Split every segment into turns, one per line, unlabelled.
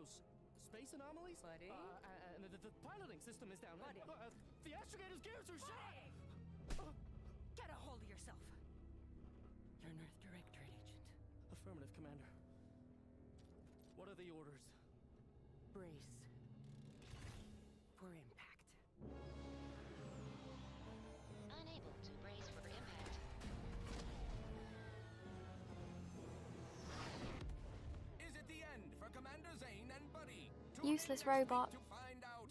those space anomalies?
Buddy?
And the piloting system is down.
Buddy.
The astrogator's gears are shot!
Get a hold of yourself. You're an Earth Directorate agent.
Affirmative, Commander. What are the orders?
Brace for impact.
Unable to brace for impact.
Is it the end for Commander Zane and Buddy?
Useless robot.
To find out.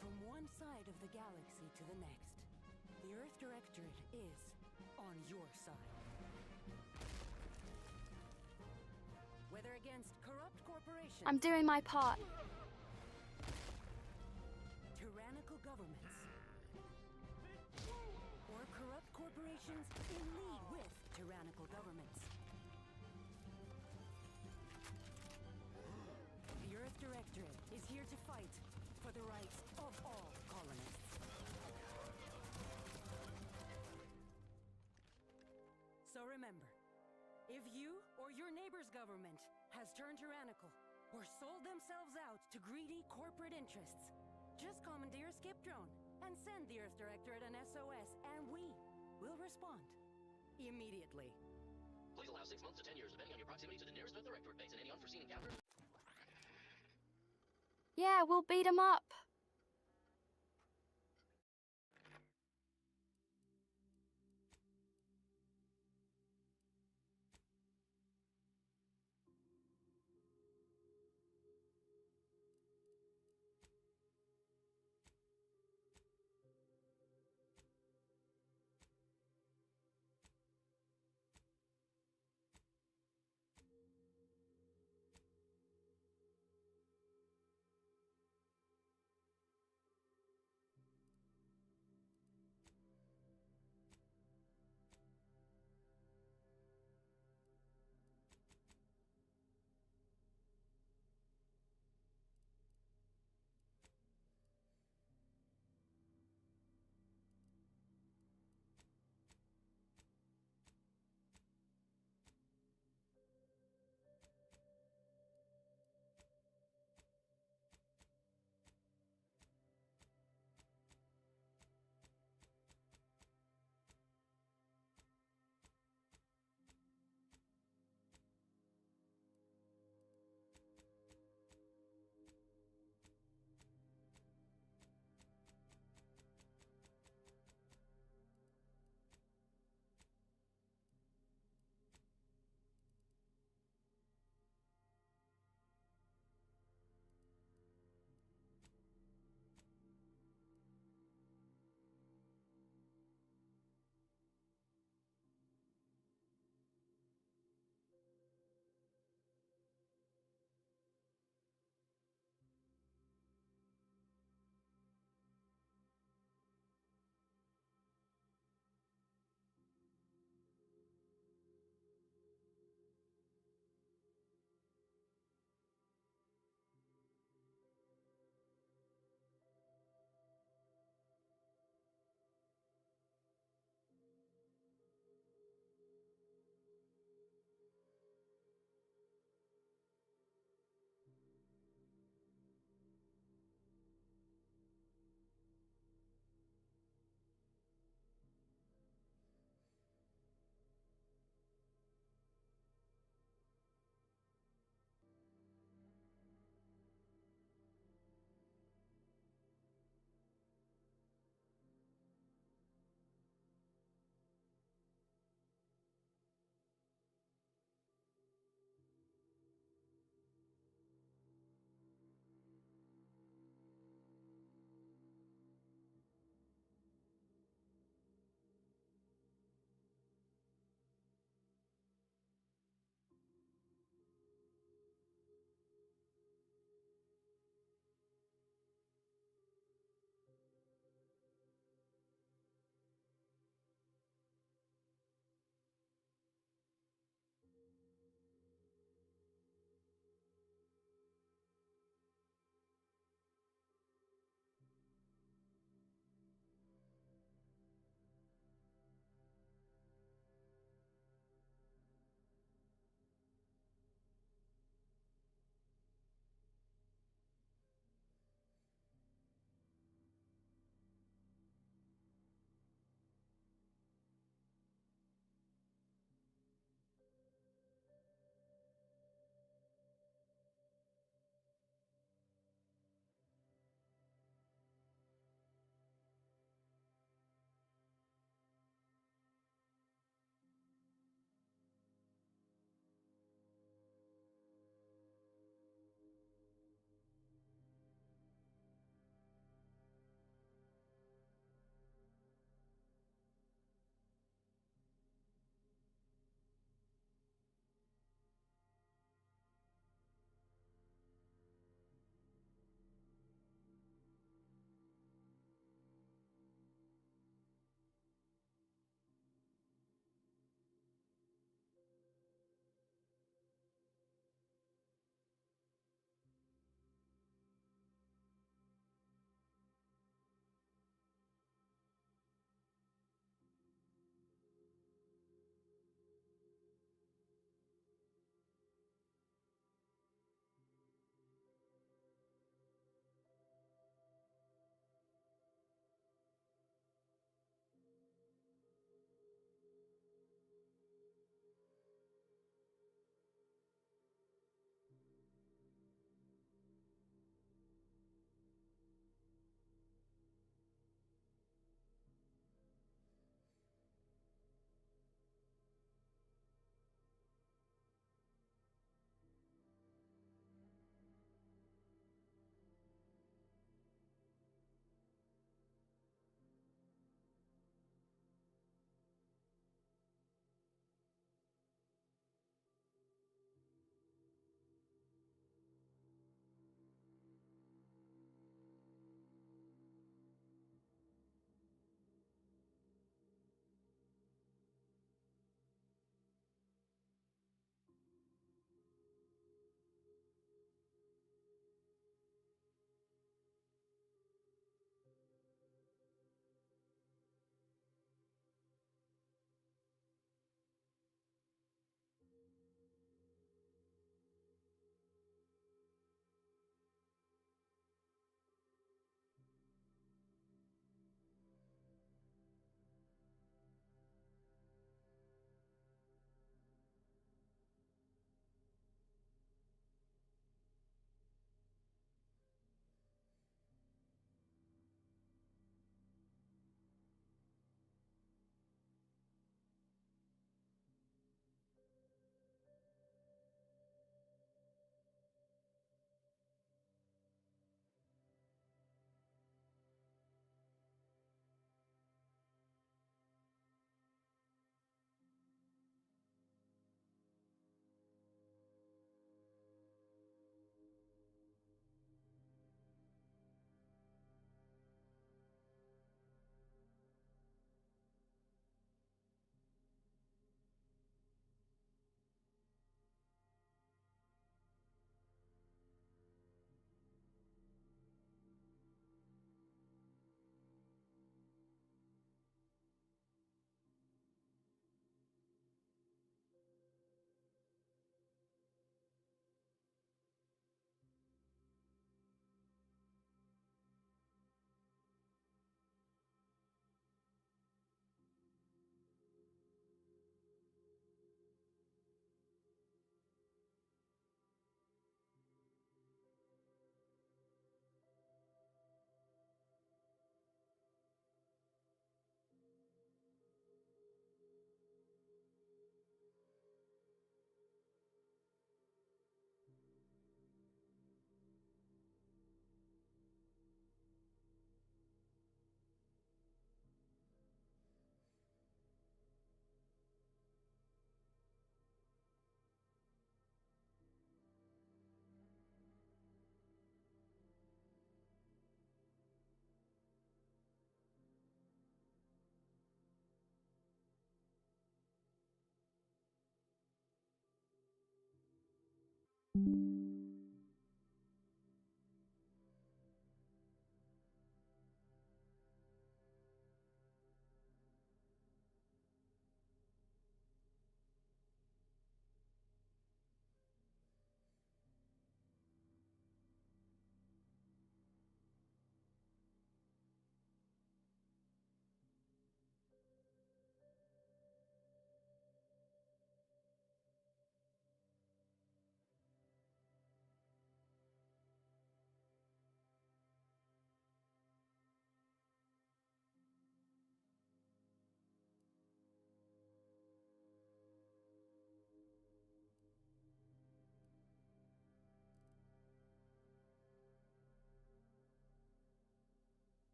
From one side of the galaxy to the next, the Earth Directorate is on your side. Whether against corrupt corporations,
I'm doing my part.
tyrannical governments, or corrupt corporations in league with tyrannical governments. The Earth Directorate is here to fight for the rights of all colonists. So remember, if you or your neighbor's government has turned tyrannical or sold themselves out to greedy corporate interests, just commandeer a skip drone and send the Earth Directorate an SOS, and we will respond immediately.
Please allow 6 months to 10 years, depending on your proximity to the nearest Earth Directorate base and any unforeseen encounters.
Yeah, we'll beat him up.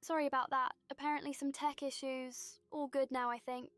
Sorry about that. Apparently some tech issues. All good now, I think.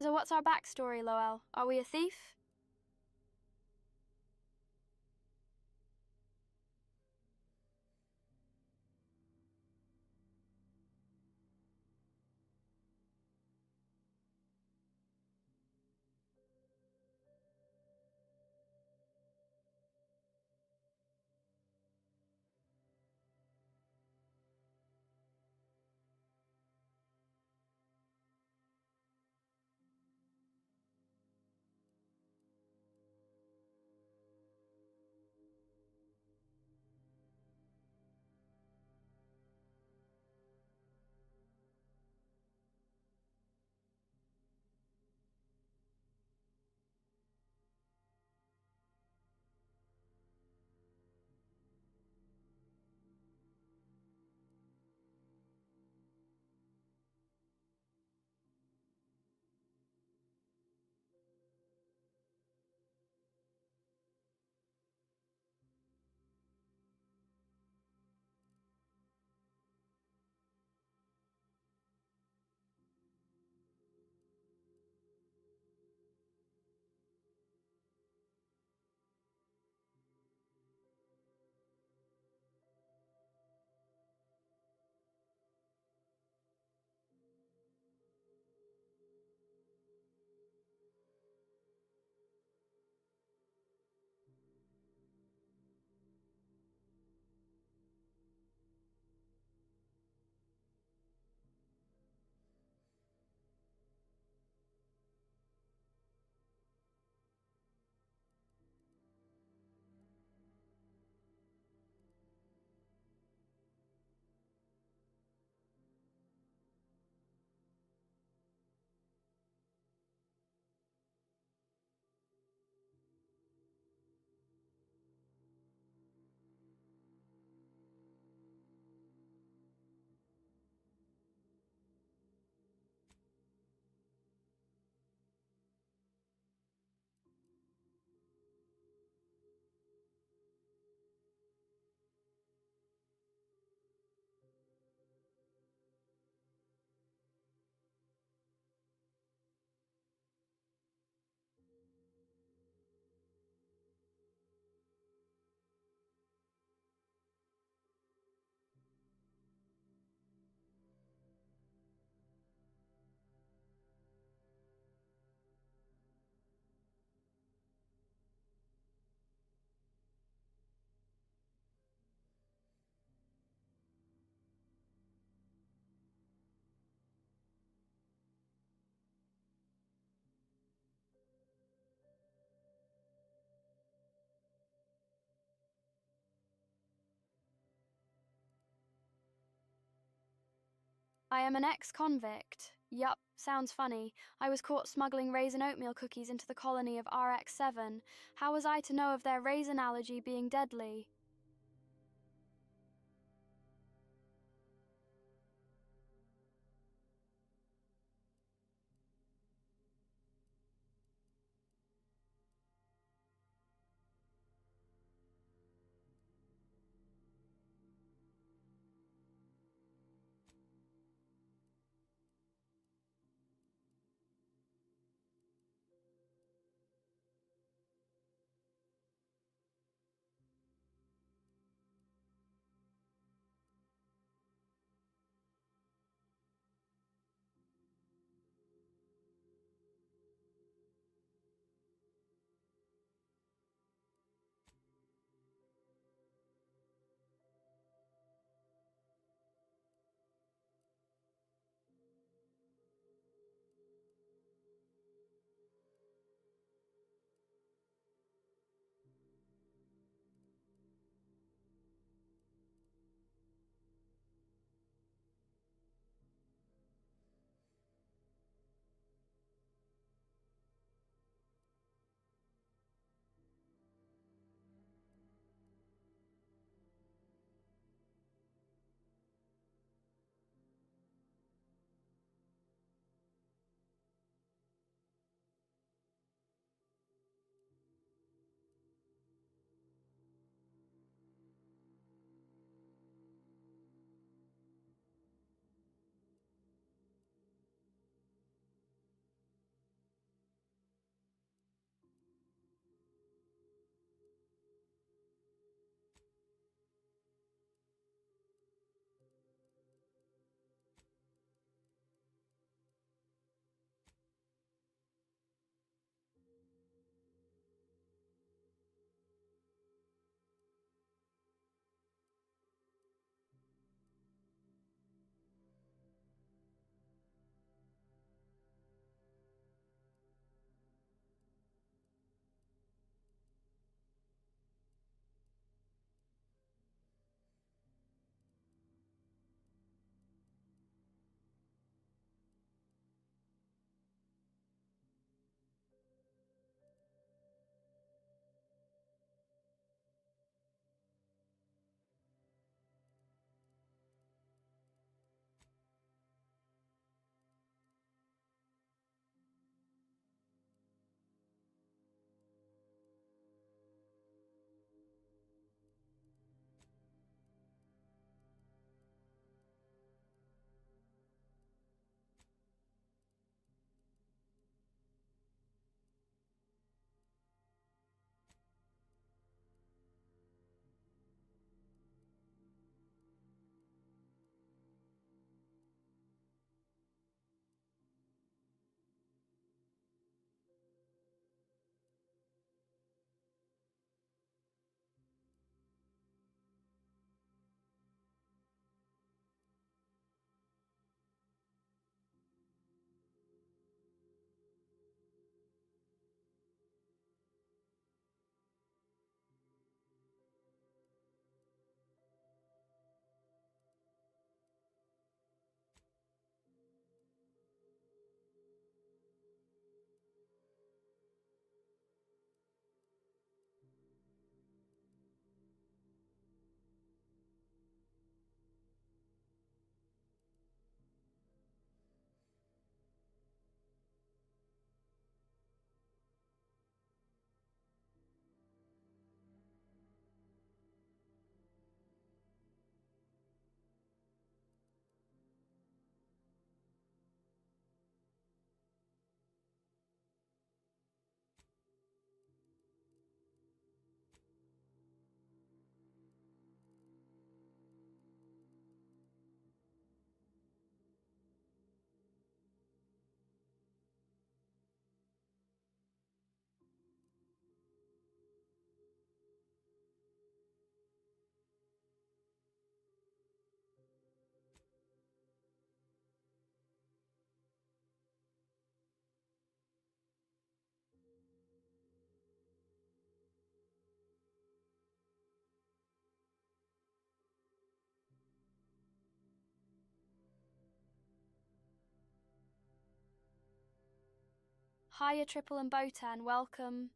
So what's our backstory, Lowell? Are we a thief? I am an ex-convict. Yup, sounds funny. I was caught smuggling raisin oatmeal cookies into the colony of RX-7. How was I to know of their raisin allergy being deadly? Hiya, Triple and Botan, welcome.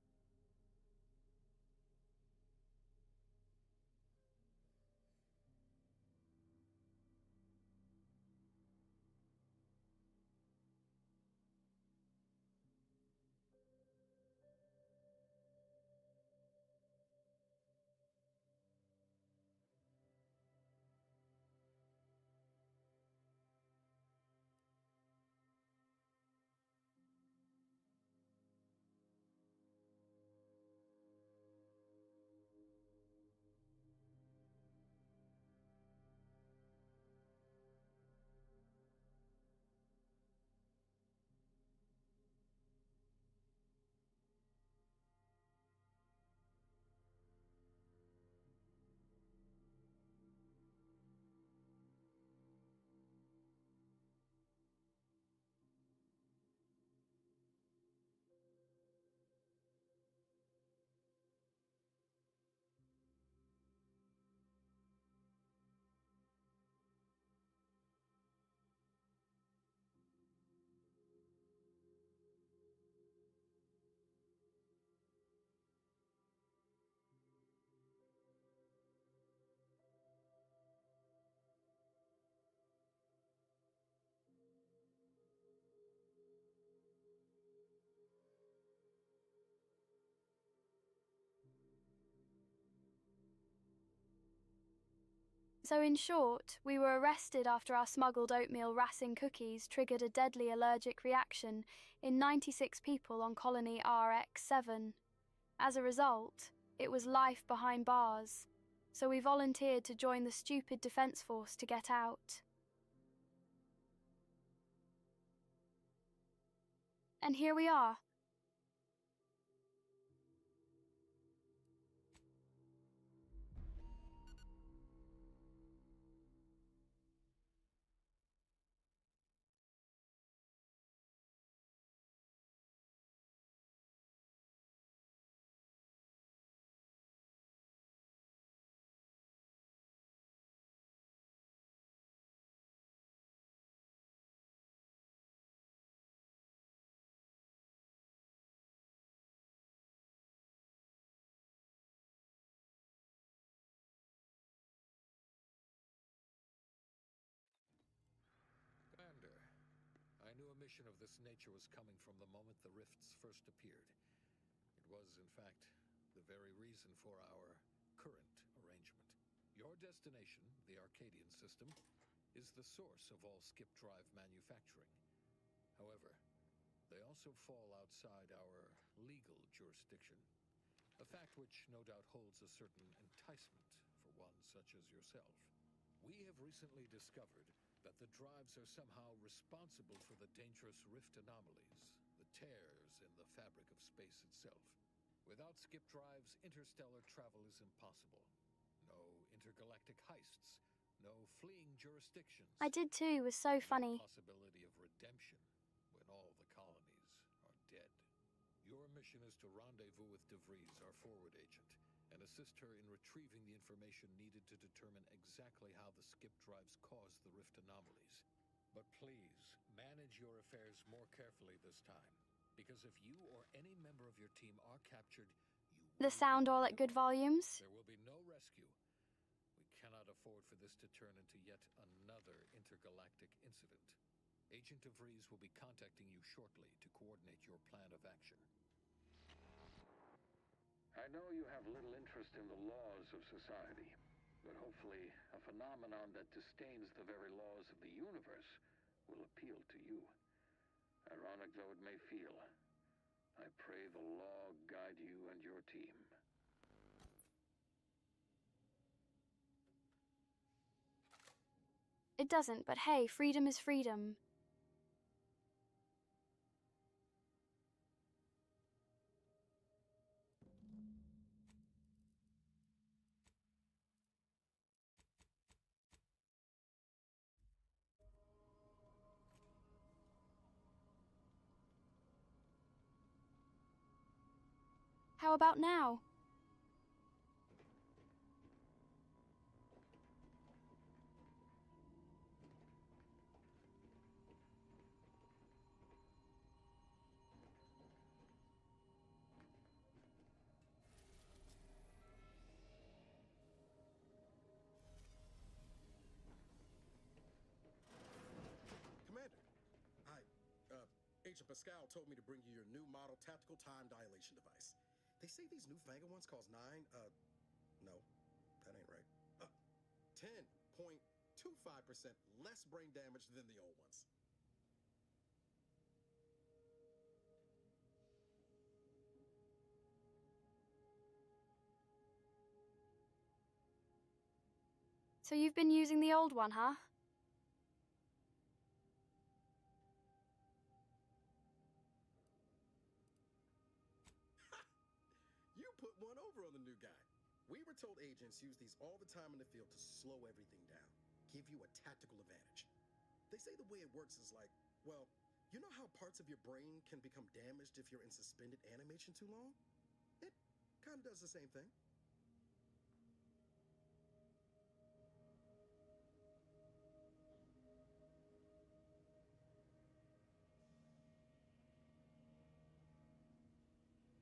So in short, we were arrested after our smuggled oatmeal racing cookies triggered a deadly allergic reaction in 96 people on colony RX7. As a result, it was life behind bars, so we volunteered to join the stupid defense force to get out. And here we are.
Commander, I knew a mission of this nature was coming from the moment the rifts first appeared. It was, in fact, the very reason for our current arrangement. Your destination, the Arcadian system, is the source of all skip drive manufacturing. However, they also fall outside our legal jurisdiction, a fact which no doubt holds a certain enticement for one such as yourself. We have recently discovered that the drives are somehow responsible for the dangerous rift anomalies, the tears in the fabric of space itself. Without skip drives, interstellar travel is impossible. No intergalactic heists, no fleeing jurisdictions.
I did too, it was so funny.
No possibility of redemption when all the colonies are dead. Your mission is to rendezvous with DeVries, our forward agent, and assist her in retrieving the information needed to determine exactly how the skip drives caused the rift anomalies. But please, manage your affairs more carefully this time, because if you or any member of your team are captured,
The sound all at good volumes.
there will be no rescue. We cannot afford for this to turn into yet another intergalactic incident. Agent DeVries will be contacting you shortly to coordinate your plan of action.
I know you have little interest in the laws of society, but hopefully a phenomenon that disdains the very laws of the universe will appeal to you. Ironic though it may feel, I pray the law guide you and your team.
It doesn't, but hey, freedom is freedom. How about now?
Pascal told me to bring you your new model tactical time dilation device. They say these newfangled ones cause no, that ain't right. 10.25% less brain damage than the old ones.
So you've been using the old one, huh?
You put one over on the new guy. We were told agents use these all the time in the field to slow everything down, give you a tactical advantage. They say the way it works is like, well, you know how parts of your brain can become damaged if you're in suspended animation too long? It kind of does the same thing.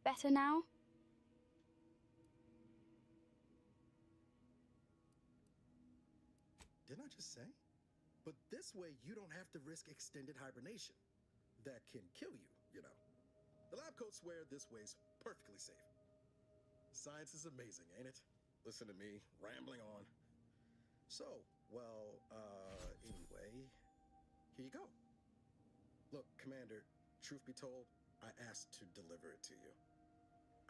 Better now?
Didn't I just say? But this way, you don't have to risk extended hibernation. That can kill you, you know. The lab coats swear this way's perfectly safe. Science is amazing, ain't it? Listen to me, rambling on. So, well, anyway, here you go. Look, Commander, truth be told, I asked to deliver it to you.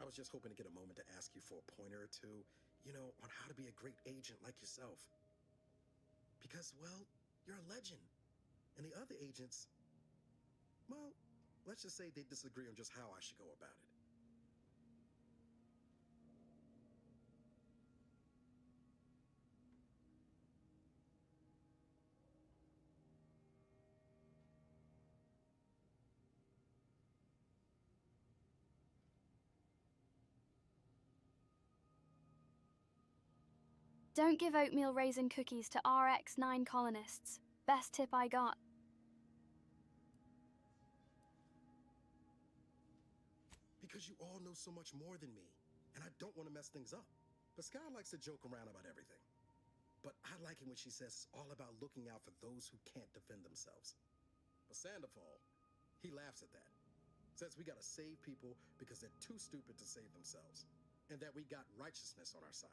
I was just hoping to get a moment to ask you for a pointer or two, you know, on how to be a great agent like yourself. Because, well, you're a legend. And the other agents, well, let's just say they disagree on just how I should go about it.
Don't give oatmeal raisin cookies to RX9 colonists. Best tip I got.
Because you all know so much more than me, and I don't want to mess things up. Pascal likes to joke around about everything. But I like it when she says it's all about looking out for those who can't defend themselves. But Sandoval, he laughs at that. Says we gotta save people because they're too stupid to save themselves. And that we got righteousness on our side.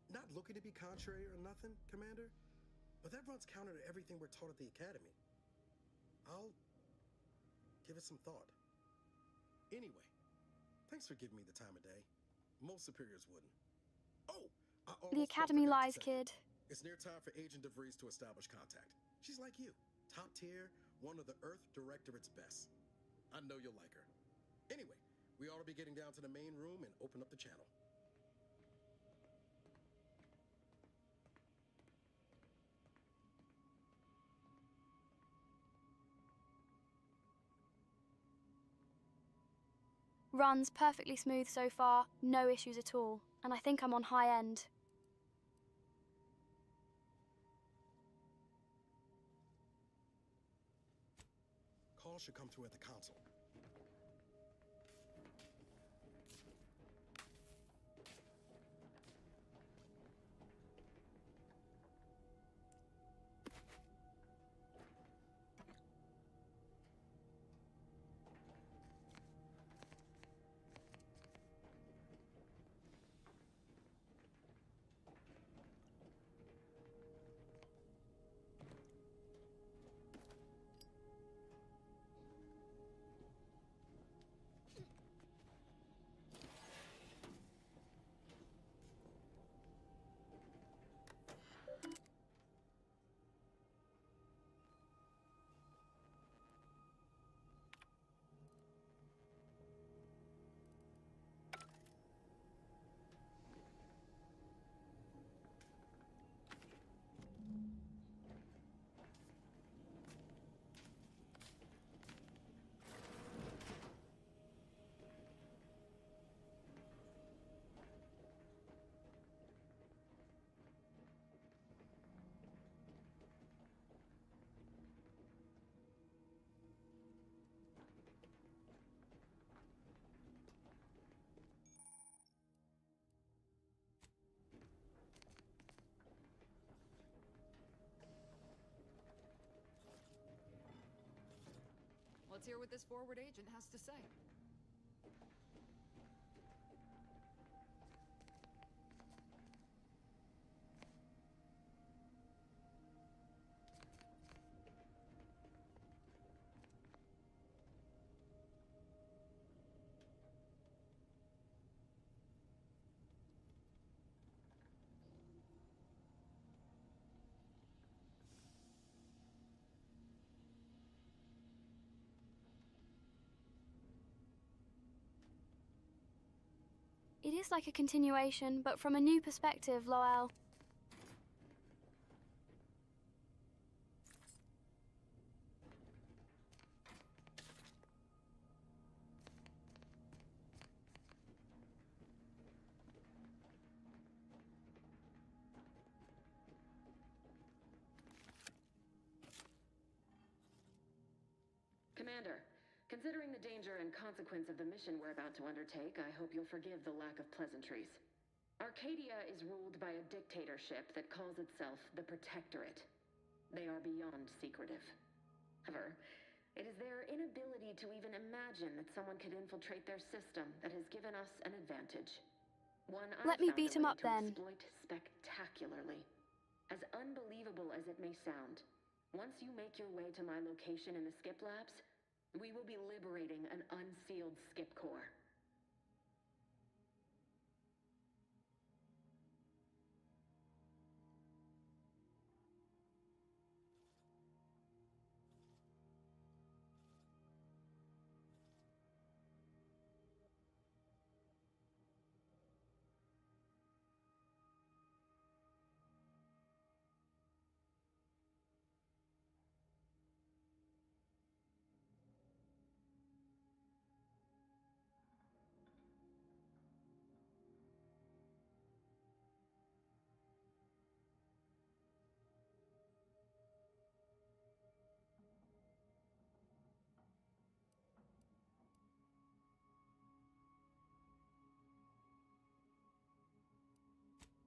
Not looking to be contrary or nothing, Commander, but that runs counter to everything we're taught at the Academy. I'll give it some thought. Anyway, thanks for giving me the time of day. Most superiors wouldn't. Oh, I almost
The Academy lies, kid.
It's near time for Agent DeVries to establish contact. She's like you, top tier, one of the Earth Directorate's best. I know you'll like her. Anyway, we ought to be getting down to the main room and open up the channel.
Runs perfectly smooth so far, no issues at all, and I think I'm on high end.
Call should come through at the console.
Let's hear what this forward agent has to say.
It is like a continuation, but from a new perspective, Lowell.
Commander, considering the danger and consequence of the mission we're about to undertake, I hope you'll forgive the lack of pleasantries. Arcadia is ruled by a dictatorship that calls itself the Protectorate. They are beyond secretive. However, it is their inability to even imagine that someone could infiltrate their system that has given us an advantage. One
Let me beat him up then.
Exploit spectacularly. As unbelievable as it may sound, once you make your way to my location in the Skip Labs, we will be liberating an unsealed skip core.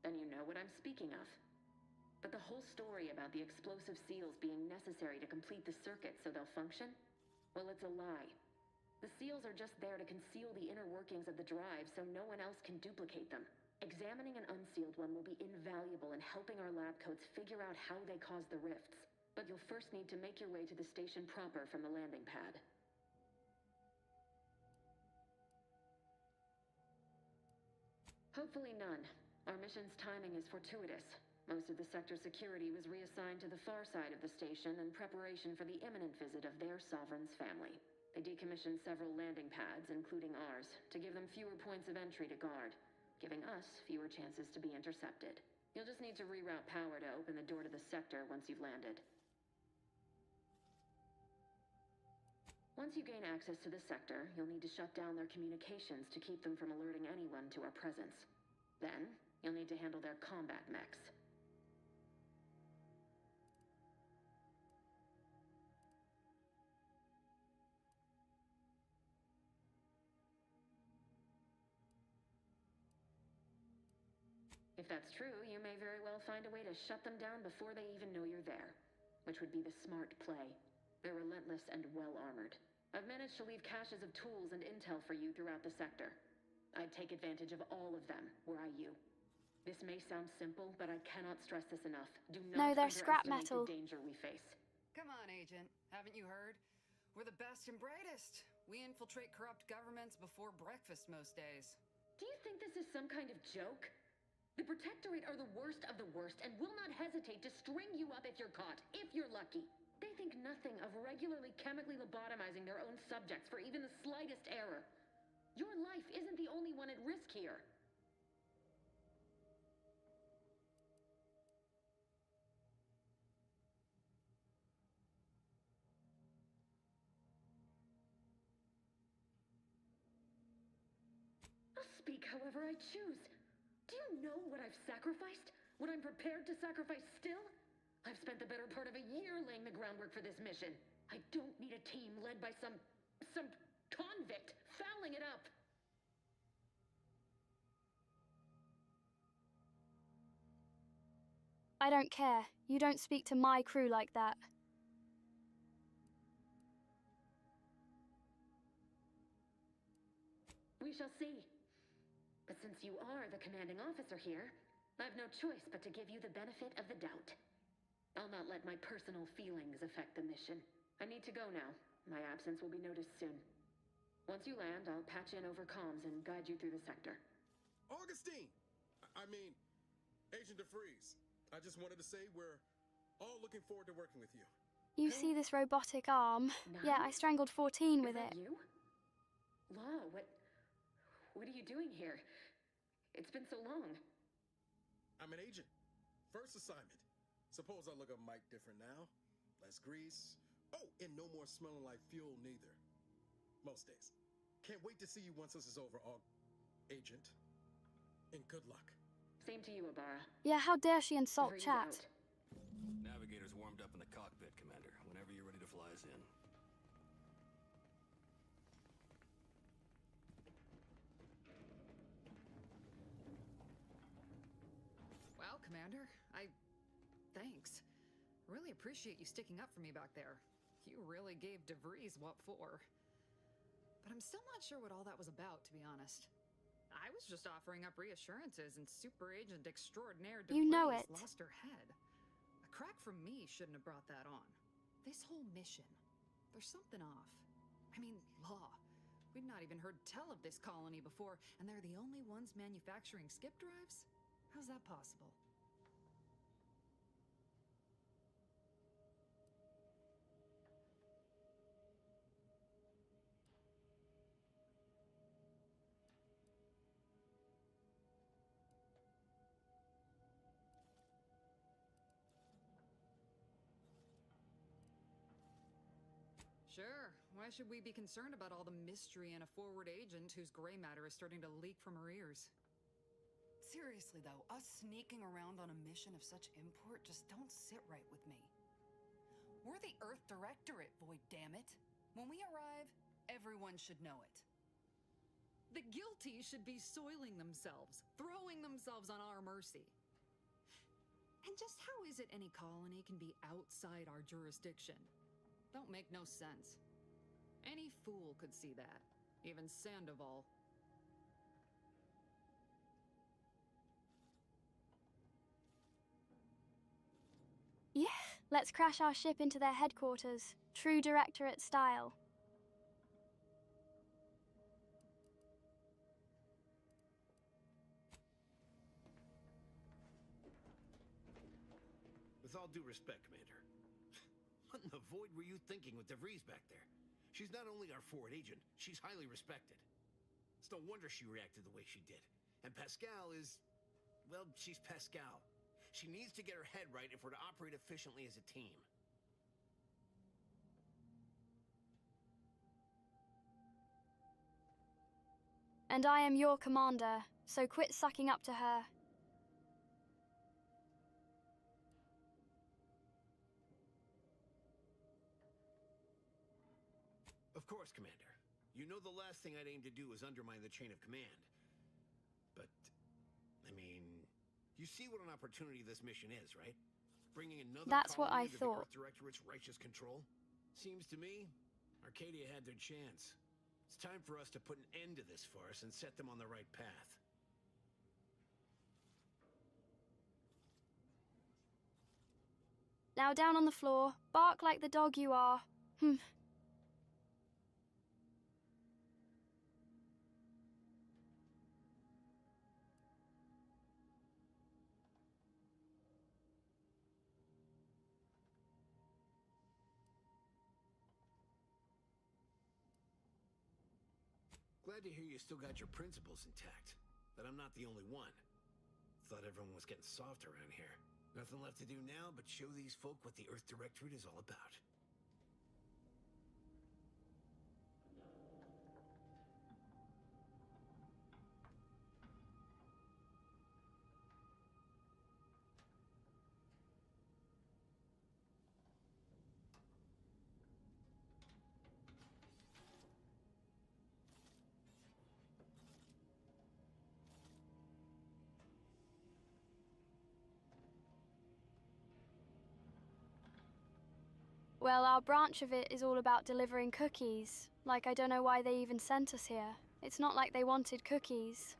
Then you know what I'm speaking of. But the whole story about the explosive seals being necessary to complete the circuit so they'll function? Well, it's a lie. The seals are just there to conceal the inner workings of the drive so no one else can duplicate them. Examining an unsealed one will be invaluable in helping our lab coats figure out how they cause the rifts. But you'll first need to make your way to the station proper from the landing pad. Hopefully none. Our mission's timing is fortuitous. Most of the sector security was reassigned to the far side of the station in preparation for the imminent visit of their sovereign's family. They decommissioned several landing pads, including ours, to give them fewer points of entry to guard, giving us fewer chances to be intercepted. You'll just need to reroute power to open the door to the sector once you've landed. Once you gain access to the sector, you'll need to shut down their communications to keep them from alerting anyone to our presence. Then, you'll need to handle their combat mechs. If that's true, you may very well find a way to shut them down before they even know you're there, which would be the smart play. They're relentless and well-armored. I've managed to leave caches of tools and intel for you throughout the sector. I'd take advantage of all of them, were I you. This may sound simple, but I cannot stress this enough. Do not
they're scrap metal.
underestimate the danger we face.
Come on, Agent. Haven't you heard? We're the best and brightest. We infiltrate corrupt governments before breakfast most days.
Do you think this is some kind of joke? The Protectorate are the worst of the worst and will not hesitate to string you up if you're caught, if you're lucky. They think nothing of regularly chemically lobotomizing their own subjects for even the slightest error. Your life isn't the only one at risk here. I'll speak however I choose. Do you know what I've sacrificed? What I'm prepared to sacrifice still? I've spent the better part of a year laying the groundwork for this mission. I don't need a team led by some convict fouling it up.
I don't care. You don't speak to my crew like that.
We shall see. But since you are the commanding officer here, I've no choice but to give you the benefit of the doubt. I'll not let my personal feelings affect the mission. I need to go now. My absence will be noticed soon. Once you land, I'll patch in over comms and guide you through the sector.
Augustine! I mean, Agent DeFreeze. I just wanted to say we're all looking forward to working with you.
You see this robotic arm? Yeah, I strangled 14 with it.
You? Law, what are you doing here? It's been so long.
I'm an agent. First assignment. Suppose I look a mite different now. Less grease. Oh, and no more smelling like fuel neither. Most days. Can't wait to see you once this is over, Agent. And good luck.
Same to you, Ibarra.
Yeah, how dare she insult
Freeze
chat?
out.
Navigator's warmed up in the cockpit, Commander. Whenever you're ready to fly us in.
Well, Commander, thanks. Really appreciate you sticking up for me back there. You really gave DeVries what for. But I'm still not sure what all that was about, to be honest. I was just offering up reassurances, and Super Agent Extraordinaire DeVries
You know it.
lost her head. A crack from me shouldn't have brought that on. This whole mission, there's something off. I mean, Law. We've not even heard tell of this colony before, and they're the only ones manufacturing skip drives? How's that possible? Sure. Why should we be concerned about all the mystery in a forward agent whose gray matter is starting to leak from her ears? Seriously, though, us sneaking around on a mission of such import just don't sit right with me. We're the Earth Directorate, boy, damn it. When we arrive, everyone should know it. The guilty should be soiling themselves, throwing themselves on our mercy. And just how is it any colony can be outside our jurisdiction? Don't make no sense. Any fool could see that. Even Sandoval.
Yeah, let's crash our ship into their headquarters. True Directorate style.
With all due respect, Commander. What in the void were you thinking with DeVries back there? She's not only our forward agent, she's highly respected. It's no wonder she reacted the way she did. And Pascal is... well, she's Pascal. She needs to get her head right if we're to operate efficiently as a team.
And I am your commander, so quit sucking up to her.
Of course, Commander. You know the last thing I'd aim to do is undermine the chain of command. But, I mean, you see what an opportunity this mission is, right? Bringing another
That's what I
colony under
thought.
the Earth Directorate's righteous control? Seems to me, Arcadia had their chance. It's time for us to put an end to this farce and set them on the right path.
Now down on the floor, bark like the dog you are.
Glad to hear you still got your principles intact. That I'm not the only one. Thought everyone was getting soft around here. Nothing left to do now but show these folk what the Earth Directorate is all about.
Well, our branch of it is all about delivering cookies. Like, I don't know why they even sent us here. It's not like they wanted cookies.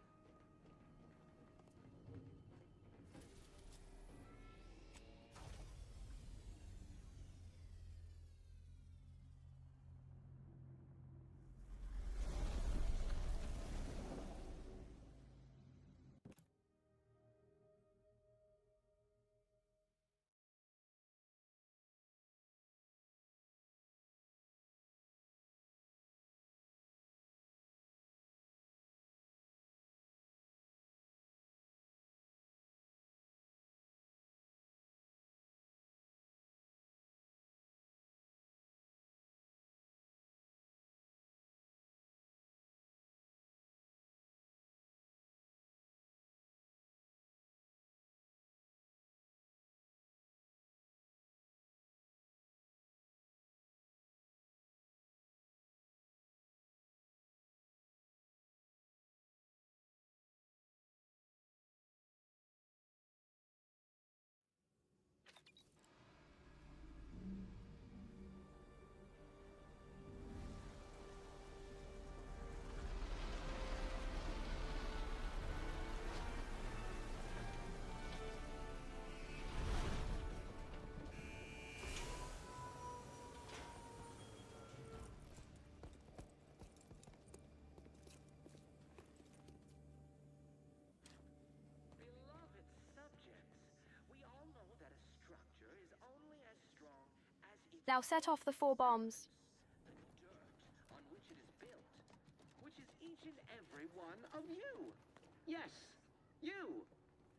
Now set off the 4 bombs.
The dirt on which it is built, which is each and every one of you. Yes, you.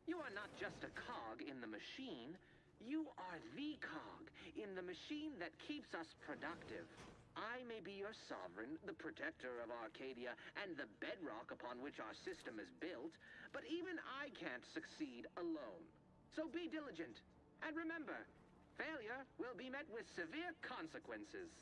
You are not just a cog in the machine. You are the cog in the machine that keeps us productive. I may be your sovereign, the protector of Arcadia, and the bedrock upon which our system is built, but even I can't succeed alone. So be diligent, and remember, failure will be met with severe consequences.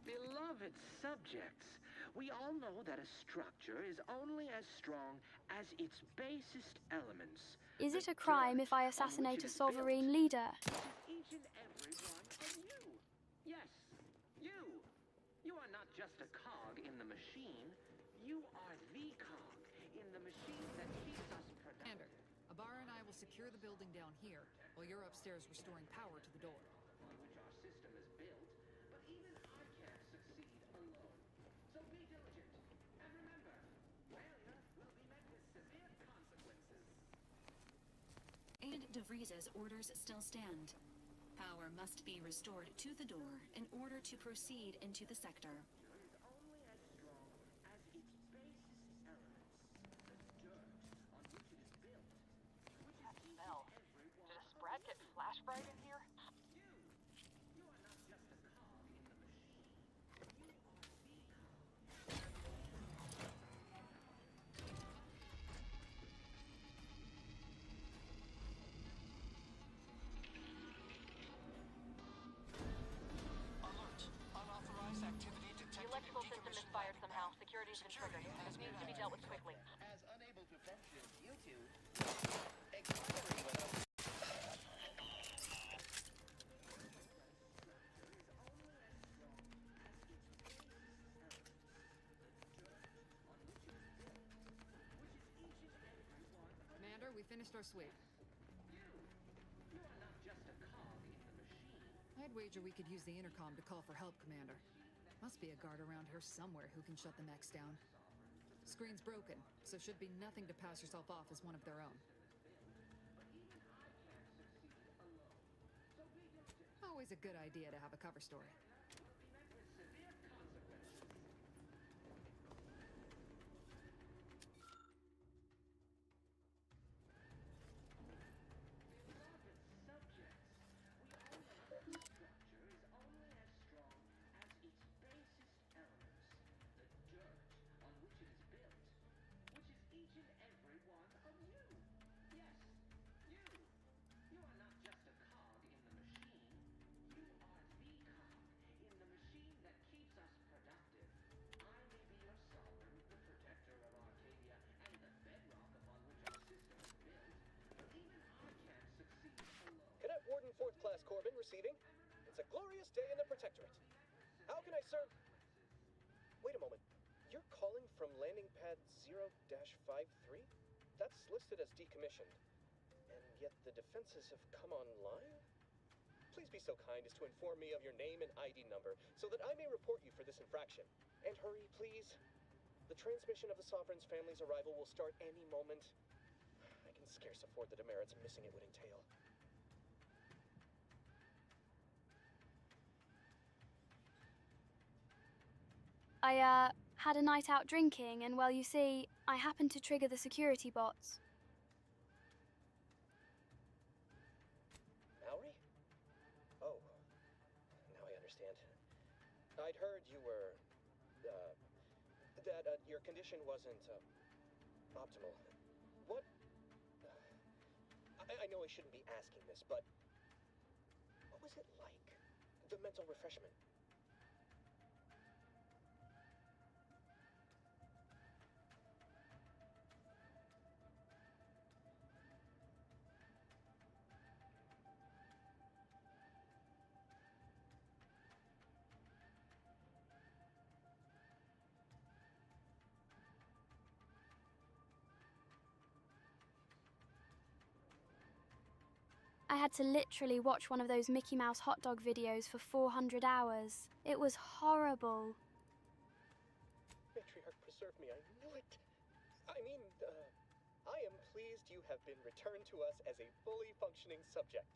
Beloved subjects, we all know that a structure is only as strong as its basest elements.
Is it a crime if I assassinate a sovereign leader?
Each and every one of you. Yes, you. You are not just a cog in the machine. You are the cog in the machine that keeps us productive.
Commander, Abara and I will secure the building down here, while you're upstairs restoring power to the door.
On which our system is built, but even I can't succeed alone. So be diligent, and remember, failure will be met with severe consequences.
And DeVries's orders still stand. Power must be restored to the door in order to proceed into the sector.
Is only as strong as its basest elements. The dirt on which it is built, which is each and every one.
Does Brad get flashbang in here?
You are not just a cog in the machine. You are the cog.
Alert. Unauthorized activity detected.
The electrical system misfired somehow. Security's been triggered. This needs to be dealt with quickly.
As unable to function due to expiring without.
Commander, we finished our sweep.
You are not just a cog in the machine.
I'd wager we could use the intercom to call for help, Commander. Must be a guard around here somewhere who can shut the mechs down. Screen's broken, so should be nothing to pass yourself off as one of their own. Always a good idea to have a cover story.
Cadet Warden 4th Class Corbin receiving. It's a glorious day in the Protectorate.
How can I serve? Wait a moment. You're calling from landing pad 0-53? That's listed as decommissioned. And yet the defenses have come online? Please be so kind as to inform me of your name and ID number so that I may report you for this infraction. And hurry, please. The transmission of the Sovereign's family's arrival will start any moment. I can scarce afford the demerits missing it would entail.
I had a night out drinking, and well, you see, I happened to trigger the security bots.
Mallory? Oh, now I understand. I'd heard you were, that your condition wasn't, optimal. What? I know I shouldn't be asking this, but what was it like? The mental refreshment?
I had to literally watch one of those Mickey Mouse hot dog videos for 400 hours. It was horrible.
Matriarch, preserve me, I knew it. I mean, I am pleased you have been returned to us as a fully functioning subject.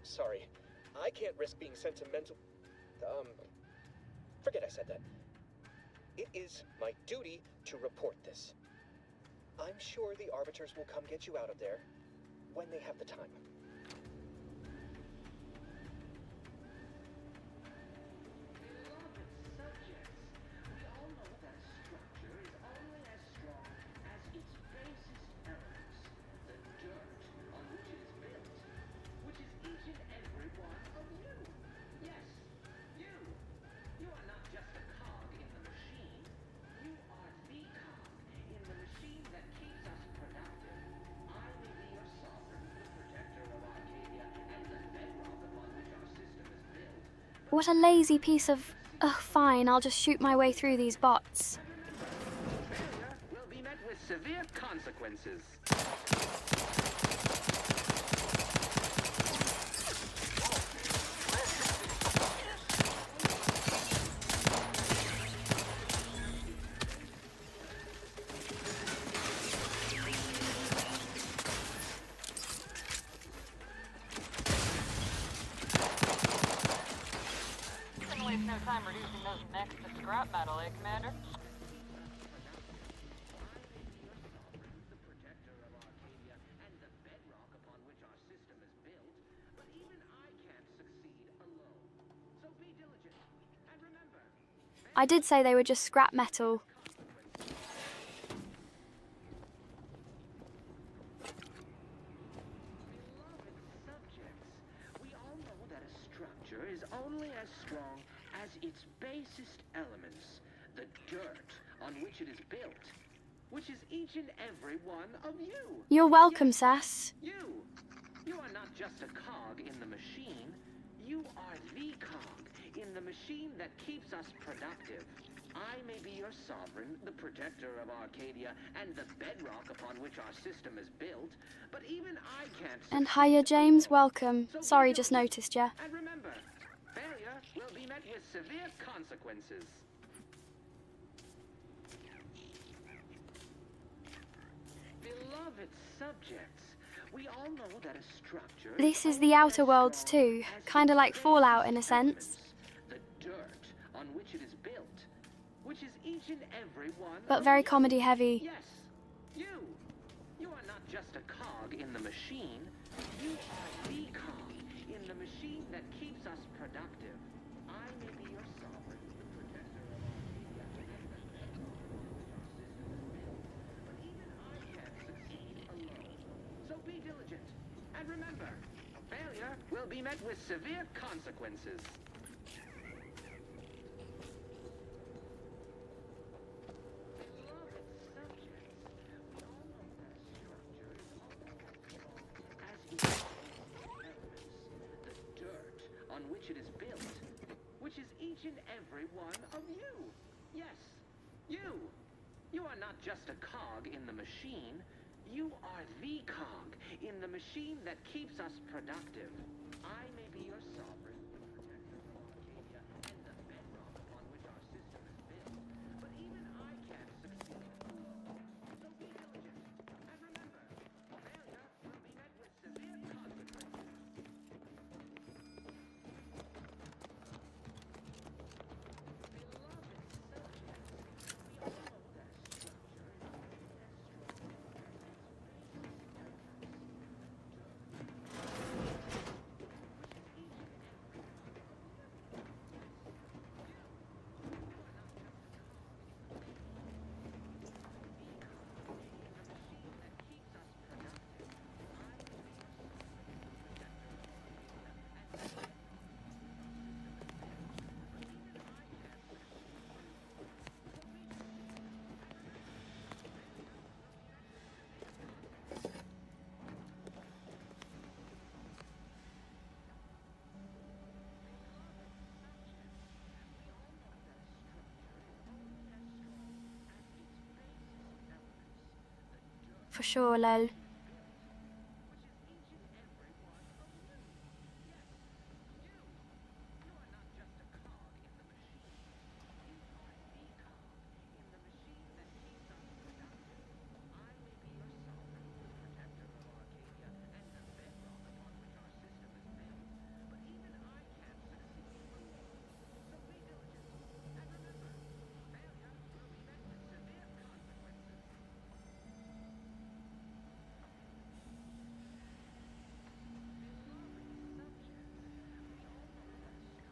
Sorry, I can't risk being sentimental. Forget I said that. It is my duty to report this. I'm sure the Arbiters will come get you out of there when they have the time.
What a lazy piece of... Ugh, fine, I'll just shoot my way through these bots.
Failure will be met with severe consequences.
No time reducing those mechs to scrap metal, eh, Commander?
I did say they were just scrap metal.
Is only as strong as its basest elements, the dirt on which it is built, which is each and every one of you.
You're welcome, Sass.
You are not just a cog in the machine. You are the cog in the machine that keeps us productive. I may be your sovereign, the protector of Arcadia, and the bedrock upon which our system is built, but even I can't...
And hiya, James, welcome. Sorry, just noticed ya.
And remember, failure will be met with severe consequences. Beloved subjects, we all know that a structure...
This is the Outer Worlds too, kinda like Fallout in a sense.
The dirt on which it is built, which is each and every one...
But very comedy heavy.
Yes, you are not just a cog in the machine. You are the cog in the machine that keeps us productive. I may be your sovereign, the protector of but even I can't succeed alone. So be diligent, and remember, Failure will be met with severe consequences. On which it is built, which is each and every one of you. Yes, you. You are not just a cog in the machine. You are the cog in the machine that keeps us productive. I may be your sovereign, the protector of Arcadia, and the bedrock upon which our system is built, but even I can't succeed. So be diligent, and remember, failure will be met with severe consequences.
For sure, lol.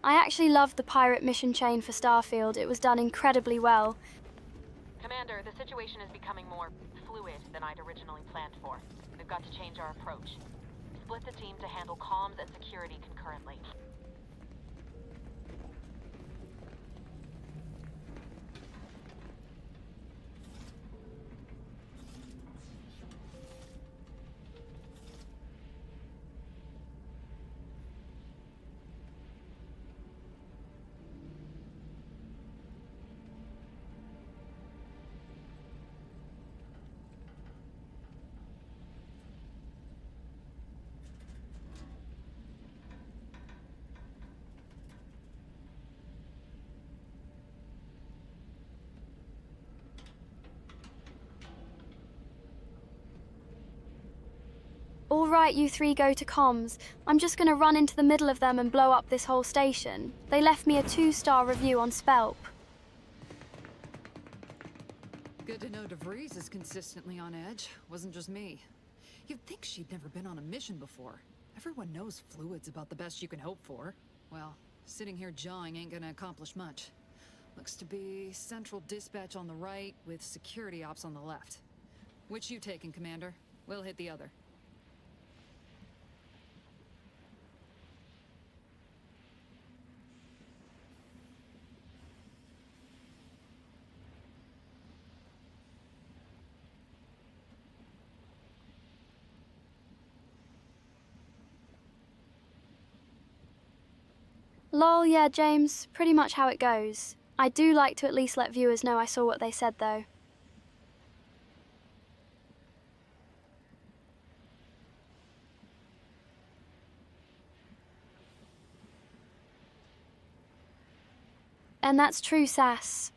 I actually loved the pirate mission chain for Starfield. It was done incredibly well.
Commander, the situation is becoming more fluid than I'd originally planned for. We've got to change our approach. Split the team to handle comms and security concurrently.
All right, you three go to comms. I'm just gonna run into the middle of them and blow up this whole station. They left me a 2-star review on Spelp.
Good to know DeVries is consistently on edge. Wasn't just me. You'd think she'd never been on a mission before. Everyone knows fluid's about the best you can hope for. Well, sitting here jawing ain't gonna accomplish much. Looks to be central dispatch on the right with security ops on the left. Which you taking, Commander? We'll hit the other.
Lol, yeah, James, pretty much how it goes. I do like to at least let viewers know I saw what they said, though. And that's true, Sass.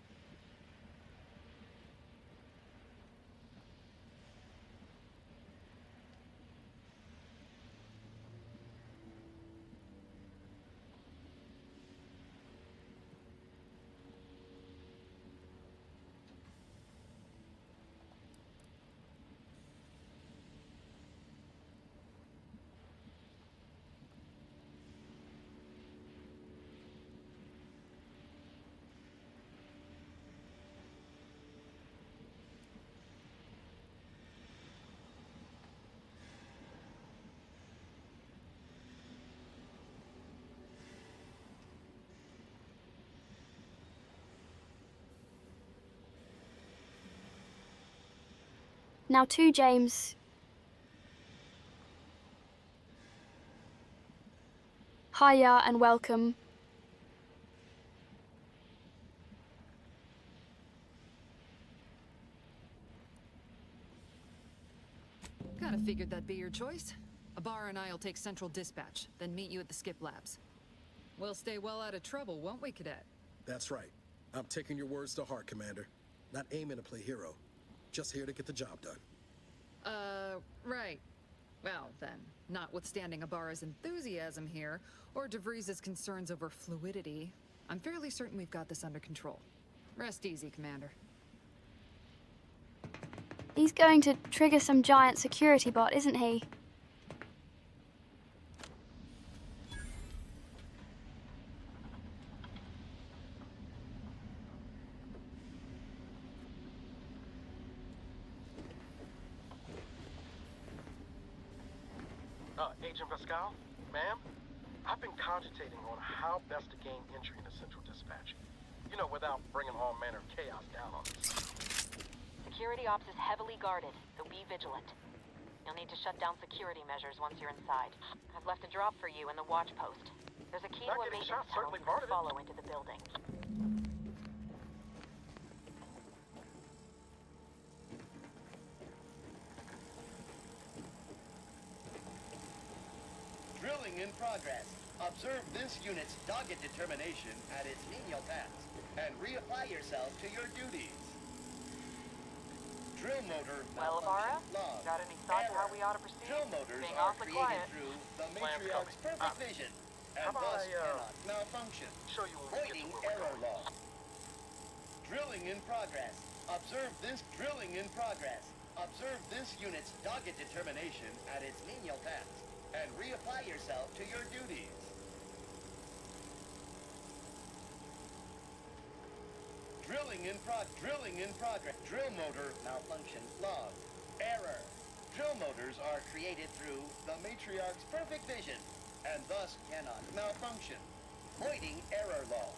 Now to James. Hiya and welcome.
Kinda figured that'd be your choice. Abara and I'll take Central Dispatch, then meet you at the Skip Labs. We'll stay well out of trouble, won't we, Cadet?
That's right. I'm taking your words to heart, Commander. Not aiming to play hero. Just here to get the job done.
Right. Well, then, notwithstanding Abara's enthusiasm here, or DeVries' concerns over fluidity, I'm fairly certain we've got this under control. Rest easy, Commander.
He's going to trigger some giant security bot, isn't he?
Agent Pascal? Ma'am? I've been cogitating on how best to gain entry into Central Dispatch. You know, without bringing all manner of chaos down on us.
Security ops is heavily guarded, so be vigilant. You'll need to shut down security measures once you're inside. I've left a drop for you in the watch post. There's a key to a maintenance tunnel you can follow into the building.
Drilling in progress. Observe this unit's dogged determination at its menial tasks, and reapply yourself to your duties. Drill motor
Abara?
log.
Got any thoughts how we ought to proceed?
Drill motors
Being
are
awfully
created
quiet.
through the matriarch's perfect vision, and thus cannot malfunction.
Show you when we get to
Voiding
where we're
error law. Drilling in progress. Observe this drilling in progress. Observe this unit's dogged determination at its menial tasks, and reapply yourself to your duties. Drilling in progress. Drill motor malfunction log. Error. Drill motors are created through the matriarch's perfect vision, and thus cannot malfunction. Voiding error law.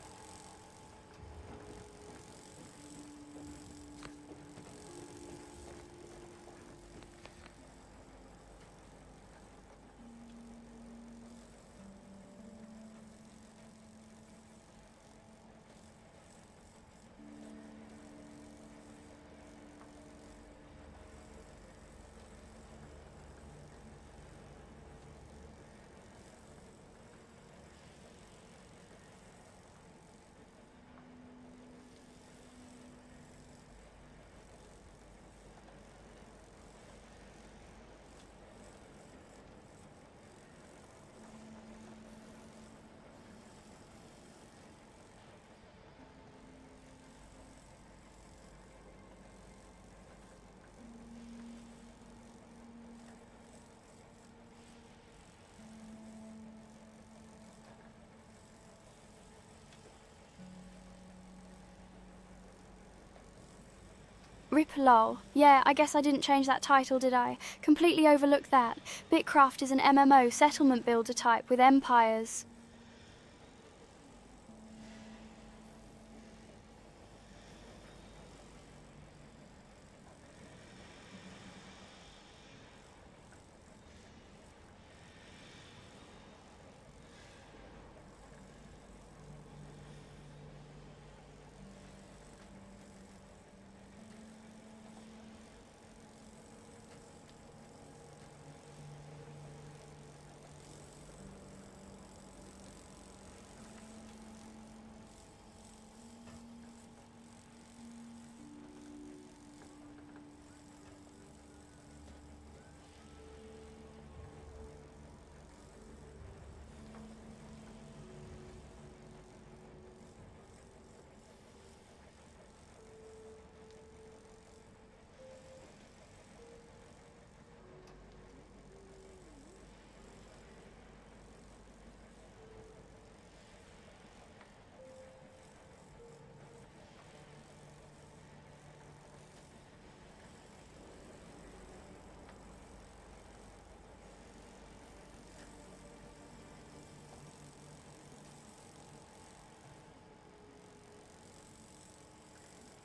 Ripolol. Yeah, I guess I didn't change that title, did I? Completely overlooked that. Bitcraft is an MMO settlement builder type with empires.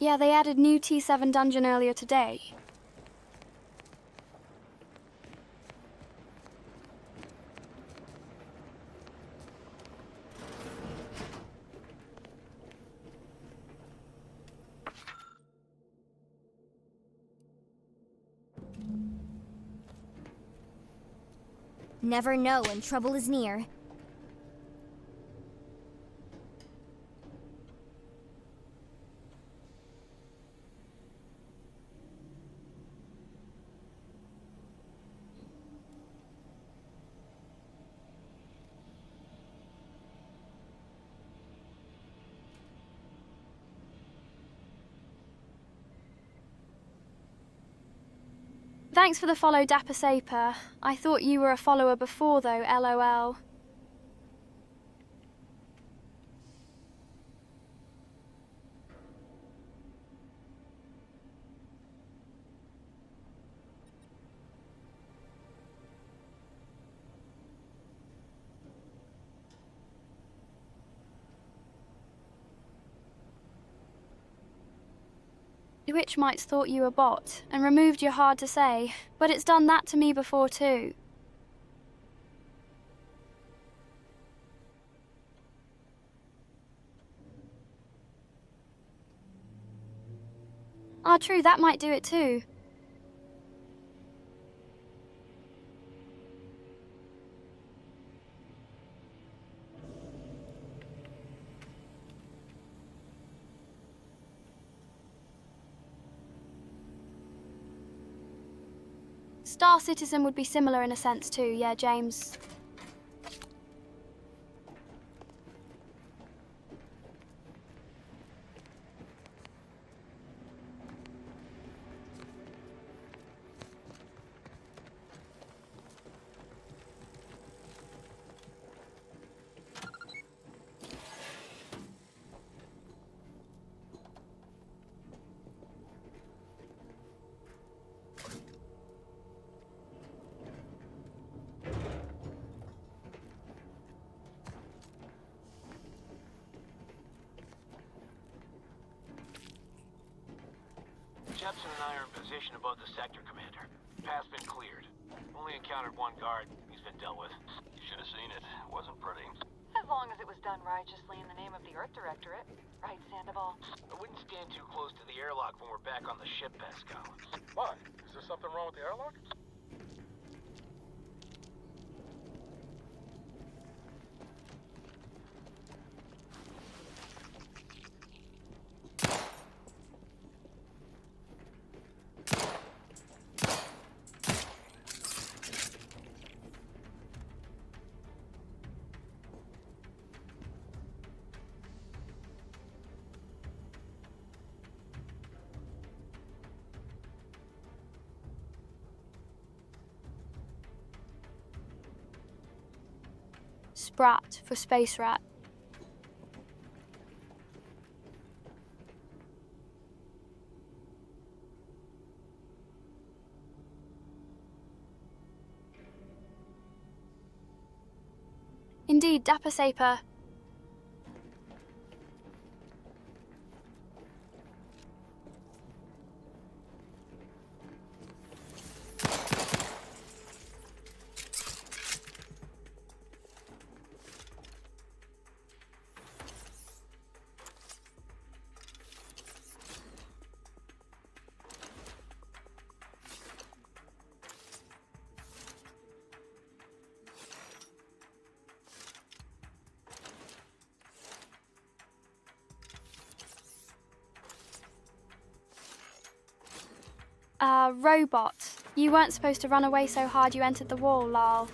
Yeah, they added new T7 dungeon earlier today.
Never know when trouble is near.
Thanks for the follow, Dapper Saper. I thought you were a follower before, though, LOL. Which might thought you a bot and removed your hard to say, but it's done that to me before too. Ah, true, that might do it too. Star Citizen would be similar in a sense too, yeah, James.
Jepson and I are in position above the sector, Commander. Path's been cleared. Only encountered one guard. He's been dealt with.
You should have seen it. Wasn't pretty.
As long as it was done righteously in the name of the Earth Directorate. Right, Sandoval?
I wouldn't stand too close to the airlock when we're back on the ship, Pascal.
Why? Is there something wrong with the airlock?
Sprat for Space Rat. Indeed, Dapper Saper. Robot. You weren't supposed to run away so hard you entered the wall, lol.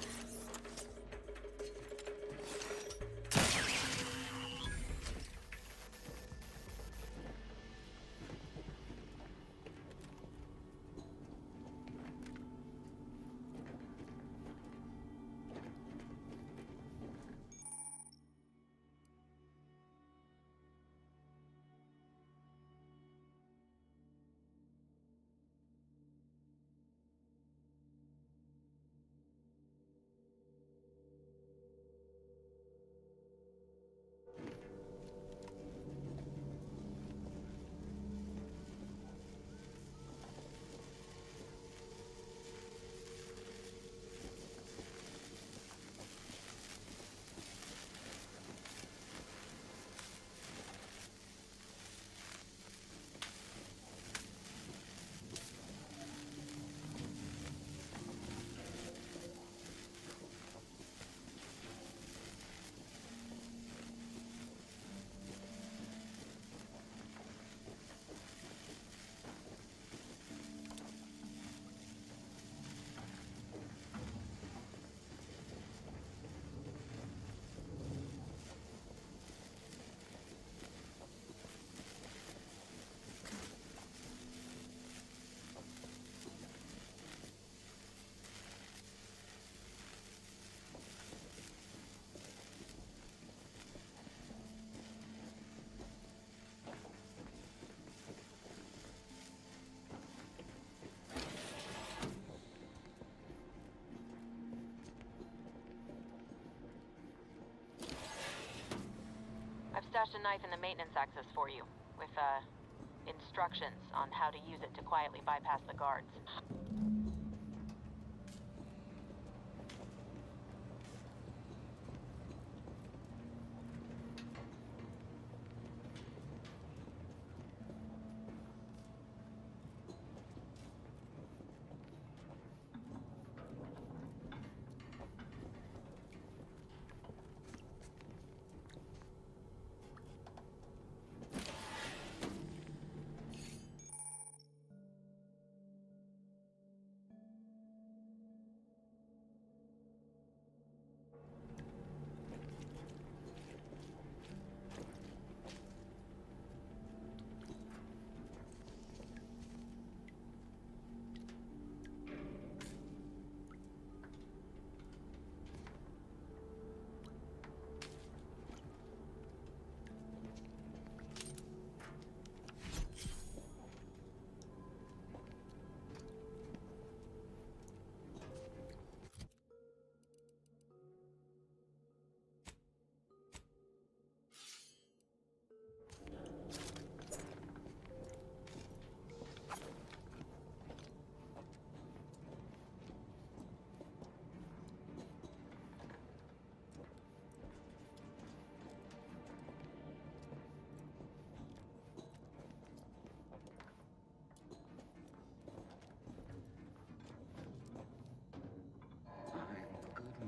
stashed a knife in the maintenance access for you, with, instructions on how to use it to quietly bypass the guards.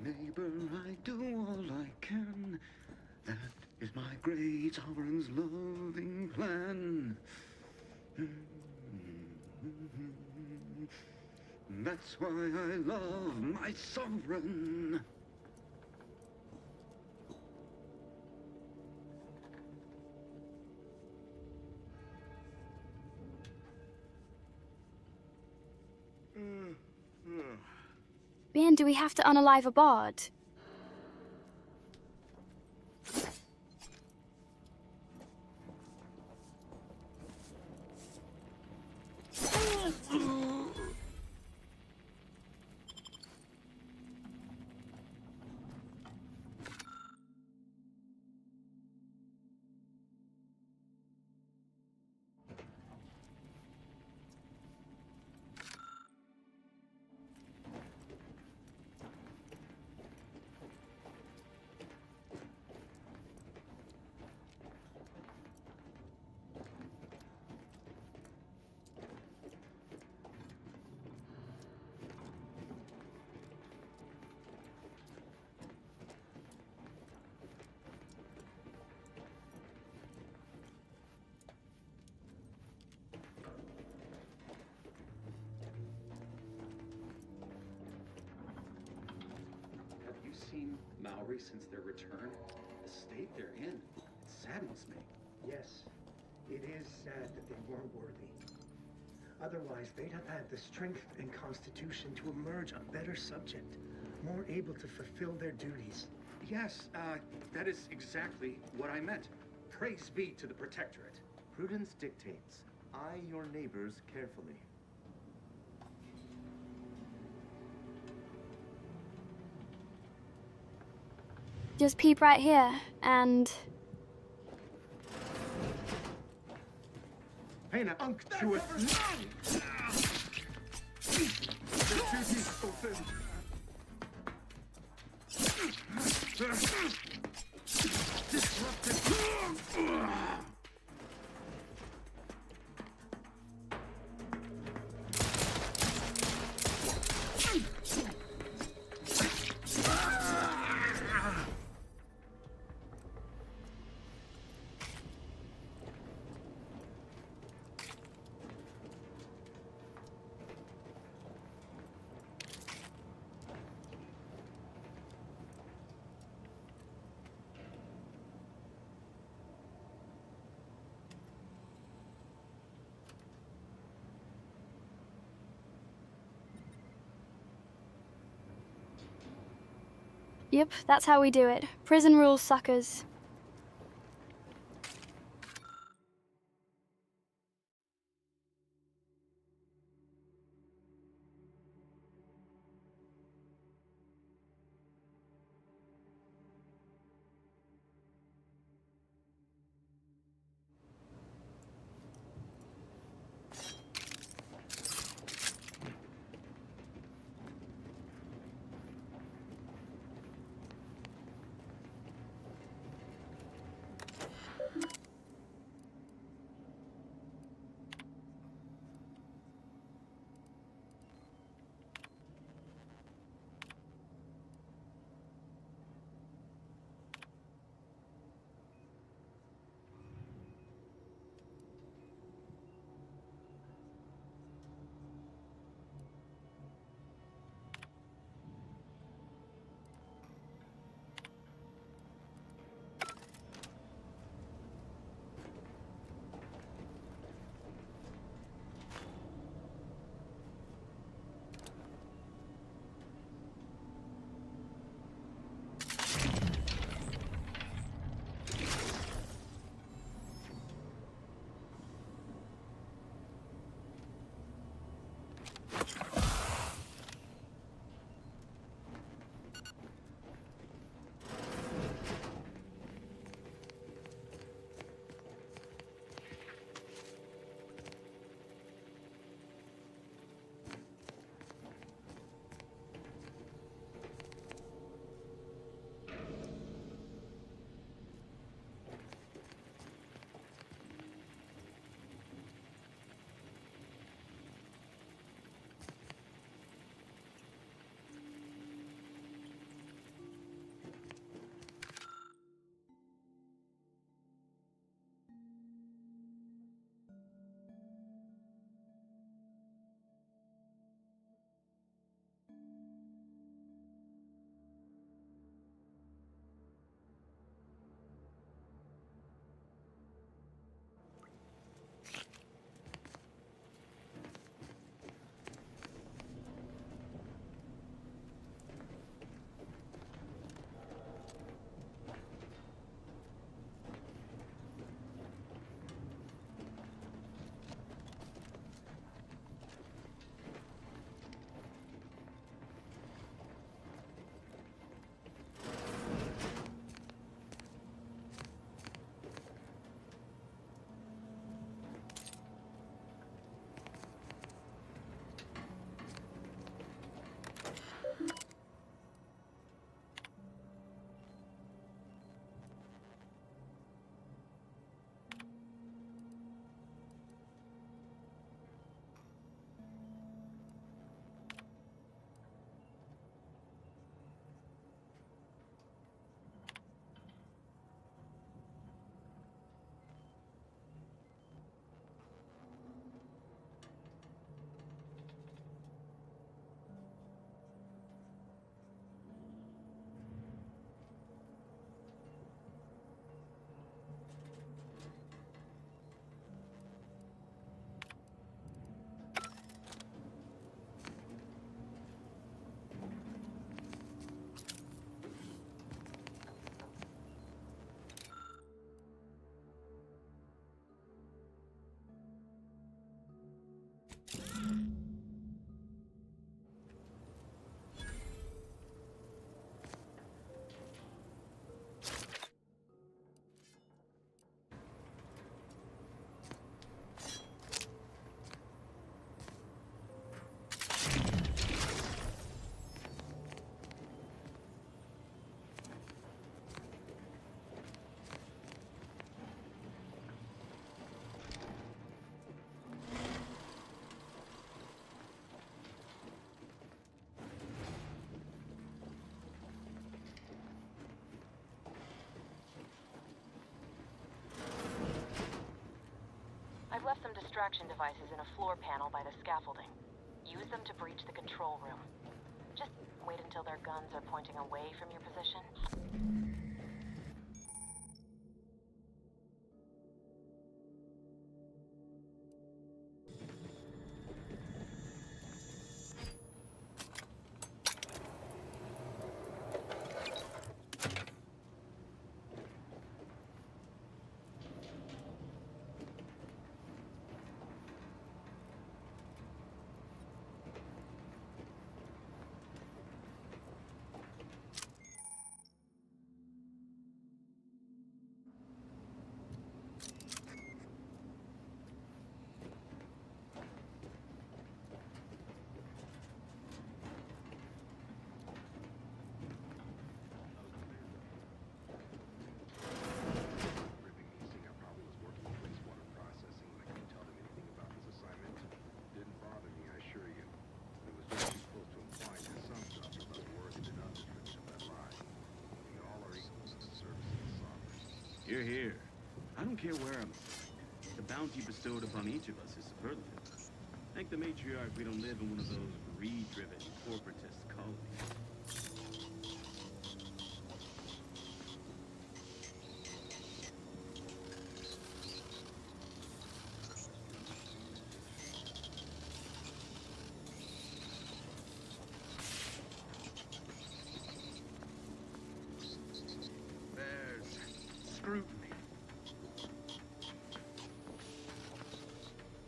Neighbor, I do all I can. That is my great sovereign's loving plan. That's why I love my sovereign.
Ben, do we have to unalive a bard?
Seen Maori since their return? The state they're in, it saddens me.
Yes, it is sad that they weren't worthy. Otherwise, they'd have had the strength and constitution to emerge a better subject, more able to fulfill their duties.
Yes, that is exactly what I meant. Praise be to the Protectorate.
Prudence dictates, eye your neighbors carefully.
Just peep right here, and...
Hena unctuous. Their duties fulfilled. Disrupted.
Yep, that's how we do it. Prison rules, suckers.
have some distraction devices in a floor panel by the scaffolding. Use them to breach the control room. Just wait until their guns are pointing away from your position.
Hear, hear. I don't care where I'm assigned. The bounty bestowed upon each of us is superlative. Thank the matriarch we don't live in one of those greed-driven corporatist colonies. Scrutiny.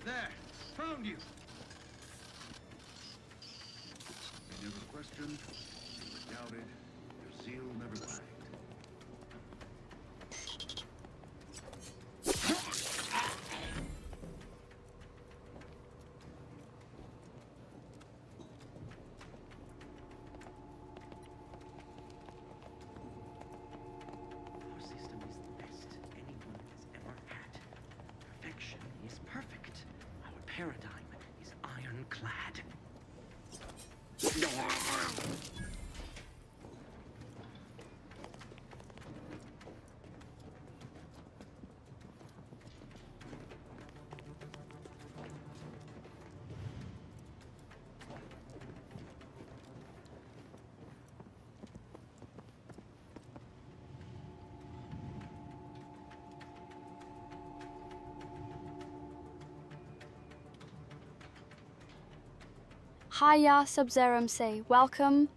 There! Found you! You never questioned, never doubted, your zeal never lagged.
Paradigm is ironclad.
Hiya, Sub-Zerum say, welcome.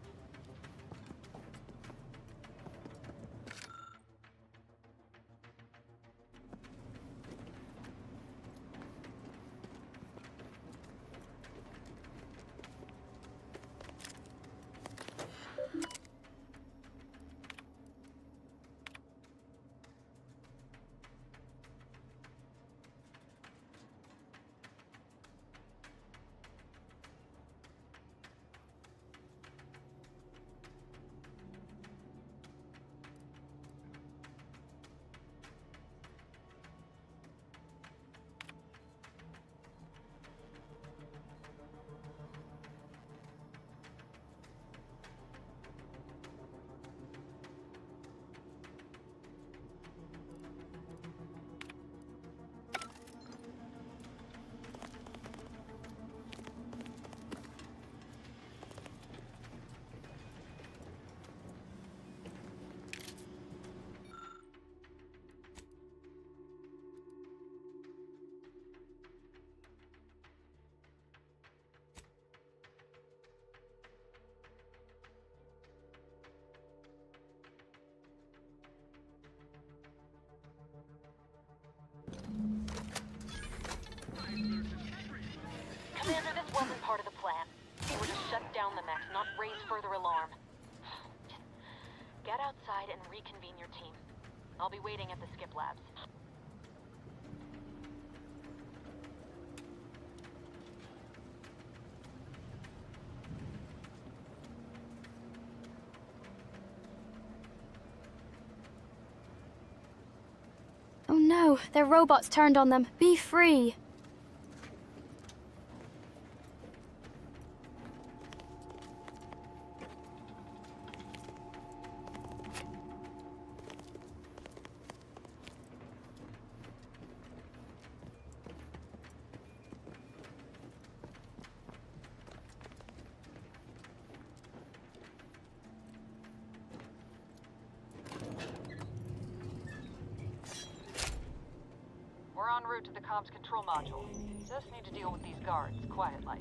Commander, this wasn't part of the plan. We were to shut down the mechs, not raise further alarm. Just get outside and reconvene your team. I'll be waiting at the skip labs.
Oh no, their robots turned on them. Be free!
We're en route to the comms control module. Just need to deal with these guards, quiet-like.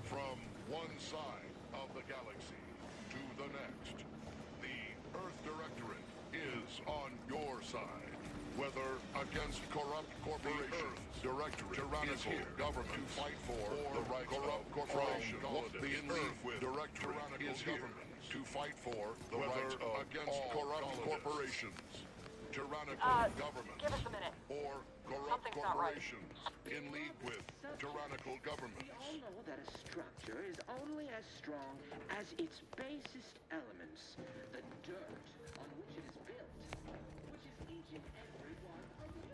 From one side of the galaxy to the next, the Earth Directorate is on your side. Whether against corrupt corporations, Directorate tyrannical government to fight for the rights of corporations. The Earth Directorate is here to fight for the rights of against corrupt corporations, tyrannical government,
Give us a minute.
or corrupt
Something's not right.
corporations in league with tyrannical governments.
We all know that a structure is only as strong as its basest elements, the dirt on which it is built, which is each and every one of you.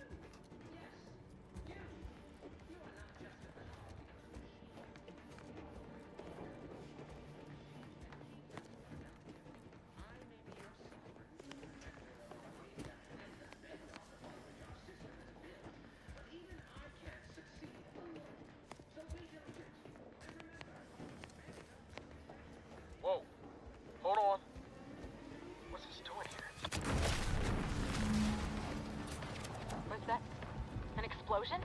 Yes, you. You are not just a cog in the machine. I may be your sovereign, the protector of our data, and the bedrock upon which our system is built, but even I can't succeed alone. So be diligent, and remember,
Whoa. Hold on. What's this doing here?
What's that? An explosion?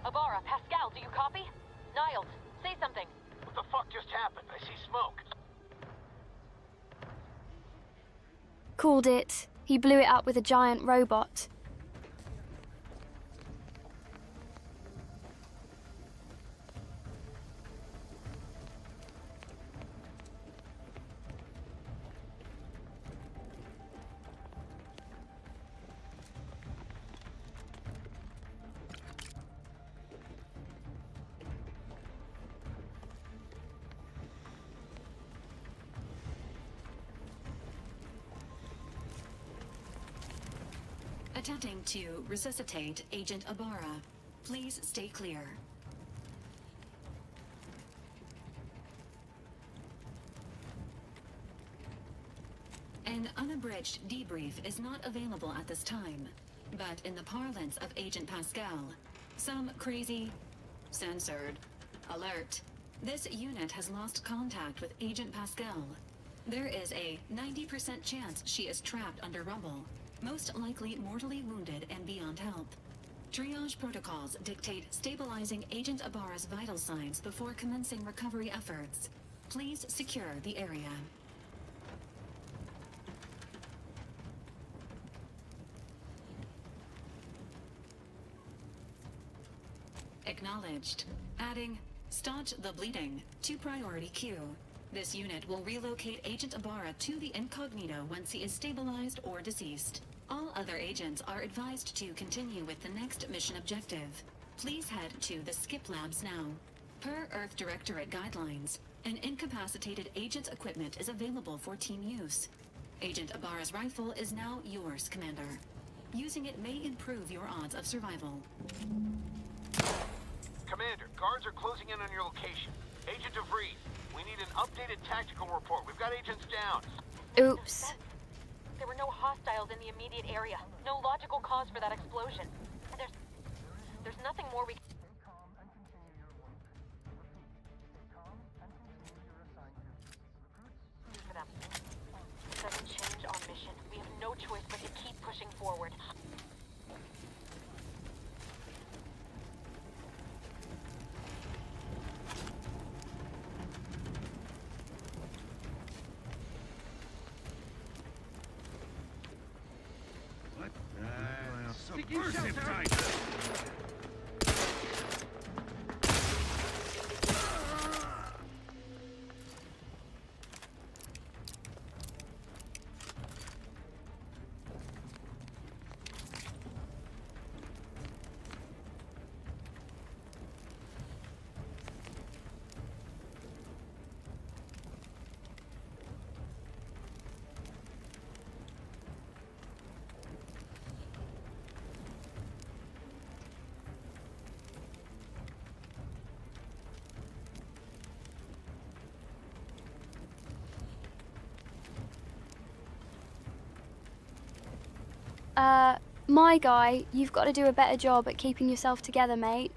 Abara, Pascal, do you copy? Niles, say something.
What the fuck just happened? I see smoke.
Called it. He blew it up with a giant robot.
Attempting to resuscitate Agent Abara. Please stay clear. An unabridged debrief is not available at this time, but in the parlance of Agent Pascal, some crazy, censored, alert. This unit has lost contact with Agent Pascal. There is a 90% chance she is trapped under rubble, most likely mortally wounded and beyond help. Triage protocols dictate stabilizing Agent Abara's vital signs before commencing recovery efforts. Please secure the area. Acknowledged. Adding, staunch the bleeding to priority queue. This unit will relocate Agent Abara to the incognito once he is stabilized or deceased. All other agents are advised to continue with the next mission objective. Please head to the skip labs now. Per Earth Directorate guidelines, an incapacitated agent's equipment is available for team use. Agent Abara's rifle is now yours, Commander. Using it may improve your odds of survival.
Commander, guards are closing in on your location. Agent DeVries, we need an updated tactical report. We've got agents down.
Oops.
There were no hostiles in the immediate area. No logical cause for that explosion. And there's nothing more we can... for them. It doesn't change our mission. We have no choice but to keep pushing forward.
Subversive type!
My guy, you've got to do a better job at keeping yourself together, mate.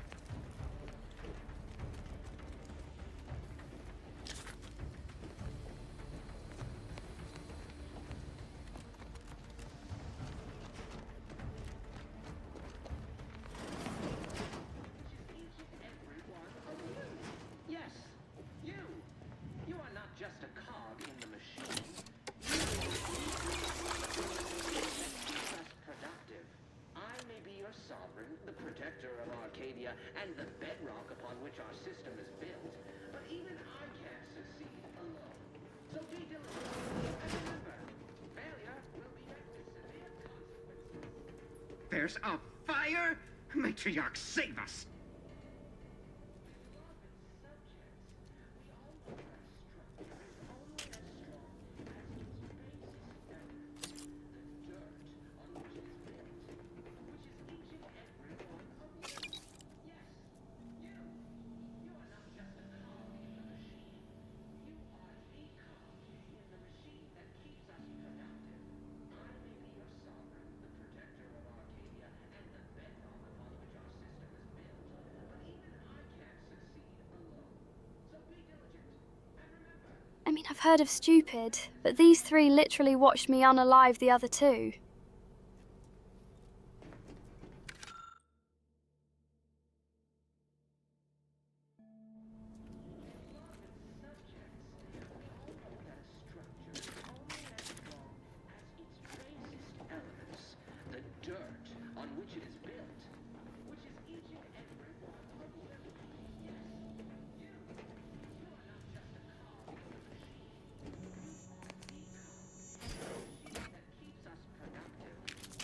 Yes, you. You are not just a cog in the machine. Us productive. I may be your sovereign, the protector of Arcadia, and the bedrock upon which our system is built. But even I can't succeed alone. So be diligent. And remember, failure will be met with severe consequences.
There's a fire? Matriarch, save us!
I mean, I've heard of stupid, but these three literally watched me unalive the other two.
The dirt on which it is built, which is each and every one of you. Yes, you. You are not just a cog in the machine. You are the cog that keeps us productive.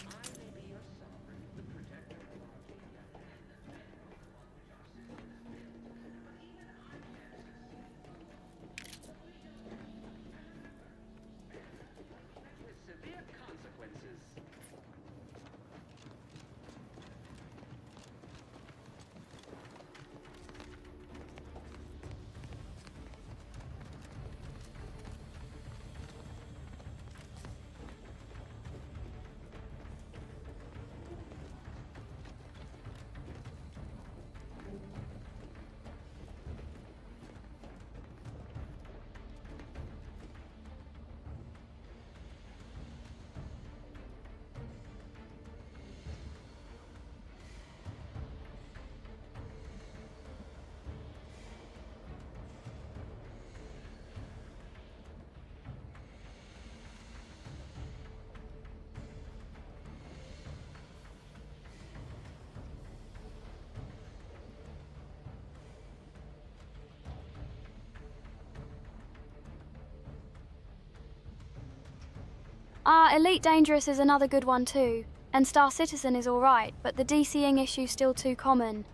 I may be your sovereign, the protector of Arcadia, and the bedrock upon which our system is built. But even I can't succeed alone. With severe consequences.
Elite Dangerous is another good one too. And Star Citizen is alright, but the DCing issue's still too common.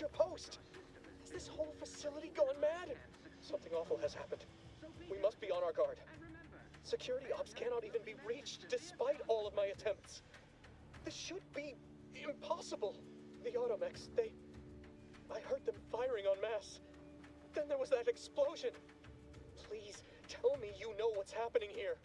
your post? Has this whole facility gone mad? Something awful has happened. We must be on our guard. Security ops cannot even be reached despite all of my attempts. This should be impossible. The automechs, I heard them firing en masse. Then there was that explosion. Please, tell me you know what's happening here.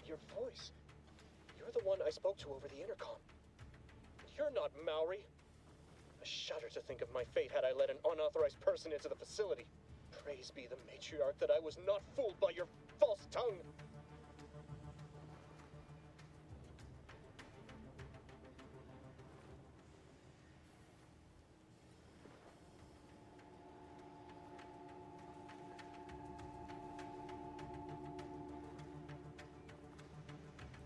Your voice. You're the one I spoke to over the intercom. You're not Maori. I shudder to think of my fate had I let an unauthorized person into the facility. Praise be the matriarch that I was not fooled by your false tongue.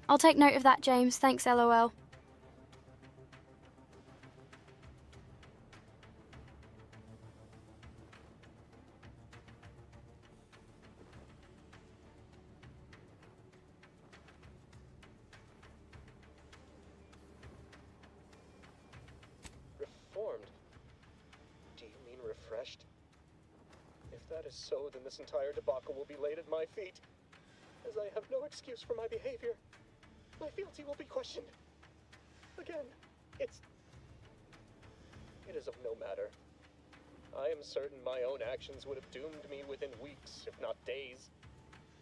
I'll take note of that, James. Thanks, LOL.
Reformed? Do you mean refreshed? If that is so, then this entire debacle will be laid at my feet, as I have no excuse for my behavior. My fealty will be questioned. Again, it is of no matter. I am certain my own actions would have doomed me within weeks, if not days.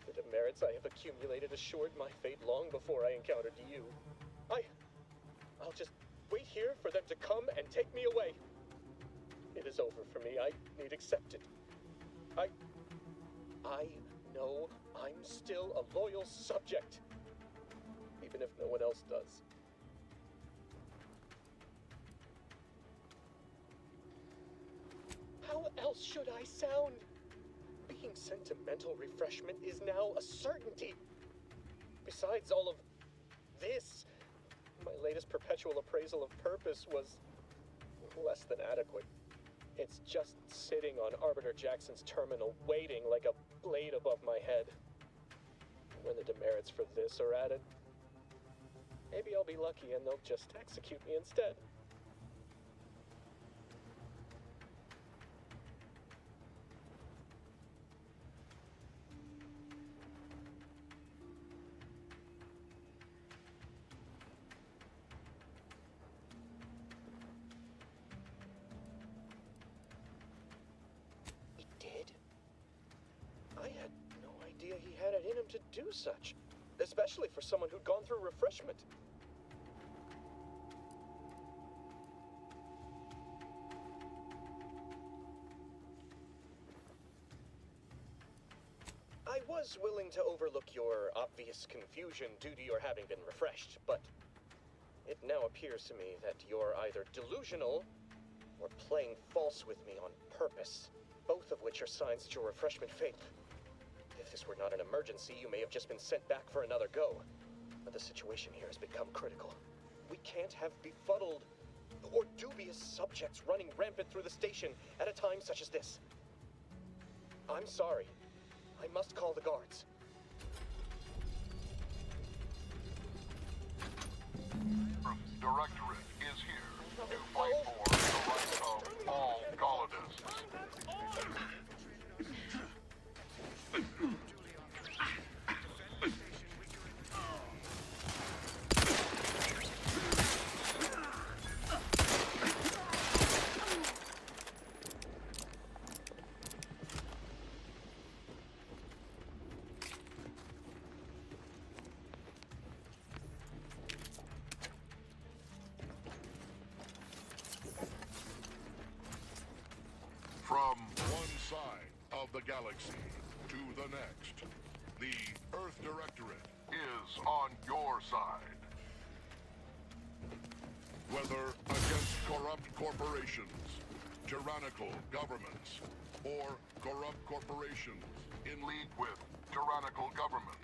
The demerits I have accumulated assured my fate long before I encountered you. I'll just wait here for them to come and take me away. It is over for me. I need accept it. I know I'm still a loyal subject, even if no one else does. How else should I sound? Being sentimental refreshment is now a certainty. Besides all of this, my latest perpetual appraisal of purpose was less than adequate. It's just sitting on Arbiter Jackson's terminal, waiting like a blade above my head. When the demerits for this are added, maybe I'll be lucky and they'll just execute me instead. He did? I had no idea he had it in him to do such, especially for someone who'd gone through refreshment. I was willing to overlook your obvious confusion due to your having been refreshed, but it now appears to me that you're either delusional or playing false with me on purpose, both of which are signs that your refreshment failed. If this were not an emergency, you may have just been sent back for another go. But the situation here has become critical. We can't have befuddled or dubious subjects running rampant through the station at a time such as this. I'm sorry. I must call the guards.
Directorate is here to fight for the rights of all colonists. From one side of the galaxy to the next, the Earth Directorate is on your side. Whether against corrupt corporations, tyrannical governments, or corrupt corporations in league with tyrannical governments.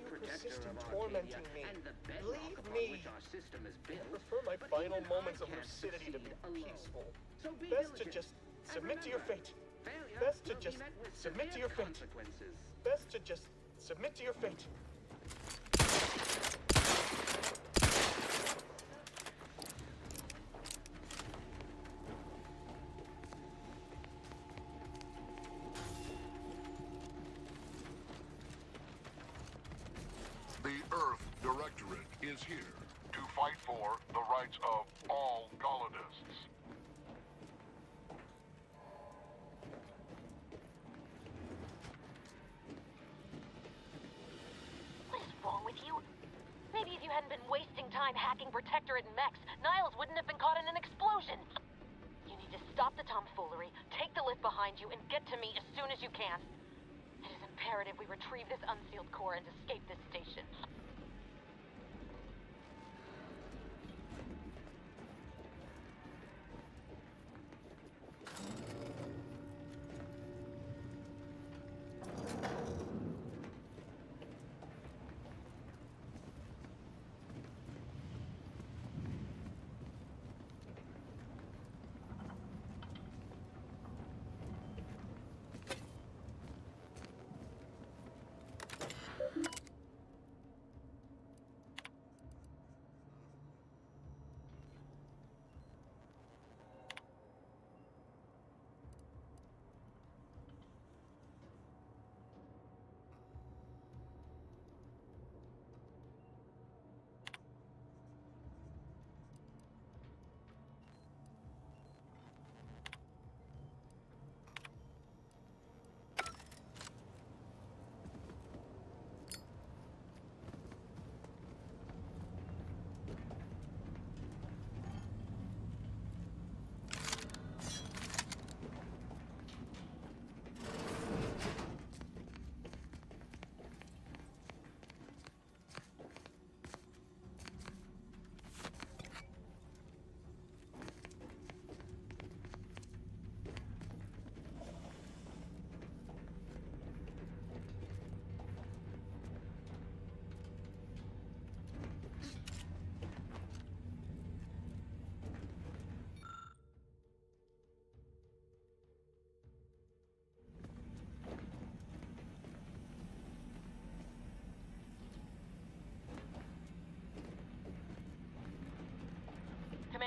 Persist in tormenting me. Leave me. I prefer my final moments of lucidity to be peaceful. Best to just submit to your fate. Best to just submit to your fate. Best to just submit to your fate.
The Earth Directorate is here to fight for the rights of all colonists.
What is wrong with you? Maybe if you hadn't been wasting time hacking Protectorate mechs, Niles wouldn't have been caught in an explosion. You need to stop the tomfoolery, take the lift behind you, and get to me as soon as you can. It is imperative we retrieve this unsealed core and escape this station.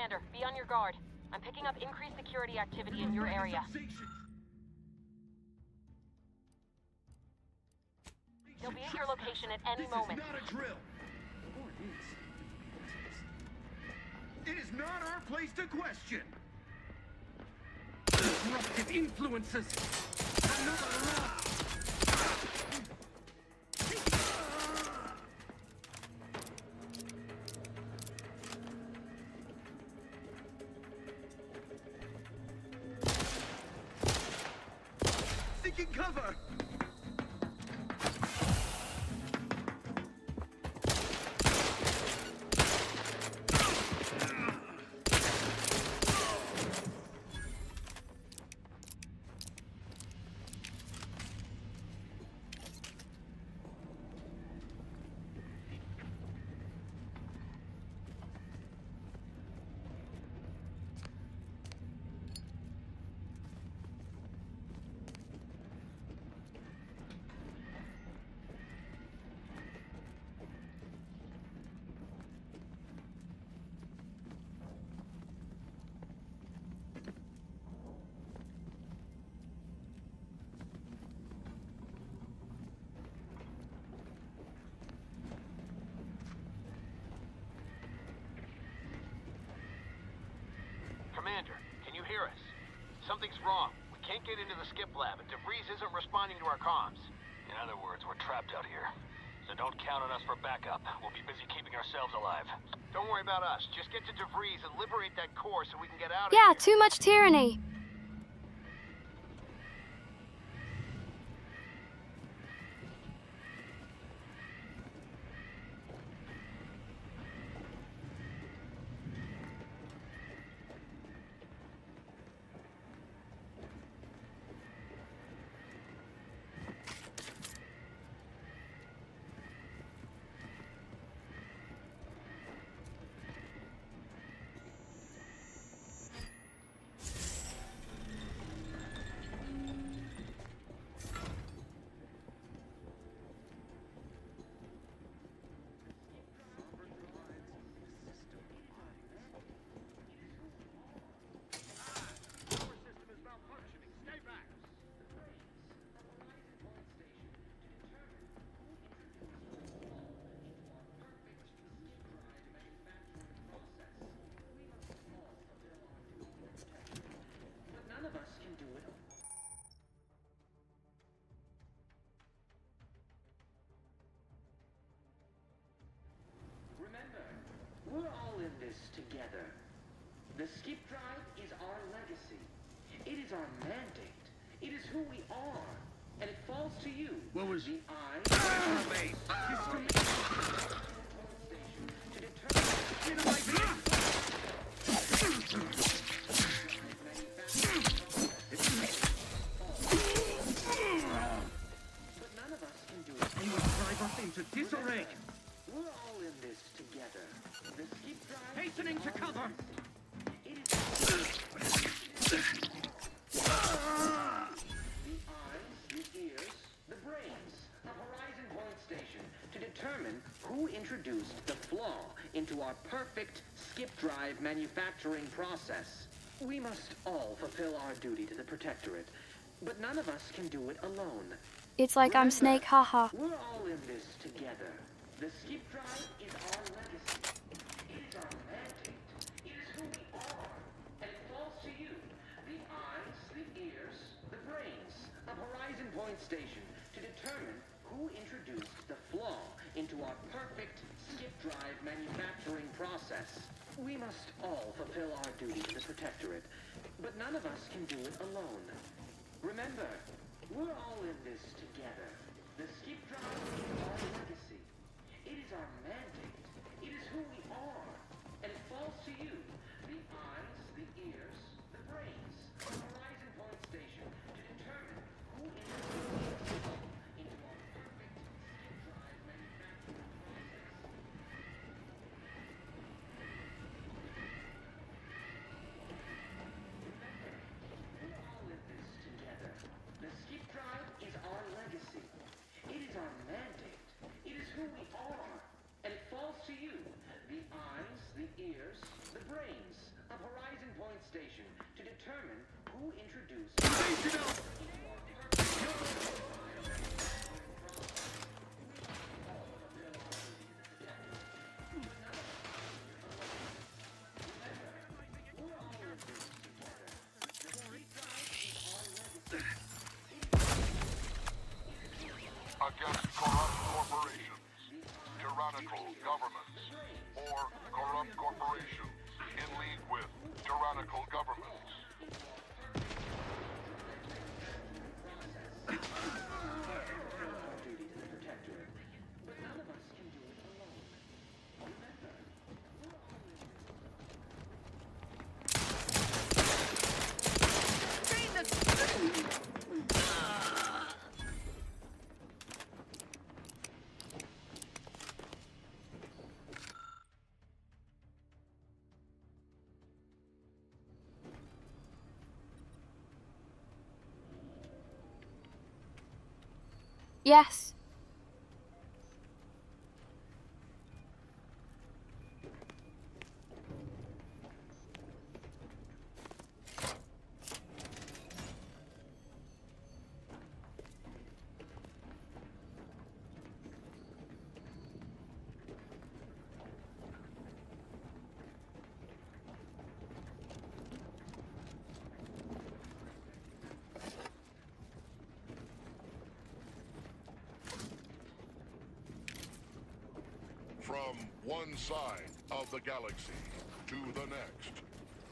Commander, be on your guard. I'm picking up increased security activity in your area. He'll be at your location at any moment.
This is not a drill! It is not our place to question! Disruptive influences! Another loss! Seeking cover!
Commander, can you hear us? Something's wrong. We can't get into the skip lab, and DeVries isn't responding to our comms. In other words, we're trapped out here. So don't count on us for backup. We'll be busy keeping ourselves alive. Don't worry about us. Just get to DeVries and liberate that core so we can get out of here.
Yeah, too much tyranny.
We're all in this together. The skip drive is our legacy. It is our mandate. It is who we are. And it falls to you.
What was...
The eye... But none of us can do it.
You would drive us into disarray!
We're all in this together. The skip drive...
Hastening to cover!
It is... The eyes, the ears, the brains of Horizon Point Station to determine who introduced the flaw into our perfect skip drive manufacturing process. We must all fulfill our duty to the Protectorate, but none of us can do it alone.
It's like I'm Snake, haha.
We're all in this together. The skip drive is our legacy. It is our mandate. It is who we are. And it falls to you, the eyes, the ears, the brains of Horizon Point Station to determine who introduced the flaw into our perfect skip drive manufacturing process. We must all fulfill our duty to the Protectorate, but none of us can do it alone. Remember, we're all in this together. The skip drive is our legacy. It is our mandate. It is who we are. And it falls to you, the eyes, the ears, the brains of Horizon Point Station to determine who introduced the flaw into our perfect skip drive manufacturing process. We're all in this together. The skip drive is our legacy. It is our mandate. It is who we are. And it falls Point Station to determine who introduced...
Against corrupt corporations, tyrannical governments, or corrupt corporations in league with tyrannical governments.
Yes.
From one side of the galaxy to the next,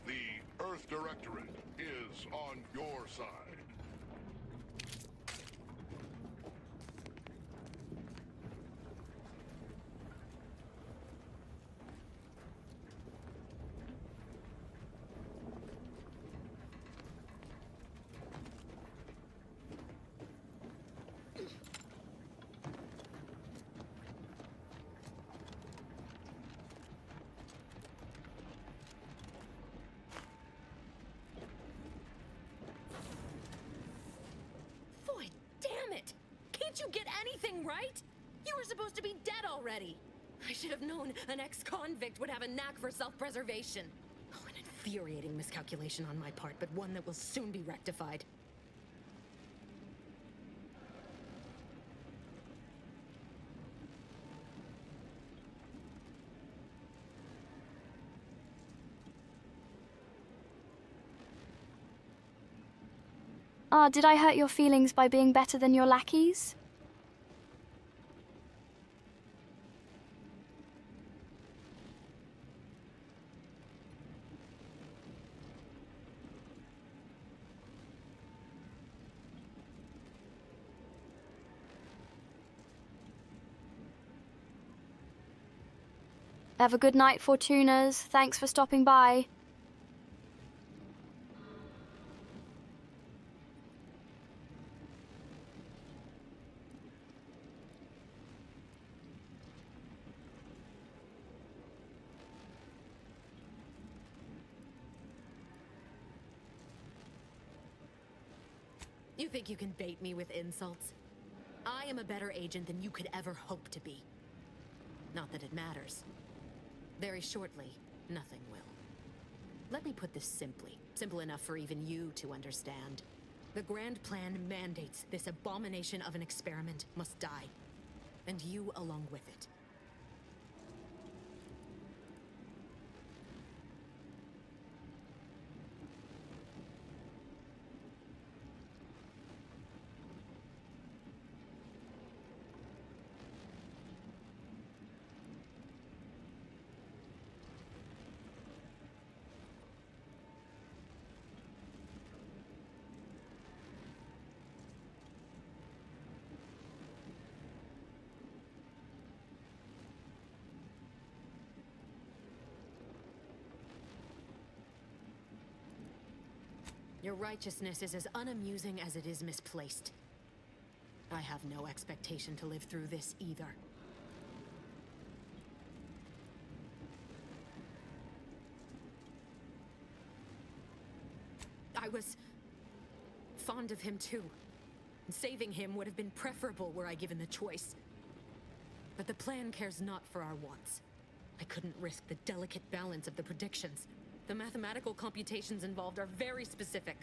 the Earth Directorate is on your side.
Did you get anything right? You were supposed to be dead already. I should have known an ex-convict would have a knack for self-preservation. Oh, an infuriating miscalculation on my part, but one that will soon be rectified.
Ah, did I hurt your feelings by being better than your lackeys? Have a good night, Fortunas. Thanks for stopping by.
You think you can bait me with insults? I am a better agent than you could ever hope to be. Not that it matters. Very shortly, nothing will. Let me put this simply. Simple enough for even you to understand. The grand plan mandates this abomination of an experiment must die. And you along with it. Your righteousness is as unamusing as it is misplaced. I have no expectation to live through this either. I was fond of him too. Saving him would have been preferable were I given the choice. But the plan cares not for our wants. I couldn't risk the delicate balance of the predictions. The mathematical computations involved are very specific.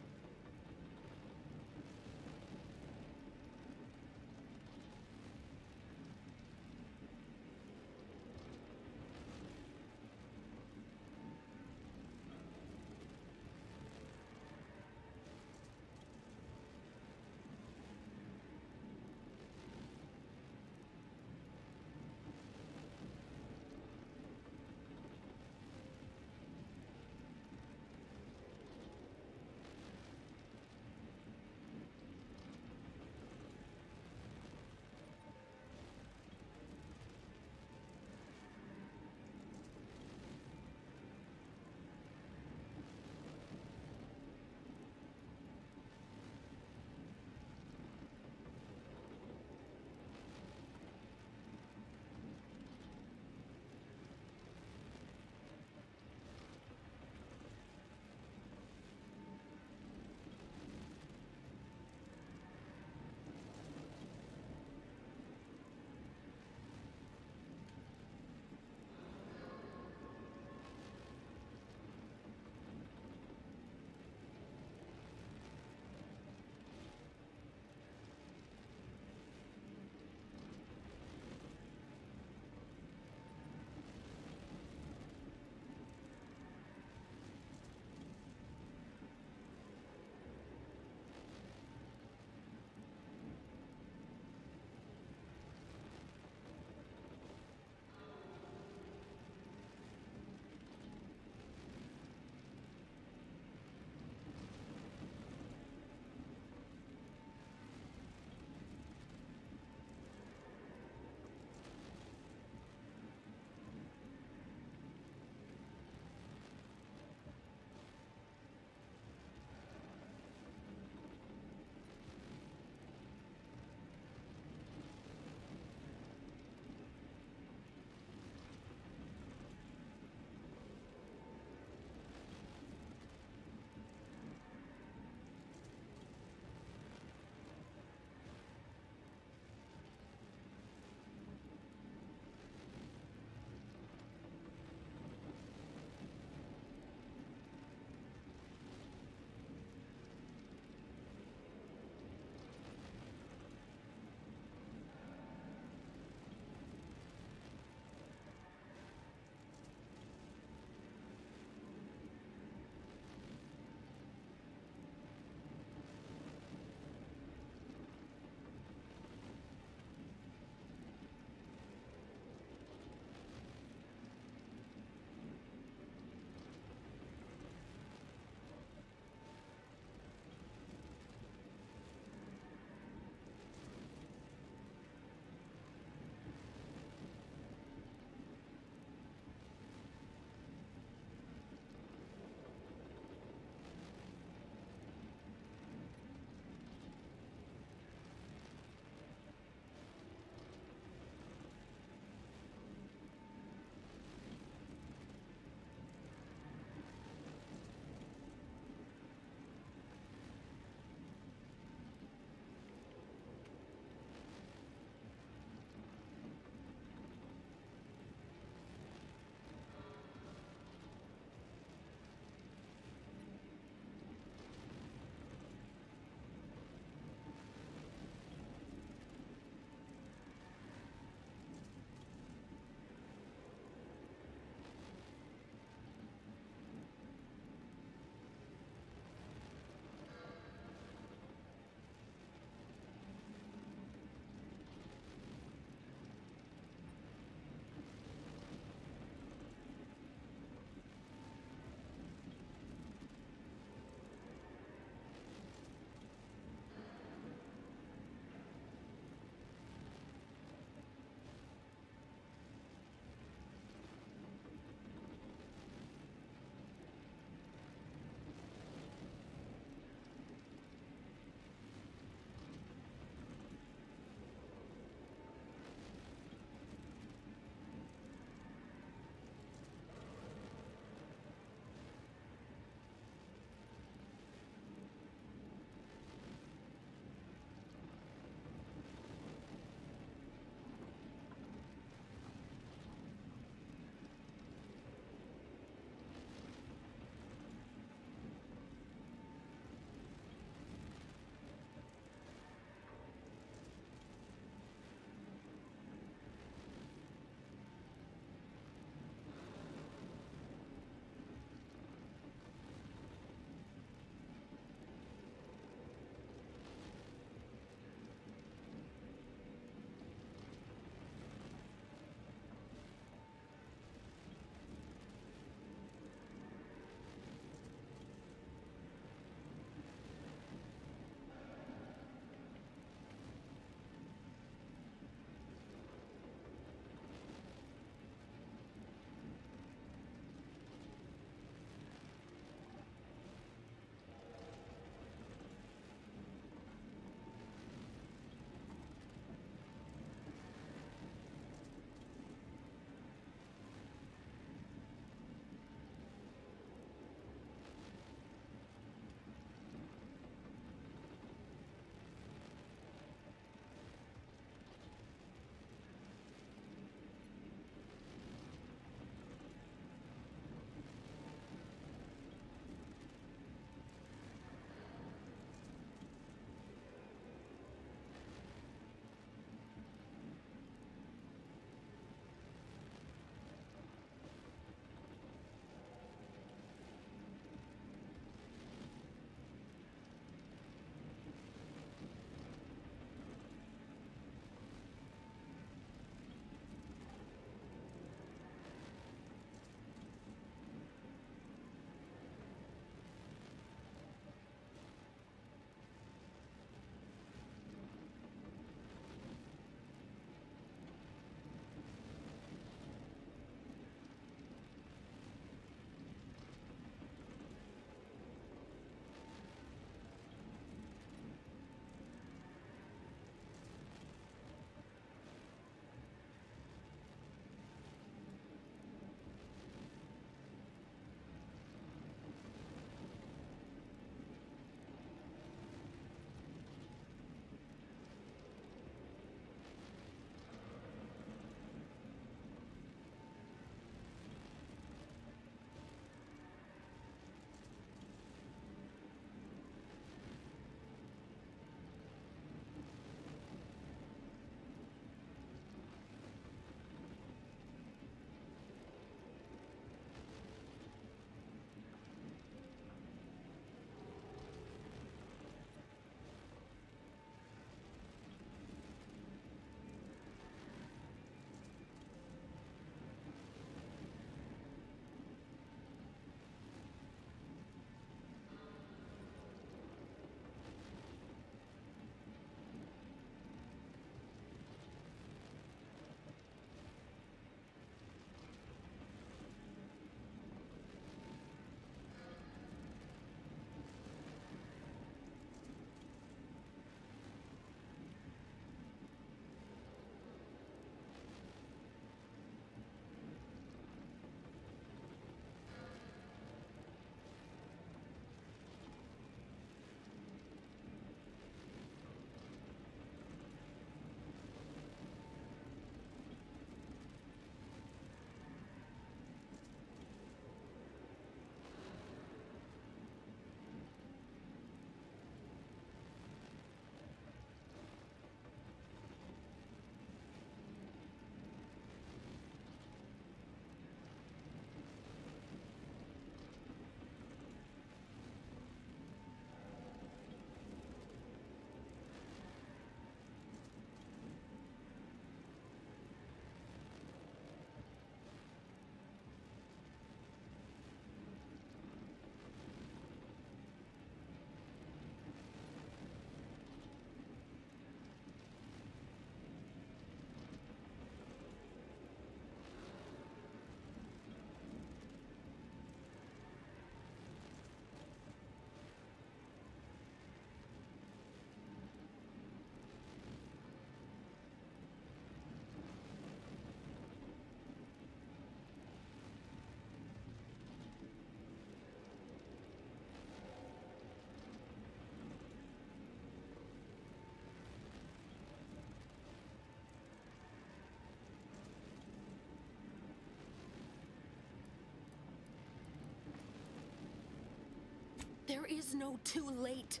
There is no too late.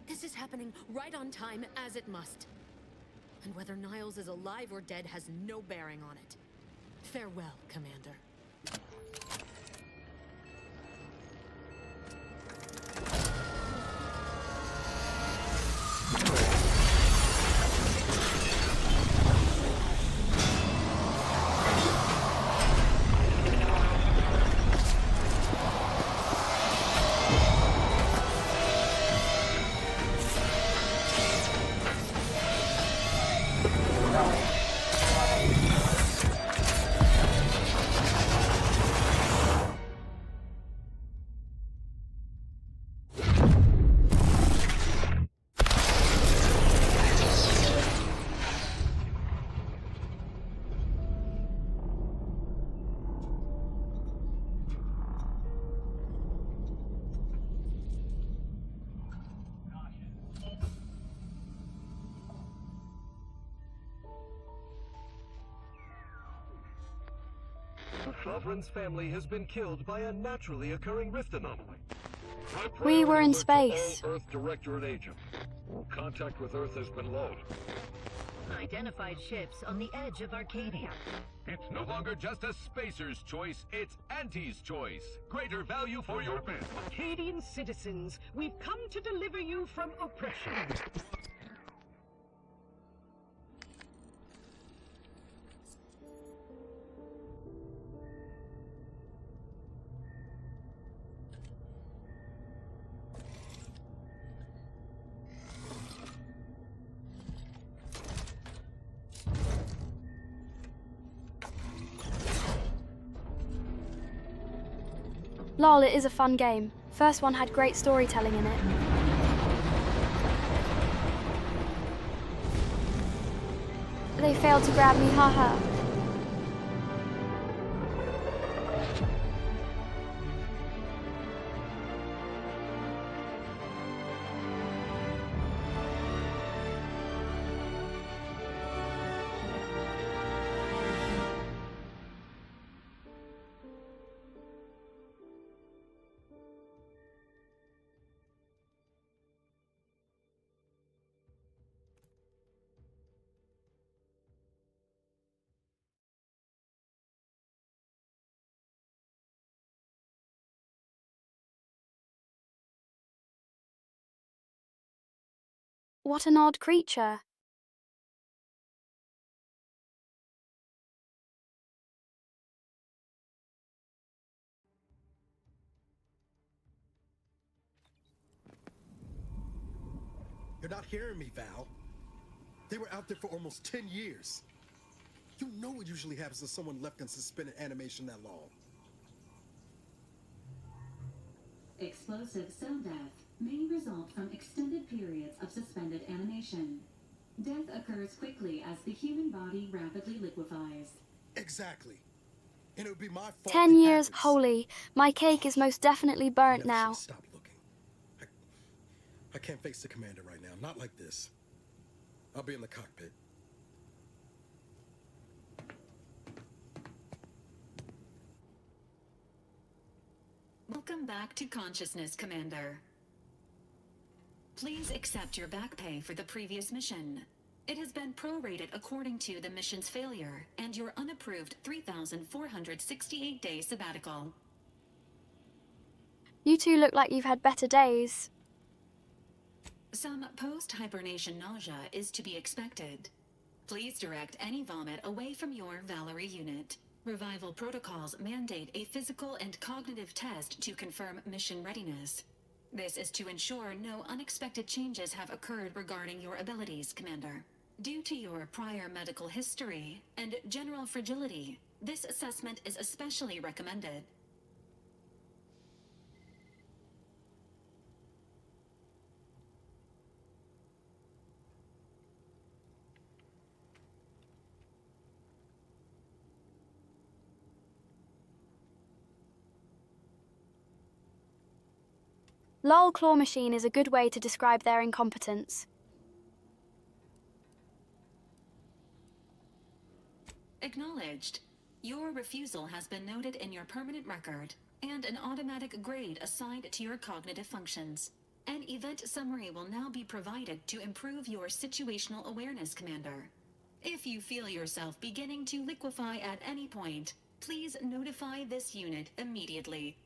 This is happening right on time, as it must. And whether Niles is alive or dead has no bearing on it. Farewell, Commander.
The Sovereign's family has been killed by a naturally occurring rift anomaly.
We were in
Alert to all
space.
Earth Directorate agents. Contact with Earth has been low.
Identified ships on the edge of Arcadia.
It's no longer just a spacer's choice, it's Auntie's choice. Greater value for your bid.
Arcadian citizens, we've come to deliver you from oppression.
Lol, it is a fun game. First one had great storytelling in it. They failed to grab me, haha. What an odd creature.
You're not hearing me, Val. They were out there for almost 10 years. You know what usually happens to someone left in suspended animation that long.
Explosive cell death may result from extended periods of suspended animation. Death occurs quickly as the human body rapidly liquefies.
Exactly. And it would be my fault.
10
it
years,
happens.
holy. My cake is most definitely burnt
Never
now.
should've stopped looking. I can't face the commander right now. Not like this. I'll be in the cockpit.
Welcome back to consciousness, Commander. Please accept your back pay for the previous mission. It has been prorated according to the mission's failure and your unapproved 3,468-day sabbatical.
You two look like you've had better days.
Some post-hibernation nausea is to be expected. Please direct any vomit away from your Valerie unit. Revival protocols mandate a physical and cognitive test to confirm mission readiness. This is to ensure no unexpected changes have occurred regarding your abilities, Commander. Due to your prior medical history and general fragility, this assessment is especially recommended.
Lol, claw machine is a good way to describe their incompetence.
Acknowledged. Your refusal has been noted in your permanent record. and an automatic grade assigned to your cognitive functions. An event summary will now be provided to improve your situational awareness, Commander. If you feel yourself beginning to liquefy at any point, please notify this unit immediately.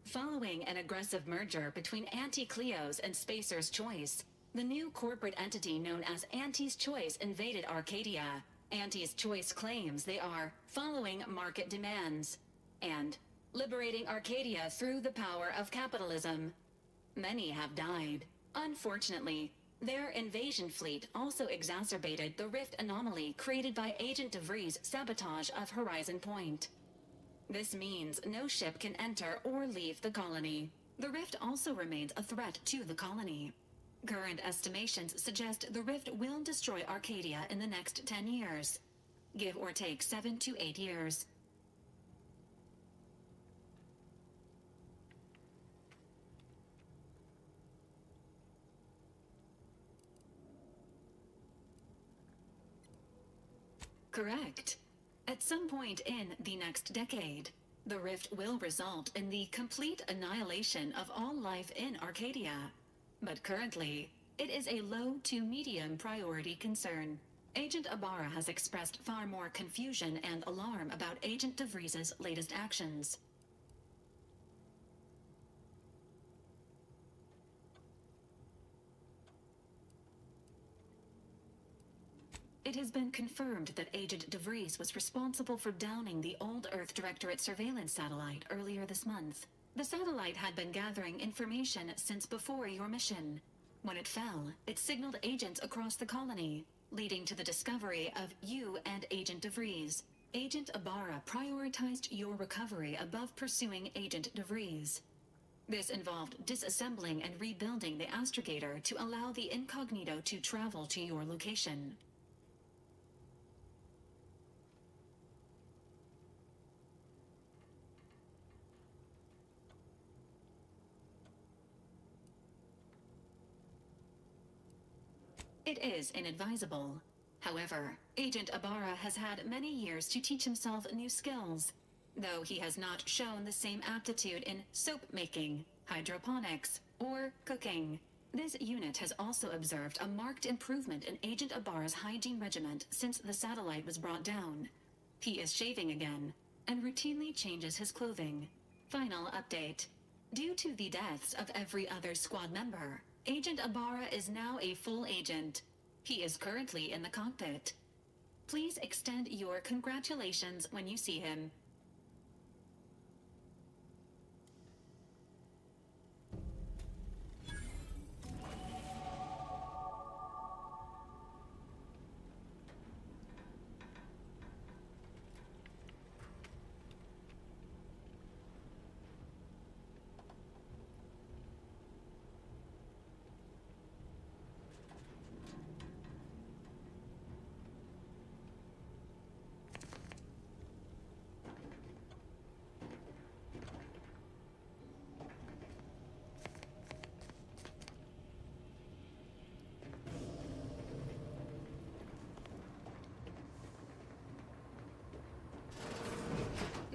Following an aggressive merger between Anti-Cleo's and Spacer's Choice, the new corporate entity known as Anti's Choice invaded Arcadia. Anti's Choice claims they are following market demands and liberating Arcadia through the power of capitalism. Many have died. Unfortunately, their invasion fleet also exacerbated the rift anomaly created by Agent DeVries' sabotage of Horizon Point. This means no ship can enter or leave the colony. The rift also remains a threat to the colony. Current estimations suggest the rift will destroy Arcadia in the next 10 years. Give or take 7 to 8 years. Correct. At some point in the next decade, the rift will result in the complete annihilation of all life in Arcadia. But currently, it is a low to medium priority concern. Agent Ibarra has expressed far more confusion and alarm about Agent DeVries' latest actions. It has been confirmed that Agent DeVries was responsible for downing the old Earth Directorate surveillance satellite earlier this month. The satellite had been gathering information since before your mission. When it fell, it signaled agents across the colony, leading to the discovery of you and Agent DeVries. Agent Ibarra prioritized your recovery above pursuing Agent DeVries. This involved disassembling and rebuilding the astrogator to allow the incognito to travel to your location. It is inadvisable. However, Agent Ibarra has had many years to teach himself new skills, though he has not shown the same aptitude in soap making, hydroponics, or cooking. This unit has also observed a marked improvement in Agent Ibarra's hygiene regimen since the satellite was brought down. He is shaving again, and routinely changes his clothing. Final update. Due to the deaths of every other squad member, Agent Ibarra is now a full agent. He is currently in the cockpit. Please extend your congratulations when you see him.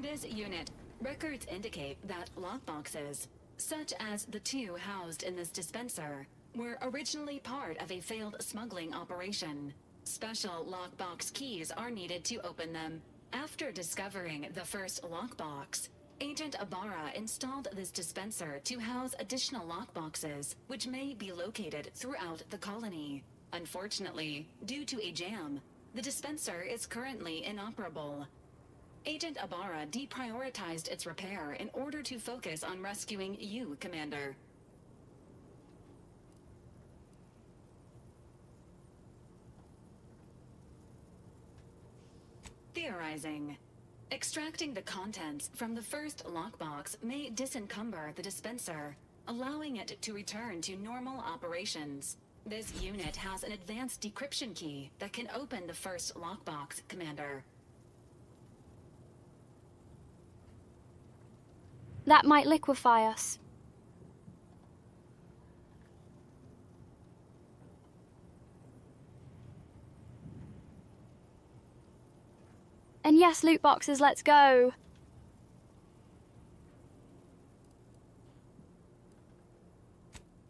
This unit, records indicate that lockboxes, such as the two housed in this dispenser, were originally part of a failed smuggling operation. Special lockbox keys are needed to open them. After discovering the first lockbox, Agent Ibarra installed this dispenser to house additional lockboxes, which may be located throughout the colony. Unfortunately, due to a jam, the dispenser is currently inoperable. Agent Ibarra deprioritized its repair in order to focus on rescuing you, Commander. Theorizing. Extracting the contents from the first lockbox may disencumber the dispenser, allowing it to return to normal operations. This unit has an advanced decryption key that can open the first lockbox, Commander.
That might liquefy us. And yes, loot boxes, let's go!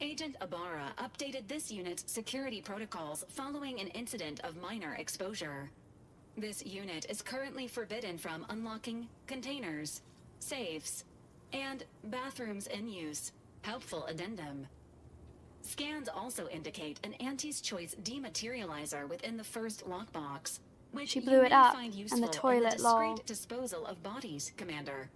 Agent Ibarra updated this unit's security protocols following an incident of minor exposure. This unit is currently forbidden from unlocking containers, safes, and bathrooms in use. Helpful addendum. Scans also indicate an Auntie's Choice dematerializer within the first lockbox, which
She blew
you
it
may
up,
find
and
useful
the toilet,
in the discreet
lol.
disposal of bodies, Commander.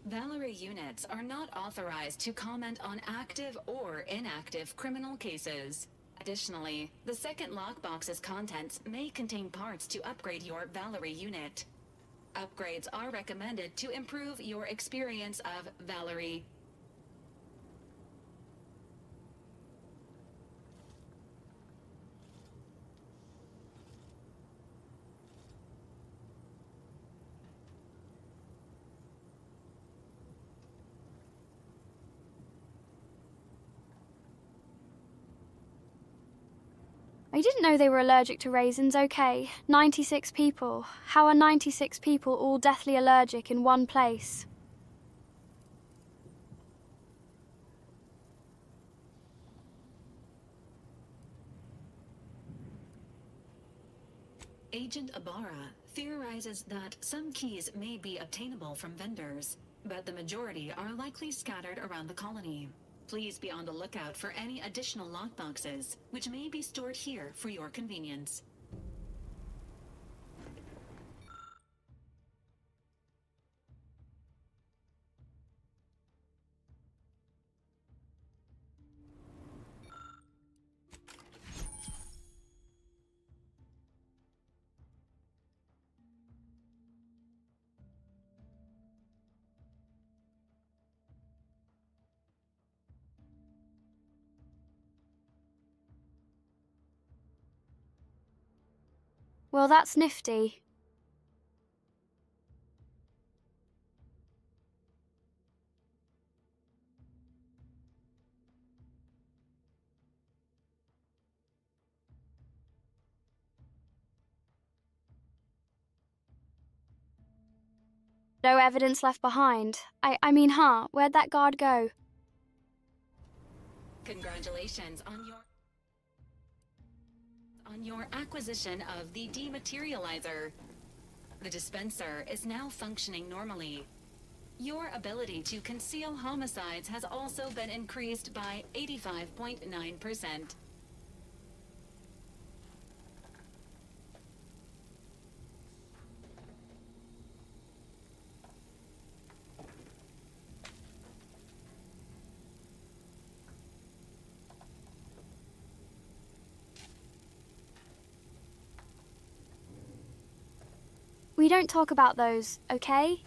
Valerie units are not authorized to comment on active or inactive criminal cases. Additionally, the second lockbox's contents may contain parts to upgrade your Valerie unit. Upgrades are recommended to improve your experience of Valerie.
I didn't know they were allergic to raisins, okay. 96 people. How are 96 people all deathly allergic in one place?
Agent Ibarra theorizes that some keys may be obtainable from vendors, but the majority are likely scattered around the colony. Please be on the lookout for any additional lockboxes, which may be stored here for your convenience.
Well, that's nifty. No evidence left behind. I mean, where'd that guard go?
Congratulations on your acquisition of the dematerializer. The dispenser is now functioning normally. Your ability to conceal homicides has also been increased by 85.9%.
We don't talk about those, okay?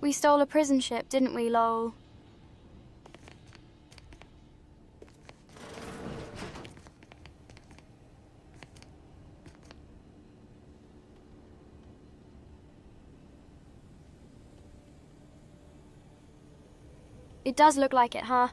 We stole a prison ship, didn't we, lol? It does look like it, huh?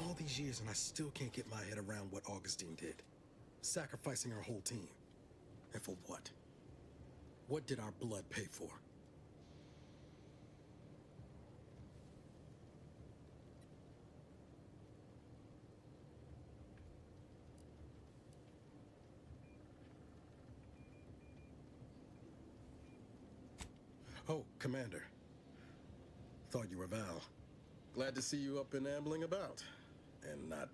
All these years and I still can't get my head around what Augustine did. Sacrificing our whole team. And for what? What did our blood pay for? Oh, Commander. Thought you were Val. Glad to see you up and ambling about. And not,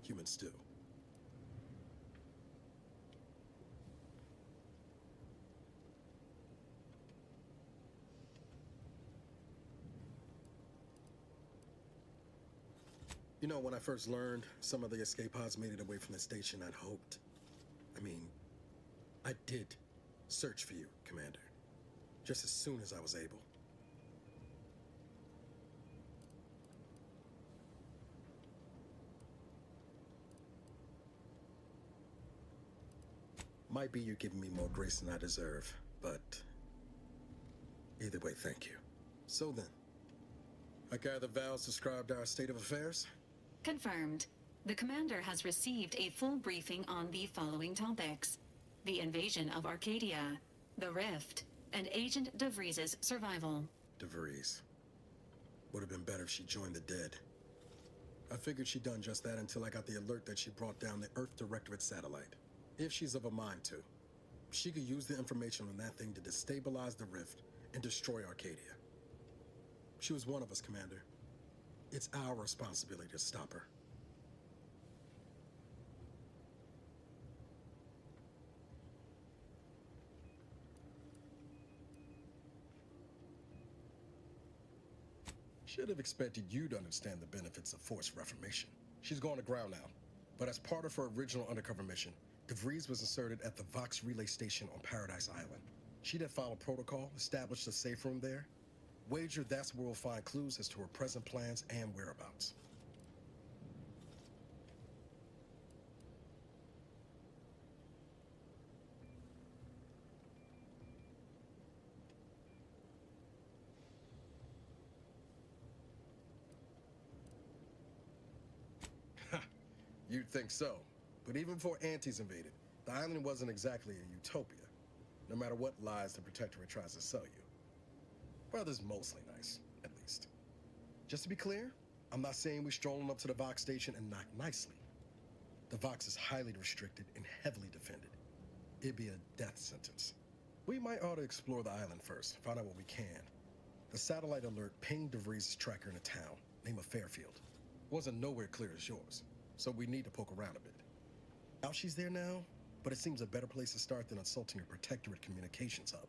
human stew. You know, when I first learned some of the escape pods made it away from the station, I'd hoped. I did search for you, Commander. Just as soon as I was able. Might be you're giving me more grace than I deserve, but either way, thank you. So then, I gather Val's described our state of affairs?
Confirmed. The commander has received a full briefing on the following topics: the invasion of Arcadia, the Rift, and Agent DeVries's survival.
DeVries. Would have been better if she joined the dead. I figured she'd done just that until I got the alert that she brought down the Earth Directorate satellite. If she's of a mind to, she could use the information on that thing to destabilize the Rift and destroy Arcadia. She was one of us, Commander. It's our responsibility to stop her. Should have expected you to understand the benefits of forced reformation. She's gone to ground now, but as part of her original undercover mission, DeVries was inserted at the Vox relay station on Paradise Island. She'd have followed protocol, established a safe room there. Wager that's where we'll find clues as to her present plans and whereabouts. You'd think so, but even before Antes invaded, the island wasn't exactly a utopia, no matter what lies the Protectorate tries to sell you. Weather's mostly nice, at least. Just to be clear, I'm not saying we're strolling up to the Vox station and knock nicely. The Vox is highly restricted and heavily defended. It'd be a death sentence. We might ought to explore the island first, find out what we can. The satellite alert pinged DeVries' tracker in a town, name of Fairfield. Wasn't nowhere clear as yours, so we need to poke around a bit. Now she's there now, but it seems a better place to start than assaulting a Protectorate communications hub.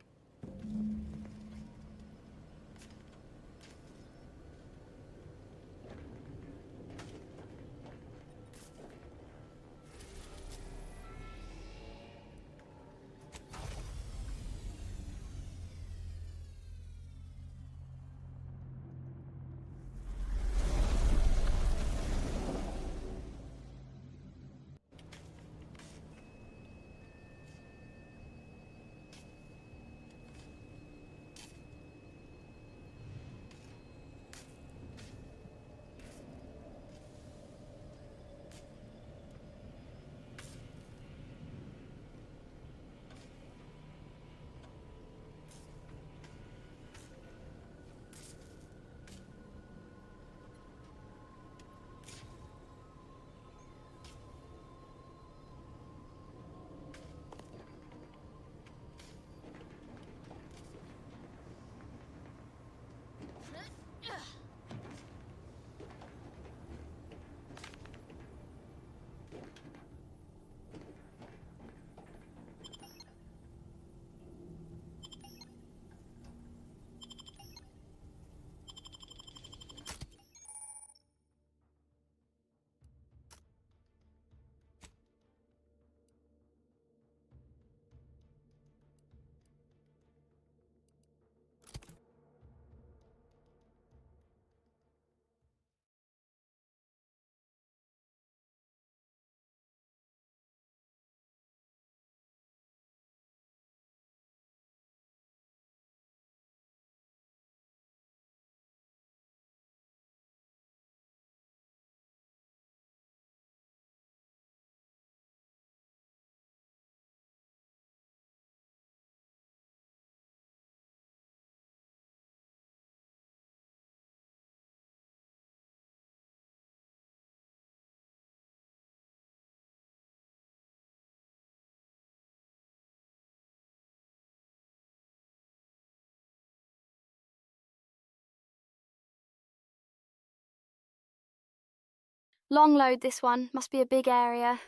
Long load this one, must be a big area.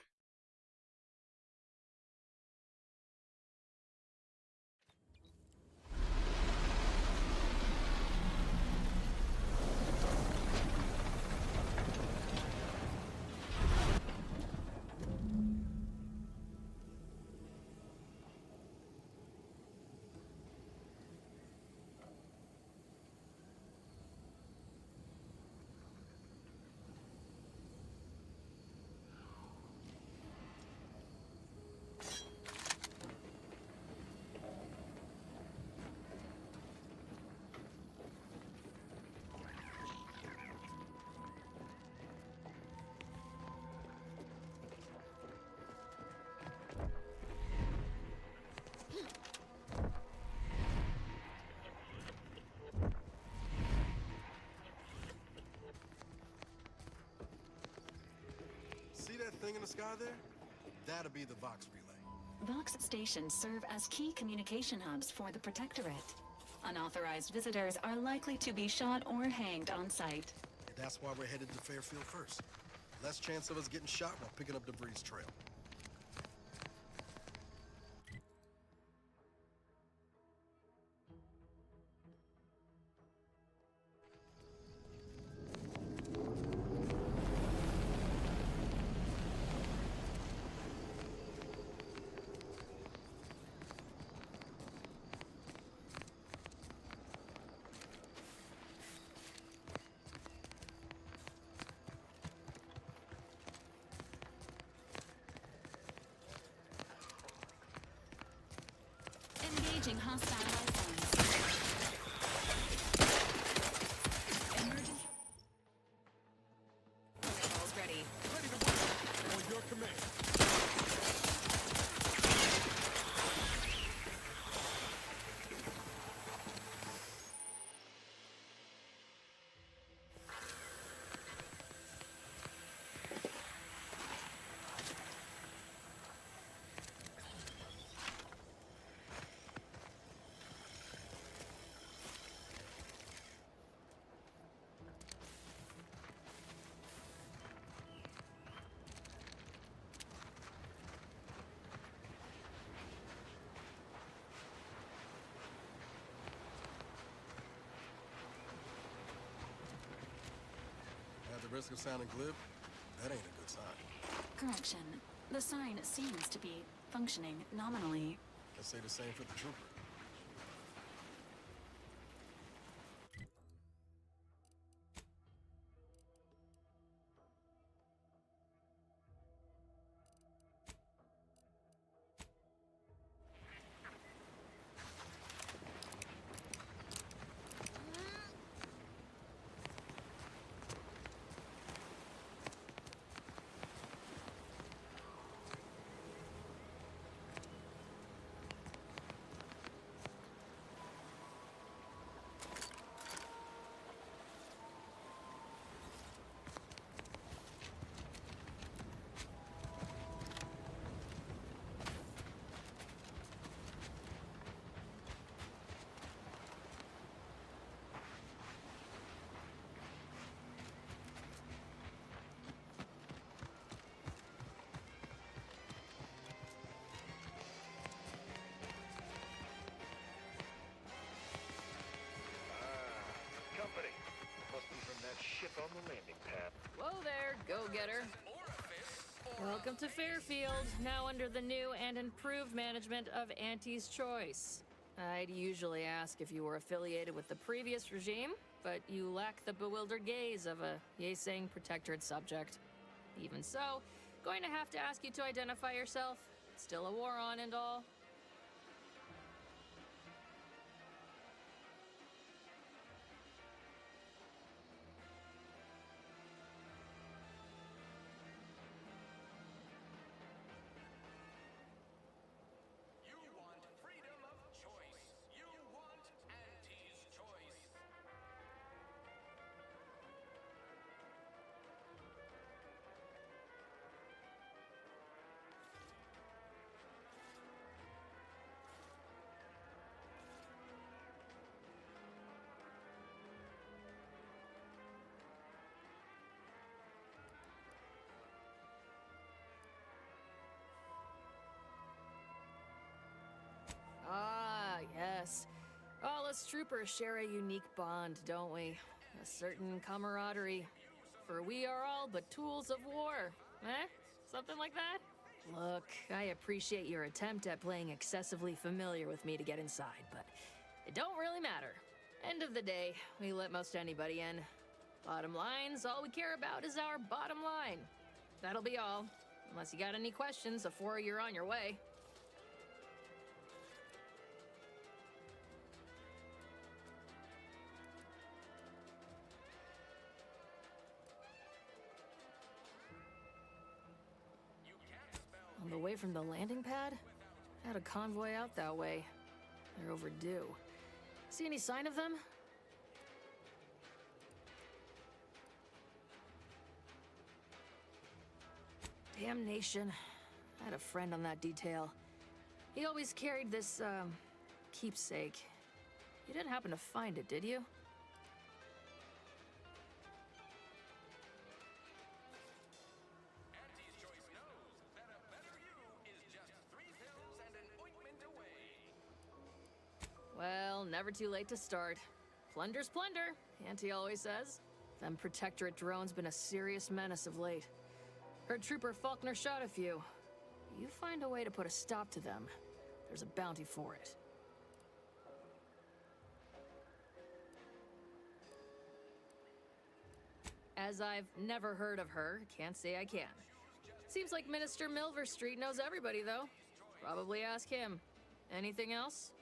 See that thing in the sky there? That'll be the Vox relay.
Vox stations serve as key communication hubs for the Protectorate. Unauthorized visitors are likely to be shot or hanged on sight.
And that's why we're headed to Fairfield first. Less chance of us getting shot while picking up debris trail.
Engaging hostile life forms. Emergency. Protocols ready.
Ready to work. On your command. At the risk of sounding glib, that ain't a good sign.
Correction. The sign seems to be functioning nominally.
Let's say the same for the trooper.
Ship on the landing pad.
Whoa there, go-getter. Welcome to Fairfield, now under the new and improved management of Auntie's Choice. I'd usually ask if you were affiliated with the previous regime, but you lack the bewildered gaze of a yay-saying Protectorate subject. Even so, going to have to ask you to identify yourself. Still a war on and all. Us troopers share a unique bond, don't we? A certain camaraderie. For we are all but tools of war. Eh? Something like that? Look, I appreciate your attempt at playing excessively familiar with me to get inside, but it don't really matter. End of the day, we let most anybody in. Bottom line's all we care about is our bottom line. That'll be all. Unless you got any questions before you're on your way. On the way from the landing pad? Had a convoy out that way. They're overdue. See any sign of them? Damnation. I had a friend on that detail. He always carried this, keepsake. You didn't happen to find it, did you? Well, never too late to start. Plunder's plunder, Auntie always says. Them Protectorate drones been a serious menace of late. Heard Trooper Faulkner shot a few. You find a way to put a stop to them, there's a bounty for it. As I've never heard of her, can't say I can. Seems like Minister Rawrverse knows everybody, though. Probably ask him. Anything else?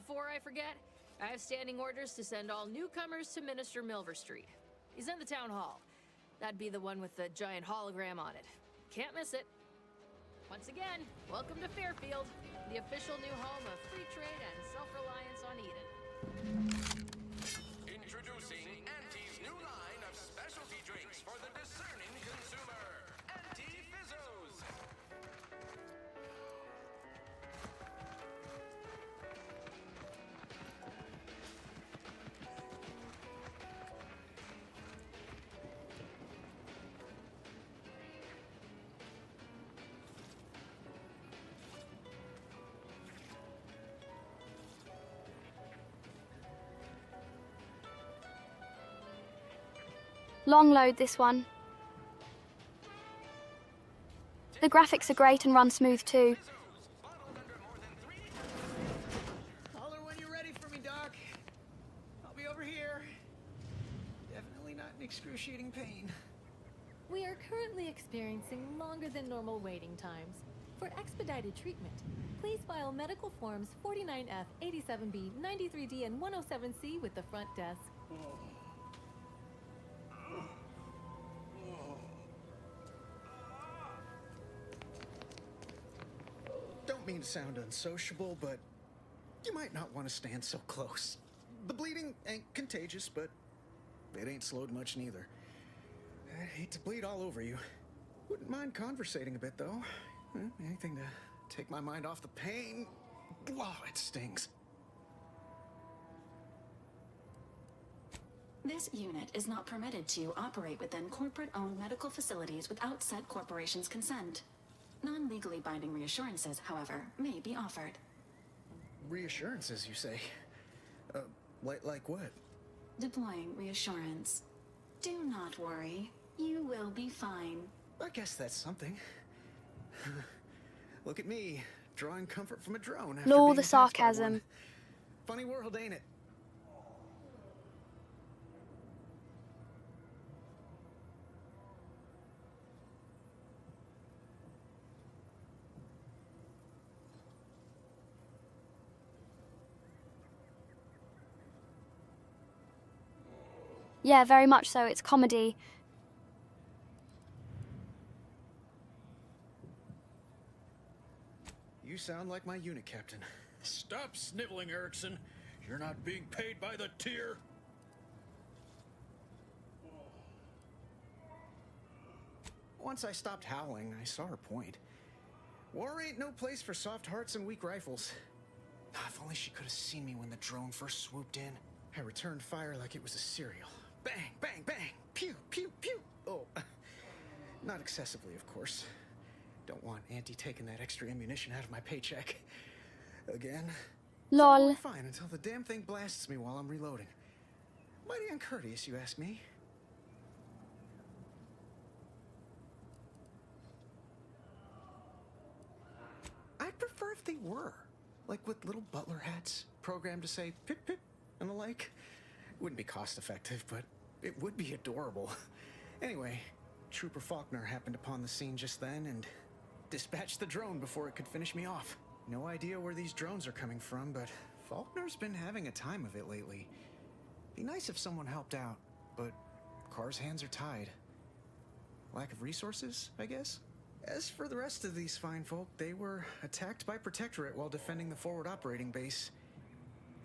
Before I forget, I have standing orders to send all newcomers to Minister Rawrverse. He's in the town hall. That'd be the one with the giant hologram on it. Can't miss it. Once again, welcome to Fairfield, the official new home of free trade and self-reliance on Eden.
Introducing Auntie's new line of specialty drinks for the discerning consumer. Anti-Fizzos!
Long load this one. The graphics are great and run smooth too.
Holler when you're ready for me, Doc. I'll be over here. Definitely not in excruciating pain.
We are currently experiencing longer than normal waiting times. For expedited treatment, please file medical forms 49F, 87B, 93D, and 107C with the front desk.
Don't mean to sound unsociable, but you might not want to stand so close. The bleeding ain't contagious, but it ain't slowed much neither. I hate to bleed all over you. Wouldn't mind conversating a bit, though. Anything to take my mind off the pain. Oh, it stings.
This unit is not permitted to operate within corporate-owned medical facilities without said corporation's consent. Non-legally binding reassurances, however, may be offered.
Reassurances, you say? Like what?
Deploying reassurance. Do not worry. You will be fine.
I guess that's something. Look at me, drawing comfort from a drone after
Lord,
being
the
attacked by one.
sarcasm.
Funny world, ain't it?
Yeah, very much so. It's comedy.
You sound like my unit captain.
Stop sniveling, Erickson. You're not being paid by the tier.
Once I stopped howling, I saw her point. War ain't no place for soft hearts and weak rifles. If only she could have seen me when the drone first swooped in. I returned fire like it was a cereal. Bang, bang, bang! Pew, pew, pew! Oh, not excessively, of course. Don't want Auntie taking that extra ammunition out of my paycheck. Again.
Lol.
So fine until the damn thing blasts me while I'm reloading. Mighty uncourteous, you ask me. I'd prefer if they were. Like with little butler hats, programmed to say pip pip and the like. Wouldn't be cost effective, but it would be adorable. Anyway, Trooper Faulkner happened upon the scene just then and dispatched the drone before it could finish me off. No idea where these drones are coming from, but Faulkner's been having a time of it lately. Be nice if someone helped out, but Carr's hands are tied. Lack of resources, I guess? As for the rest of these fine folk, they were attacked by Protectorate while defending the forward operating base.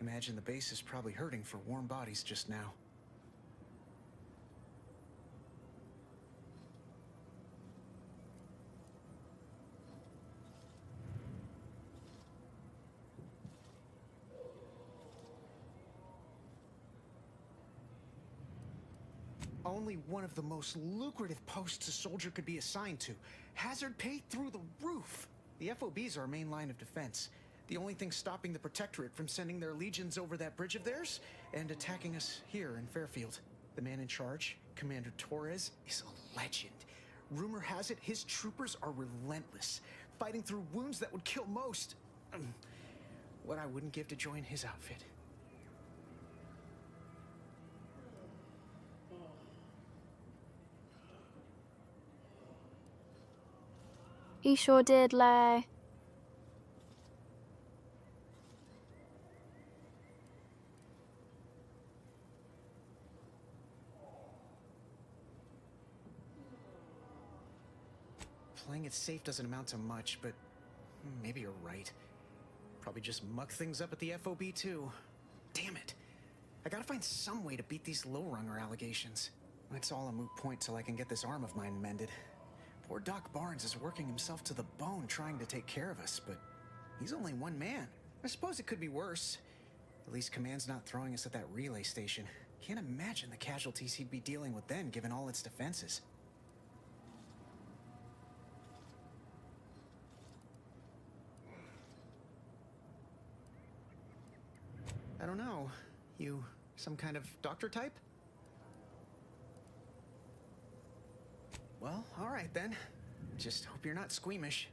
Imagine the base is probably hurting for warm bodies just now. Only one of the most lucrative posts a soldier could be assigned to. Hazard pay through the roof. The FOBs are our main line of defense. The only thing stopping the Protectorate from sending their legions over that bridge of theirs and attacking us here in Fairfield. The man in charge, Commander Torres, is a legend. Rumor has it his troopers are relentless, fighting through wounds that would kill most. What I wouldn't give to join his outfit.
He sure did, Lay.
Playing it safe doesn't amount to much, but maybe you're right. Probably just muck things up at the FOB too. Damn it. I gotta find some way to beat these low-runger allegations. It's all a moot point till I can get this arm of mine mended. Poor Doc Barnes is working himself to the bone trying to take care of us, but he's only one man. I suppose it could be worse. At least Command's not throwing us at that relay station. Can't imagine the casualties he'd be dealing with then, given all its defenses. I don't know. You some kind of doctor type? Well, all right then. Just hope you're not squeamish.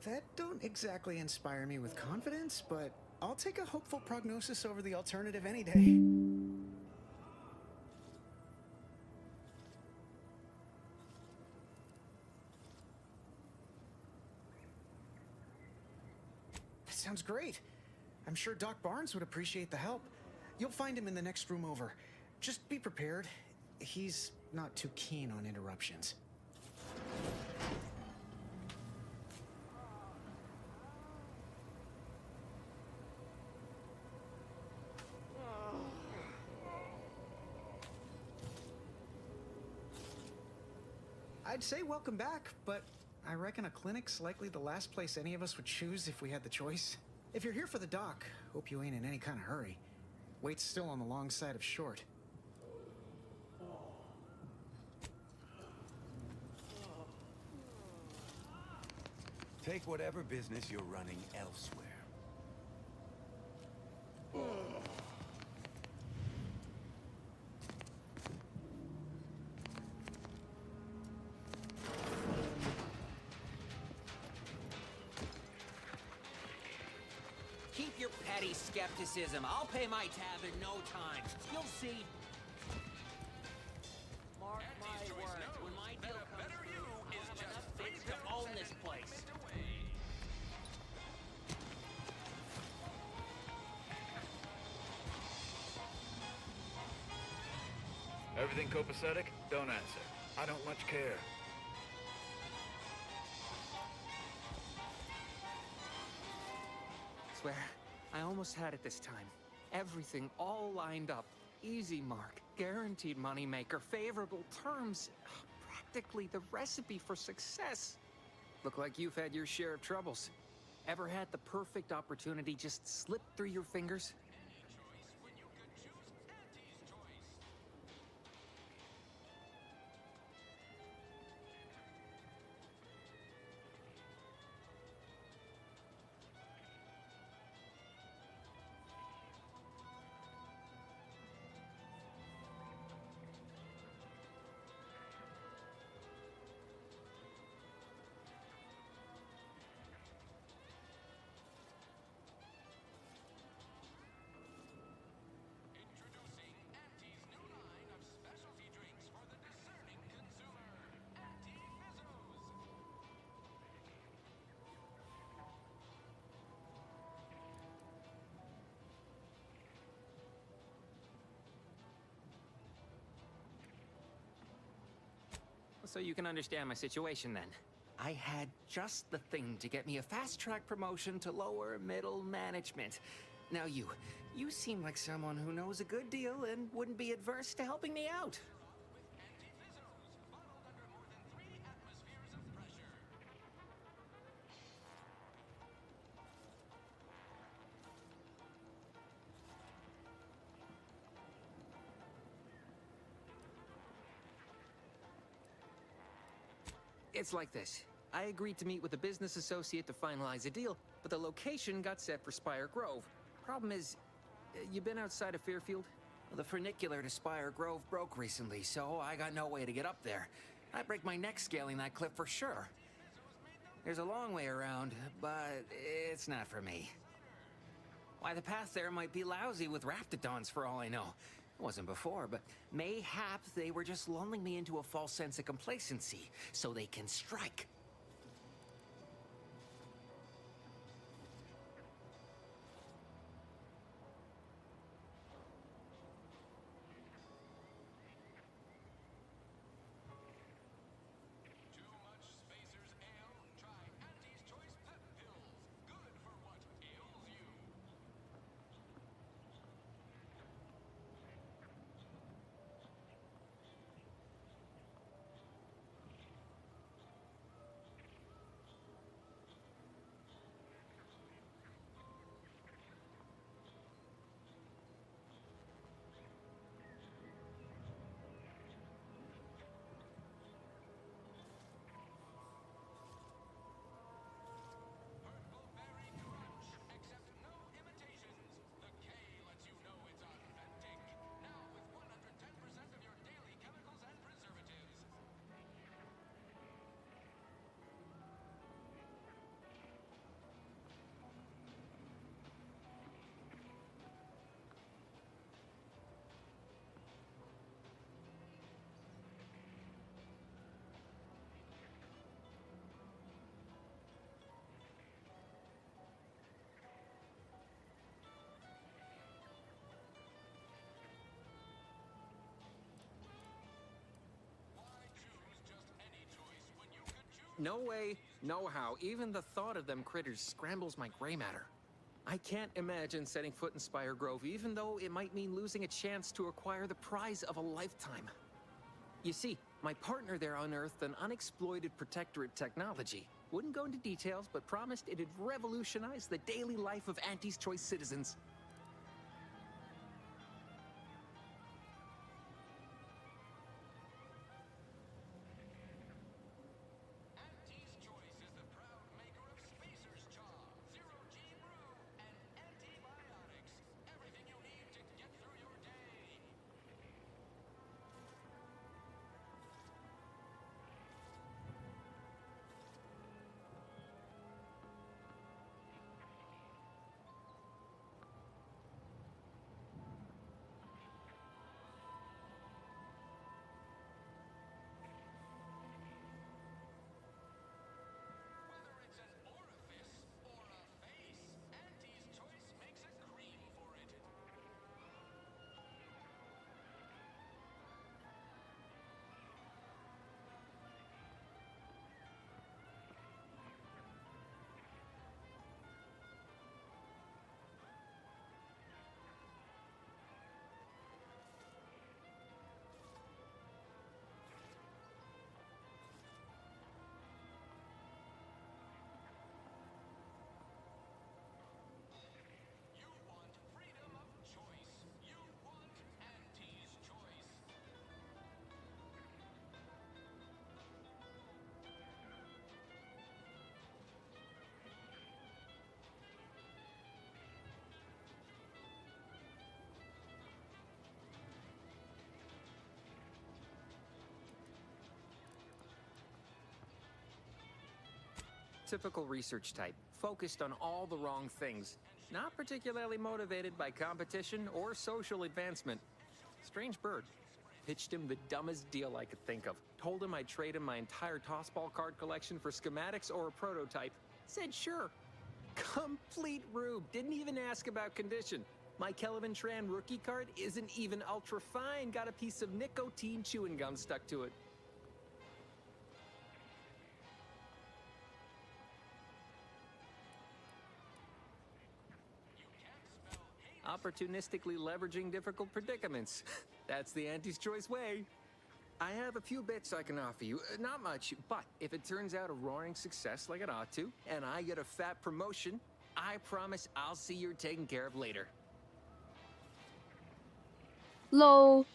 That don't exactly inspire me with confidence, but I'll take a hopeful prognosis over the alternative any day. Sounds great. I'm sure Doc Barnes would appreciate the help. You'll find him in the next room over. Just be prepared. He's not too keen on interruptions. I'd say welcome back, but I reckon a clinic's likely the last place any of us would choose if we had the choice. If you're here for the doc, hope you ain't in any kind of hurry. Wait's still on the long side of short.
Take whatever business you're running elsewhere.
Keep your petty skepticism. I'll pay my tab in no time. You'll see. Mark my words, when my deal comes through, I'll have enough bids to own this place.
Everything copacetic? Don't answer. I don't much care.
Swear, I almost had it this time. Everything all lined up. Easy mark, guaranteed moneymaker, favorable terms. practically the recipe for success. Look like you've had your share of troubles. Ever had the perfect opportunity just slip through your fingers? So you can understand my situation then. I had just the thing to get me a fast-track promotion to lower middle management. Now you seem like someone who knows a good deal and wouldn't be adverse to helping me out. It's like this. I agreed to meet with a business associate to finalize a deal, but the location got set for Spire Grove. Problem is, you been outside of Fairfield? Well, the funicular to Spire Grove broke recently, so I got no way to get up there. I'd break my neck scaling that cliff for sure. There's a long way around, but it's not for me. Why, the path there might be lousy with raptidons for all I know. It wasn't before, but mayhap they were just lulling me into a false sense of complacency so they can strike. No way, no how. Even the thought of them critters scrambles my gray matter. I can't imagine setting foot in Spire Grove, even though it might mean losing a chance to acquire the prize of a lifetime. You see, my partner there unearthed an unexploited protectorate technology. Wouldn't go into details, but promised it'd revolutionize the daily life of Auntie's Choice citizens. typical research type, focused on all the wrong things. Not particularly motivated by competition or social advancement. Strange bird. Pitched him the dumbest deal I could think of. Told him I'd trade him my entire tossball card collection for schematics or a prototype. Said sure. Complete rube. Didn't even ask about condition. My Kelvin Tran rookie card isn't even ultra fine. Got a piece of nicotine chewing gum stuck to it. Opportunistically leveraging difficult predicaments. That's the Auntie's Choice way. I have a few bits I can offer you. Not much, but if it turns out a roaring success like it ought to, and I get a fat promotion, I promise I'll see you're taken care of later.
Lol.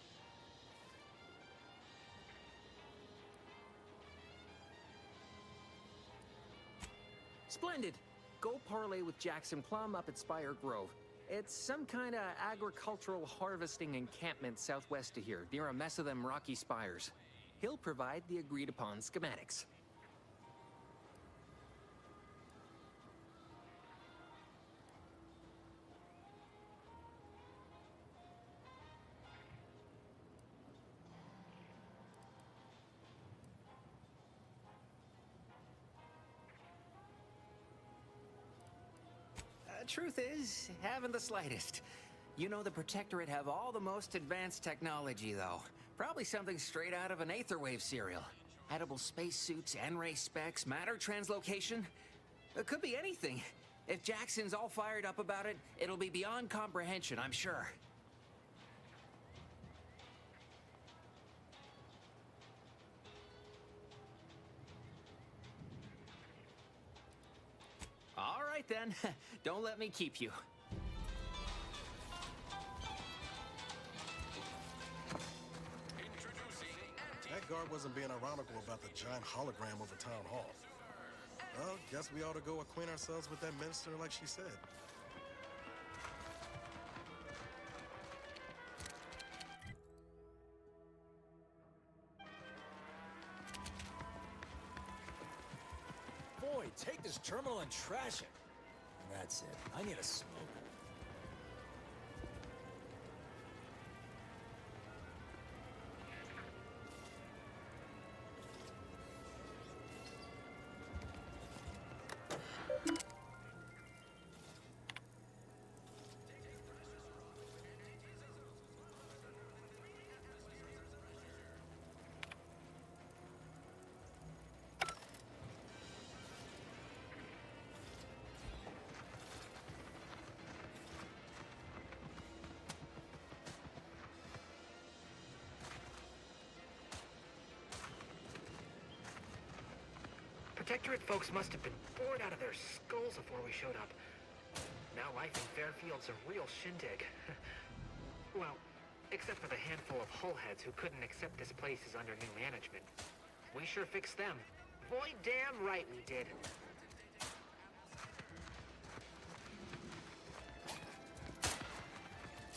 Splendid. Go parlay with Jackson Plum up at Spire Grove. It's some kind of agricultural harvesting encampment southwest of here, near a mess of them rocky spires. He'll provide the agreed-upon schematics. Truth is, haven't the slightest. You know, the Protectorate have all the most advanced technology, though. Probably something straight out of an Aetherwave serial. Edible spacesuits, N-ray specs, matter translocation. It could be anything. If Jackson's all fired up about it, it'll be beyond comprehension, I'm sure. All right, then. Don't let me keep you.
That guard wasn't being ironical about the giant hologram over town hall. Well, guess we ought to go acquaint ourselves with that minister like she said.
Boy, take this terminal and trash it. That's it. I need a smoke.
Protectorate folks must have been bored out of their skulls before we showed up. Now life in Fairfield's a real shindig. Well, except for the handful of hullheads who couldn't accept this place is under new management. We sure fixed them. Boy, damn right we did.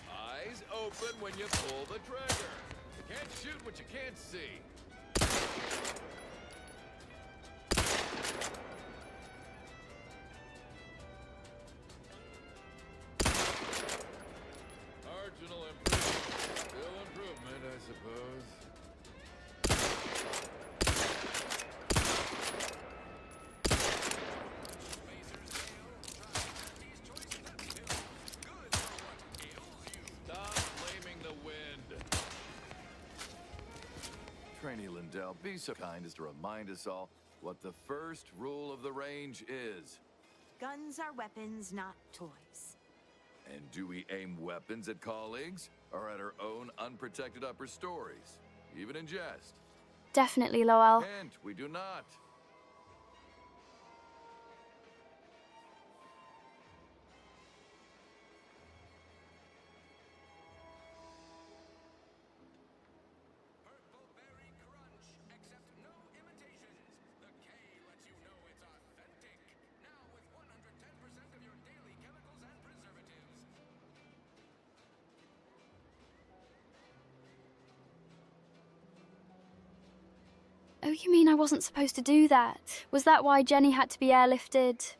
Eyes open when you pull the trigger. You can't shoot what you can't see. Marginal improvement. Still improvement, I suppose. Stop blaming the wind.
Trainee Lindell, be so kind as to remind us all what the first rule of the range is.
Guns are weapons, not toys.
And do we aim weapons at colleagues or at our own unprotected upper stories, even in jest?
Definitely, Lowell.
Hint, we do not.
Oh, you mean I wasn't supposed to do that? Was that why Jenny had to be airlifted?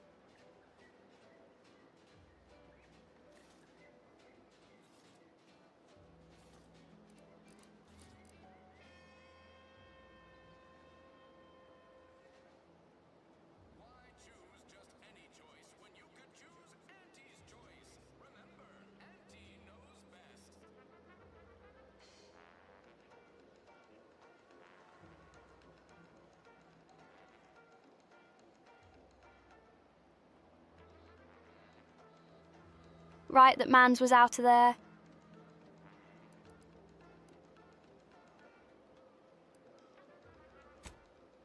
Right that Mans was out of there.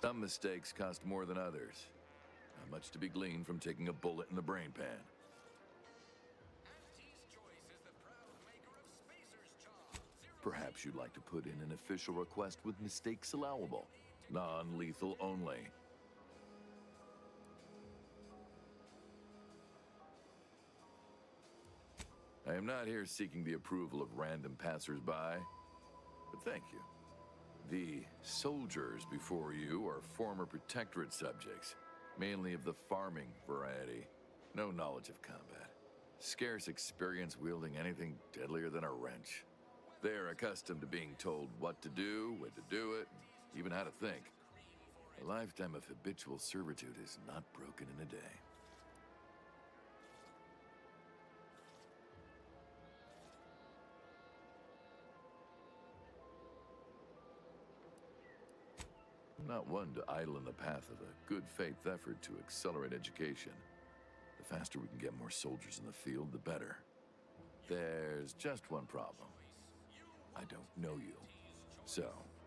Some mistakes cost more than others. Not much to be gleaned from taking a bullet in the brain pan. Perhaps you'd like to put in an official request with mistakes allowable. Non-lethal only. I am not here seeking the approval of random passersby, but thank you. The soldiers before you are former protectorate subjects, mainly of the farming variety. No knowledge of combat. Scarce experience wielding anything deadlier than a wrench. They're accustomed to being told what to do, when to do it, even how to think. A lifetime of habitual servitude is not broken in a day. I'm not one to idle in the path of a good faith effort to accelerate education. The faster we can get more soldiers in the field, the better. There's just one problem. I don't know you. So,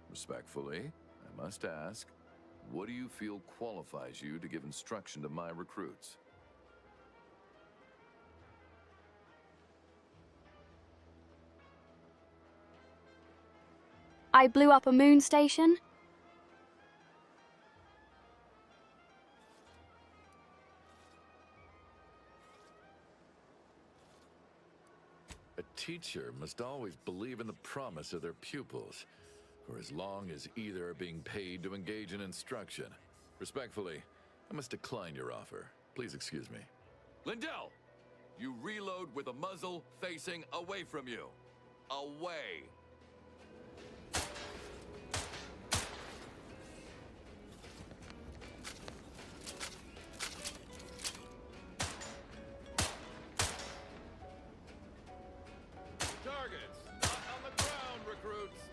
respectfully, I must ask, what do you feel qualifies you to give instruction to my recruits?
I blew up a moon station.
A teacher must always believe in the promise of their pupils, for as long as either are being paid to engage in instruction. Respectfully, I must decline your offer. Please excuse me. Lindell! You reload with the muzzle facing away from you. Away!
Targets, not on the ground, recruits.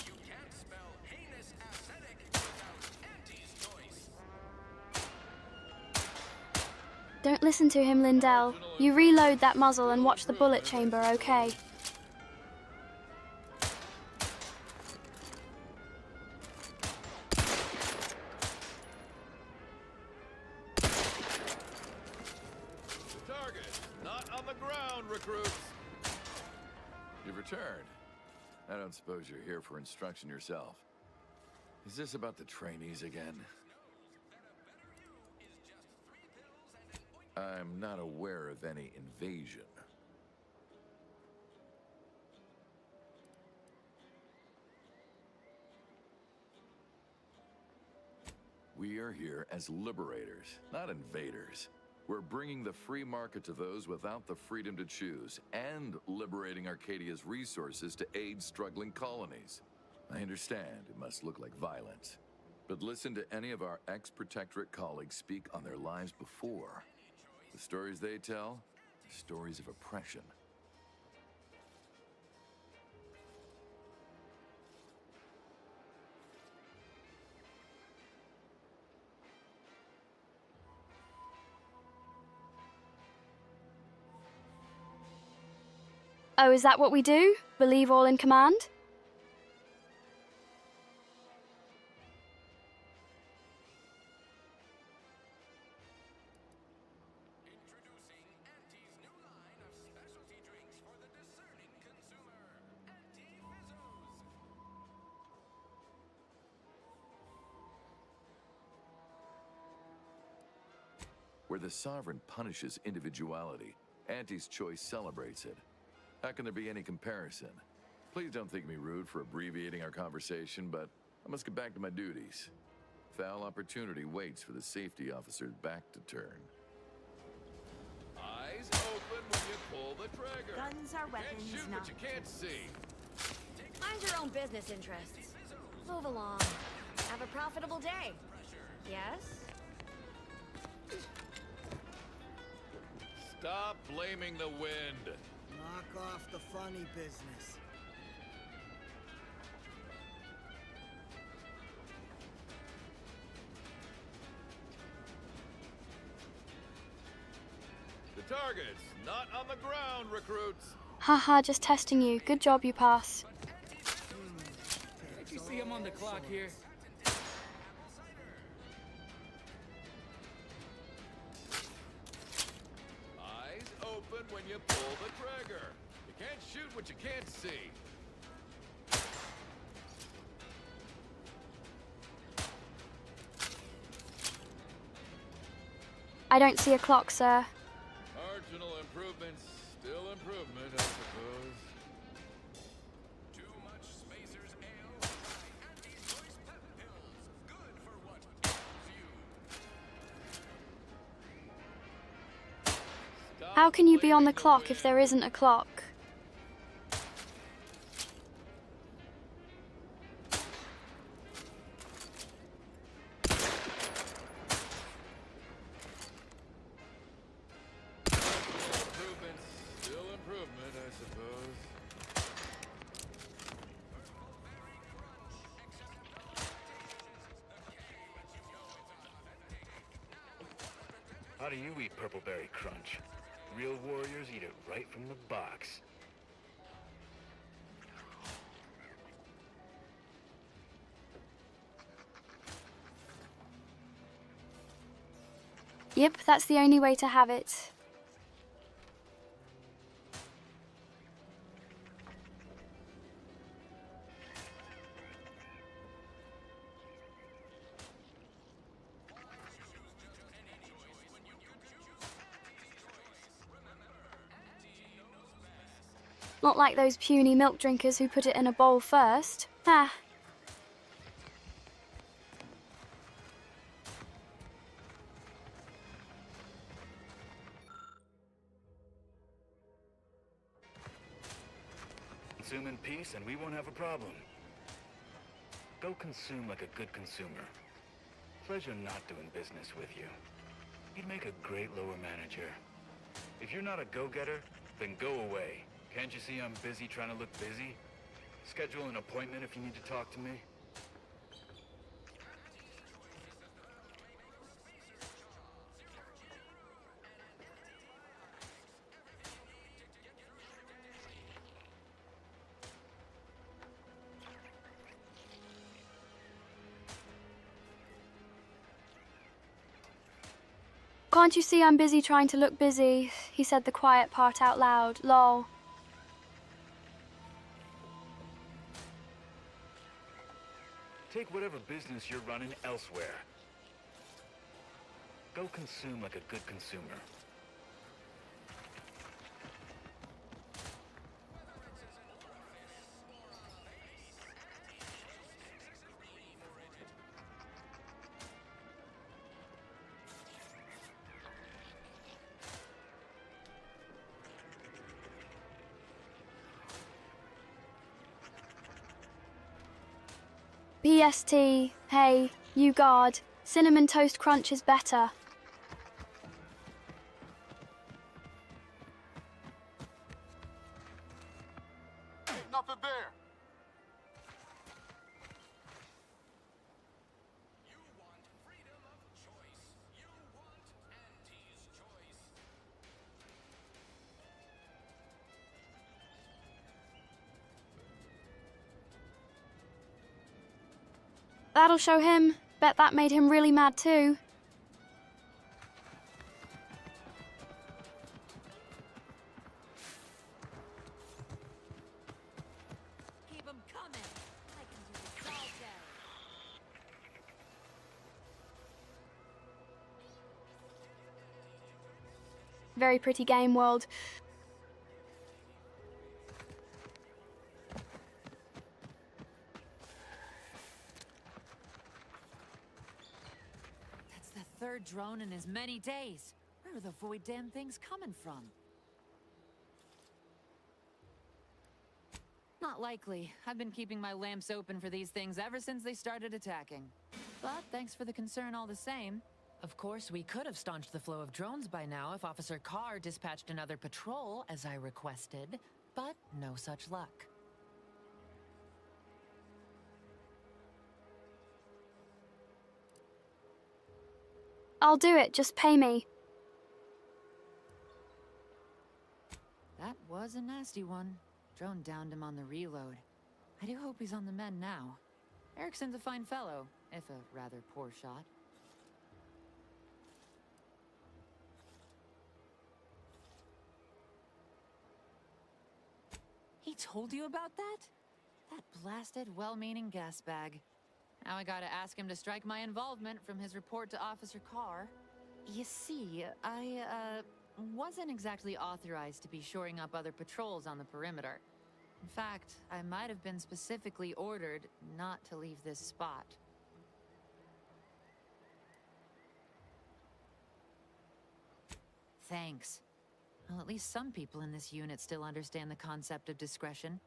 You can't spell heinous aesthetic without Auntie's choice.
Don't listen to him, Lindell. You reload that muzzle and watch the bullet chamber, okay?
Targets, not on the ground, recruits.
You've returned. I don't suppose you're here for instruction yourself. Is this about the trainees again? I'm not aware of any invasion. We are here as liberators, not invaders. We're bringing the free market to those without the freedom to choose, and liberating Arcadia's resources to aid struggling colonies. I understand it must look like violence, but listen to any of our ex-protectorate colleagues speak on their lives before. The stories they tell are stories of oppression.
Oh, is that what we do? Believe all in command?
Where the sovereign punishes individuality, Auntie's Choice celebrates it. How can there be any comparison? Please don't think me rude for abbreviating our conversation, but I must get back to my duties. Foul opportunity waits for the safety officer's back to turn.
Eyes open when you pull the trigger.
Guns are weapons,
You can't shoot
not
what you can't see.
Mind your own business interests. Move along. Have a profitable day. Yes?
Stop blaming the wind.
Knock off the funny business.
The target's not on the ground, recruits.
Haha, just testing you. Good job, you pass.
Can't you see I'm on the clock here?
Eyes open when you pull the trigger. You can't shoot what you can't see.
I don't see a clock, sir.
Marginal improvements, still improvement, I suppose.
Too much Spacer's Ale. Try anti-choice pep pills. Good for what ails you.
How can you be on the clock if there isn't a clock?
Improvements, still improvement, I suppose.
How do you eat Purpleberry Crunch? Real warriors eat it right from the box.
Yep, that's the only way to have it. Not like those puny milk drinkers who put it in a bowl first. Ah.
Consume in peace and we won't have a problem. Go consume like a good consumer. Pleasure not doing business with you. You'd make a great lower manager. If you're not a go-getter, then go away. Can't you see I'm busy trying to look busy? Schedule an appointment if you need to talk to me.
Can't you see I'm busy trying to look busy? He said the quiet part out loud. Lol.
Take whatever business you're running elsewhere. Go consume like a good consumer.
PST, hey, you guard. Cinnamon Toast Crunch is better.
Ain't nothing there. You want freedom of choice. You want Auntie's choice.
That'll show him. Bet that made him really mad too.
Keep 'em coming. I can do this all day.
Very pretty game world.
third drone in as many days. Where are the void damn things coming from? Not likely. I've been keeping my lamps open for these things ever since they started attacking. But thanks for the concern all the same. Of course, we could have staunched the flow of drones by now if Officer Carr dispatched another patrol, as I requested, but no such luck.
I'll do it, just pay me.
That was a nasty one. Drone downed him on the reload. I do hope he's on the mend now. Erickson's a fine fellow, if a rather poor shot. He told you about that? That blasted, well-meaning gas bag. Now I gotta ask him to strike my involvement from his report to Officer Carr. You see, I, wasn't exactly authorized to be shoring up other patrols on the perimeter. In fact, I might have been specifically ordered not to leave this spot. Thanks. Well, at least some people in this unit still understand the concept of discretion.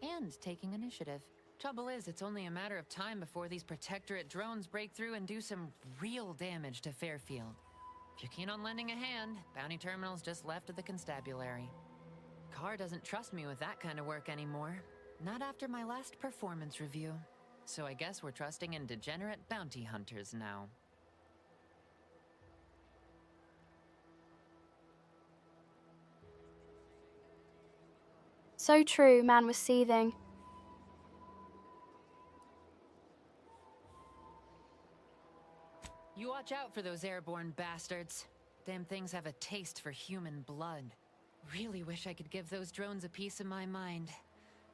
And taking initiative. Trouble is, it's only a matter of time before these Protectorate drones break through and do some real damage to Fairfield. If you're keen on lending a hand, Bounty Terminal's just left of the constabulary. Carr doesn't trust me with that kind of work anymore. Not after my last performance review. So I guess we're trusting in degenerate bounty hunters now.
So true, man was seething.
You watch out for those airborne bastards. Damn things have a taste for human blood. Really wish I could give those drones a piece of my mind.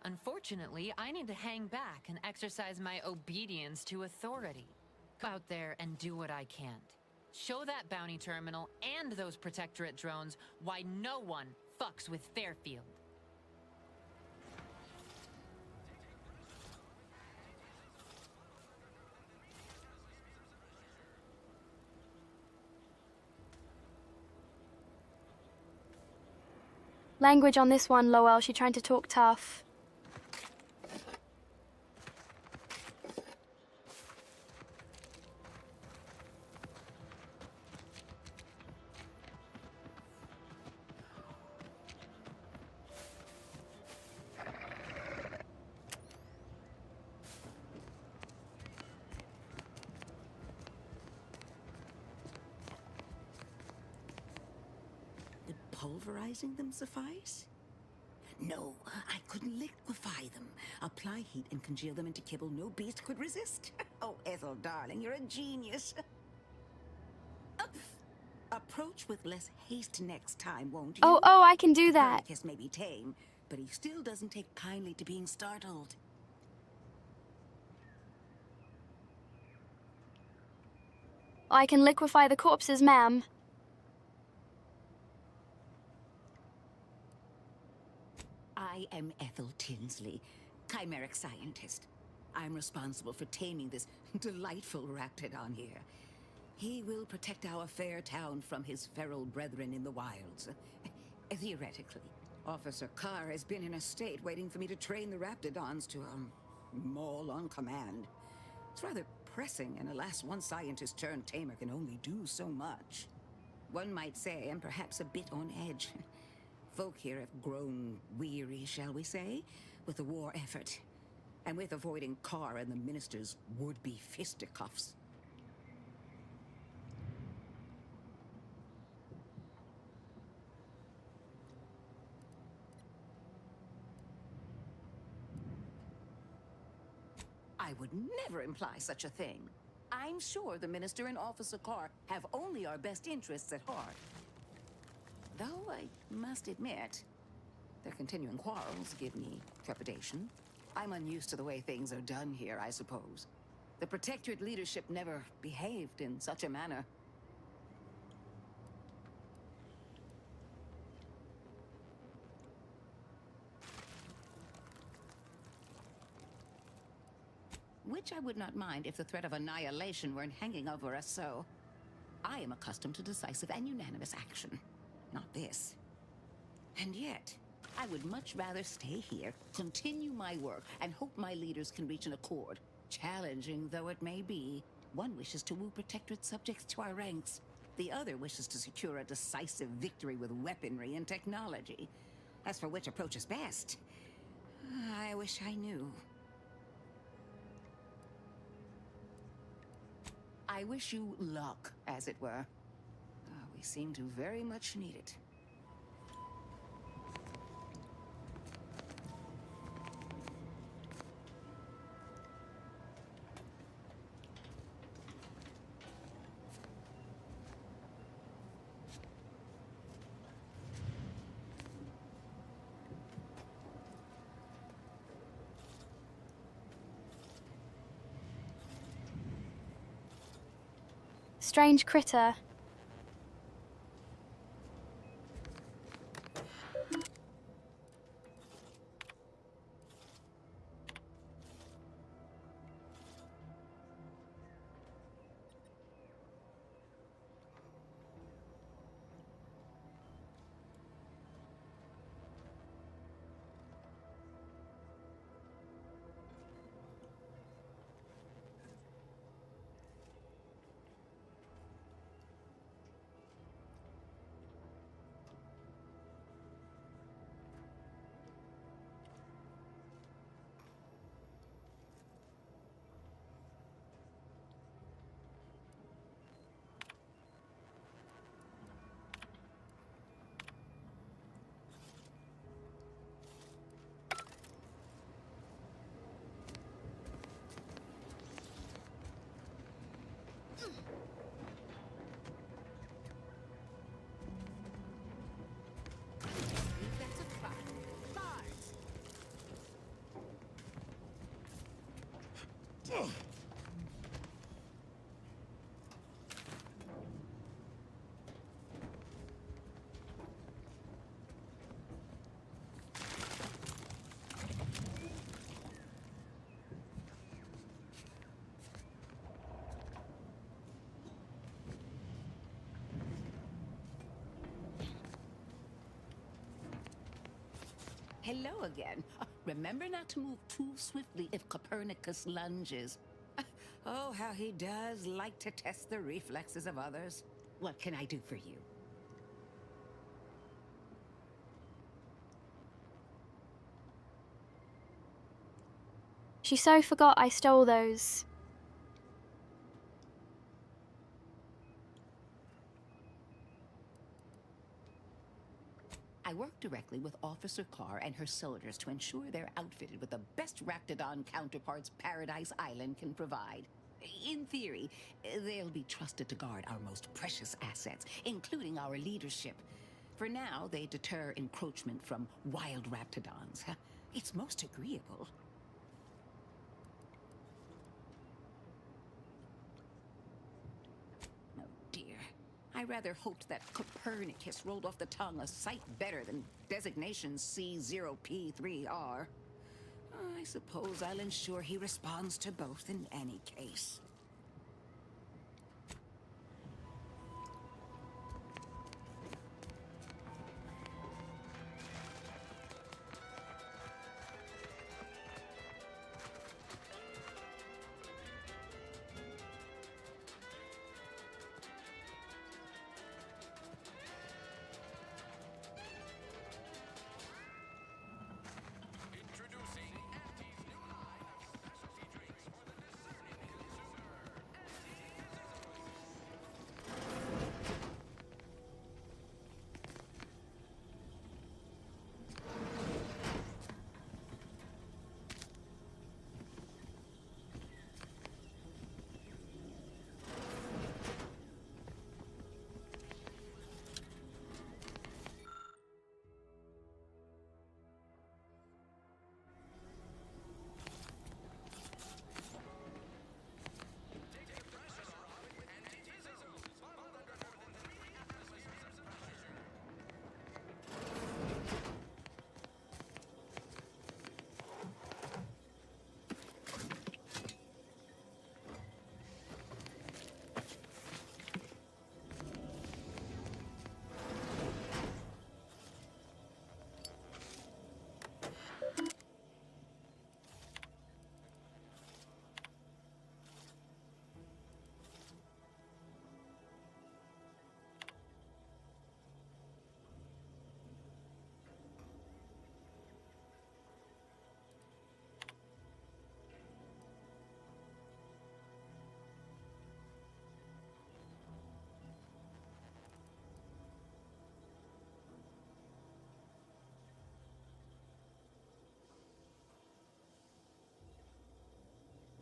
Unfortunately, I need to hang back and exercise my obedience to authority. Go out there and do what I can't. Show that bounty terminal and those Protectorate drones why no one fucks with Fairfield.
Language on this one, Lowell. She trying to talk tough.
Pulverizing them suffice? No, I couldn't liquefy them. Apply heat and congeal them into kibble no beast could resist. Oh, Ethel, darling, you're a genius. Approach with less haste next time, won't you?
Oh, I can do that.
Copernicus may be tame, but he still doesn't take kindly to being startled.
I can liquefy the corpses, ma'am.
I am Ethel Tinsley, chimeric scientist. I'm responsible for taming this delightful raptidon here. He will protect our fair town from his feral brethren in the wilds. Theoretically. Officer Carr has been in a state waiting for me to train the raptidons to, maul on command. It's rather pressing, and alas, one scientist-turned-tamer can only do so much. One might say I'm perhaps a bit on edge. Folk here have grown weary, shall we say, with the war effort, and with avoiding Carr and the minister's would-be fisticuffs. I would never imply such a thing. I'm sure the minister and Officer Carr have only our best interests at heart. Though I must admit, their continuing quarrels give me trepidation. I'm unused to the way things are done here, I suppose. The Protectorate leadership never behaved in such a manner. Which I would not mind if the threat of annihilation weren't hanging over us so. I am accustomed to decisive and unanimous action. Not this. And yet, I would much rather stay here, continue my work, and hope my leaders can reach an accord. Challenging though it may be, one wishes to woo Protectorate subjects to our ranks. The other wishes to secure a decisive victory with weaponry and technology. As for which approach is best, I wish I knew. I wish you luck, as it were. We seem to very much need it.
Strange critter.
Hello again. Remember not to move too swiftly if Copernicus lunges. Oh, how he does like to test the reflexes of others. What can I do for you?
She so forgot I stole those.
I work directly with Officer Carr and her soldiers to ensure they're outfitted with the best Rakdodon counterparts Paradise Island can provide. In theory, they'll be trusted to guard our most precious assets, including our leadership. For now, they deter encroachment from wild Raptidons. It's most agreeable. Oh dear. I rather hoped that Copernicus rolled off the tongue a sight better than designation C0P3R. I suppose I'll ensure he responds to both in any case.
Introducing Auntie's new line of specialty drinks for the discerning consumer.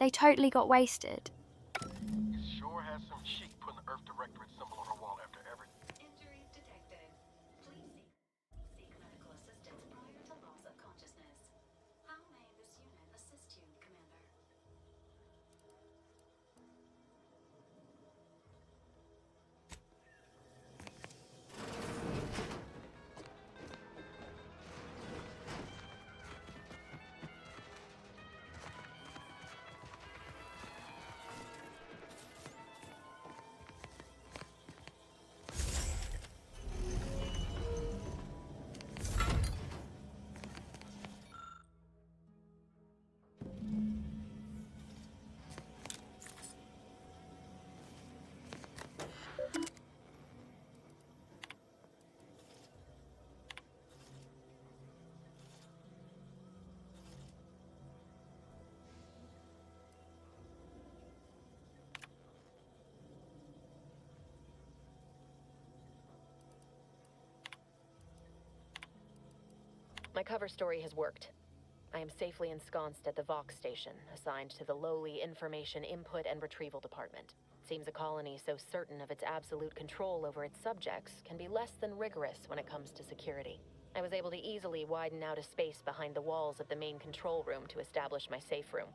They totally got wasted.
You sure has some chic putting the Earth Directorate symbol on her wall after everything.
Injuries detected. Please seek medical assistance prior to loss of consciousness. How may this unit assist you, Commander?
My cover story has worked. I am safely ensconced at the Vox station, assigned to the lowly Information Input and Retrieval Department. Seems a colony so certain of its absolute control over its subjects can be less than rigorous when it comes to security. I was able to easily widen out a space behind the walls of the main control room to establish my safe room,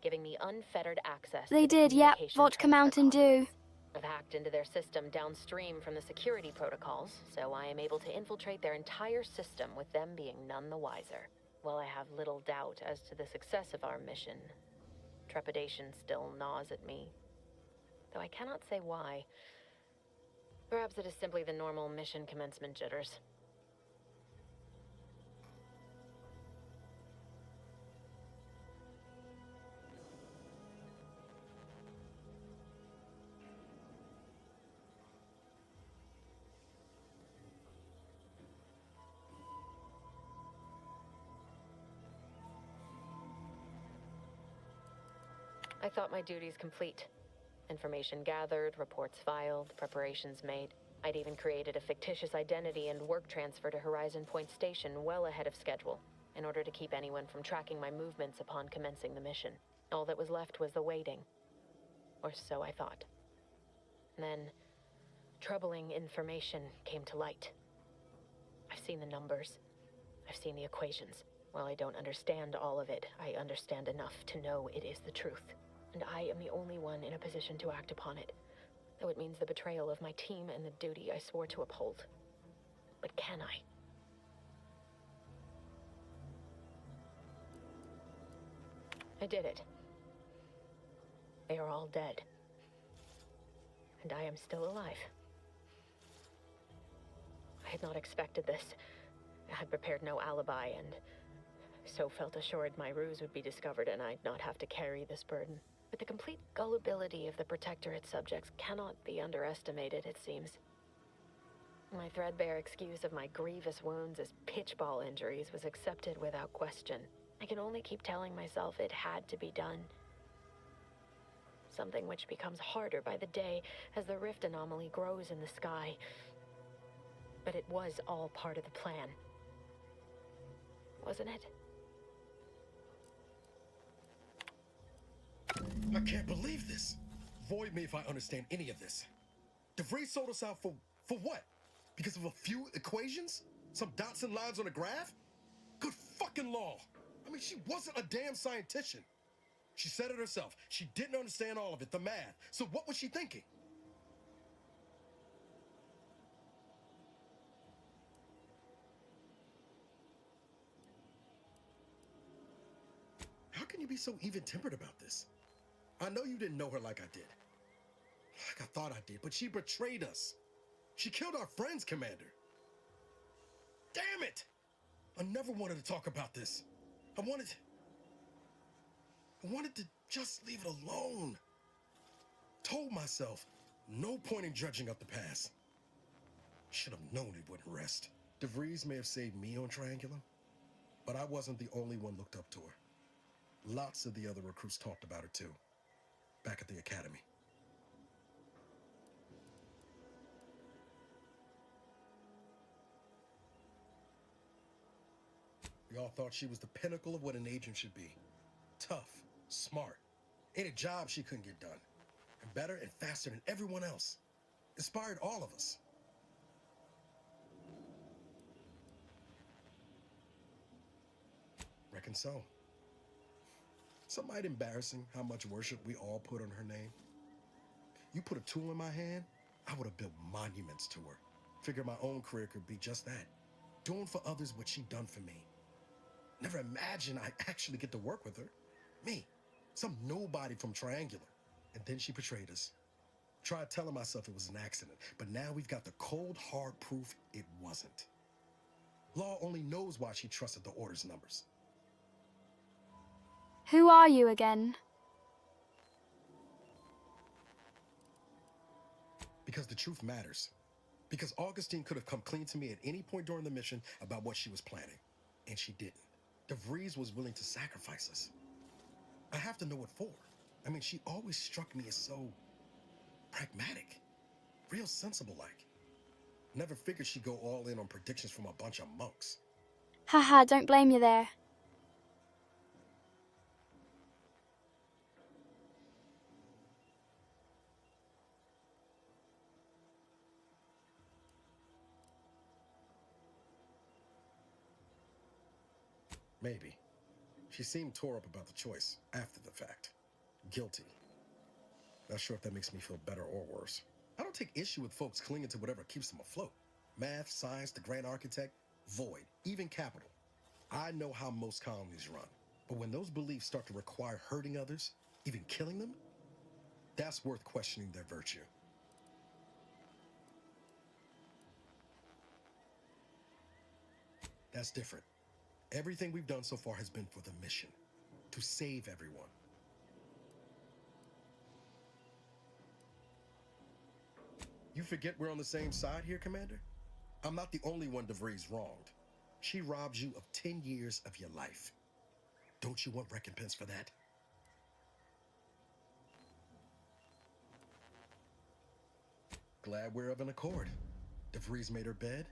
giving me unfettered access
They
to the
did, yep,
communication
Vodka
transfer
Mountain Dew.
I've hacked into their system downstream from the security protocols, so I am able to infiltrate their entire system with them being none the wiser. While I have little doubt as to the success of our mission, trepidation still gnaws at me. Though I cannot say why. Perhaps it is simply the normal mission commencement jitters. I thought my duties complete. Information gathered, reports filed, preparations made. I'd even created a fictitious identity and work transfer to Horizon Point Station well ahead of schedule, in order to keep anyone from tracking my movements upon commencing the mission. All that was left was the waiting. Or so I thought. Then, troubling information came to light. I've seen the numbers. I've seen the equations. While I don't understand all of it, I understand enough to know it is the truth. And I am the only one in a position to act upon it, though it means the betrayal of my team and the duty I swore to uphold. But can I? I did it. They are all dead. And I am still alive. I had not expected this. I had prepared no alibi, and so felt assured my ruse would be discovered and I'd not have to carry this burden. But the complete gullibility of the Protectorate subjects cannot be underestimated, it seems. My threadbare excuse of my grievous wounds as pitchball injuries was accepted without question. I can only keep telling myself it had to be done. Something which becomes harder by the day as the rift anomaly grows in the sky. But it was all part of the plan. Wasn't it?
I can't believe this. Void me if I understand any of this. DeVries sold us out for what? Because of a few equations? Some dots and lines on a graph? Good fucking law. I mean, she wasn't a damn scientist. She said it herself. She didn't understand all of it, the math. So what was she thinking? How can you be so even-tempered about this? I know you didn't know her like I did. Like I thought I did, but she betrayed us. She killed our friends, Commander. Damn it! I never wanted to talk about this. I wanted to just leave it alone. Told myself, no point in judging up the past. Should have known it wouldn't rest. DeVries may have saved me on Triangulum, but I wasn't the only one looked up to her. Lots of the other recruits talked about her too, back at the academy. We all thought she was the pinnacle of what an agent should be. Tough, smart, Ain't a job she couldn't get done. And better and faster than everyone else. Inspired all of us. Reckon so. Some might embarrassing how much worship we all put on her name. You put a tool in my hand, I would have built monuments to her. Figured my own career could be just that. Doing for others what she done for me. Never imagined I'd actually get to work with her. Me, some nobody from Triangular. And then she betrayed us. Tried telling myself it was an accident, but now we've got the cold, hard proof it wasn't. Law only knows why she trusted the Order's numbers.
Who are you again?
Because the truth matters. Because Augustine could have come clean to me at any point during the mission about what she was planning. And she didn't. DeVries was willing to sacrifice us. I have to know what for. I mean, she always struck me as so pragmatic. Real sensible-like. Never figured she'd go all in on predictions from a bunch of monks.
Haha, don't blame you there.
Maybe. She seemed tore up about the choice after the fact. Guilty. Not sure if that makes me feel better or worse. I don't take issue with folks clinging to whatever keeps them afloat. Math, science, the grand architect, void, even capital. I know how most colonies run. But when those beliefs start to require hurting others, even killing them, that's worth questioning their virtue. That's different. Everything we've done so far has been for the mission. To save everyone. You forget we're on the same side here, Commander? I'm not the only one DeVries wronged. She robbed you of 10 years of your life. Don't you want recompense for that? Glad we're of an accord. DeVries made her bed.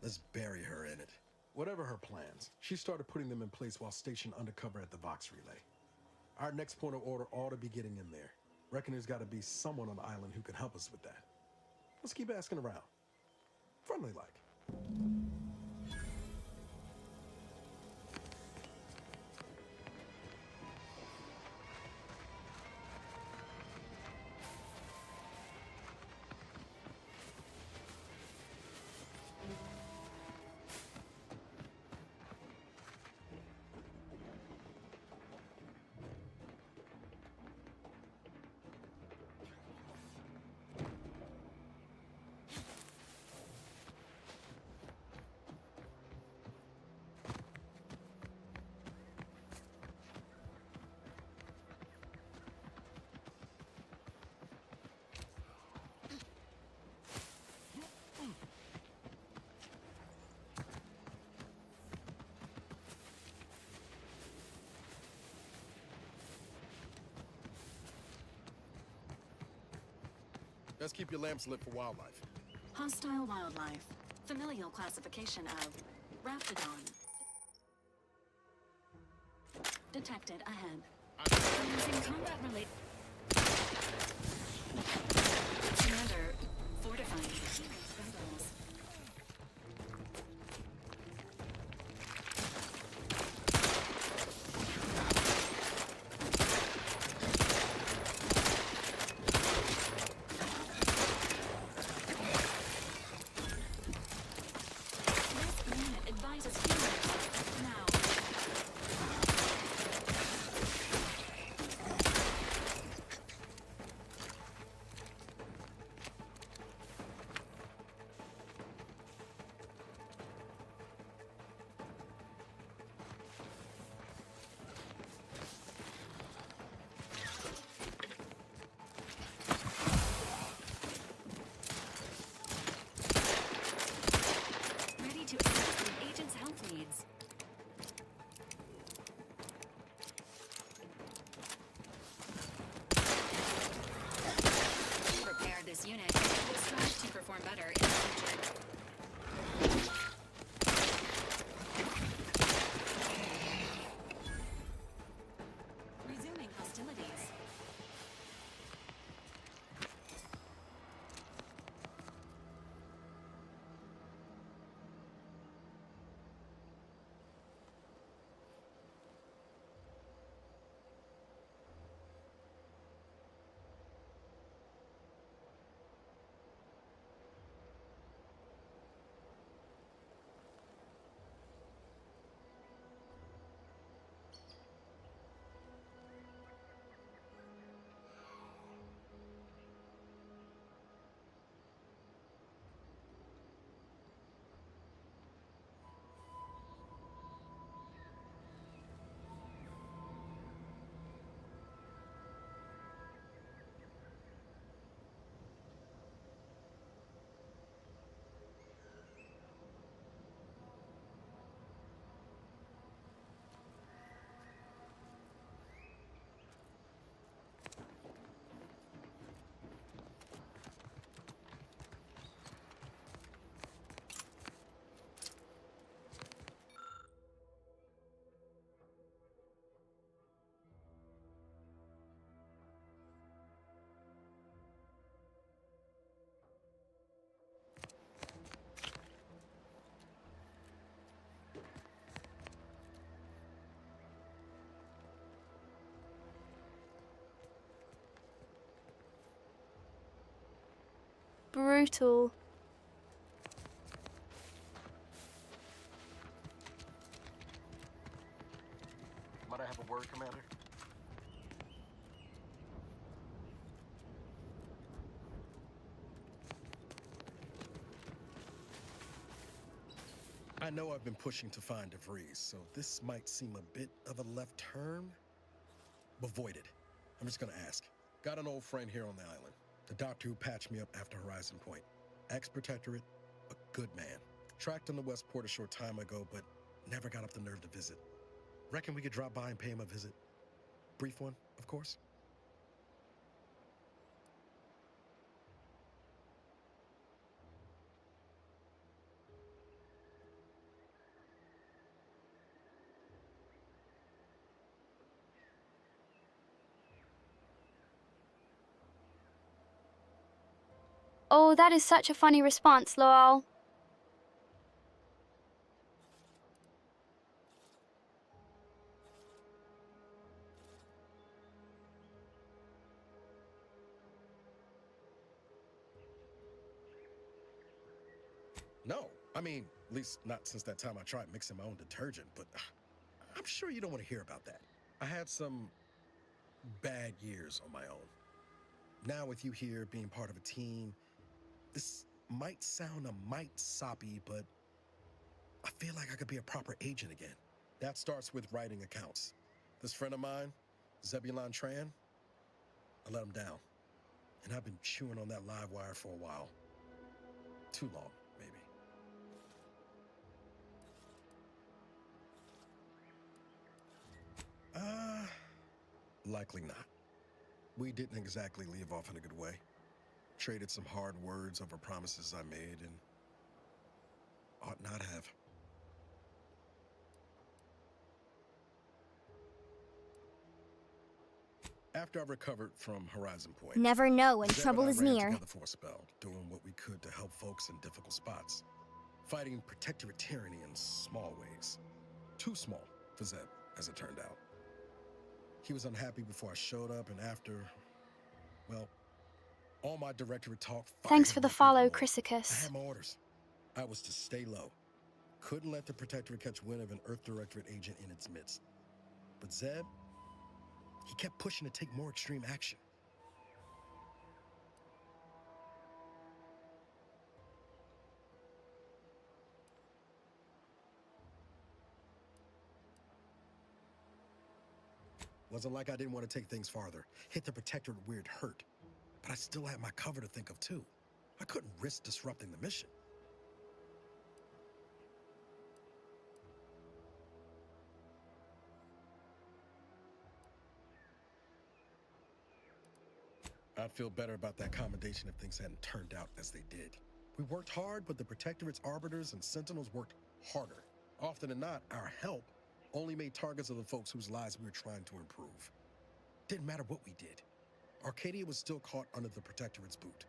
Let's bury her in it. Whatever her plans, she started putting them in place while stationed undercover at the Vox Relay. Our next point of order ought to be getting in there. Reckon there's got to be someone on the island who can help us with that. Let's keep asking around. Friendly like. Let's keep your lamps lit for wildlife.
Hostile wildlife. Familial classification of Raptidon. Detected ahead. Using combat relate. Commander, fortifying. Symbols.
brutal.
Might I have a word, Commander? I know I've been pushing to find DeVries, so this might seem a bit of a left turn, but void it. I'm just gonna ask. Got an old friend here on the island. The doctor who patched me up after Horizon Point. Ex-protectorate, a good man. Tracked on the Westport a short time ago, but never got up the nerve to visit. Reckon we could drop by and pay him a visit? Brief one, of course.
Oh, that is such a funny response, Laurel.
No, I mean, at least not since that time I tried mixing my own detergent, but I'm sure you don't want to hear about that. I had some bad years on my own. Now with you here being part of a team, this might sound a mite soppy, but I feel like I could be a proper agent again. That starts with writing accounts. This friend of mine, Zebulon Tran, I let him down. And I've been chewing on that live wire for a while. Too long, maybe. Likely not. We didn't exactly leave off in a good way. Traded some hard words over promises I made and ought not have. After I recovered from Horizon Point,
Never know when
Zeb
trouble
and I
is
ran
near.
together for a spell, doing what we could to help folks in difficult spots. Fighting protectorate tyranny in small ways. Too small for Zeb, as it turned out. He was unhappy before I showed up, and after, well, all my directorate talk.
Thanks for the follow,
I
Chrysicus.
had my orders. I was to stay low. Couldn't let the protectorate catch wind of an Earth Directorate agent in its midst. But Zeb, he kept pushing to take more extreme action. Wasn't like I didn't want to take things farther. Hit the protectorate where it hurt. But I still had my cover to think of too. I couldn't risk disrupting the mission. I'd feel better about that commendation if things hadn't turned out as they did. We worked hard, but the Protectorate's Arbiters and Sentinels worked harder. Often than not, our help only made targets of the folks whose lives we were trying to improve. Didn't matter what we did. Arcadia was still caught under the Protectorate's boot.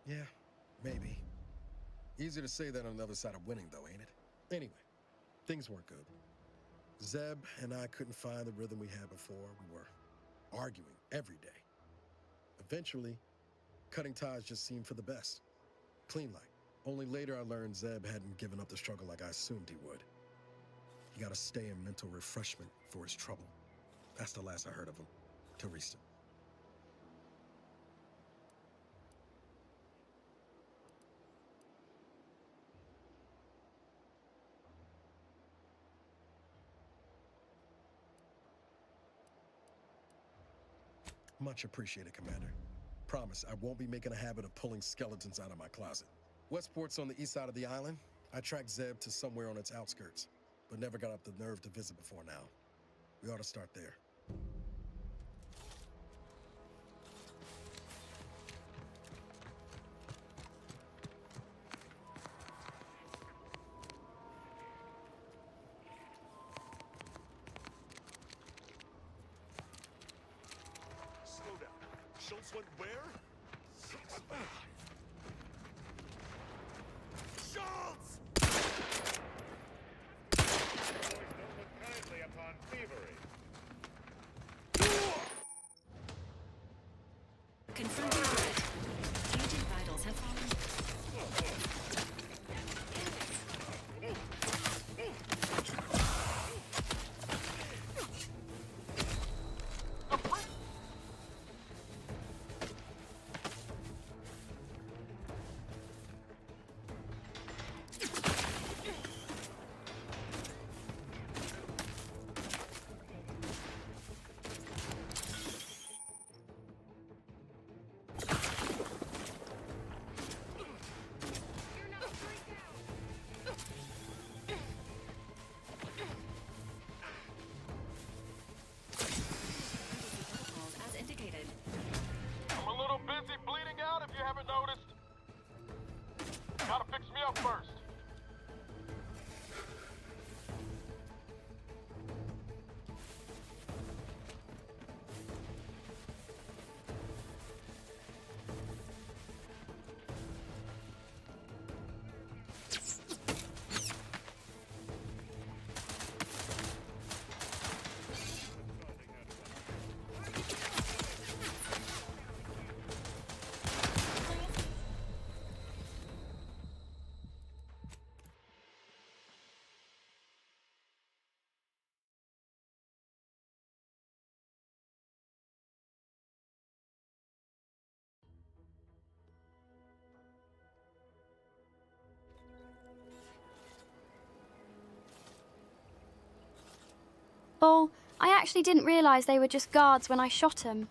Yeah, maybe. Easier to say that on the other side of winning, though, ain't it? Anyway, things weren't good. Zeb and I couldn't find the rhythm we had before. We were arguing every day. Eventually, cutting ties just seemed for the best. Clean like. Only later I learned Zeb hadn't given up the struggle like I assumed he would. He got to stay in mental refreshment for his trouble. That's the last I heard of him, till recent. Much appreciated, Commander. Promise, I won't be making a habit of pulling skeletons out of my closet. Westport's on the east side of the island. I tracked Zeb to somewhere on its outskirts, but never got up the nerve to visit before now. We ought to start there.
Slow down. Schultz went where? Schultz!
Boys don't look kindly upon thievery. up first.
Well, I actually didn't realize they were just guards when I shot them.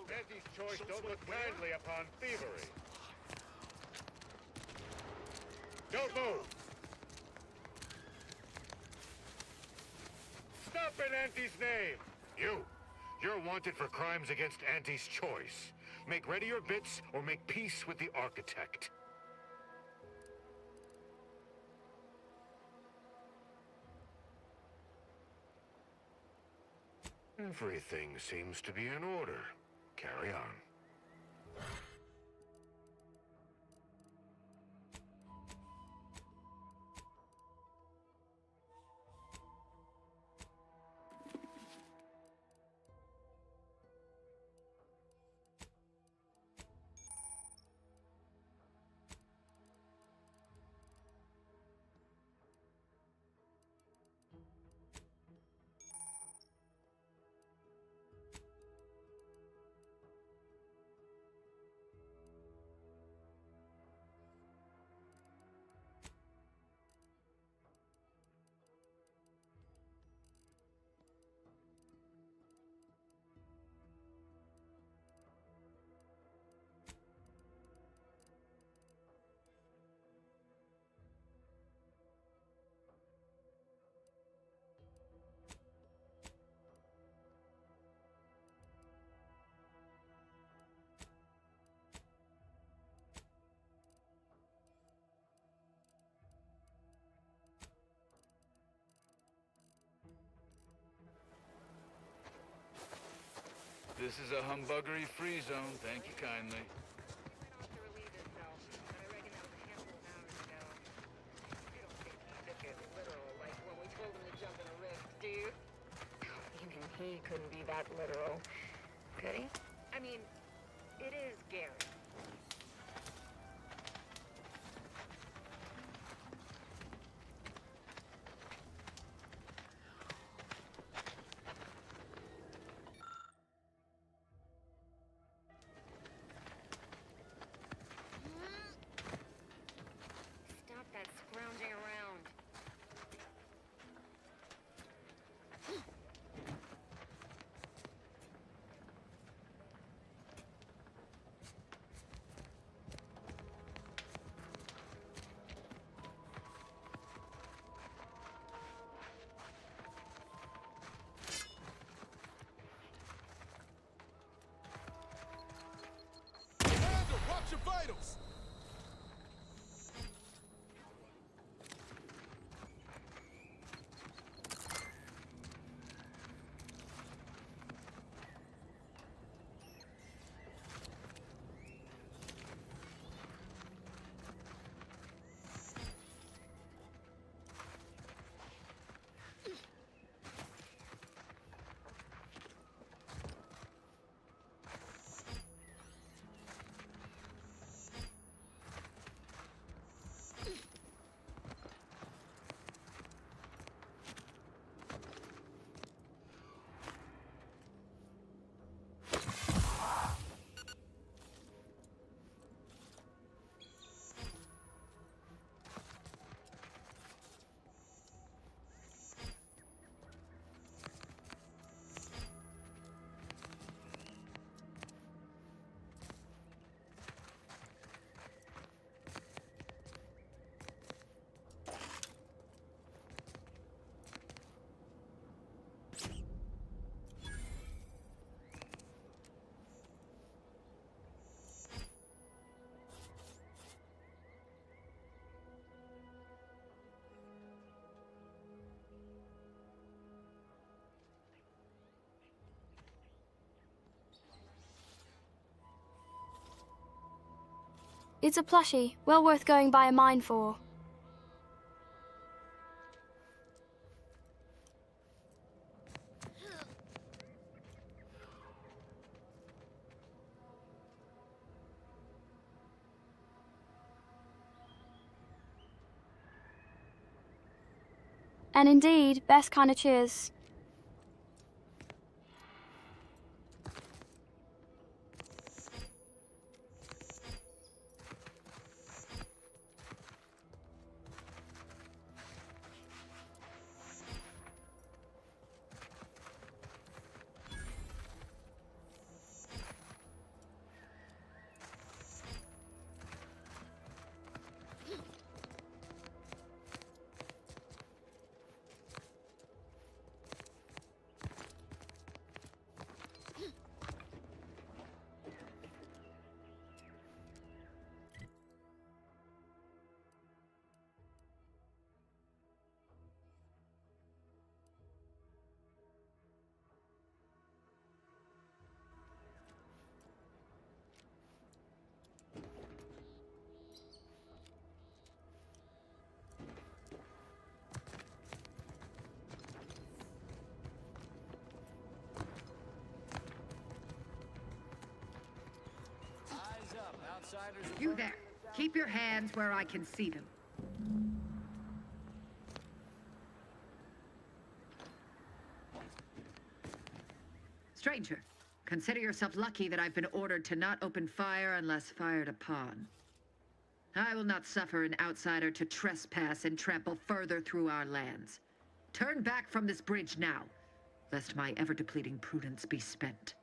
Auntie's choice don't look kindly upon thievery. Don't move! Stop in Auntie's name! You're wanted for crimes against Auntie's choice. Make ready your bits or make peace with the architect. Everything seems to be in order. Carry on.
This is a humbuggery-free zone. Thank you kindly.
He couldn't be that literal, could he? I mean, it is Gary. Stop that scrounging around.
It's a plushie, well worth going by a mine for. And indeed, best kind of cheers.
You there. Keep your hands where I can see them. Stranger, consider yourself lucky that I've been ordered to not open fire unless fired upon. I will not suffer an outsider to trespass and trample further through our lands. Turn back from this bridge now, lest my ever-depleting prudence be spent.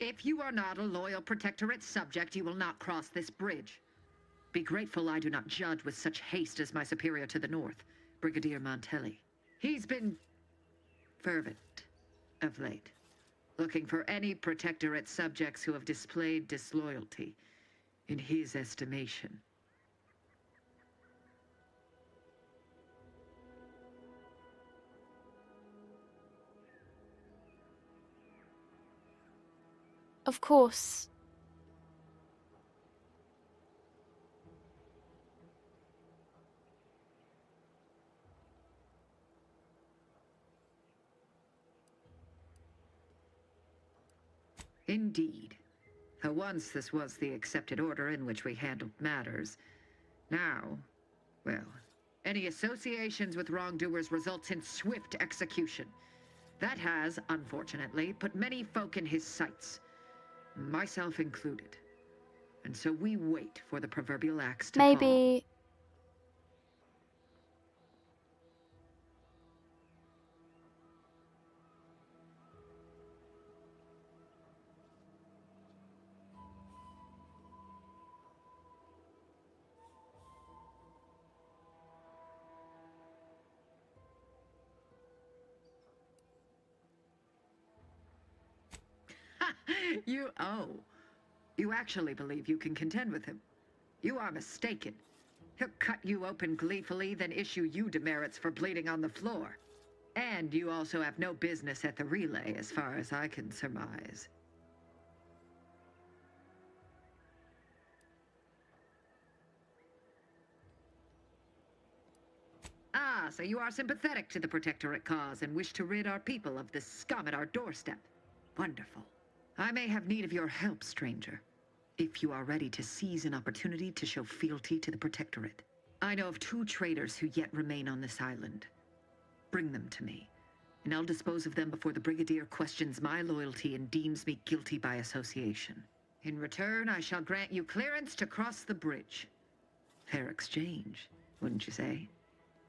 If you are not a loyal Protectorate subject, you will not cross this bridge. Be grateful I do not judge with such haste as my superior to the north, Brigadier Montelli. He's been fervent of late, looking for any Protectorate subjects who have displayed disloyalty in his estimation.
Of course.
Indeed. Once this was the accepted order in which we handled matters. Now, well, any associations with wrongdoers results in swift execution. That has, unfortunately, put many folk in his sights, myself included. And so we wait for the proverbial axe to fall.
Maybe...
You actually believe you can contend with him. You are mistaken. He'll cut you open gleefully, then issue you demerits for bleeding on the floor. And you also have no business at the relay, as far as I can surmise. Ah, so you are sympathetic to the Protectorate cause and wish to rid our people of this scum at our doorstep. Wonderful. I may have need of your help, stranger, if you are ready to seize an opportunity to show fealty to the Protectorate. I know of 2 traitors who yet remain on this island. Bring them to me, and I'll dispose of them before the Brigadier questions my loyalty and deems me guilty by association. In return, I shall grant you clearance to cross the bridge. Fair exchange, wouldn't you say?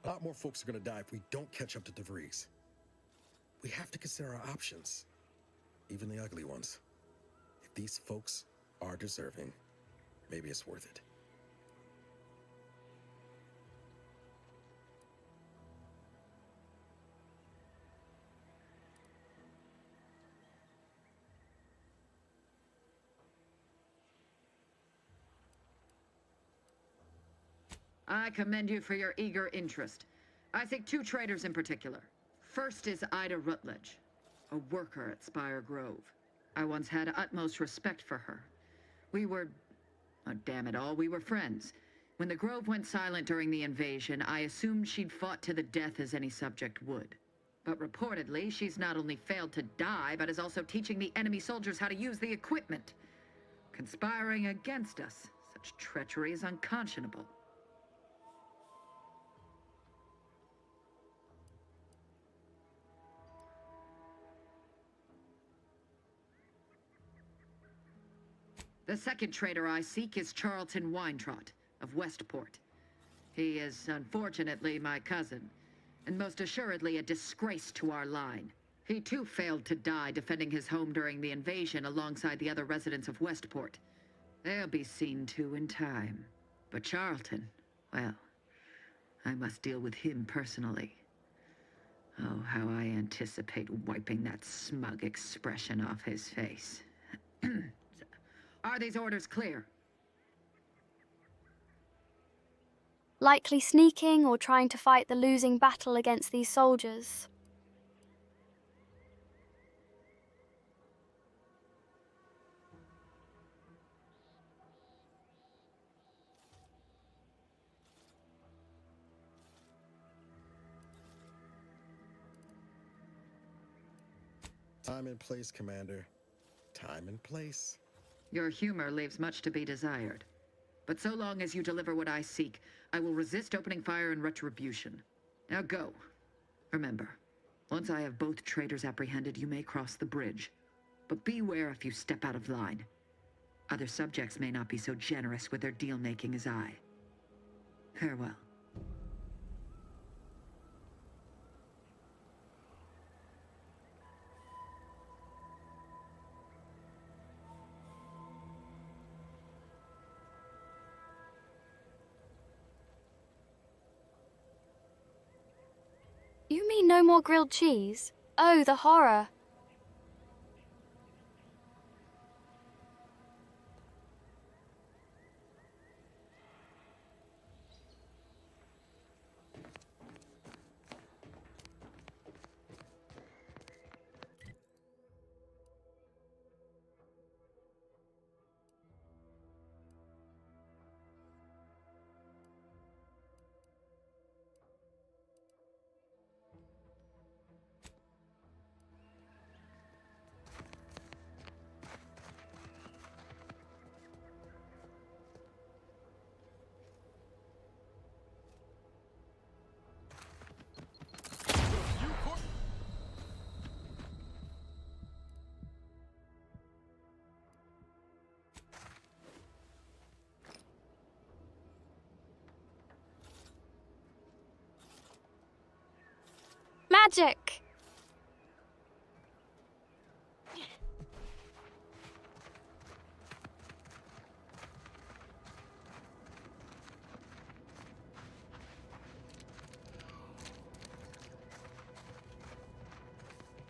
A lot more folks are gonna die if we don't catch up to DeVries. We have to consider our options, even the ugly ones. If these folks are deserving, maybe it's worth it.
I commend you for your eager interest. I think 2 traders in particular. First is Ida Rutledge, a worker at Spire Grove. I once had utmost respect for her. We were... oh, damn it all, we were friends. When the Grove went silent during the invasion, I assumed she'd fought to the death as any subject would. But reportedly, she's not only failed to die, but is also teaching the enemy soldiers how to use the equipment. Conspiring against us. Such treachery is unconscionable. The second traitor I seek is Charlton Weintraut of Westport. He is, unfortunately, my cousin, and most assuredly a disgrace to our line. He too failed to die defending his home during the invasion alongside the other residents of Westport. They'll be seen to in time. But Charlton, well, I must deal with him personally. Oh, how I anticipate wiping that smug expression off his face. Are these orders clear?
Likely sneaking or trying to fight the losing battle against these soldiers.
Time and place, Commander. Time and place.
Your humor leaves much to be desired. But so long as you deliver what I seek, I will resist opening fire in retribution. Now go. Remember, once I have both traitors apprehended, you may cross the bridge. But beware if you step out of line. Other subjects may not be so generous with their deal-making as I. Farewell.
You mean no more grilled cheese? Oh, the horror. Magic!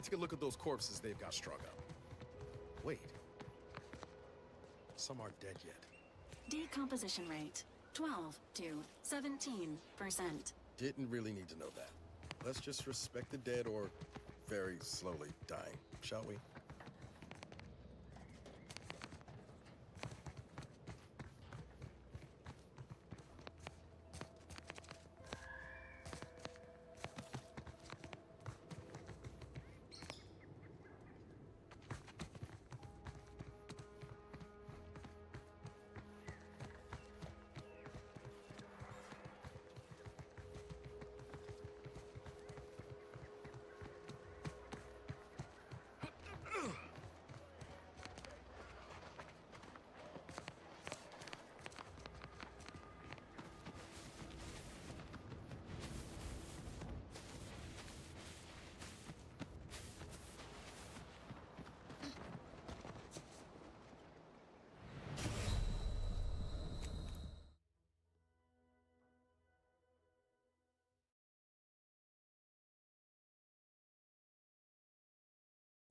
Take a look at those corpses they've got strung up. Wait. Some aren't dead yet.
Decomposition rate 12 to 17%.
Didn't really need to know that. Let's just respect the dead or very slowly dying, shall we?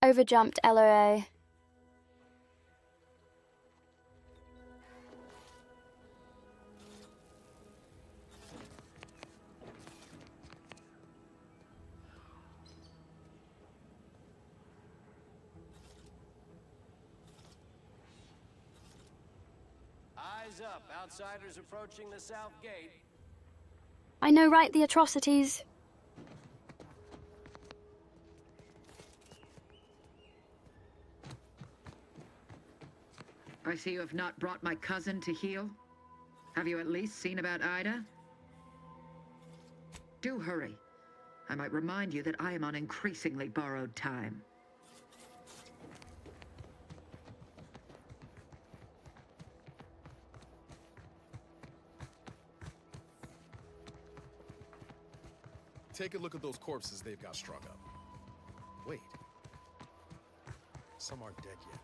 Overjumped LOA.
Ease up. Outsiders approaching the south gate.
I know, right? The atrocities.
I see you have not brought my cousin to heal. Have you at least seen about Ida? Do hurry. I might remind you that I am on increasingly borrowed time.
Take a look at those corpses they've got strung up. Wait. Some aren't dead yet.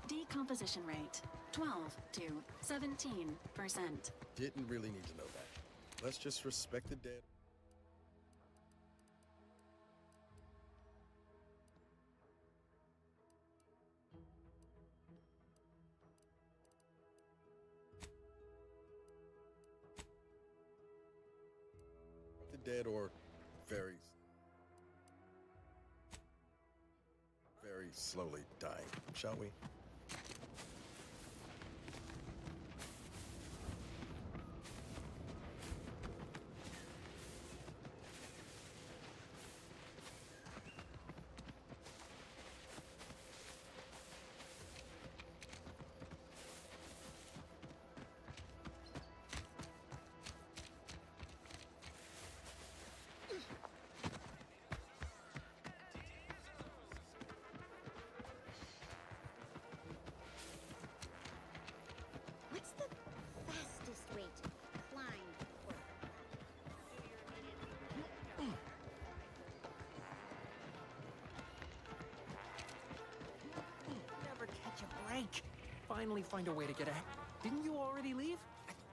Decomposition rate 12 to 17%.
Didn't really need to know that. Let's just respect the dead. The dead or very slowly dying, shall we?
What's the fastest way to climb for
Never catch a break. Finally find a way to get ahead. Didn't you already leave?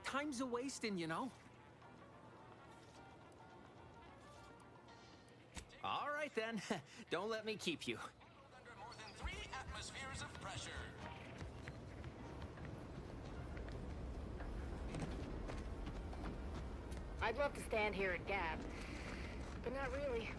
Time's a wasting, you know. All right then. Don't let me keep you.
Under more than 3 atmospheres of pressure.
I'd love to stand here and gab, but not really.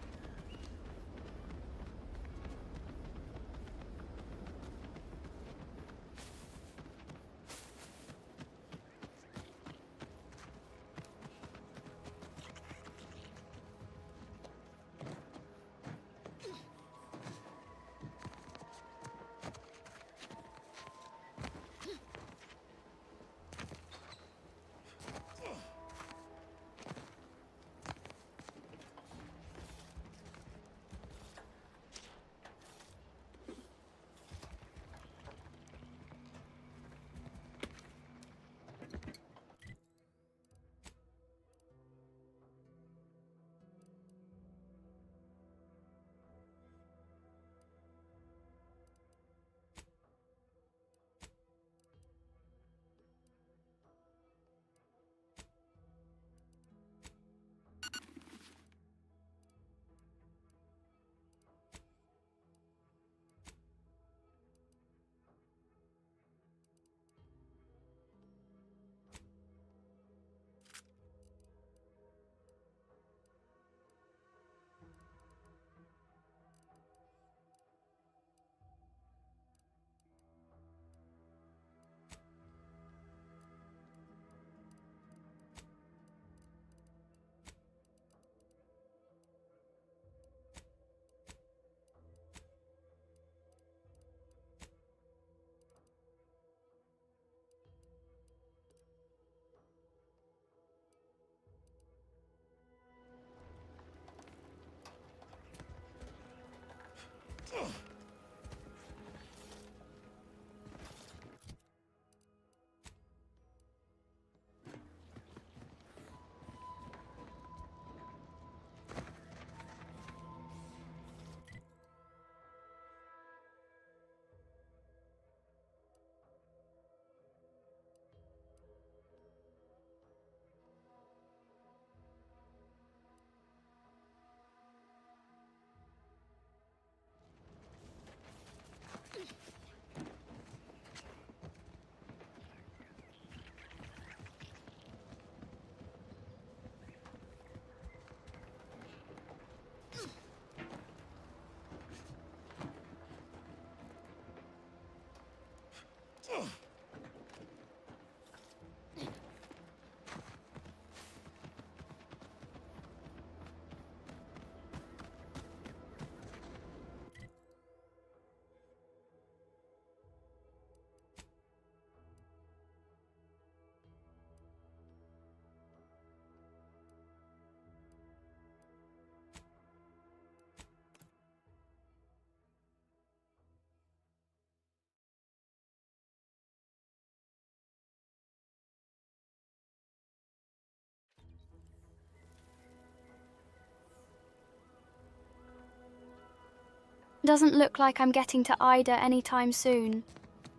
Doesn't look like I'm getting to Ida anytime soon.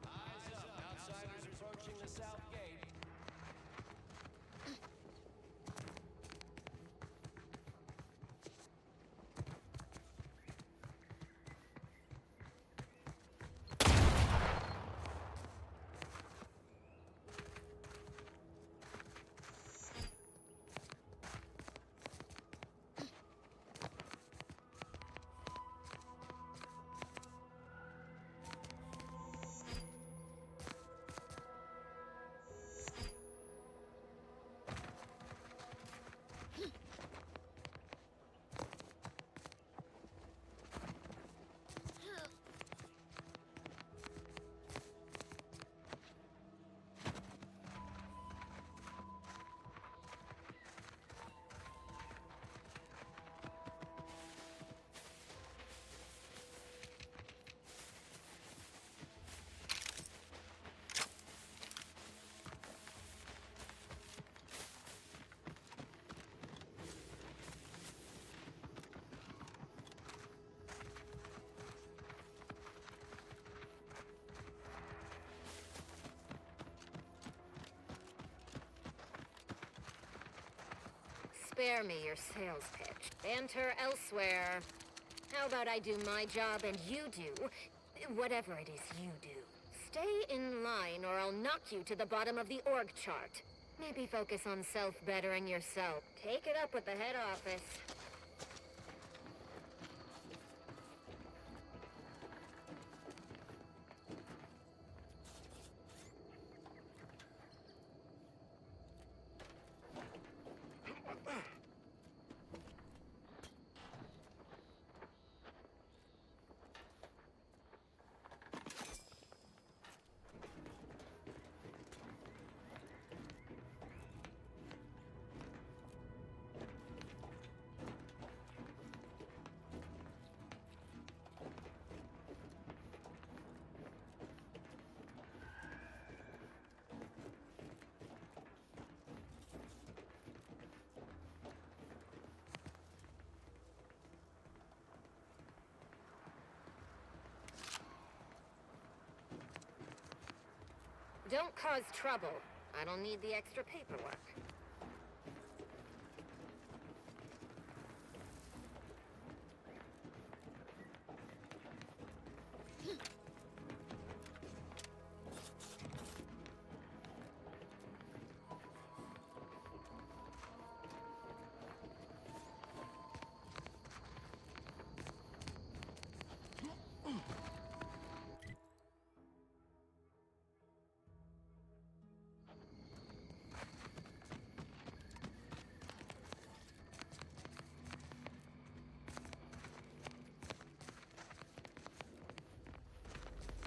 Outsiders approaching the south gate.
Spare me your sales pitch. Banter elsewhere. How about I do my job and you do whatever it is you do? Stay in line or I'll knock you to the bottom of the org chart. Maybe focus on self-bettering yourself. Take it up with the head office. Don't cause trouble. I don't need the extra paperwork.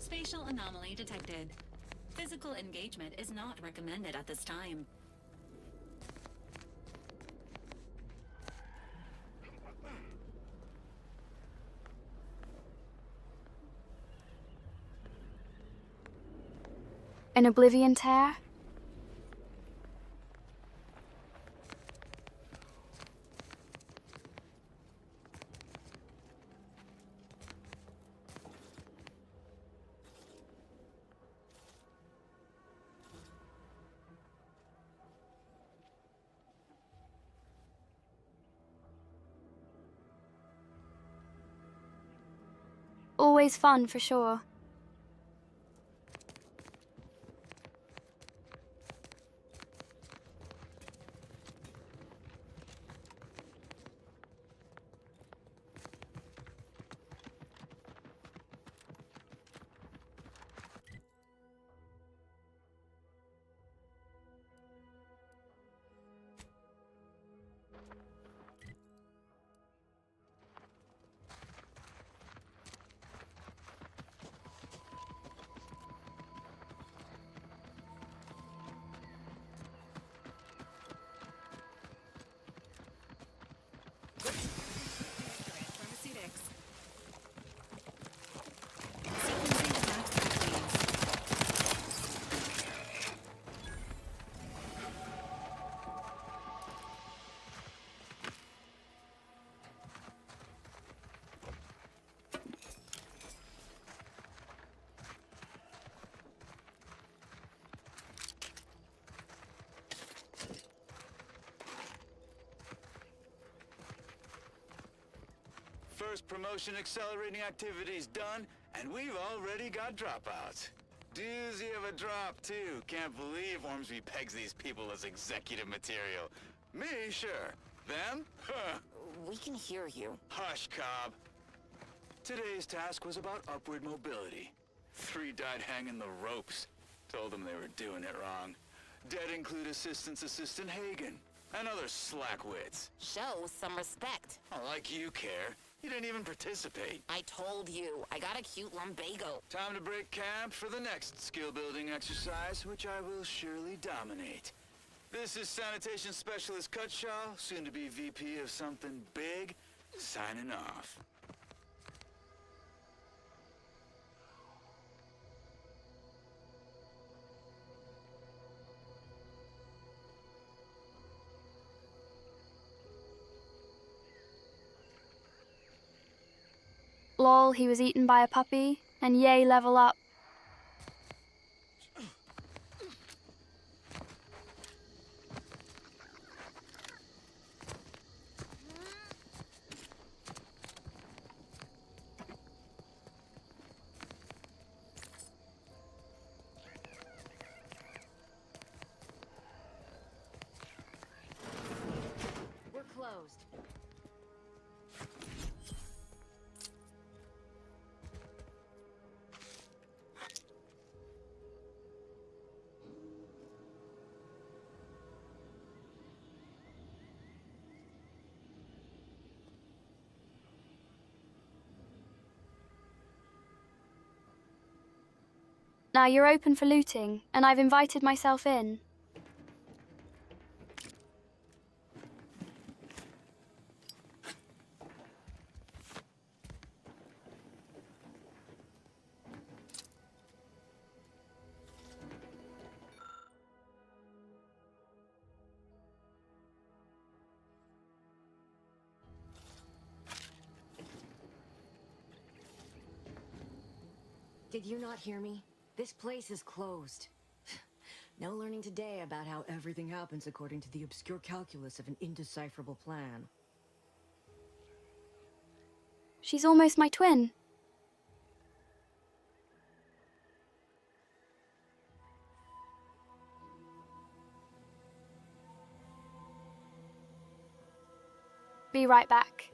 Spatial anomaly detected. Physical engagement is not recommended at this time.
An Oblivion tear? Always fun for sure.
first promotion accelerating activities done, and we've already got dropouts. Doozy of a drop, too. Can't believe Ormsby pegs these people as executive material. Me, sure. Them? Huh.
We can hear you.
Hush, Cobb. Today's task was about upward mobility. 3 died hanging the ropes. Told them they were doing it wrong. Dead include Assistant Hagen and other slackwits.
Show some respect.
Oh, like you care. You didn't even participate.
I told you, I got a cute lumbago.
Time to break camp for the next skill-building exercise, which I will surely dominate. This is Sanitation Specialist Cutshaw, soon to be VP of something big, signing off.
Lol, he was eaten by a puppy, and yay, level up.
We're closed.
Now you're open for looting, and I've invited myself in.
Did you not hear me? This place is closed. No learning today about how everything happens according to the obscure calculus of an indecipherable plan.
She's almost my twin. Be right back.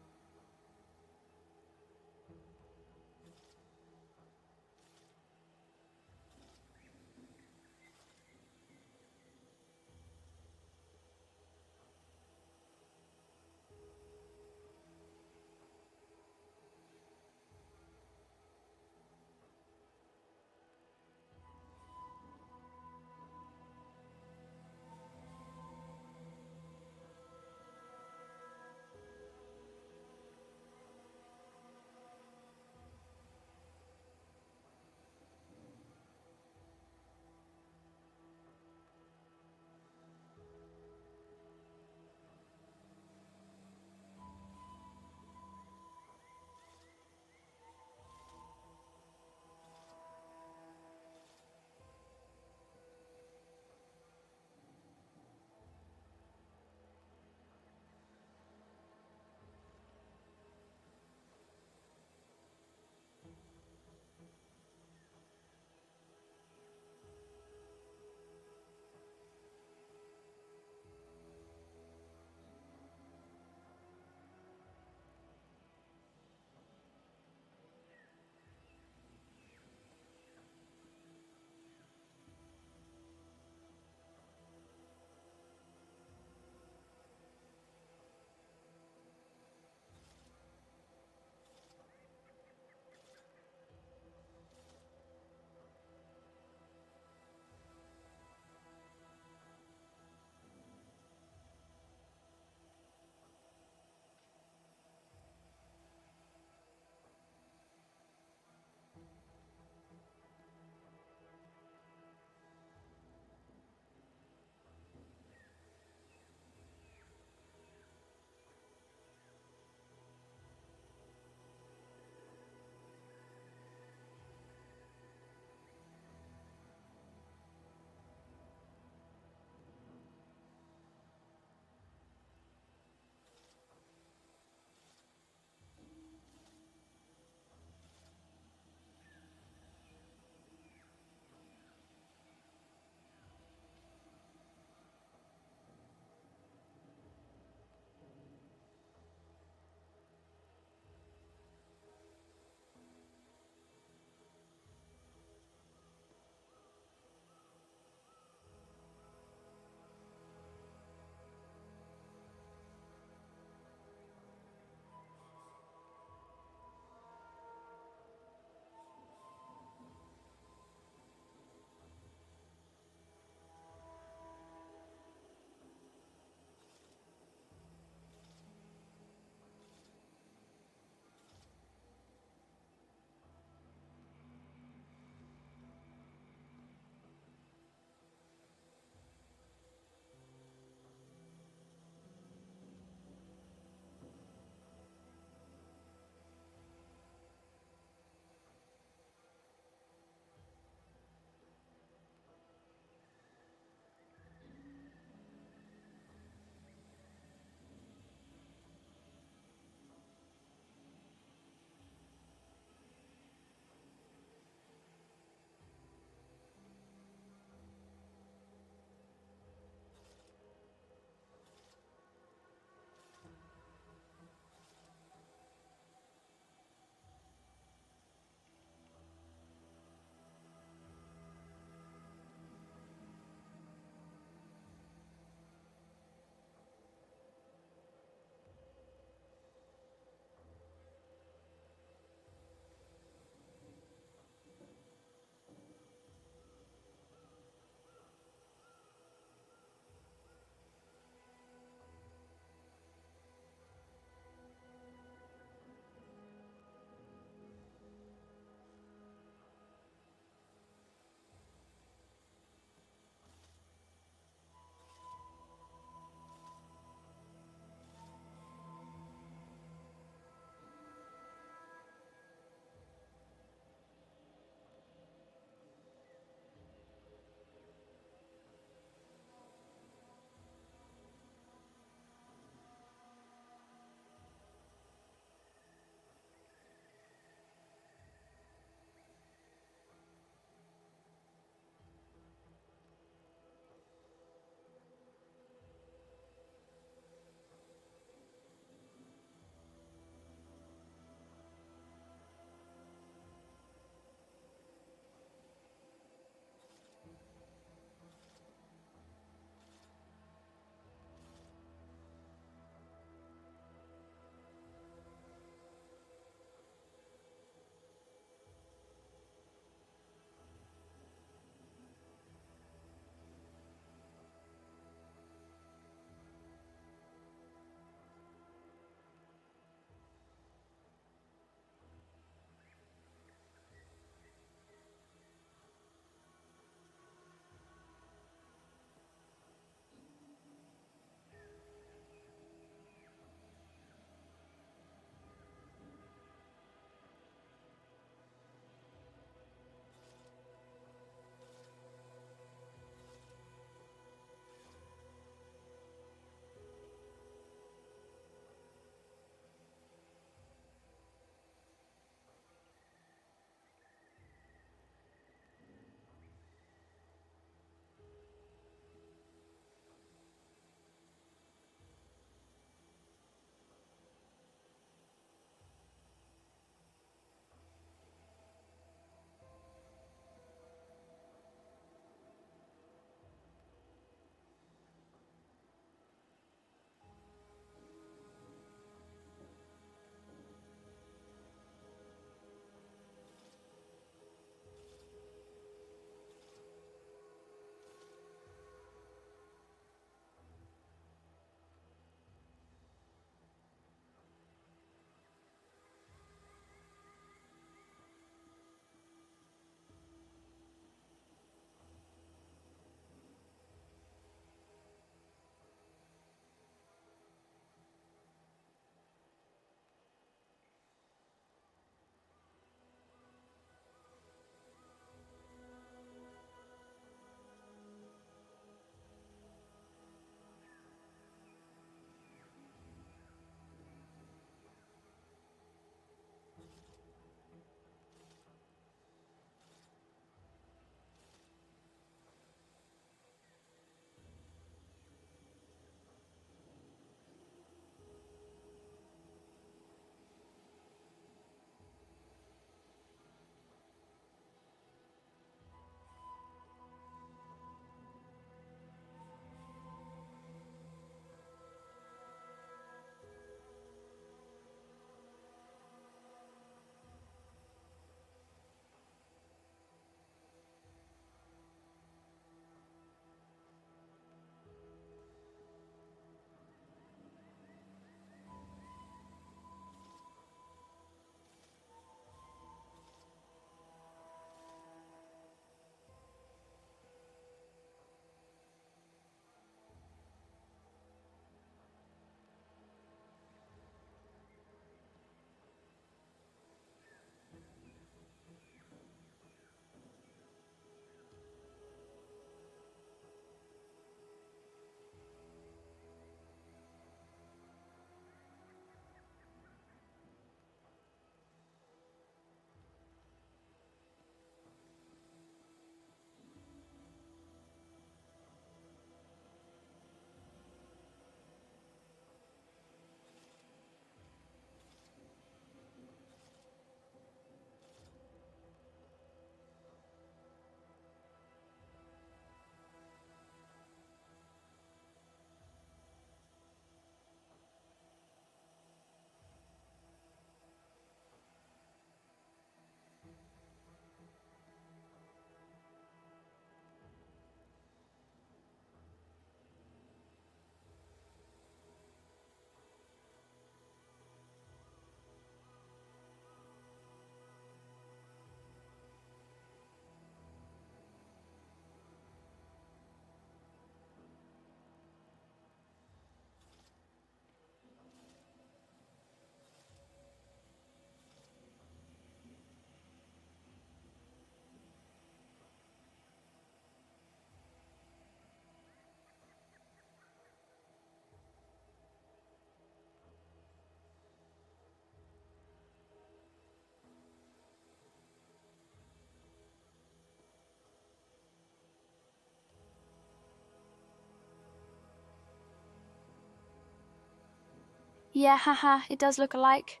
Yeah, haha, it does look alike.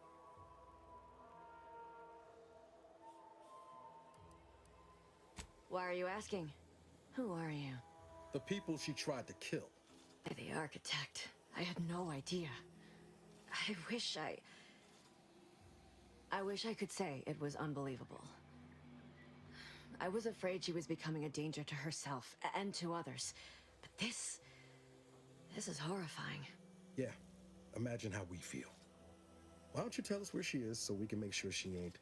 Why are you asking? Who are you?
The people she tried to kill.
The architect. I had no idea. I wish I could say it was unbelievable. I was afraid she was becoming a danger to herself and to others. But this is horrifying.
Yeah, imagine how we feel. Why don't you tell us where she is so we can make sure she ain't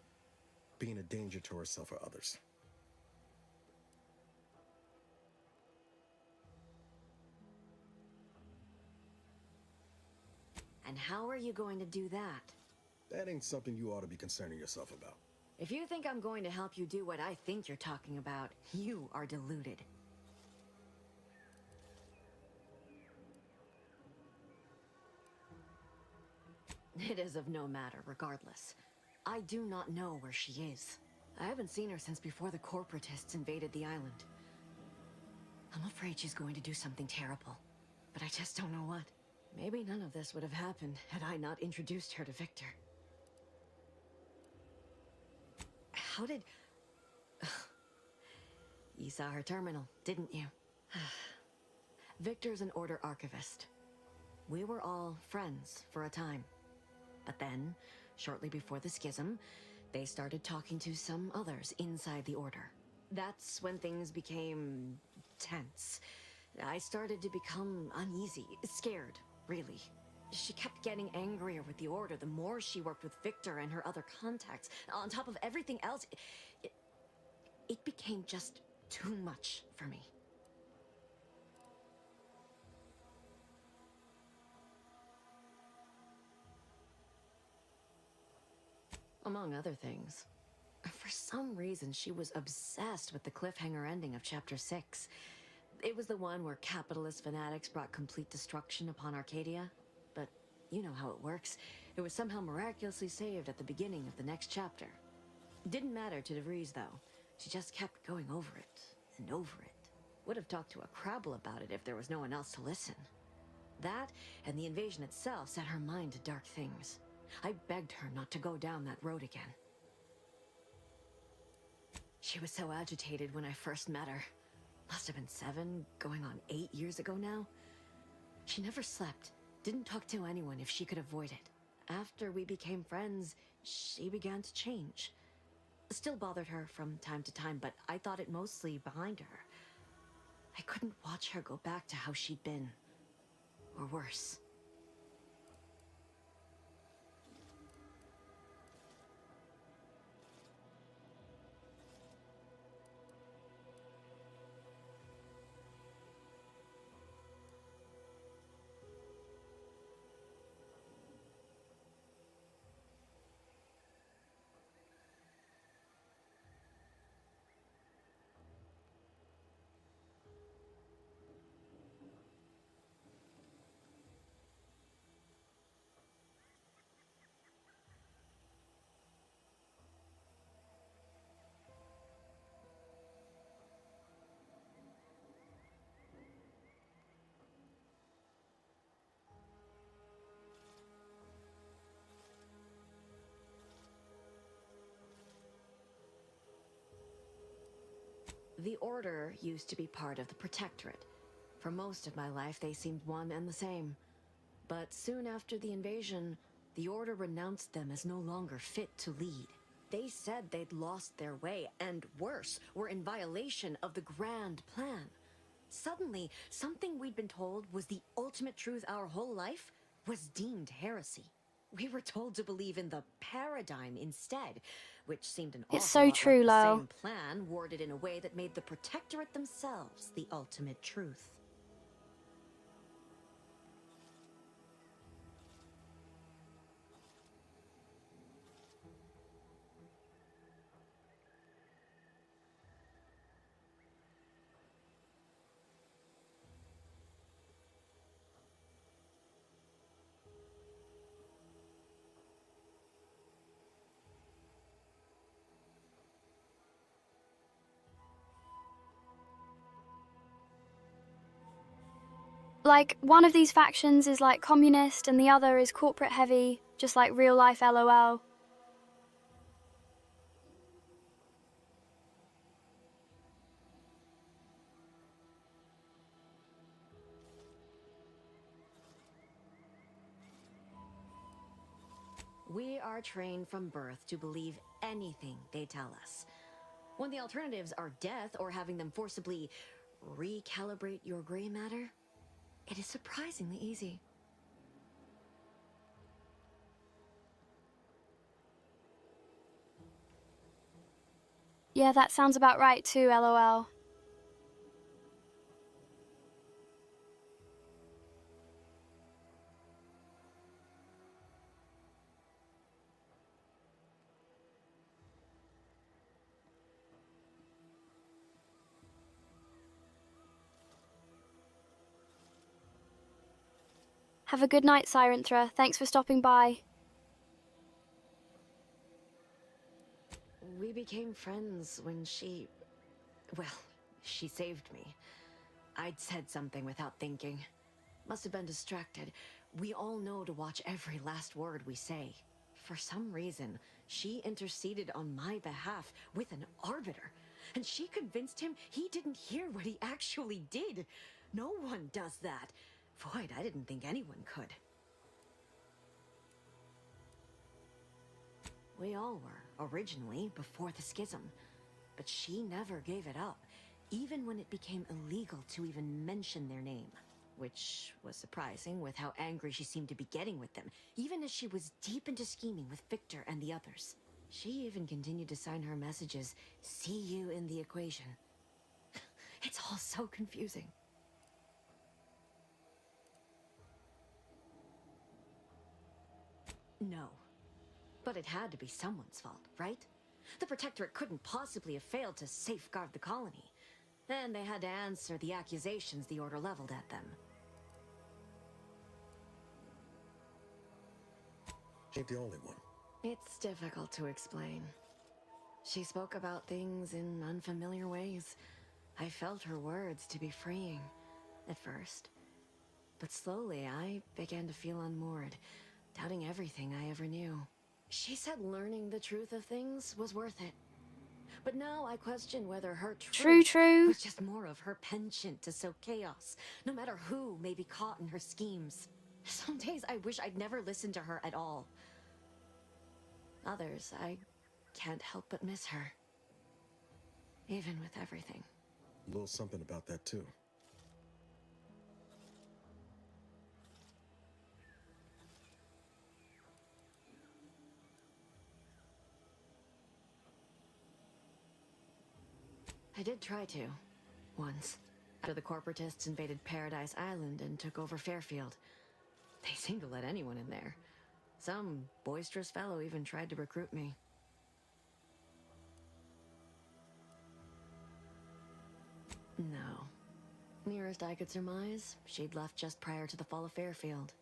being a danger to herself or others?
And how are you going to do that?
That ain't something you ought to be concerning yourself about.
If you think I'm going to help you do what I think you're talking about, you are deluded. It is of no matter, regardless. I do not know where she is. I haven't seen her since before the corporatists invaded the island. I'm afraid she's going to do something terrible, but I just don't know what. Maybe none of this would have happened had I not introduced her to Victor. How did... You saw her terminal, didn't you? Victor's an Order archivist. We were all friends for a time. But then, shortly before the schism, they started talking to some others inside the Order. That's when things became tense. I started to become uneasy, scared, really. She kept getting angrier with the Order the more she worked with Victor and her other contacts. On top of everything else, it became just too much for me. Among other things. For some reason, she was obsessed with the cliffhanger ending of Chapter 6. It was the one where capitalist fanatics brought complete destruction upon Arcadia. But you know how it works. It was somehow miraculously saved at the beginning of the next chapter. Didn't matter to DeVries, though. She just kept going over it and over it. Would have talked to a Crabble about it if there was no one else to listen. That, and the invasion itself, set her mind to dark things. I begged her not to go down that road again. She was so agitated when I first met her. Must have been 7, going on 8 years ago now. She never slept, didn't talk to anyone if she could avoid it. After we became friends, she began to change. Still bothered her from time to time, but I thought it mostly behind her. I couldn't watch her go back to how she'd been. Or worse. The Order used to be part of the Protectorate. For most of my life, they seemed one and the same. But soon after the invasion, the Order renounced them as no longer fit to lead. They said they'd lost their way, and worse, were in violation of the grand plan. Suddenly, something we'd been told was the ultimate truth our whole life was deemed heresy. We were told to believe in the paradigm instead, which seemed an
It's
awful
so
lot
true,
like the
Lyle.
same plan worded in a way that made the Protectorate themselves the ultimate truth.
Like, one of these factions is like communist and the other is corporate heavy, just like real life LOL.
We are trained from birth to believe anything they tell us. When the alternatives are death or having them forcibly recalibrate your gray matter, it is surprisingly easy.
Yeah, that sounds about right too, LOL. Have a good night, Sirenthra. Thanks for stopping by.
We became friends when well, she saved me. I'd said something without thinking. Must have been distracted. We all know to watch every last word we say. For some reason, she interceded on my behalf with an arbiter. And she convinced him he didn't hear what he actually did. No one does that. Void, I didn't think anyone could. We all were, originally, before the schism. But she never gave it up, even when it became illegal to even mention their name. Which was surprising with how angry she seemed to be getting with them, even as she was deep into scheming with Victor and the others. She even continued to sign her messages, "See you in the equation." It's all so confusing. No. But it had to be someone's fault, right? The Protectorate couldn't possibly have failed to safeguard the colony. And they had to answer the accusations the Order leveled at them.
She ain't the only one.
It's difficult to explain. She spoke about things in unfamiliar ways. I felt her words to be freeing, at first. But slowly, I began to feel unmoored, doubting everything I ever knew. She said learning the truth of things was worth it. But now I question whether her truth was just more of her penchant to sow chaos, no matter who may be caught in her schemes. Some days I wish I'd never listened to her at all. Others, I can't help but miss her. Even with everything.
A little something about that, too.
I did try to. Once. After the corporatists invaded Paradise Island and took over Fairfield. They seemed to let anyone in there. Some boisterous fellow even tried to recruit me. No. Nearest I could surmise, she'd left just prior to the fall of Fairfield.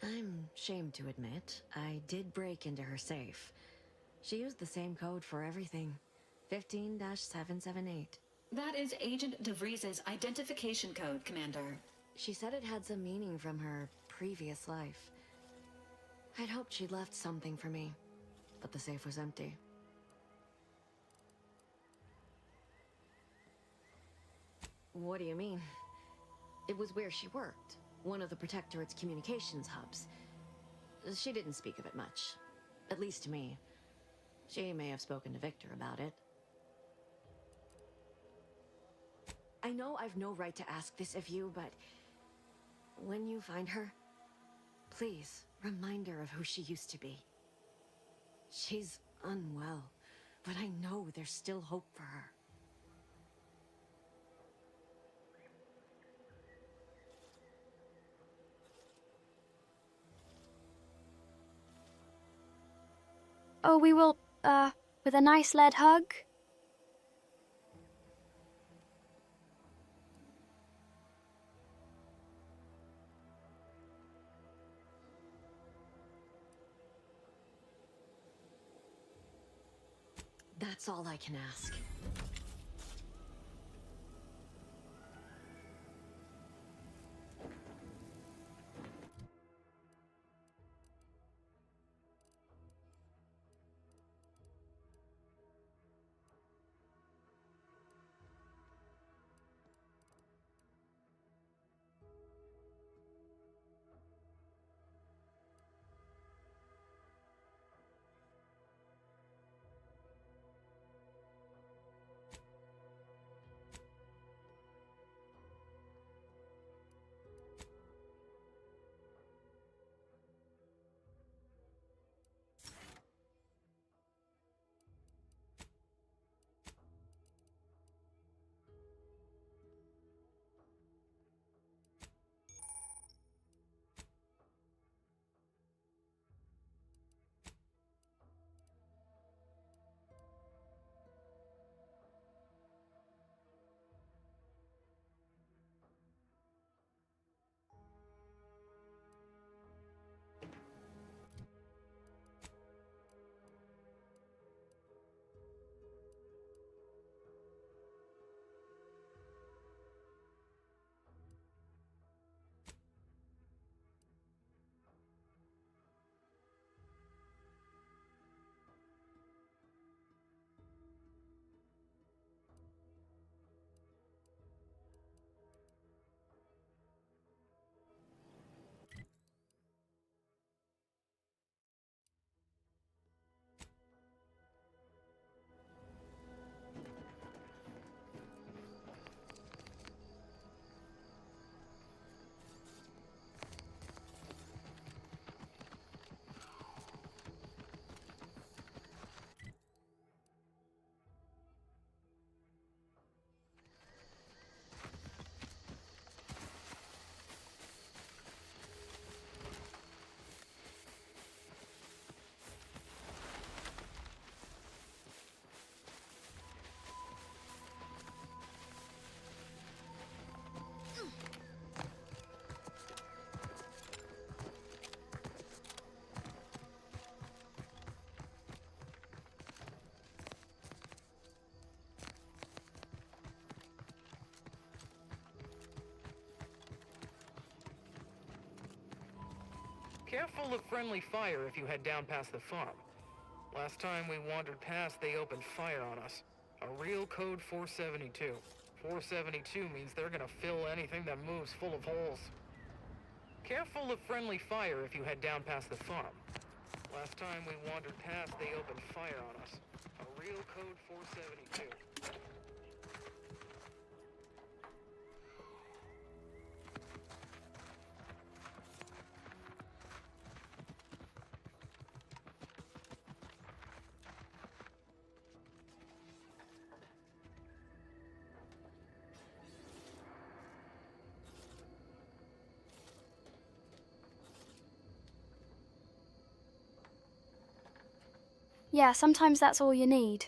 I'm ashamed to admit, I did break into her safe. She used the same code for everything. 15-778.
That is Agent DeVries's identification code, Commander.
She said it had some meaning from her previous life. I'd hoped she'd left something for me, but the safe was empty. What do you mean? It was where she worked, one of the Protectorate's communications hubs. She didn't speak of it much, at least to me. She may have spoken to Victor about it. I know I've no right to ask this of you, but when you find her, please remind her of who she used to be. She's unwell, but I know there's still hope for her.
Oh, we will, with a nice lead hug?
That's all I can ask.
Careful of friendly fire if you head down past the farm. Last time we wandered past, they opened fire on us. A real code 472. 472 means they're gonna fill anything that moves full of holes. Careful of friendly fire if you head down past the farm. Last time we wandered past, they opened fire on us. A real code 472.
Yeah, sometimes that's all you need.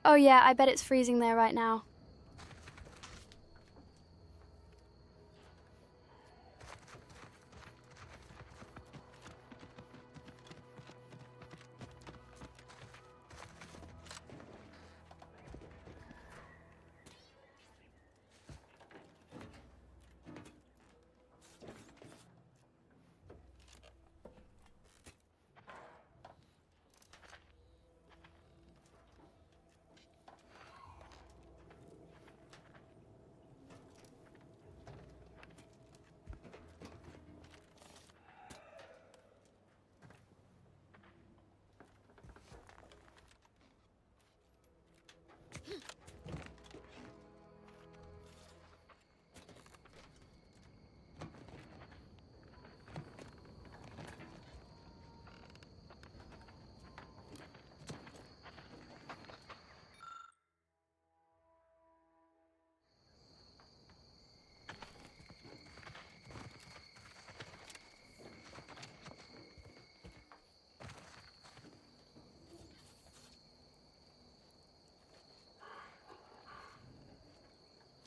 Oh yeah, I bet it's freezing there right now.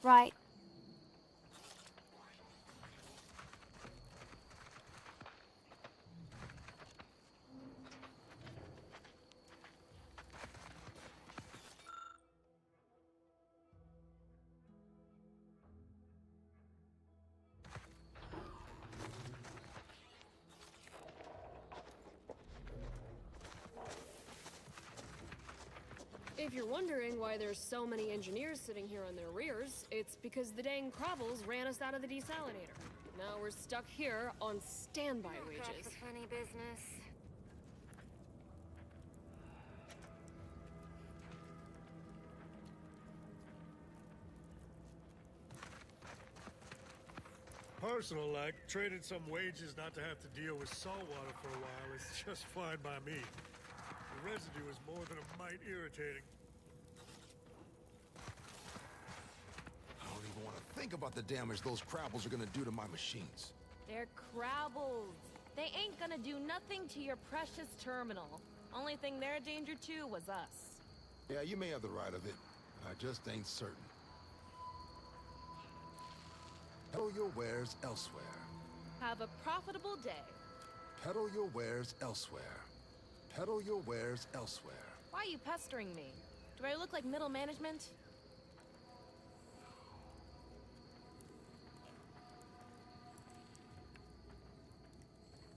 Right.
If you're wondering why there's so many engineers sitting here on their rears, it's because the dang Crobbles ran us out of the desalinator. Now we're stuck here on standby wages.
That's the funny business.
Personal, like, traded some wages not to have to deal with saltwater for a while is just fine by me. The residue is more than a mite irritating.
I don't even want to think about the damage those Crabbles are gonna do to my machines.
They're Crabbles. They ain't gonna do nothing to your precious terminal. Only thing they're a danger to was us.
Yeah, you may have the right of it. I just ain't certain. Peddle your wares elsewhere.
Have a profitable day.
Peddle your wares elsewhere. Peddle your wares elsewhere.
Why are you pestering me? Do I look like middle management?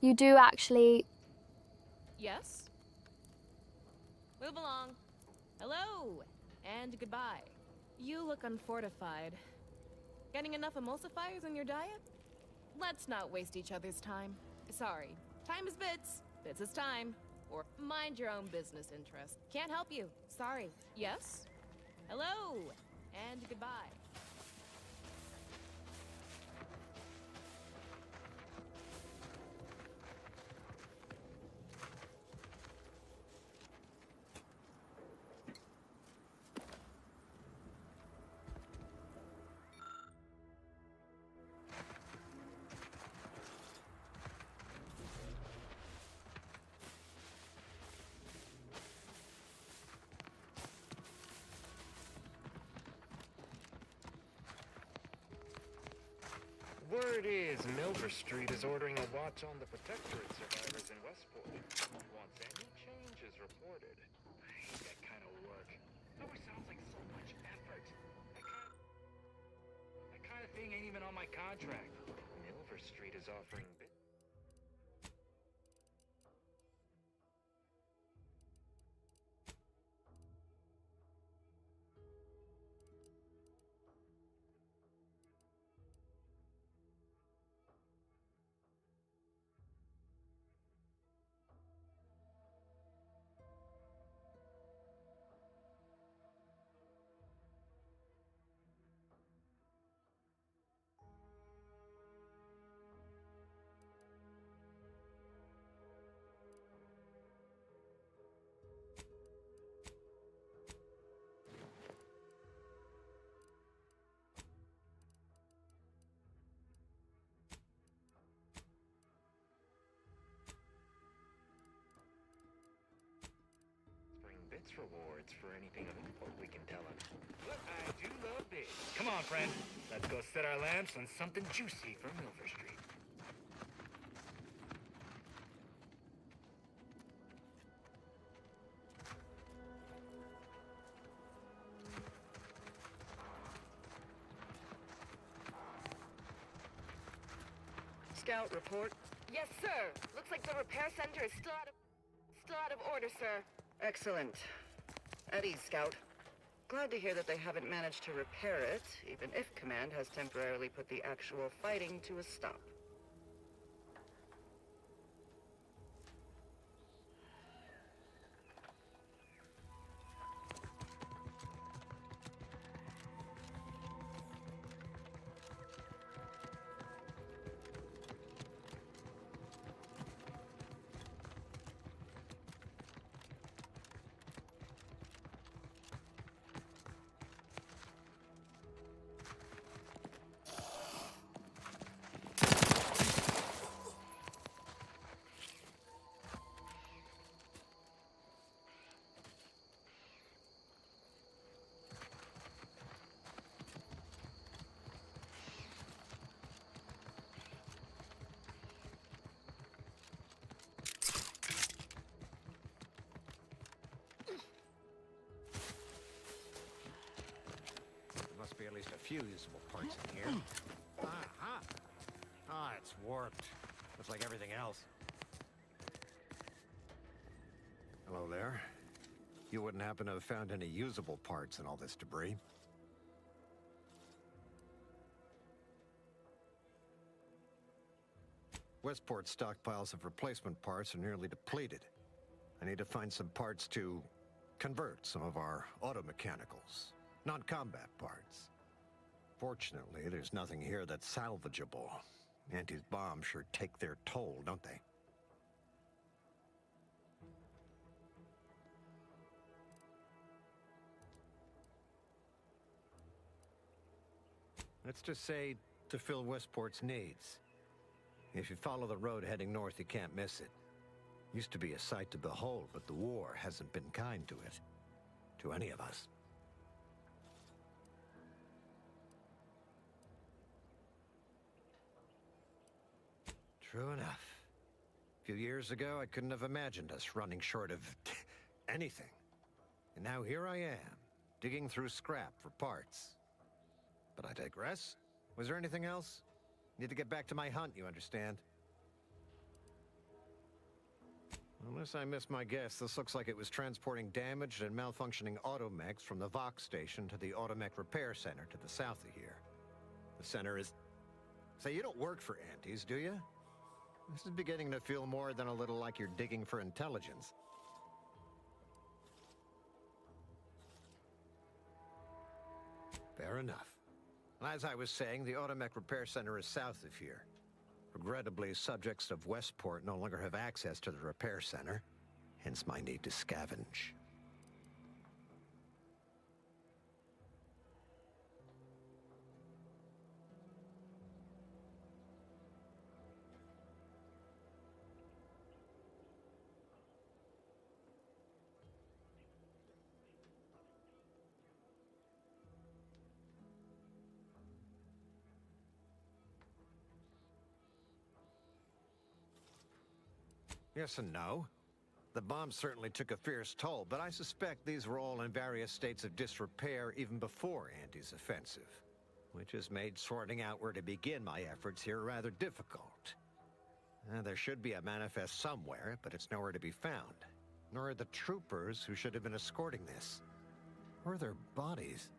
You do actually.
Yes? Move along. Hello! And goodbye. You look unfortified. Getting enough emulsifiers in your diet? Let's not waste each other's time. Sorry. Time is bits. Bits is time. Or mind your own business interest. Can't help you. Sorry. Yes? Hello! And goodbye.
Word is Milver Street is ordering a watch on the Protectorate survivors in Westport. Once any change is reported. I hate that kind of work. It always sounds like so much effort. That kind of thing ain't even on my contract. Milver Street is offering bits rewards for anything of import we can tell them. But I do love bits. Come on, friend. Let's go set our lamps on something juicy for Milver Street.
Scout report.
Yes, sir. Looks like the repair center is still out of order, sir.
Excellent. At ease, Scout. Glad to hear that they haven't managed to repair it, even if Command has temporarily put the actual fighting to a stop.
Must be at least a few usable parts in here. Aha! Ah, it's warped. Looks like everything else. Hello there. You wouldn't happen to have found any usable parts in all this debris? Westport's stockpiles of replacement parts are nearly depleted. I need to find some parts to convert some of our auto-mechanicals. Non-combat parts. Fortunately, there's nothing here that's salvageable. Auntie's bombs sure take their toll, don't they? Let's just say to fill Westport's needs. If you follow the road heading north, you can't miss it. Used to be a sight to behold, but the war hasn't been kind to it. To any of us. True enough. A few years ago, I couldn't have imagined us running short of anything. And now here I am, digging through scrap for parts. But I digress. Was there anything else? Need to get back to my hunt, you understand? Unless I missed my guess, this looks like it was transporting damaged and malfunctioning automechs from the Vox station to the Automech Repair Center to the south of here. The center is... Say, you don't work for Antes, do you? This is beginning to feel more than a little like you're digging for intelligence. Fair enough. As I was saying, the Automech Repair Center is south of here. Regrettably, subjects of Westport no longer have access to the repair center, hence my need to scavenge. Yes and no. The bomb certainly took a fierce toll, but I suspect these were all in various states of disrepair even before Andy's offensive, which has made sorting out where to begin my efforts here rather difficult. There should be a manifest somewhere, but it's nowhere to be found. Nor are the troopers who should have been escorting this. Or their bodies.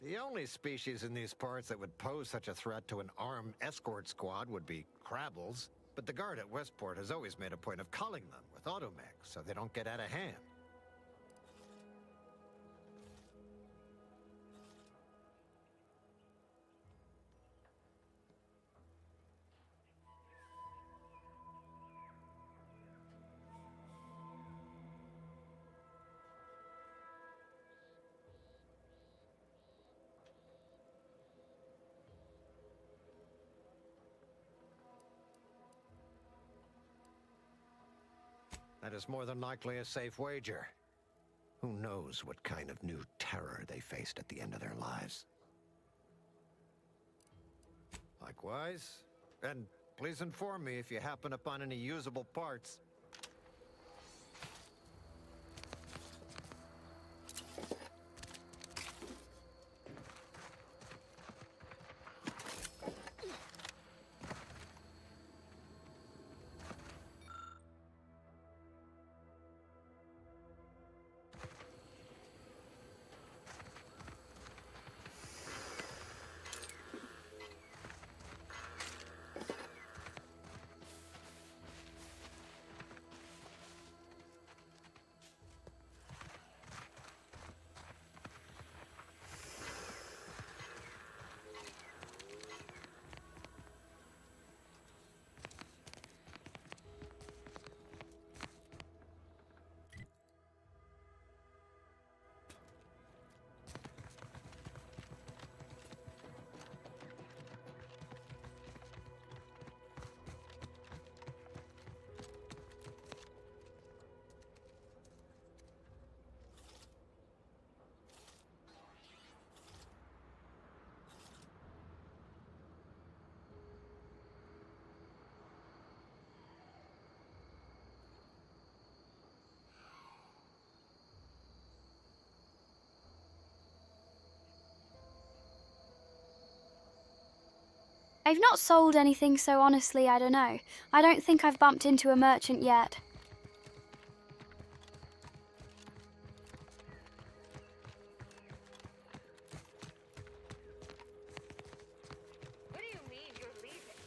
The only species in these parts that would pose such a threat to an armed escort squad would be crabbles. But the guard at Westport has always made a point of culling them with automechs so they don't get out of hand. That is more than likely a safe wager. Who knows what kind of new terror they faced at the end of their lives. Likewise. And please inform me if you happen upon any usable parts.
I've not sold anything, so honestly, I don't know. I don't think I've bumped into a merchant yet.
What do you mean you're leaving?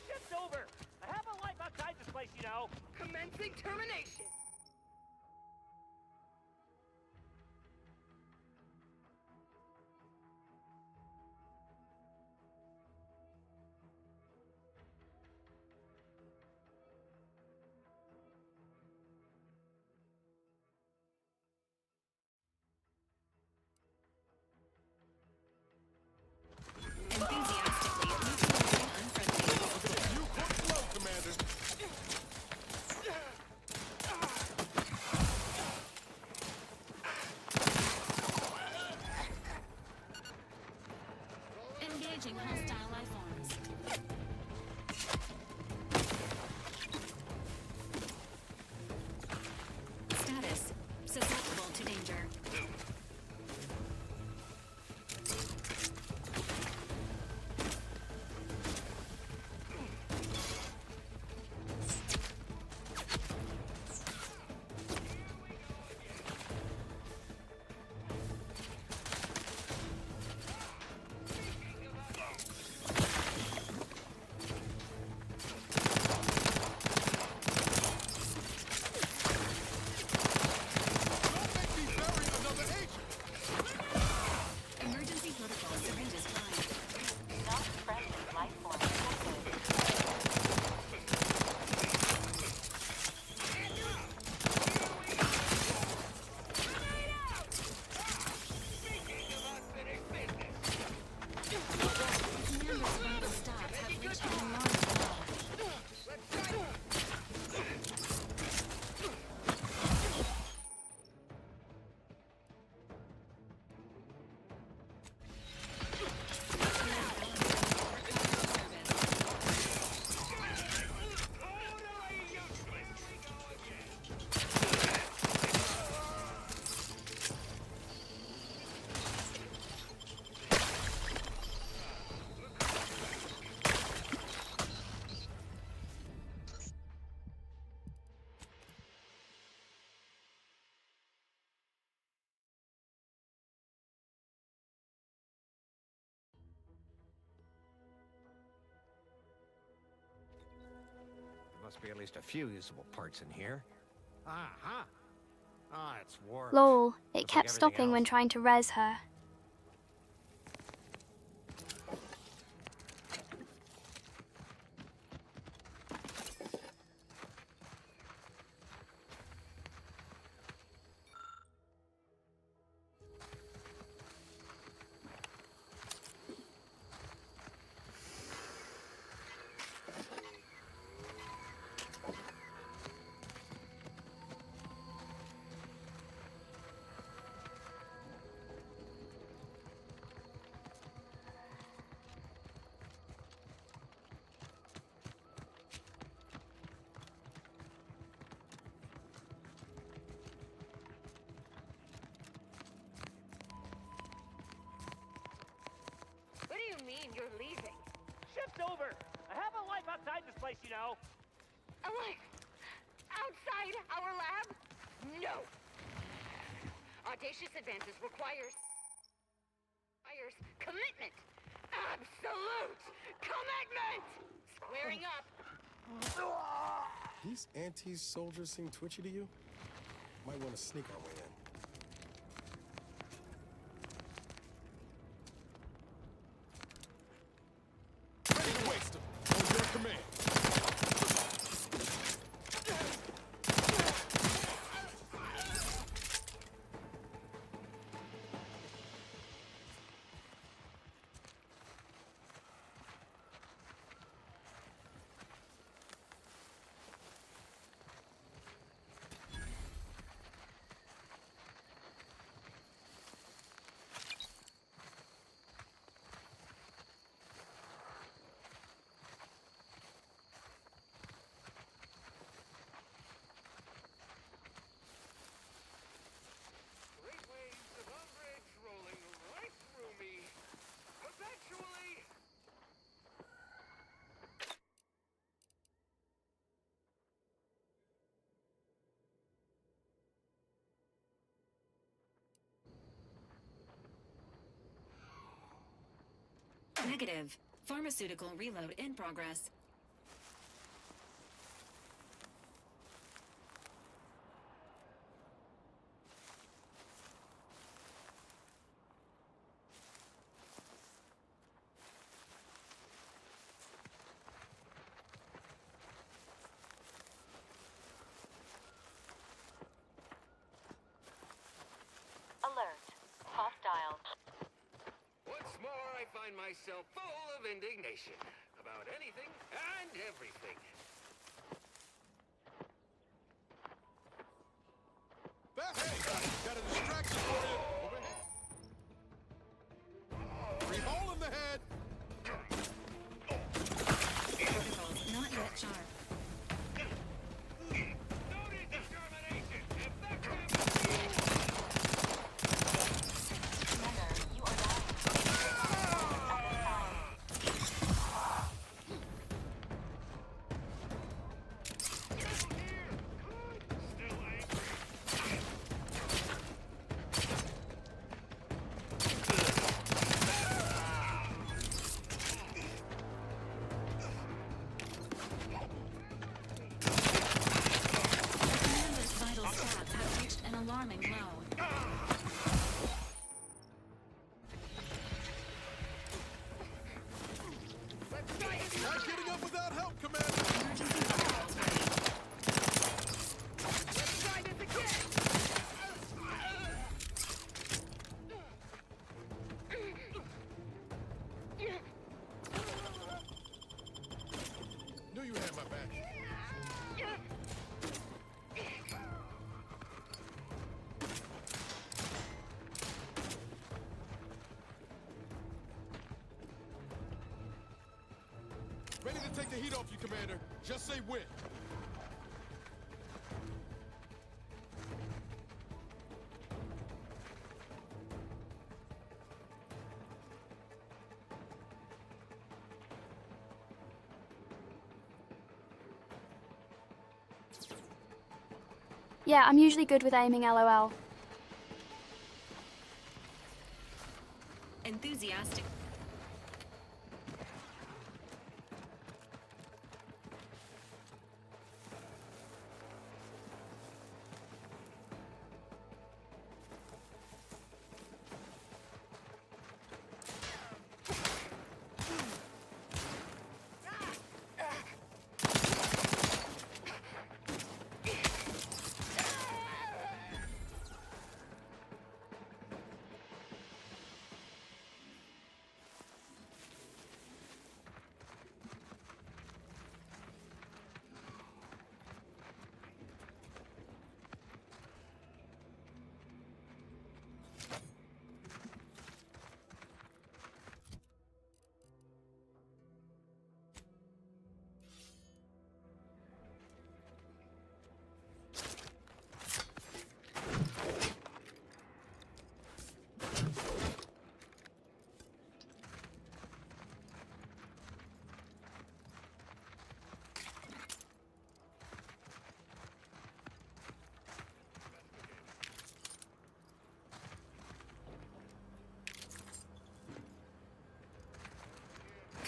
Shift's over. I have a life outside this place, you know. Commencing termination.
Enthusiastically neutralizing unfriendly.
You could flow, Commander.
Engaging hostile life forms. Status susceptible to danger.
be at least a few usable parts in here. Aha! Ah, it's warped.
Lol, it
Just
kept
like
stopping
everything
when
else.
trying to res her.
What do you mean you're leaving? Shift's over. I have a life outside this place, you know.
A life? Outside our lab? No! Audacious advances requires commitment! Absolute commitment! Squaring up!
These anti-soldiers seem twitchy to you? Might want to sneak our way in. Ready to waste them. On your command.
Great waves of umbrage rolling right through me. Perpetually.
Negative. Pharmaceutical reload in progress.
Alert. Hostile.
Once more, I find myself full of indignation about anything and everything.
Hey, got a distraction for you. Over here. Free hole in the head.
Protocols not yet sharp.
Noted determination. Effective.
Commander, you are dying.
Commander's vital stats have reached an alarming low.
Not getting up without help, Commander.
Emergency protocols ready.
Let's try this again.
Knew you had my back. Ready to take the heat off you, Commander. Just say when.
Yeah, I'm usually good with aiming, lol.
Enthusiastic.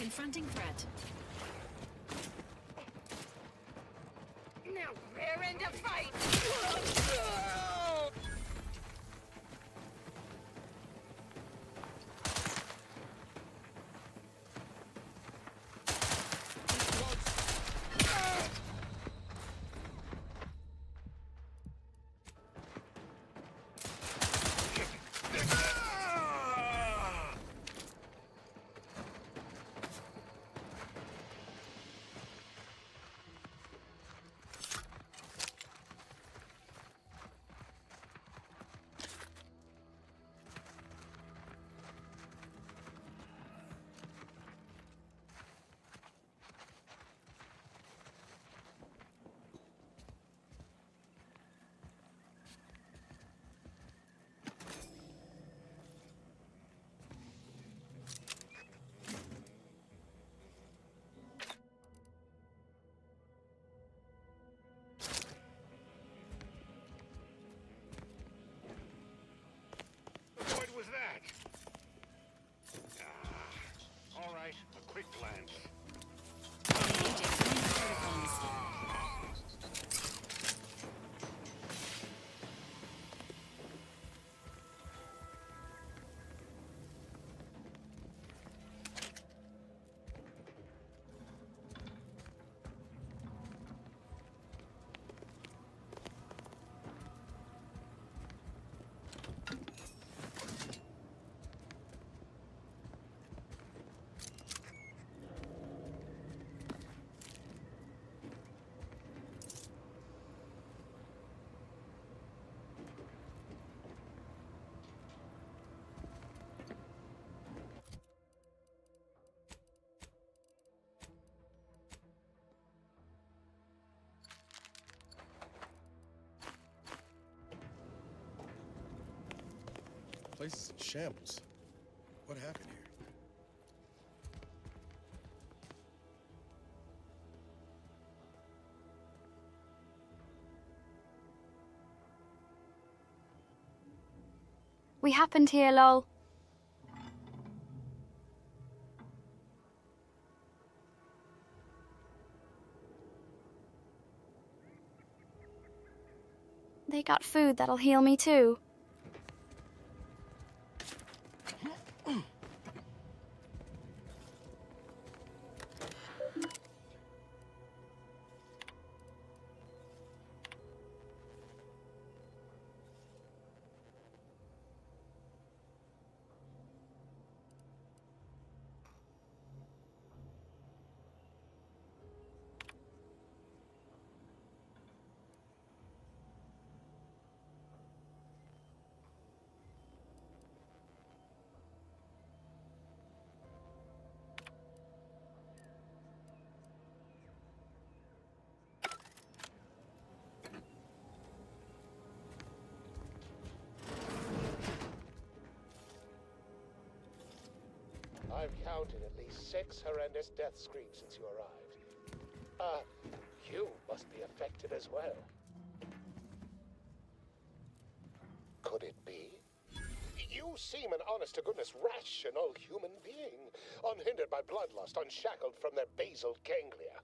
Confronting threat.
Now we're in to fight!
What was that? All right, a quick glance.
Place is in shambles. What happened here?
We happened here, lol. They got food that'll heal me too.
I've counted at least 6 horrendous death screams since you arrived. You must be affected as well. Could it be? You seem an honest-to-goodness rational human being, unhindered by bloodlust, unshackled from their basal ganglia.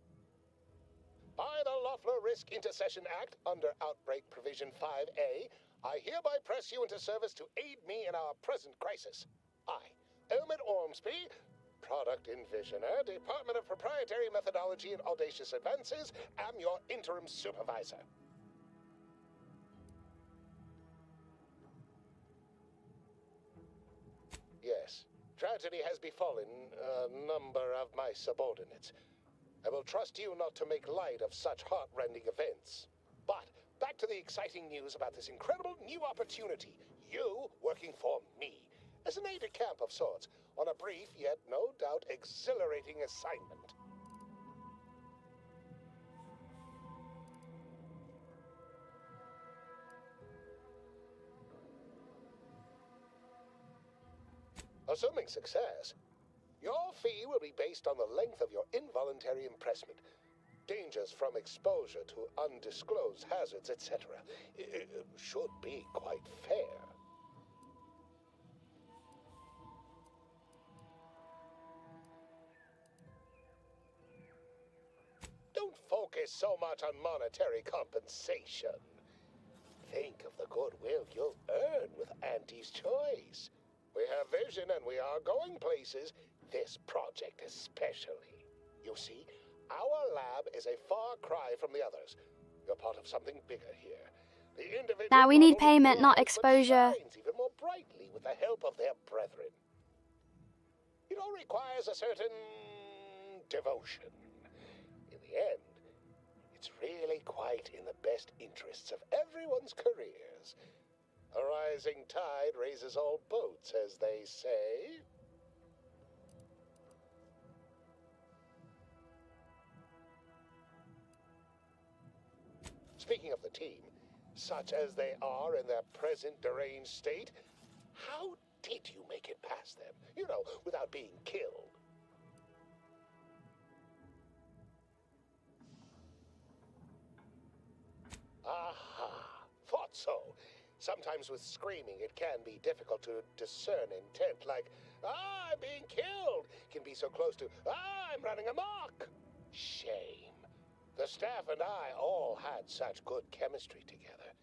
By the Loeffler Risk Intercession Act, under Outbreak Provision 5A, I hereby press you into service to aid me in our present crisis. I, Elmet Ormsby, Product Envisioner, Department of Proprietary Methodology and Audacious Advances, am your interim supervisor. Yes, tragedy has befallen a number of my subordinates. I will trust you not to make light of such heart-rending events. But back to the exciting news about this incredible new opportunity. You working for me, as an aide-de-camp of sorts, on a brief yet no doubt exhilarating assignment. Assuming success, your fee will be based on the length of your involuntary impressment. Dangers from exposure to undisclosed hazards, etc. Should be quite fair. focus so much on monetary compensation. Think of the goodwill you'll earn with Auntie's choice. We have vision and we are going places, this project especially. You see, our lab is a far cry from the others. You're part of something bigger here. The individual
Now we need
not only
payment, not
thrives, but
exposure.
shines even more brightly with the help of their brethren. It all requires a certain devotion. In the end, it's really quite in the best interests of everyone's careers. A rising tide raises all boats, as they say. Speaking of the team, such as they are in their present deranged state, how did you make it past them? You know, without being killed. Aha, thought so. Sometimes with screaming, it can be difficult to discern intent, like, "Ah, I'm being killed," can be so close to, "Ah, I'm running amok." Shame. The staff and I all had such good chemistry together.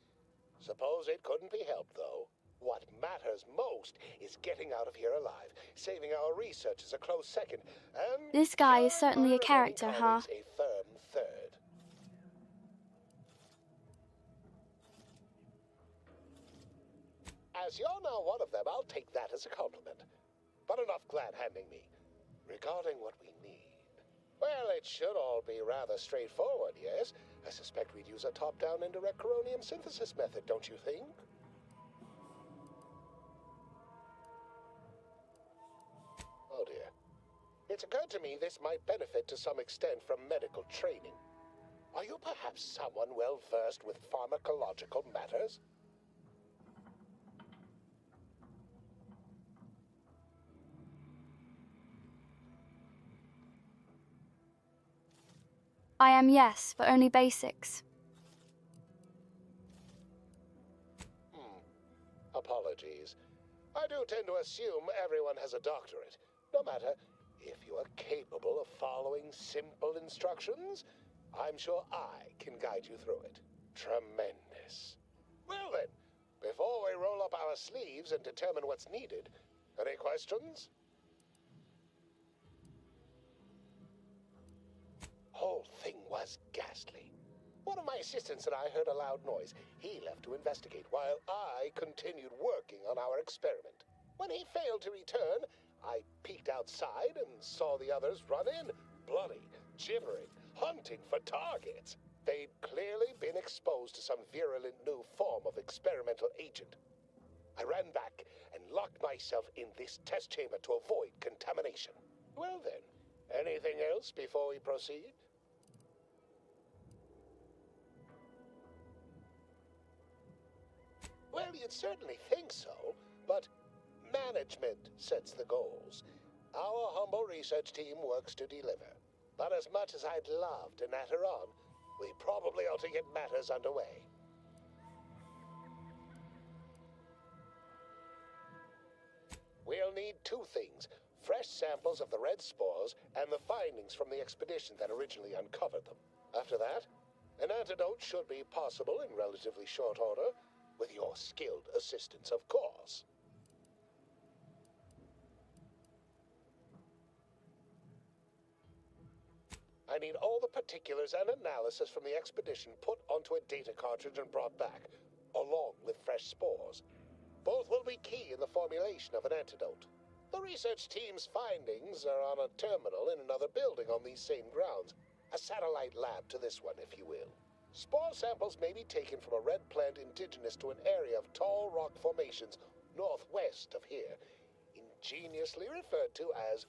Suppose it couldn't be helped, though. What matters most is getting out of here alive. Saving our research is a close second, and
This guy is
sharing
certainly
our
a character,
remaining
huh?
colleagues a firm third. As you're now one of them, I'll take that as a compliment. But enough glad-handing me. Regarding what we need, well, it should all be rather straightforward, yes? I suspect we'd use a top-down indirect coronium synthesis method, don't you think? Oh dear. It's occurred to me this might benefit to some extent from medical training. Are you perhaps someone well-versed with pharmacological matters?
I am, yes, but only basics.
Apologies. I do tend to assume everyone has a doctorate. No matter, if you are capable of following simple instructions, I'm sure I can guide you through it. Tremendous. Well then, before we roll up our sleeves and determine what's needed, any questions? Whole thing was ghastly. One of my assistants and I heard a loud noise. He left to investigate while I continued working on our experiment. When he failed to return, I peeked outside and saw the others run in, bloody, shivering, hunting for targets. They'd clearly been exposed to some virulent new form of experimental agent. I ran back and locked myself in this test chamber to avoid contamination. Well then, anything else before we proceed? Well, you'd certainly think so, but management sets the goals. Our humble research team works to deliver. But as much as I'd love to natter on, we probably ought to get matters underway. We'll need two things: fresh samples of the red spores and the findings from the expedition that originally uncovered them. After that, an antidote should be possible in relatively short order, with your skilled assistance, of course. I need all the particulars and analysis from the expedition put onto a data cartridge and brought back, along with fresh spores. Both will be key in the formulation of an antidote. The research team's findings are on a terminal in another building on these same grounds. A satellite lab to this one, if you will. Spore samples may be taken from a red plant indigenous to an area of tall rock formations northwest of here, ingeniously referred to as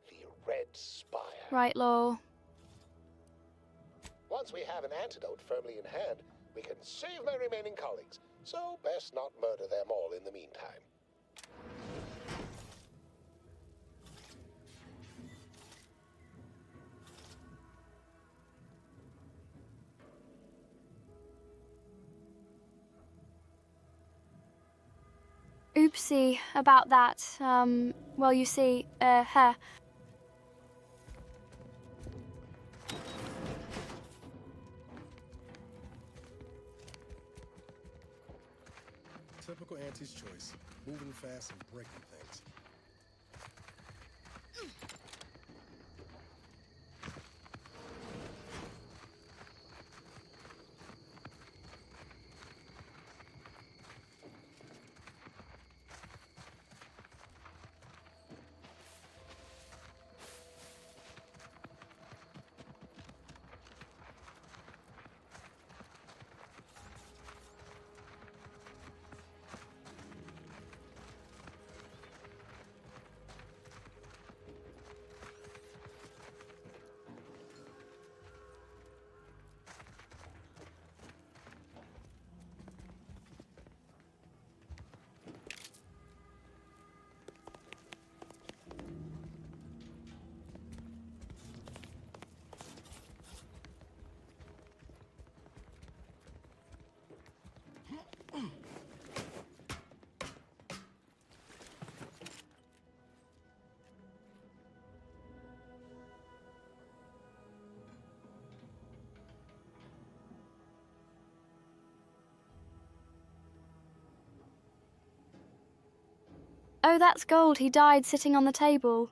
the Red Spire.
Right, Law.
Once we have an antidote firmly in hand, we can save my remaining colleagues, so best not murder them all in the meantime.
Oopsie about that. Well, you see,
Uncle Auntie's choice, moving fast and breaking things.
Oh, that's gold. He died sitting on the table.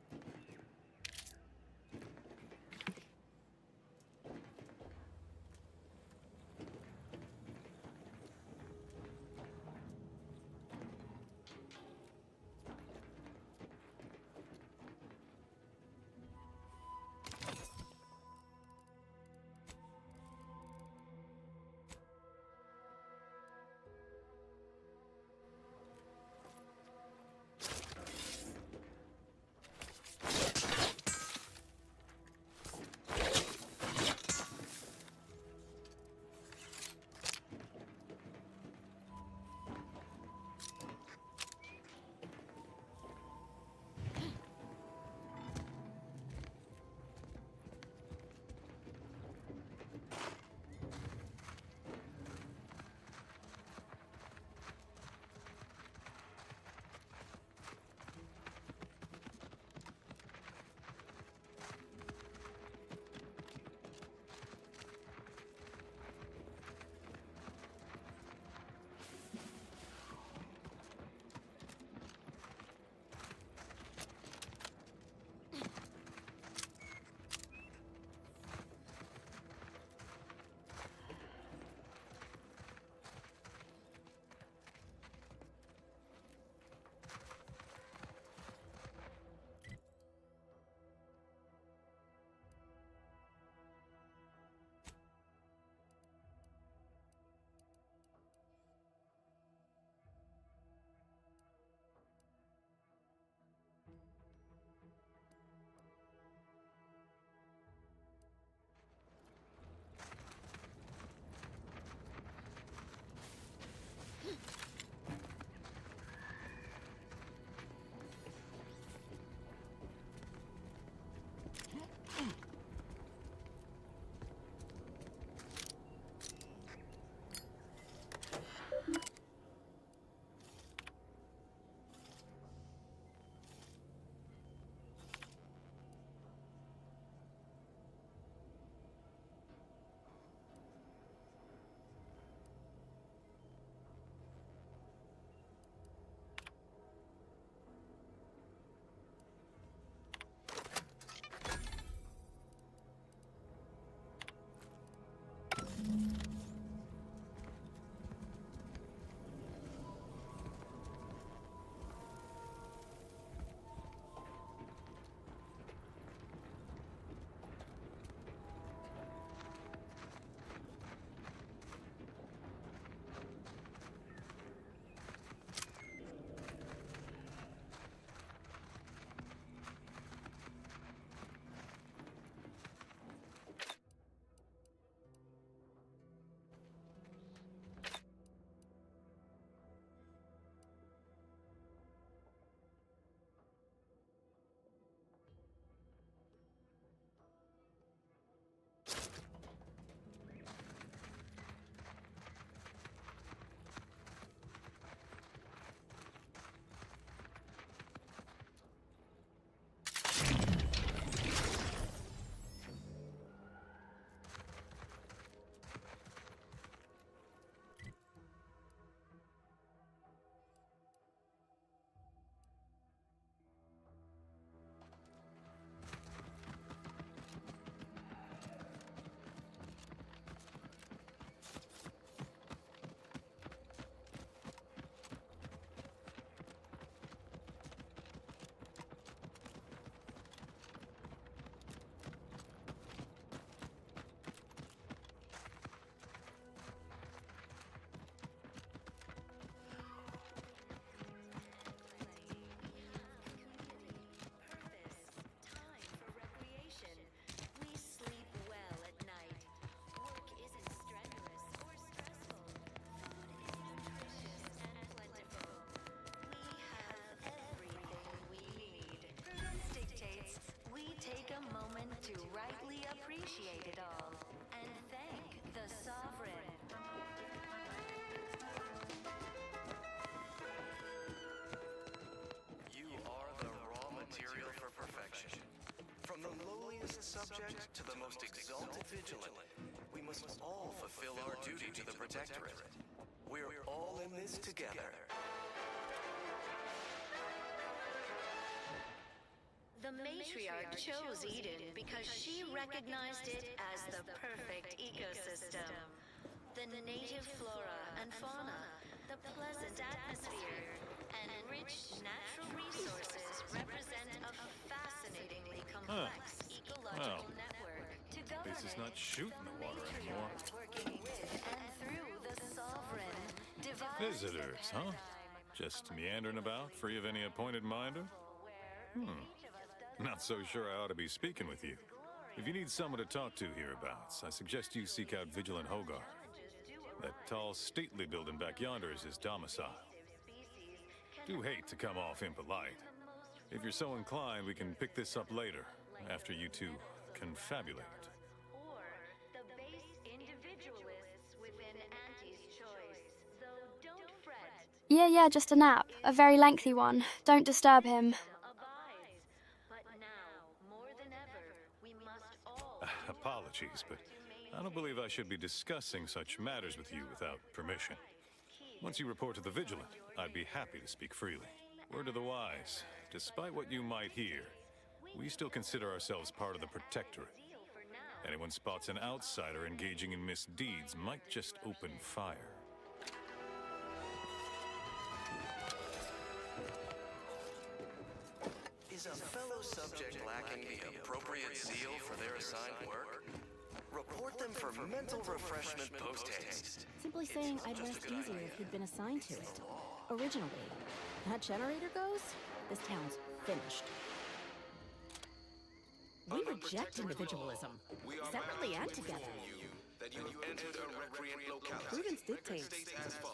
subject to the most exalted vigilant, we must all fulfill our duty to the Protectorate. We're all in this together.
The matriarch chose Eden because she recognized it as the perfect ecosystem. The native flora and fauna, the pleasant atmosphere, and rich natural resources represent a fascinatingly complex ecological network. To govern
This is not shooting the water anymore.
working with and through the sovereign, devised
Visitors, huh? Just meandering about, free of any appointed minder? Not so sure I ought to be speaking with you. If you need someone to talk to hereabouts, I suggest you seek out Vigilant Hogar. That tall, stately building back yonder is his domicile. Do hate to come off impolite. If you're so inclined, we can pick this up later, after you two confabulate.
or the base individualists within Auntie's choice. Though don't fret,
Yeah, just a nap. A very lengthy one. Don't disturb him.
abides. But now, more than ever, we must all
Apologies, but I don't believe I should be discussing such matters with you without permission. Once you report to the Vigilant, I'd be happy to speak freely. Word to the wise, despite what you might hear, we still consider ourselves part of the Protectorate. Anyone spots an outsider engaging in misdeeds might just open fire.
Is a fellow subject lacking the appropriate zeal for their assigned work? Report them for mental refreshment post-haste.
Simply saying I'd rest easier if he'd been assigned to it. Originally, that generator goes, this town's finished. We reject individualism, separately and together.
That you have entered a recreant locality.
Prudence dictates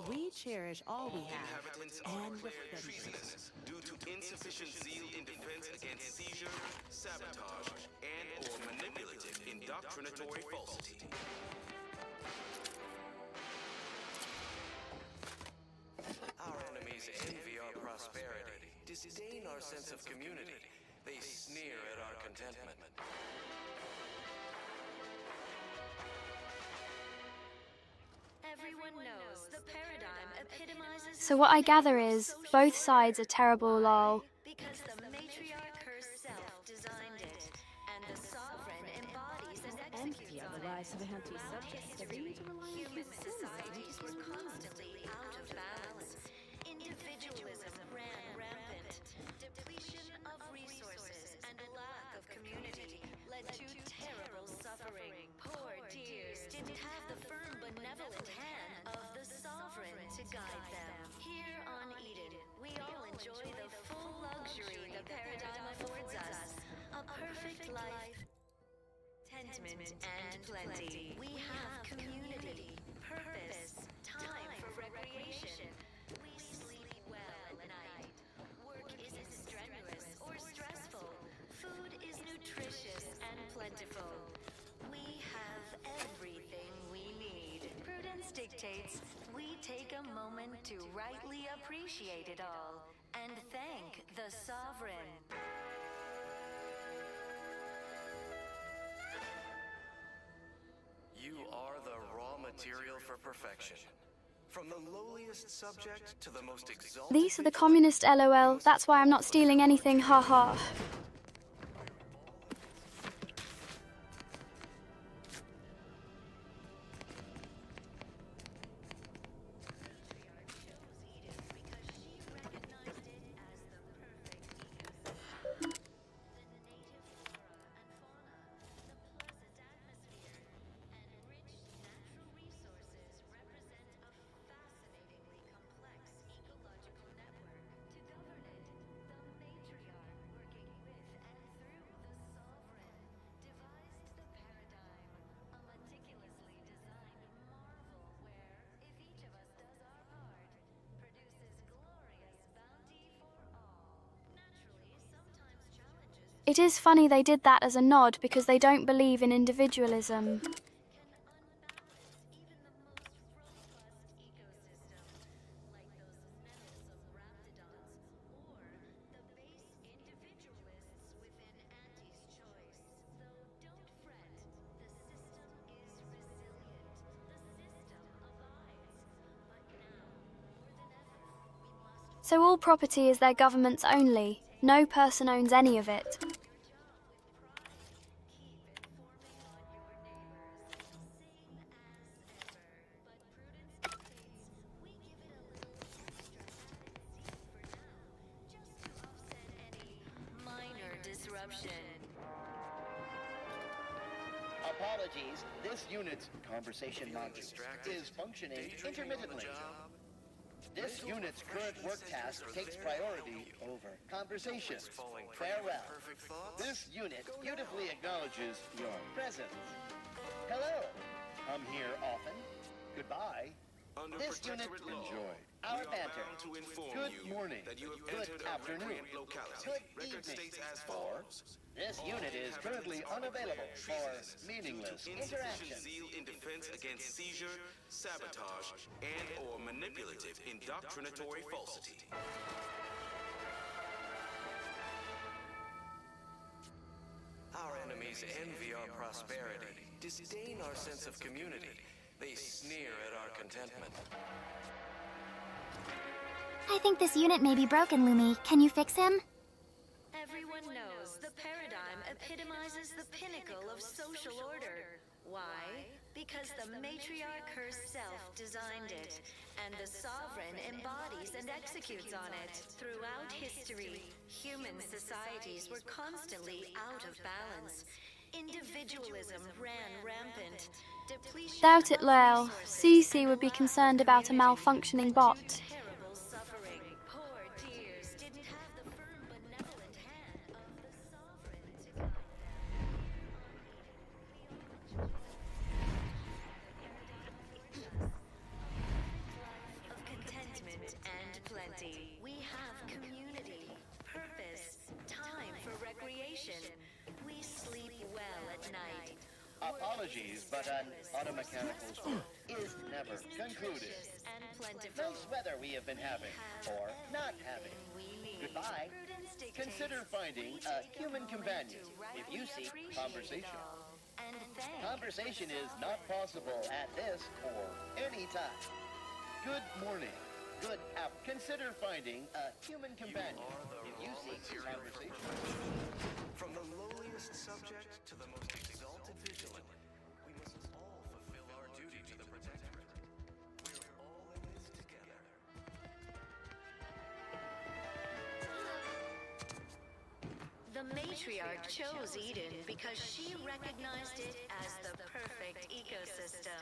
we cherish all we have, and with
treasonous due to insufficient zeal in defense against seizure, sabotage, and/or manipulative indoctrinatory falsity. Our enemies envy our prosperity, disdain our sense of community. They sneer at our contentment.
Everyone knows the paradigm epitomizes
So what I gather is, both sides are terrible, lol.
because the matriarch herself designed it, and the sovereign embodies and executes on
the
it.
lives of Auntie's subjects that we need to rely on
Human
his
societies were constantly out of balance. Individualism ran rampant. Depletion of resources and lack of community led to terrible suffering. Poor dears didn't have the firm benevolent hand of the sovereign to guide them. Here on Eden, we all enjoy the full luxury the paradigm affords us. A perfect life, contentment and plenty. We have community, purpose, time for recreation. We sleep well at night. Work isn't strenuous or stressful. Food is nutritious and plentiful. We have everything we need. Prudence dictates we take a moment to rightly appreciate it all and thank the sovereign.
You are the raw material for perfection. From the lowliest subject to the most exalted.
These are the communist LOL, that's why I'm not stealing anything, haha. It is funny they did that as a nod because they don't believe in individualism.
Don't
So all property is their government's only. No person owns any of it.
Minor disruption.
Apologies, this unit's conversation module is functioning intermittently. This unit's current work task takes priority over conversation. Farewell. This unit beautifully acknowledges your presence. Hello. Come here often. Goodbye. This unit enjoy our banter. Good morning. Good afternoon. Good evening. Or this unit is currently unavailable for meaningless interaction.
Zeal in defense against seizure, sabotage, and/or manipulative indoctrinatory falsity. Our enemies envy our prosperity, disdain our sense of community. They sneer at our contentment.
I think this unit may be broken, Lumi. Can you fix him?
Everyone knows the paradigm epitomizes the pinnacle of social order. Why? Because the matriarch herself designed it, and the sovereign embodies and executes on it. Throughout history, human societies were constantly out of balance. Individualism ran rampant. Depletion
Doubt it, Lyle. CiCi would be concerned about a malfunctioning bot.
terrible suffering. Poor dears didn't have the firm, benevolent hand of the sovereign to guide them. Of contentment and plenty. We have community, purpose, time for recreation. We sleep well at night.
Apologies, but an automechanical's work is never concluded. Nice weather we have been having, or not having. Goodbye. Consider finding a human companion if you seek conversation. Conversation is not possible at this or any time. Good morning. Good afternoon. Consider finding a human companion if you seek conversation.
From the lowliest subject to the most exalted vigilant, we must all fulfill our duty to the Protectorate. We're all in this together.
The matriarch chose Eden because she recognized it as the perfect ecosystem.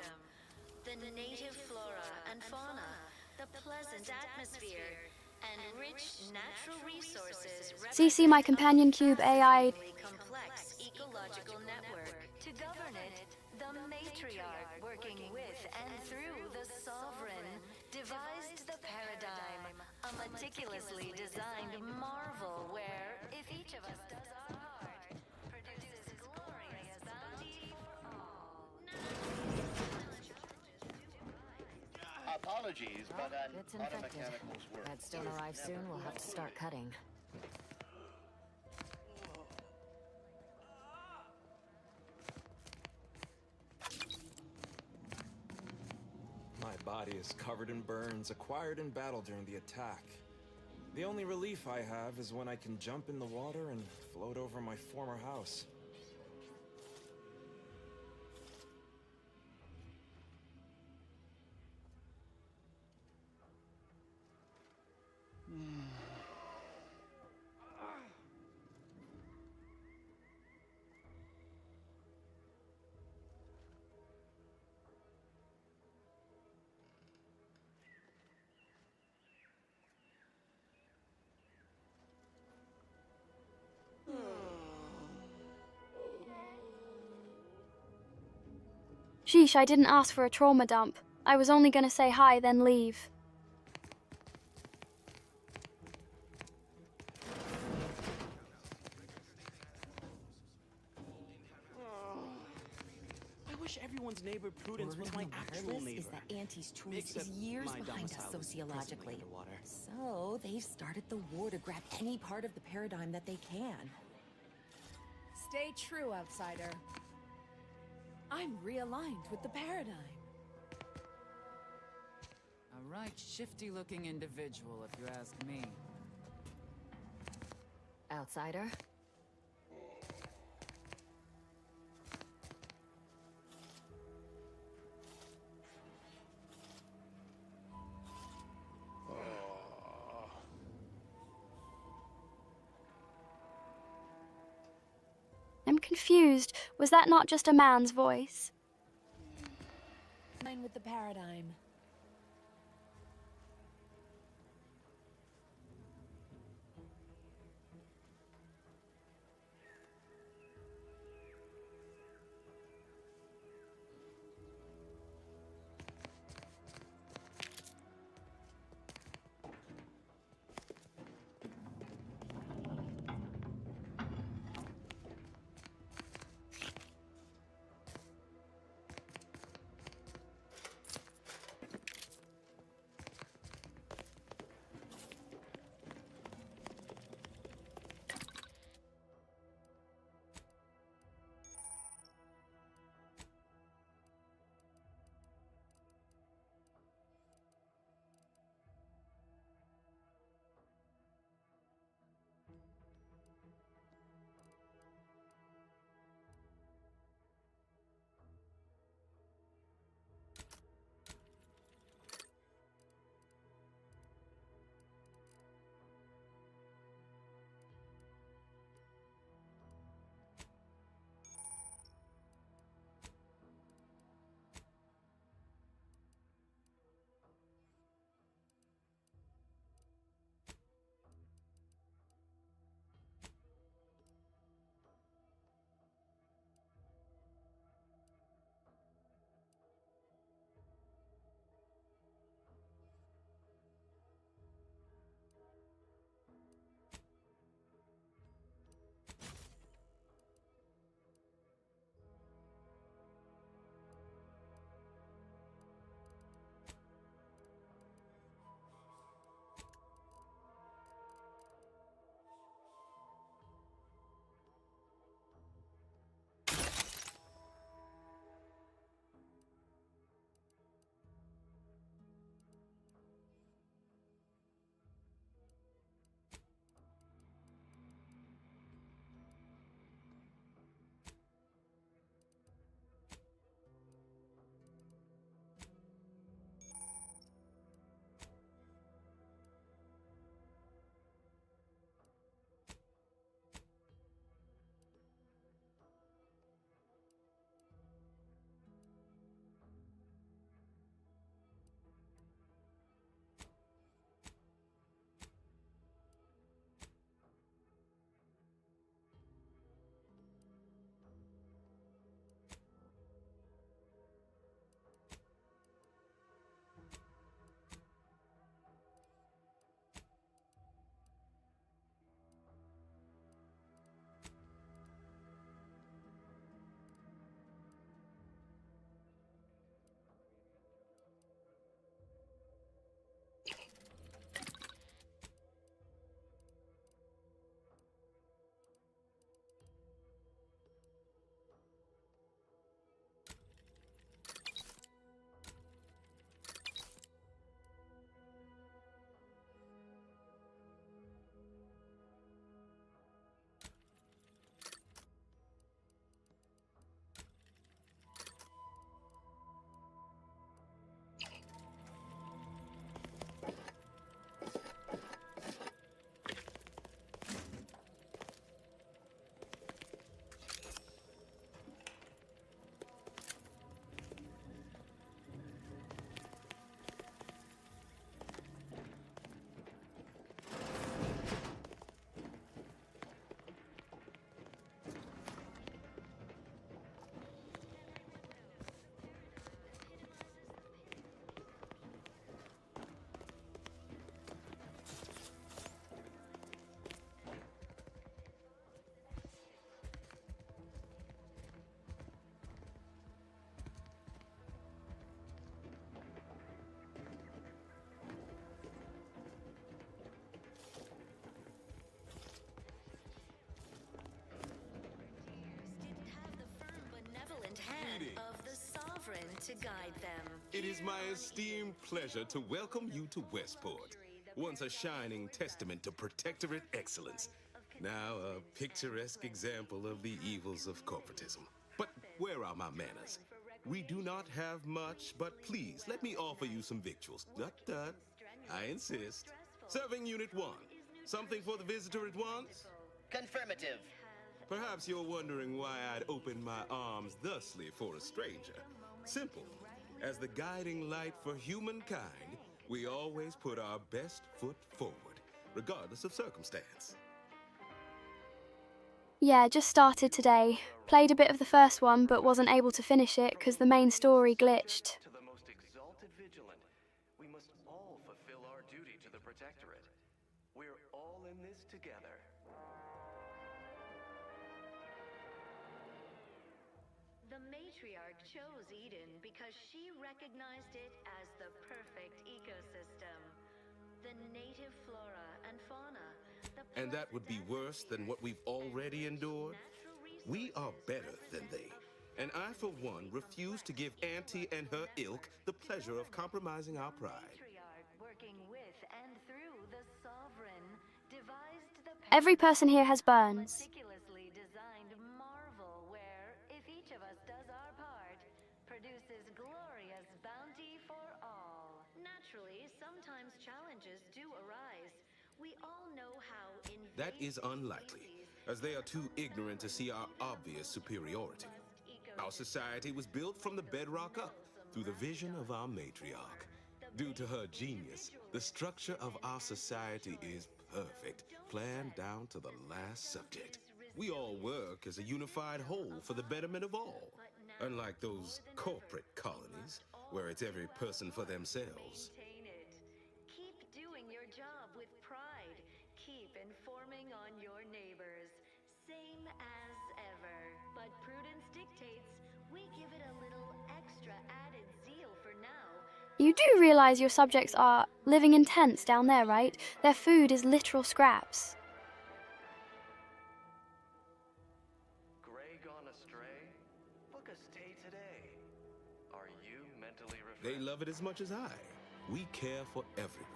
The native flora and fauna, the pleasant atmosphere, and rich natural resources.
CiCi, my companion cube AI.
Complex ecological network. To govern it, the matriarch, working with and through the sovereign, devised the paradigm, a meticulously designed marvel where, if each of us does our part, produces glorious bounty for all.
Apologies, but an
It's infected.
automechanical's work
Redstone
is
arrives soon,
never
we'll have to start cutting.
My body is covered in burns acquired in battle during the attack. The only relief I have is when I can jump in the water and float over my former house.
Sheesh, I didn't ask for a trauma dump. I was only gonna say hi, then leave.
I wish everyone's neighbor Prudence was my actual neighbor.
Is that Auntie's truth
Except
is years
my
behind us
domicile is
sociologically.
presently underwater.
So they've started the war to grab any part of the paradigm that they can.
Stay true, outsider. I'm realigned with the paradigm.
right shifty-looking individual, if you ask me.
Outsider?
I'm confused. Was that not just a man's voice?
Mine with the paradigm.
to guide them.
It is my esteemed pleasure to welcome you to Westport, once a shining testament to Protectorate excellence. Now a picturesque example of the evils of corporatism. But where are my manners? We do not have much, but please let me offer you some victuals. Tut. I insist. Serving Unit 1. Something for the visitor at once?
Confirmative.
Perhaps you're wondering why I'd open my arms thusly for a stranger. Simple. As the guiding light for humankind, we always put our best foot forward, regardless of circumstance.
Yeah, just started today. Played a bit of the first one, but wasn't able to finish it because the main story glitched.
To the most exalted vigilant, we must all fulfill our duty to the Protectorate. We're all in this together.
The matriarch chose Eden because she recognized it as the perfect ecosystem. The native flora and fauna.
And that would be worse than what we've already endured? We are better than they. And I, for one, refuse to give Auntie and her ilk the pleasure of compromising our pride.
Working with and through the sovereign, devised the
Every person here has burns.
meticulously designed marvel where, if each of us does our part, produces glorious bounty for all. Naturally, sometimes challenges do arise. We all know how
That is unlikely, as they are too ignorant to see our obvious superiority. Our society was built from the bedrock up, through the vision of our matriarch. Due to her genius, the structure of our society is perfect, planned down to the last subject. We all work as a unified whole for the betterment of all, unlike those corporate colonies, where it's every person for themselves.
keep doing your job with pride. Keep informing on your neighbors. Same as ever. But prudence dictates we give it a little extra added zeal for now.
You do realise your subjects are living in tents down there, right? Their food is literal scraps.
Gray gone astray? Book a stay today. Are you mentally refreshed?
They love it as much as I. We care for everyone.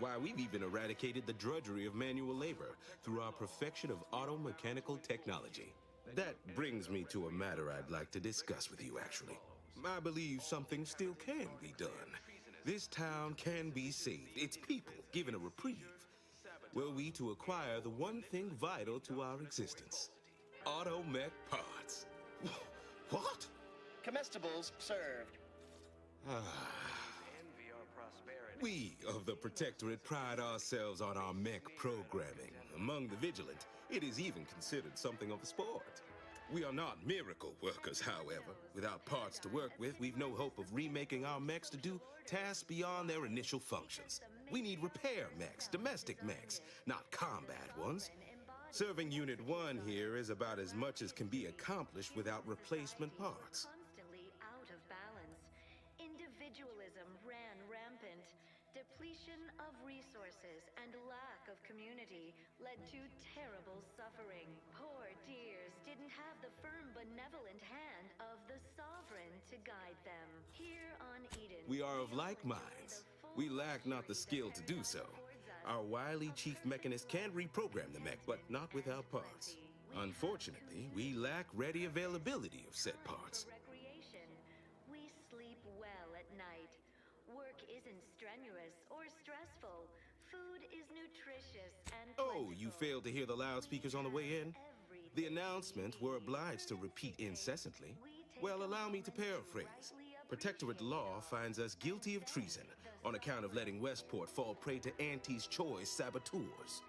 Why, we've even eradicated the drudgery of manual labor through our perfection of auto-mechanical technology. That brings me to a matter I'd like to discuss with you, actually. I believe something still can be done. This town can be saved, its people given a reprieve. Were we to acquire the one thing vital to our existence: auto-mech parts. What?
Comestibles served.
We of the Protectorate pride ourselves on our mech programming. Among the vigilant, it is even considered something of a sport. We are not miracle workers, however. Without parts to work with, we've no hope of remaking our mechs to do tasks beyond their initial functions. We need repair mechs, domestic mechs, not combat ones. Serving Unit 1 here is about as much as can be accomplished without replacement parts.
Constantly out of balance. Individualism ran rampant. Depletion of resources and lack of community led to terrible suffering. Poor dears didn't have the firm, benevolent hand of the sovereign to guide them. Here on Eden,
We are of like minds. We lack not the skill to do so. Our wily chief mechanist can reprogram the mech, but not without parts. Unfortunately, we lack ready availability of said parts.
recreation. We sleep well at night. Work isn't strenuous or stressful. Food is nutritious and
Oh, you failed to hear the loudspeakers on the way in? The announcement we're obliged to repeat incessantly. Well, allow me to paraphrase. Protectorate law finds us guilty of treason on account of letting Westport fall prey to Auntie's choice saboteurs.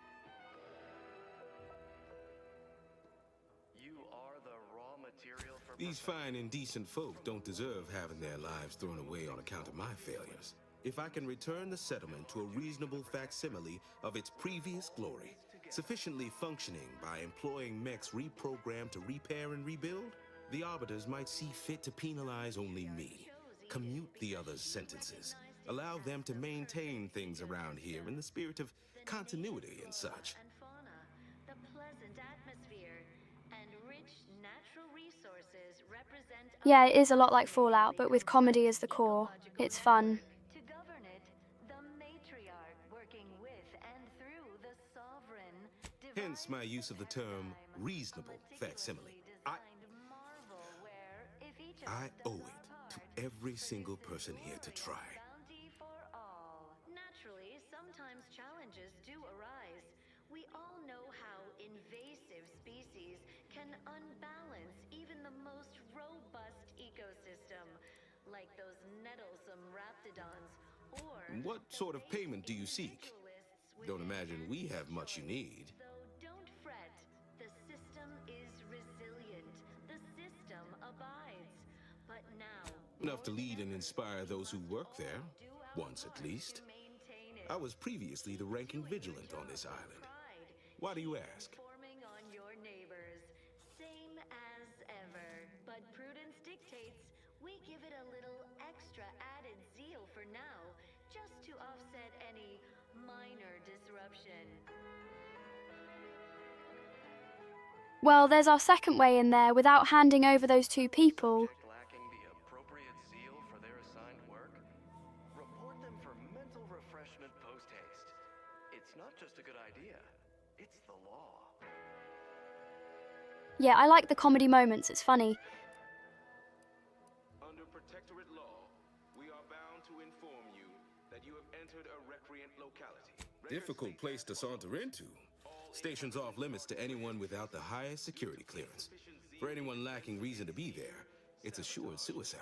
You are the raw material for
These fine and decent folk don't deserve having their lives thrown away on account of my failures. If I can return the settlement to a reasonable facsimile of its previous glory, sufficiently functioning by employing mechs reprogrammed to repair and rebuild, the arbiters might see fit to penalize only me, commute the others' sentences, allow them to maintain things around here in the spirit of continuity and such.
the pleasant atmosphere and rich which natural resources represent
Yeah, it is a lot like Fallout, but with comedy as the core. It's fun.
to govern it, the matriarch working with and through the sovereign.
Hence my use of the term reasonable facsimile. I owe it to every single person here to try.
Naturally, sometimes challenges do arise. We all know how invasive species can unbalance even the most robust ecosystem, like those nettlesome raptidons or...
What sort of payment do you seek? Don't imagine we have much you need.
Though don't fret, the system is resilient. The system abides. But now...
Enough to lead and inspire those who work there, once at least. I was previously the ranking vigilant on this island. Why do you ask?
Forming on your neighbors, same as ever. But prudence dictates we give it a little extra added zeal for now, just to offset any minor disruption.
Well, there's our second way in there without handing over those two people.
Lacking the appropriate zeal for their assigned work? Report them for mental refreshment post-haste. It's not just a good idea, it's the law.
Yeah, I like the comedy moments, it's funny.
Under protectorate law, we are bound to inform you that you have entered a recreant locality. Difficult place to saunter into. Station's off limits to anyone without the highest security clearance. For anyone lacking reason to be there, it's assured suicide.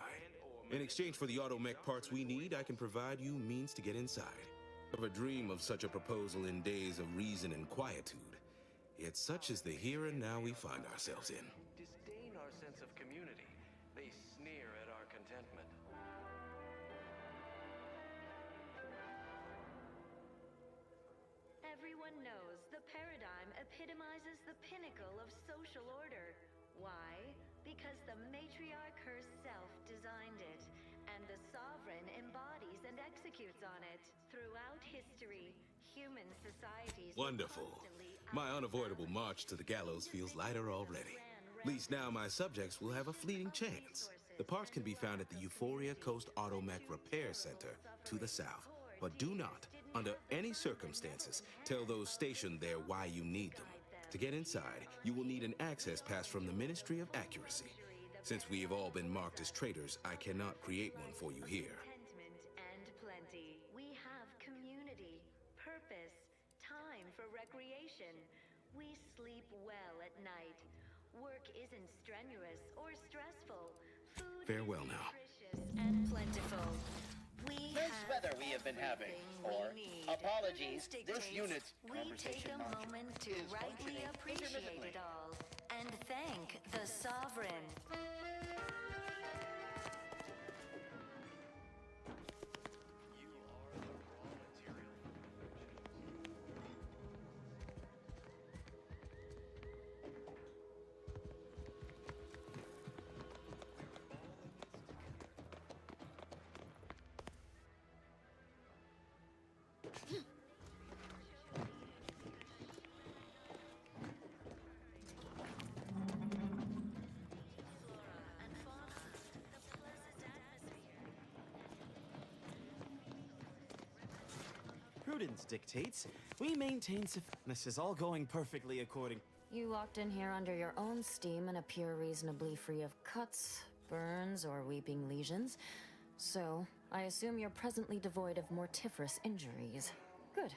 In exchange for the automech parts we need, I can provide you means to get inside. Never dream of such a proposal in days of reason and quietude. Yet such is the here and now we find ourselves in.
Disdain our sense of community. They sneer at our contentment.
Everyone knows the paradigm epitomizes the pinnacle of social order. Why? Because the matriarch herself designed it, and the sovereign embodies and executes on it. Throughout history, human societies...
Wonderful. My unavoidable march to the gallows feels lighter already. At least now my subjects will have a fleeting chance. The parts can be found at the Euphoria Coast Automech Repair Center to the south. But do not, under any circumstances, tell those stationed there why you need them. To get inside, you will need an access pass from the Ministry of Accuracy. Since we have all been marked as traitors, I cannot create one for you here.
And plenty. We have community, purpose, time for recreation. We sleep well at night. Work isn't strenuous or stressful. Food
Farewell
is
now.
nutritious and plentiful. We
Nice
have
weather we have been having. Or, apologies, this unit's
we take
conversation
a moment to
is
rightly
functioning
appreciate
intermittently.
it all and thank the sovereign.
Prudence dictates we maintain this is all going perfectly according.
You walked in here under your own steam and appear reasonably free of cuts, burns, or weeping lesions. So, I assume you're presently devoid of mortiferous injuries. Good.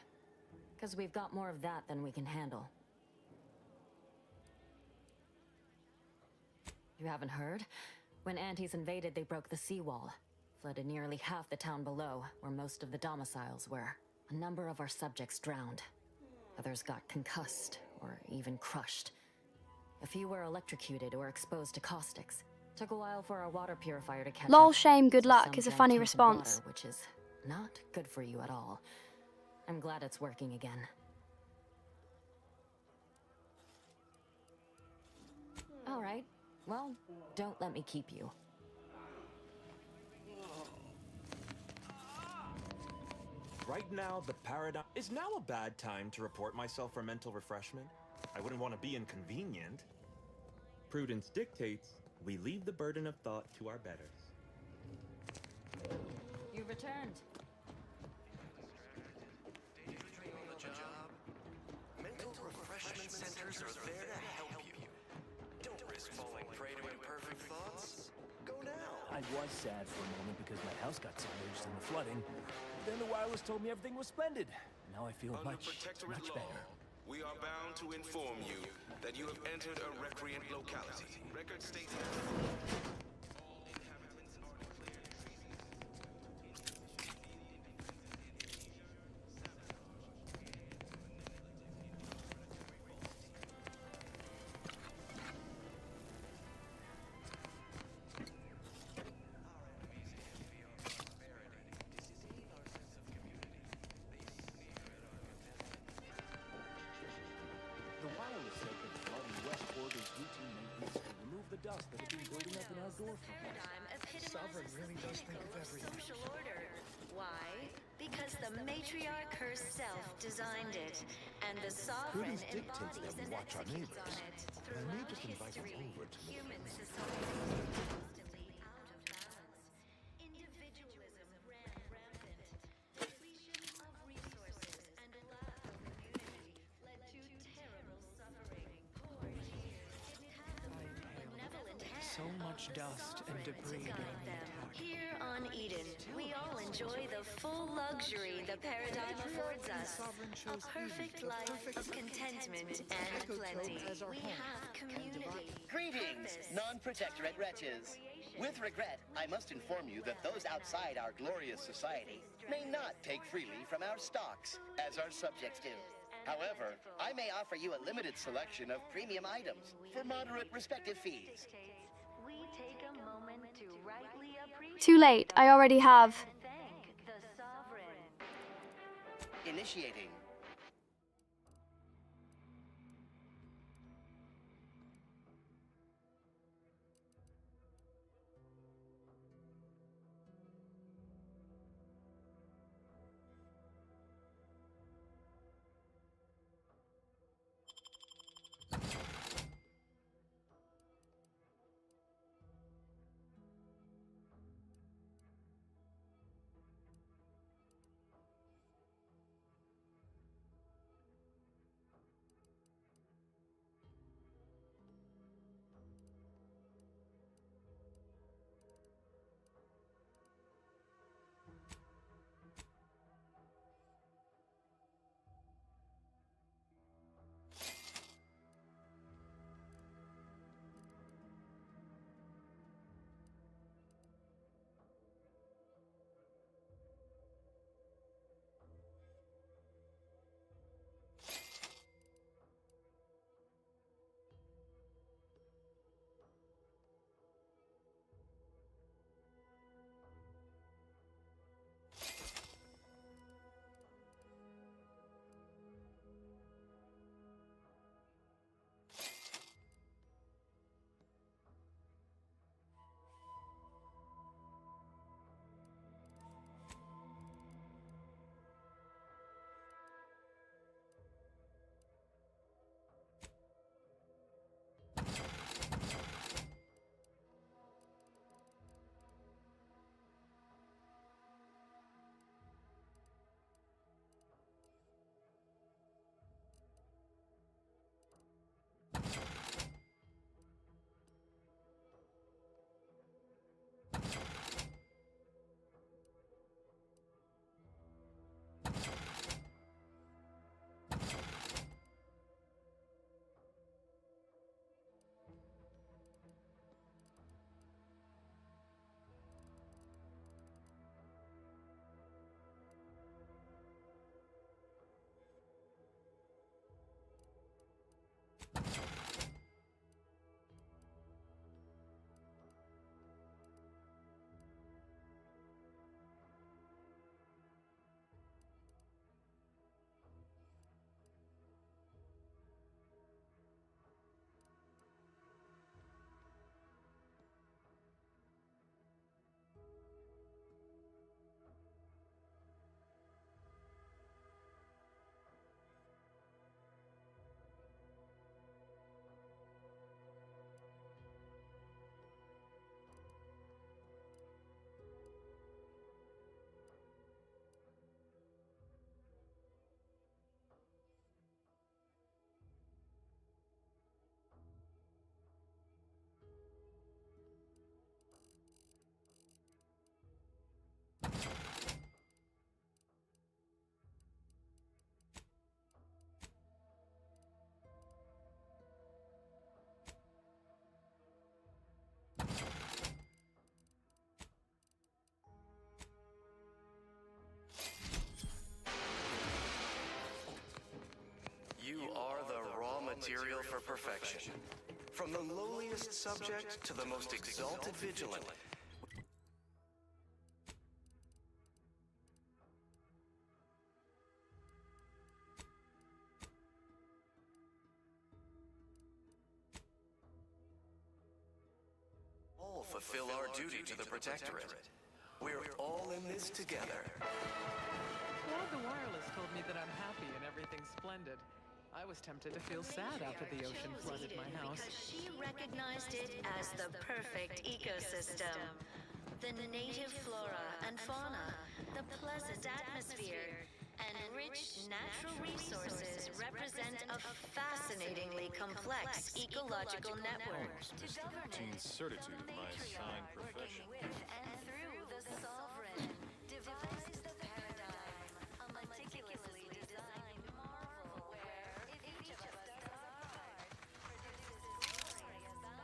Because we've got more of that than we can handle. You haven't heard? When Antes invaded, they broke the seawall. Flooded nearly half the town below, where most of the domiciles were. A number of our subjects drowned. Others got concussed, or even crushed. A few were electrocuted or exposed to caustics. Took a while for our water purifier to catch
Lol,
up.
shame, good
So
luck
some
is a
drank
funny
tainted
response.
water, which is not good for you at all. I'm glad it's working again. All right. Well, don't let me keep you.
Right now, the paradigm... Is now a bad time to report myself for mental refreshment? I wouldn't want to be inconvenient. Prudence dictates we leave the burden of thought to our betters.
You've returned.
Daydreaming on the job? Mental refreshment centers are there to help you. Don't risk falling prey to imperfect thoughts. Go now.
I was sad for a moment because my house got submerged in the flooding. Then the wireless told me everything was splendid. Now I feel
Under
much
protectorate law,
better.
we are bound to inform you that you have entered a recreant locality. Record states that all inhabitants are declared
The wireless said that flooding westward is routine maintenance to remove the dust that had been building up in our door for months.
Sovereign really does think of everything. Social order. Why? Because the matriarch herself designed it, and the sovereign
Prudence dictates that we watch our neighbors. I may just invite them over to me.
Human society is constantly out of balance. Individualism ran rampant. Depletion of resources and lack of community led to terrible suffering. Poor years didn't have the benevolent hand
So much dust and debris during the attack.
here on Eden, we all enjoy the full luxury the paradigm affords us. A perfect life of contentment and plenty. We have community.
Greetings, non-protectorate wretches. With regret, I must inform you that those outside our glorious society may not take freely from our stocks, as our subjects do. However, I may offer you a limited selection of premium items for moderate respective fees.
We take a moment to rightly appreciate.
Too late, I already have.
Thank the sovereign.
Initiating.
material for perfection. From the lowliest subject to the most exalted vigilant. All fulfill our duty to the Protectorate. We're all in this together.
Glad the wireless told me that I'm happy and everything's splendid. I was tempted to feel sad after the ocean flooded my house.
Because she recognized it as the perfect ecosystem. The native flora and fauna, the pleasant atmosphere, and rich natural resources represent a fascinatingly complex ecological network.
Mr. Routine certitude, my assigned profession.
And through the sovereign, devise the paradigm, a meticulously designed marvel where, if each of us does our part, produces glorious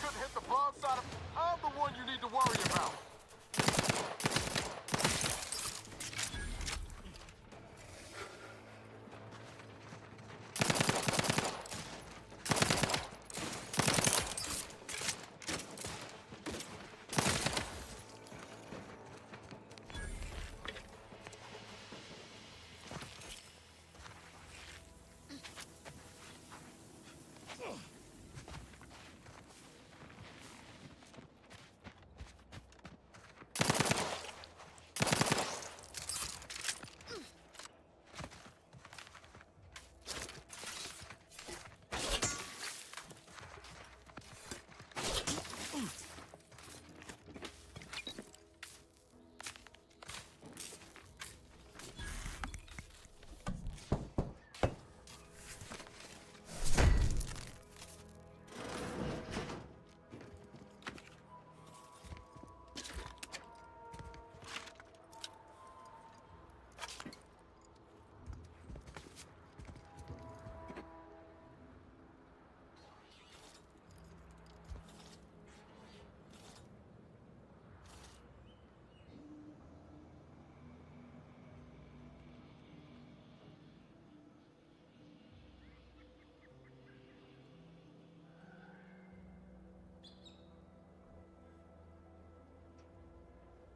Couldn't hit the broadside of... I'm the one you need to worry about.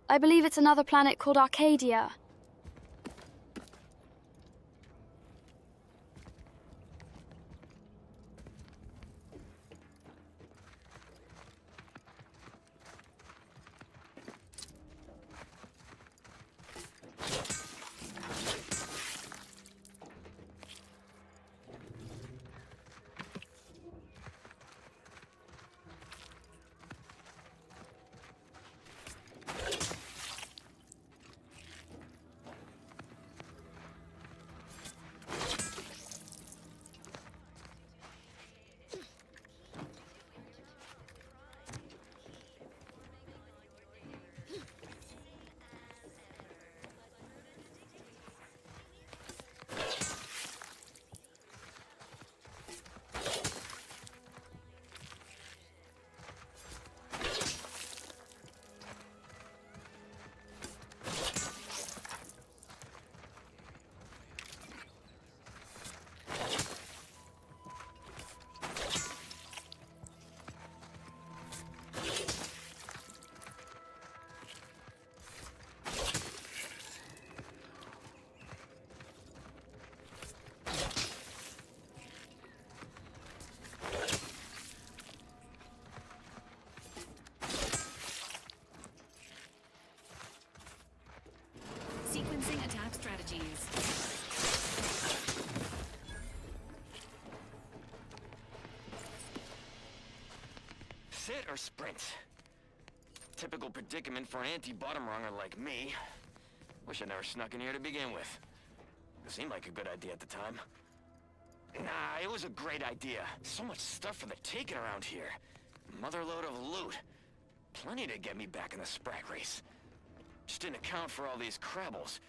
I believe it's another planet called Arcadia.
Sit or sprint? Typical predicament for an anti-bottom runger like me. Wish I never snuck in here to begin with. It seemed like a good idea at the time. Nah, it was a great idea. So much stuff for the taking around here. Motherload of loot. Plenty to get me back in the sprag race. Just didn't account for all these crabbles.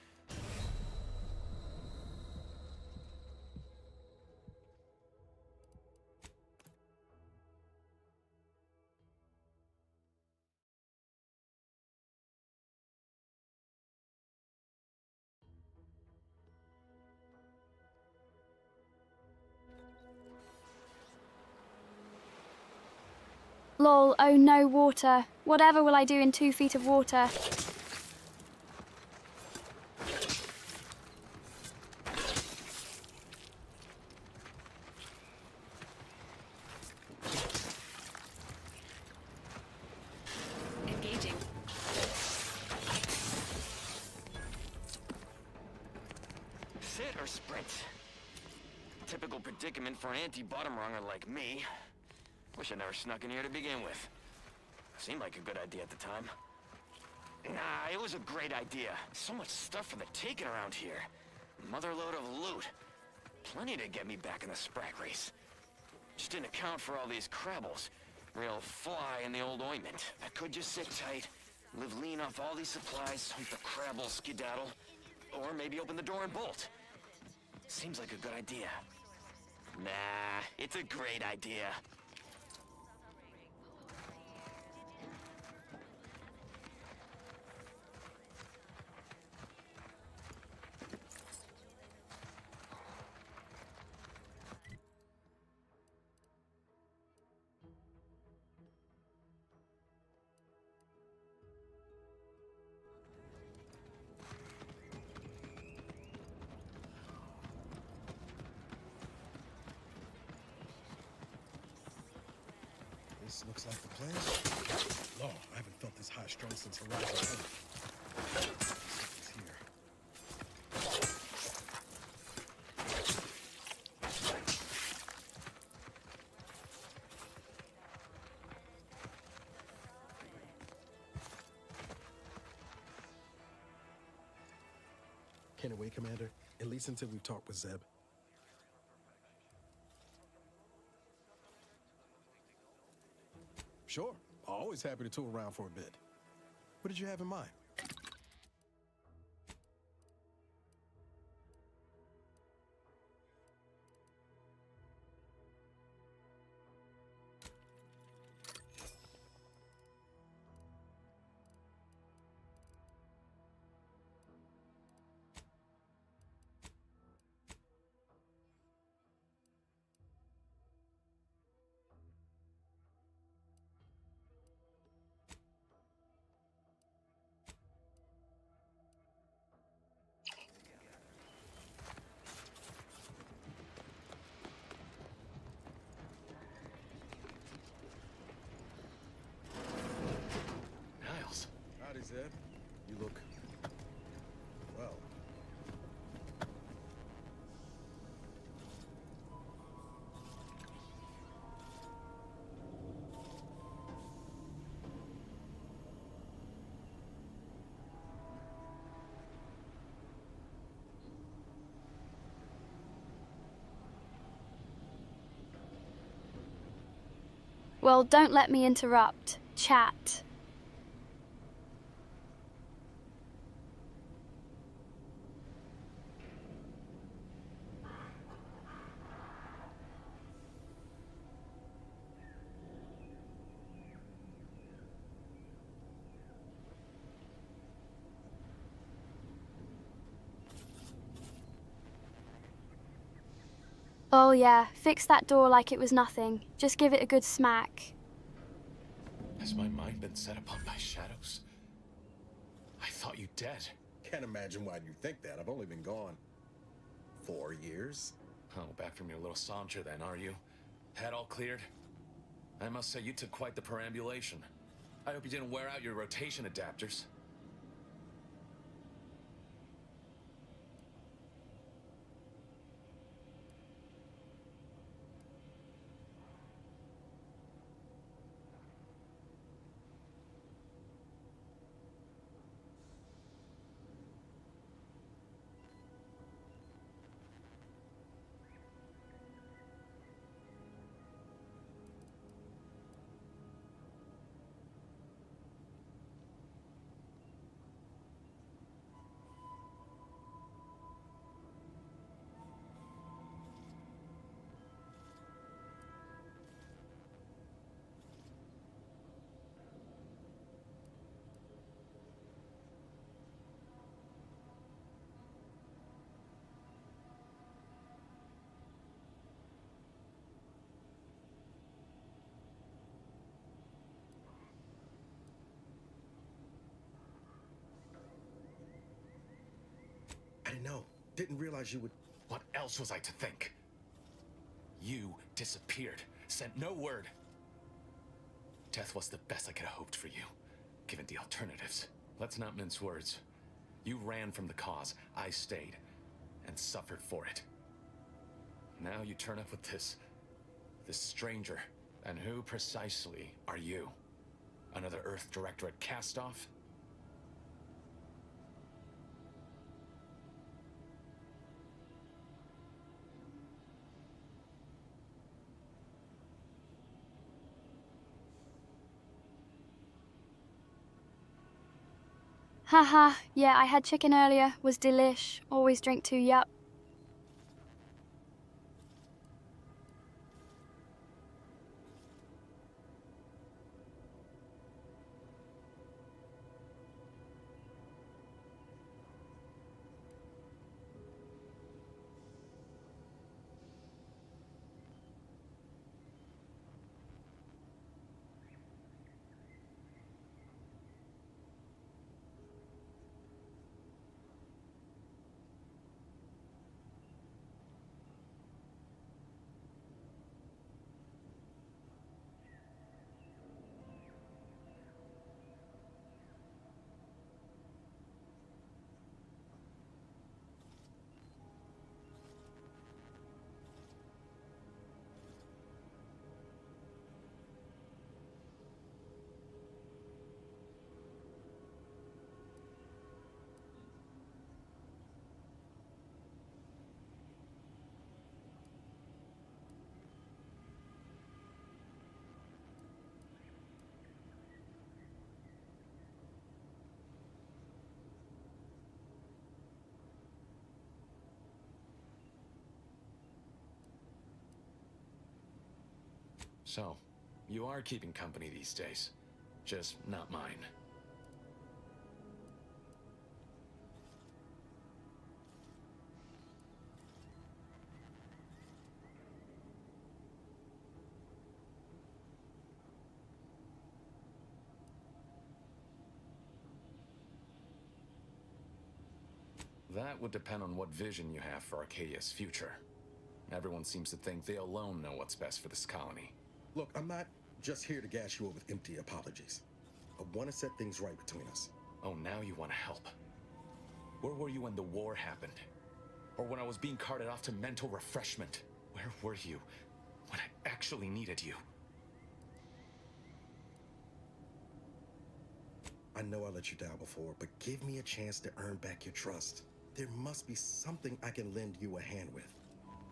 Lol, oh no, water. Whatever will I do in 2 feet of water?
Engaging.
Sit or sprint? Typical predicament for an anti-bottom runger like me. Wish I never snuck in here to begin with. Seemed like a good idea at the time. Nah, it was a great idea. So much stuff for the taking around here. Motherload of loot. Plenty to get me back in the sprag race. Just didn't account for all these crabbles. Real fly in the old ointment. I could just sit tight, live lean off all these supplies, hope the crabbles skedaddle. Or maybe open the door and bolt. Seems like a good idea. Nah, it's a great idea.
This looks like the place. Lord, I haven't felt this high strung since Horizon 1. Something's here. Can't wait, Commander. At least until we've talked with Zeb. Sure. Always happy to tool around for a bit. What did you have in mind? Howdy, Zeb. You look... well.
Well, don't let me interrupt. Chat. Oh yeah, fix that door like it was nothing. Just give it a good smack.
Has my mind been set upon by shadows? I thought you dead.
Can't imagine why you think that. I've only been gone 4 years.
Oh, back from your little saunter then, are you? Head all cleared? I must say you took quite the perambulation. I hope you didn't wear out your rotation adapters.
didn't realize you would...
What else was I to think? You disappeared, sent no word. Death was the best I could have hoped for you, given the alternatives. Let's not mince words. You ran from the cause, I stayed, and suffered for it. Now you turn up with this stranger. And who precisely are you? Another Earth Directorate cast-off?
Haha, yeah, I had chicken earlier. Was delish. Always drink 2 yup.
So, you are keeping company these days. Just not mine. That would depend on what vision you have for Arcadia's future. Everyone seems to think they alone know what's best for this colony.
Look, I'm not just here to gas you up with empty apologies. I want to set things right between us.
Oh, now you want to help. Where were you when the war happened? Or when I was being carted off to mental refreshment? Where were you when I actually needed you?
I know I let you down before, but give me a chance to earn back your trust. There must be something I can lend you a hand with.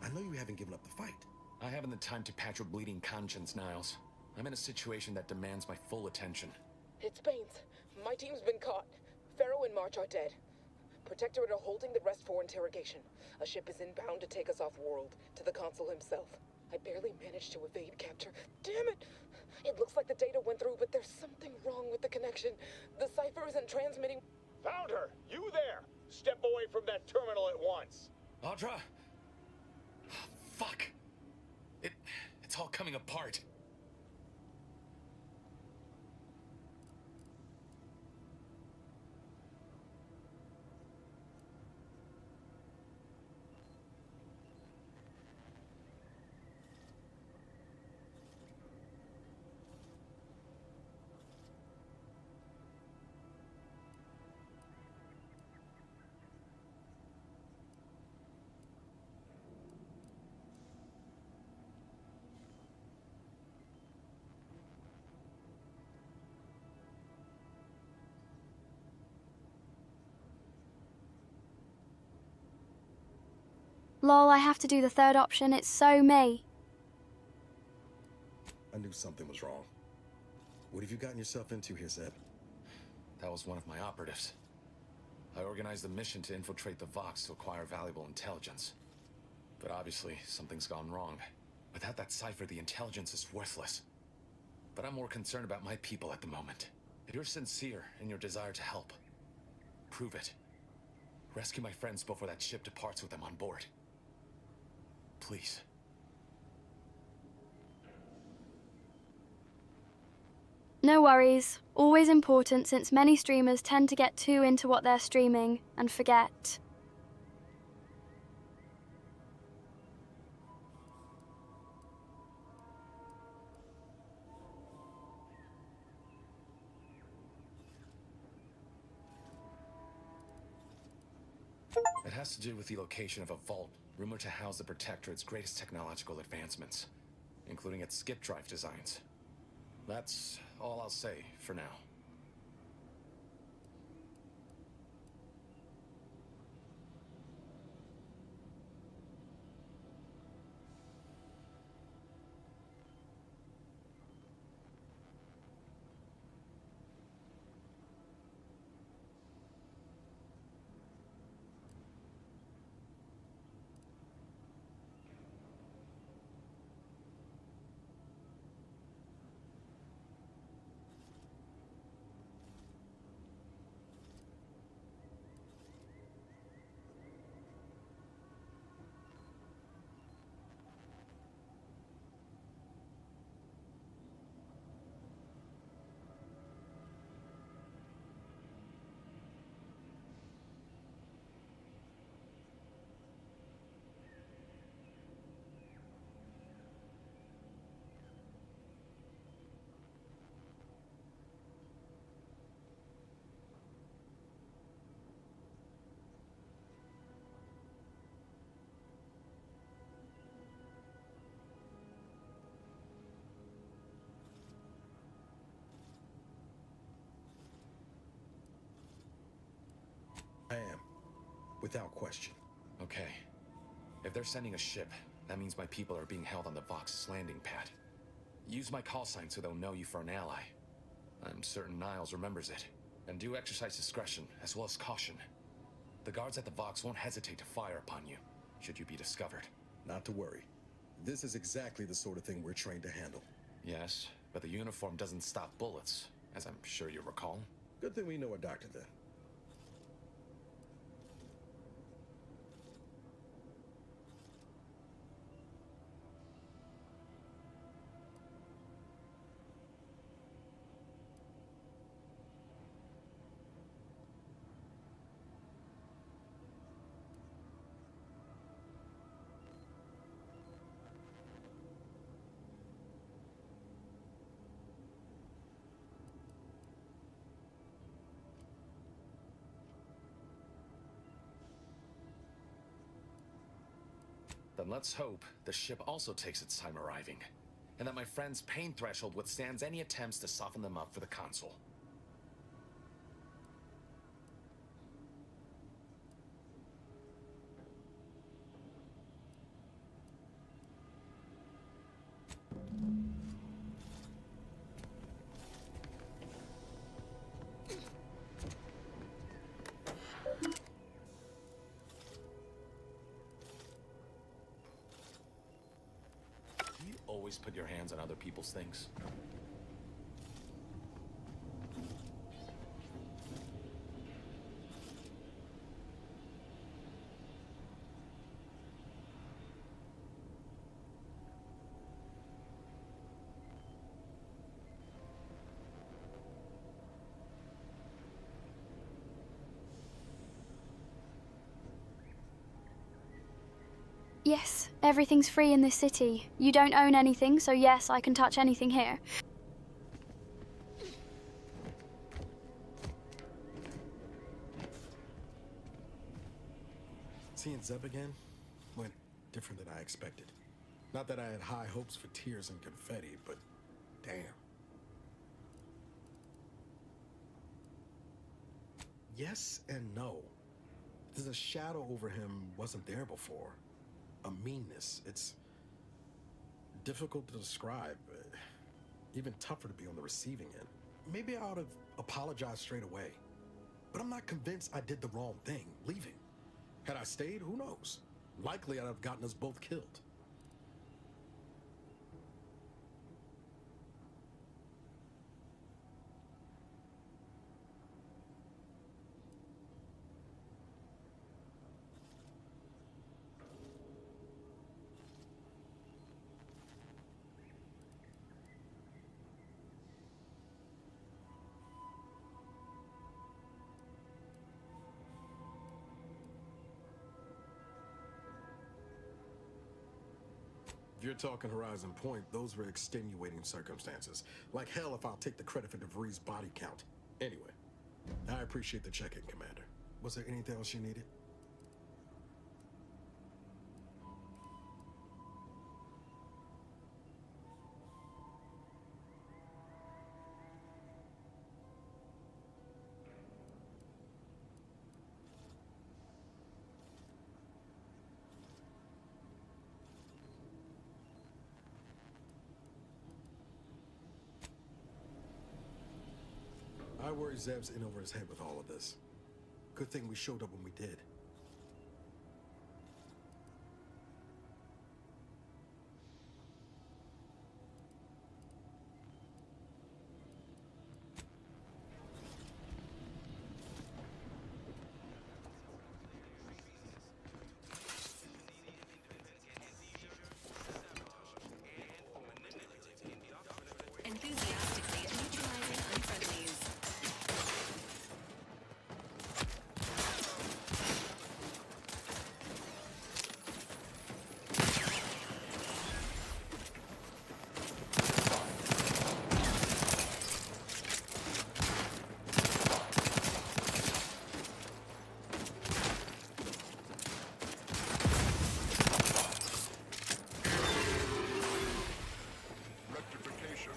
I know you haven't given up the fight.
I haven't the time to patch your bleeding conscience, Niles. I'm in a situation that demands my full attention.
It's Baines. My team's been caught. Pharaoh and March are dead. Protectorate are holding the rest for interrogation. A ship is inbound to take us off-world, to the consul himself. I barely managed to evade capture. Damn it! It looks like the data went through, but there's something wrong with the connection. The cipher isn't transmitting.
Found her! You there! Step away from that terminal at once!
Audra! Fuck! It's all coming apart.
Lol, I have to do the third option. It's so me.
I knew something was wrong. What have you gotten yourself into here, Zeb?
That was one of my operatives. I organized a mission to infiltrate the Vox to acquire valuable intelligence. But obviously, something's gone wrong. Without that cipher, the intelligence is worthless. But I'm more concerned about my people at the moment. If you're sincere in your desire to help, prove it. Rescue my friends before that ship departs with them on board. Please.
No worries. Always important since many streamers tend to get too into what they're streaming and forget.
It has to do with the location of a vault rumored to house the Protectorate's greatest technological advancements, including its skip drive designs. That's all I'll say for now.
I am. Without question.
Okay. If they're sending a ship, that means my people are being held on the Vox's landing pad. Use my call sign so they'll know you for an ally. I'm certain Niles remembers it. And do exercise discretion, as well as caution. The guards at the Vox won't hesitate to fire upon you, should you be discovered.
Not to worry. This is exactly the sort of thing we're trained to handle.
Yes, but the uniform doesn't stop bullets, as I'm sure you recall.
Good thing we know a doctor then.
Then let's hope the ship also takes its time arriving, and that my friend's pain threshold withstands any attempts to soften them up for the console. Always put your hands on other people's things.
Yes, everything's free in this city. You don't own anything, so yes, I can touch anything here.
Seeing Zeb again went different than I expected. Not that I had high hopes for tears and confetti, but damn. Yes and no. There's a shadow over him wasn't there before. A meanness. It's difficult to describe. Even tougher to be on the receiving end. Maybe I ought to apologize straight away. But I'm not convinced I did the wrong thing, leaving. Had I stayed, who knows? Likely I'd have gotten us both killed. If you're talking Horizon Point, those were extenuating circumstances. Like hell if I'll take the credit for DeVries' body count. Anyway, I appreciate the check-in, Commander. Was there anything else you needed? worry Zeb's in over his head with all of this. Good thing we showed up when we did.
Enthusiastically neutralizing unfriendlies.
Rectification.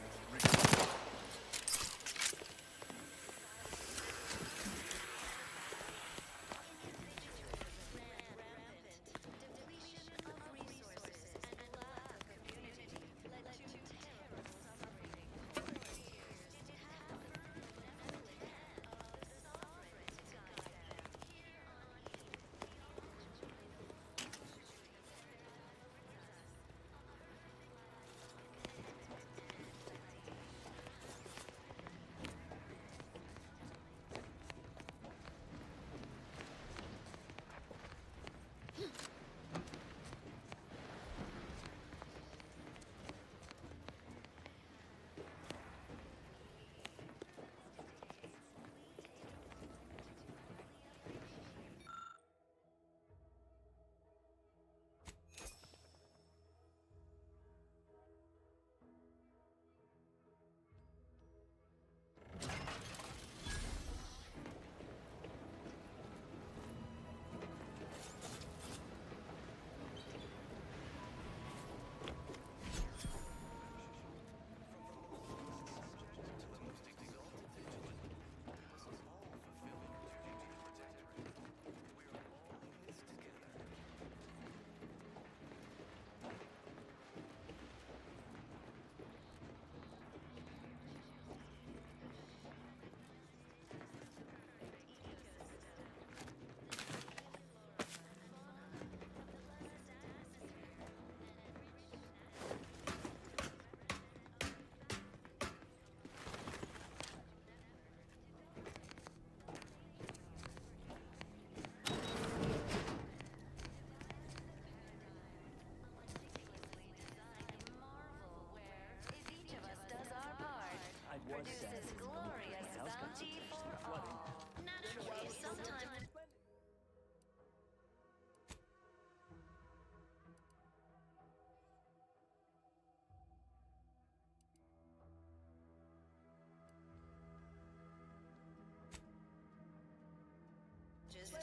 Produces glorious bounty for all. Naturally, sometimes...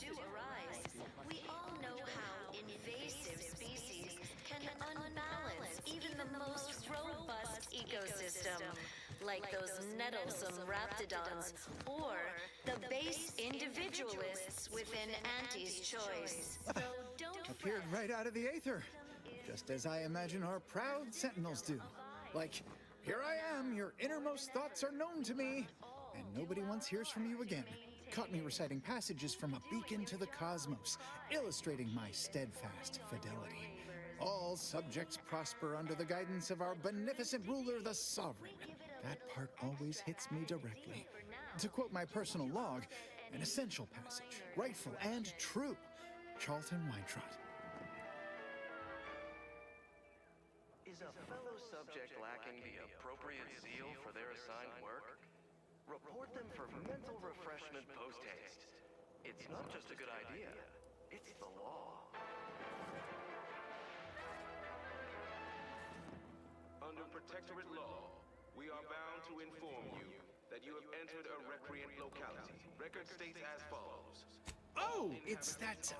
do arise. We all know how invasive species can unbalance even the most robust ecosystem, like those nettlesome raptidons, or the base individualists within Auntie's choice. So don't
Appeared right out of the aether, just as I imagine our proud sentinels do. Like, here I am, your innermost thoughts are known to me, and nobody once hears from you again. Caught me reciting passages from a beacon to the cosmos, illustrating my steadfast fidelity. All subjects prosper under the guidance of our beneficent ruler, the Sovereign. That part always hits me directly. To quote my personal log, an essential passage, rightful and true. Charlton Weintrott.
Is a fellow subject lacking the appropriate zeal for their assigned work? Report them for mental refreshment post-haste. It's not just a good idea, it's the law.
Under Protectorate law, we are bound to inform you that you have entered a recreant locality. Record states as follows.
Oh, it's that,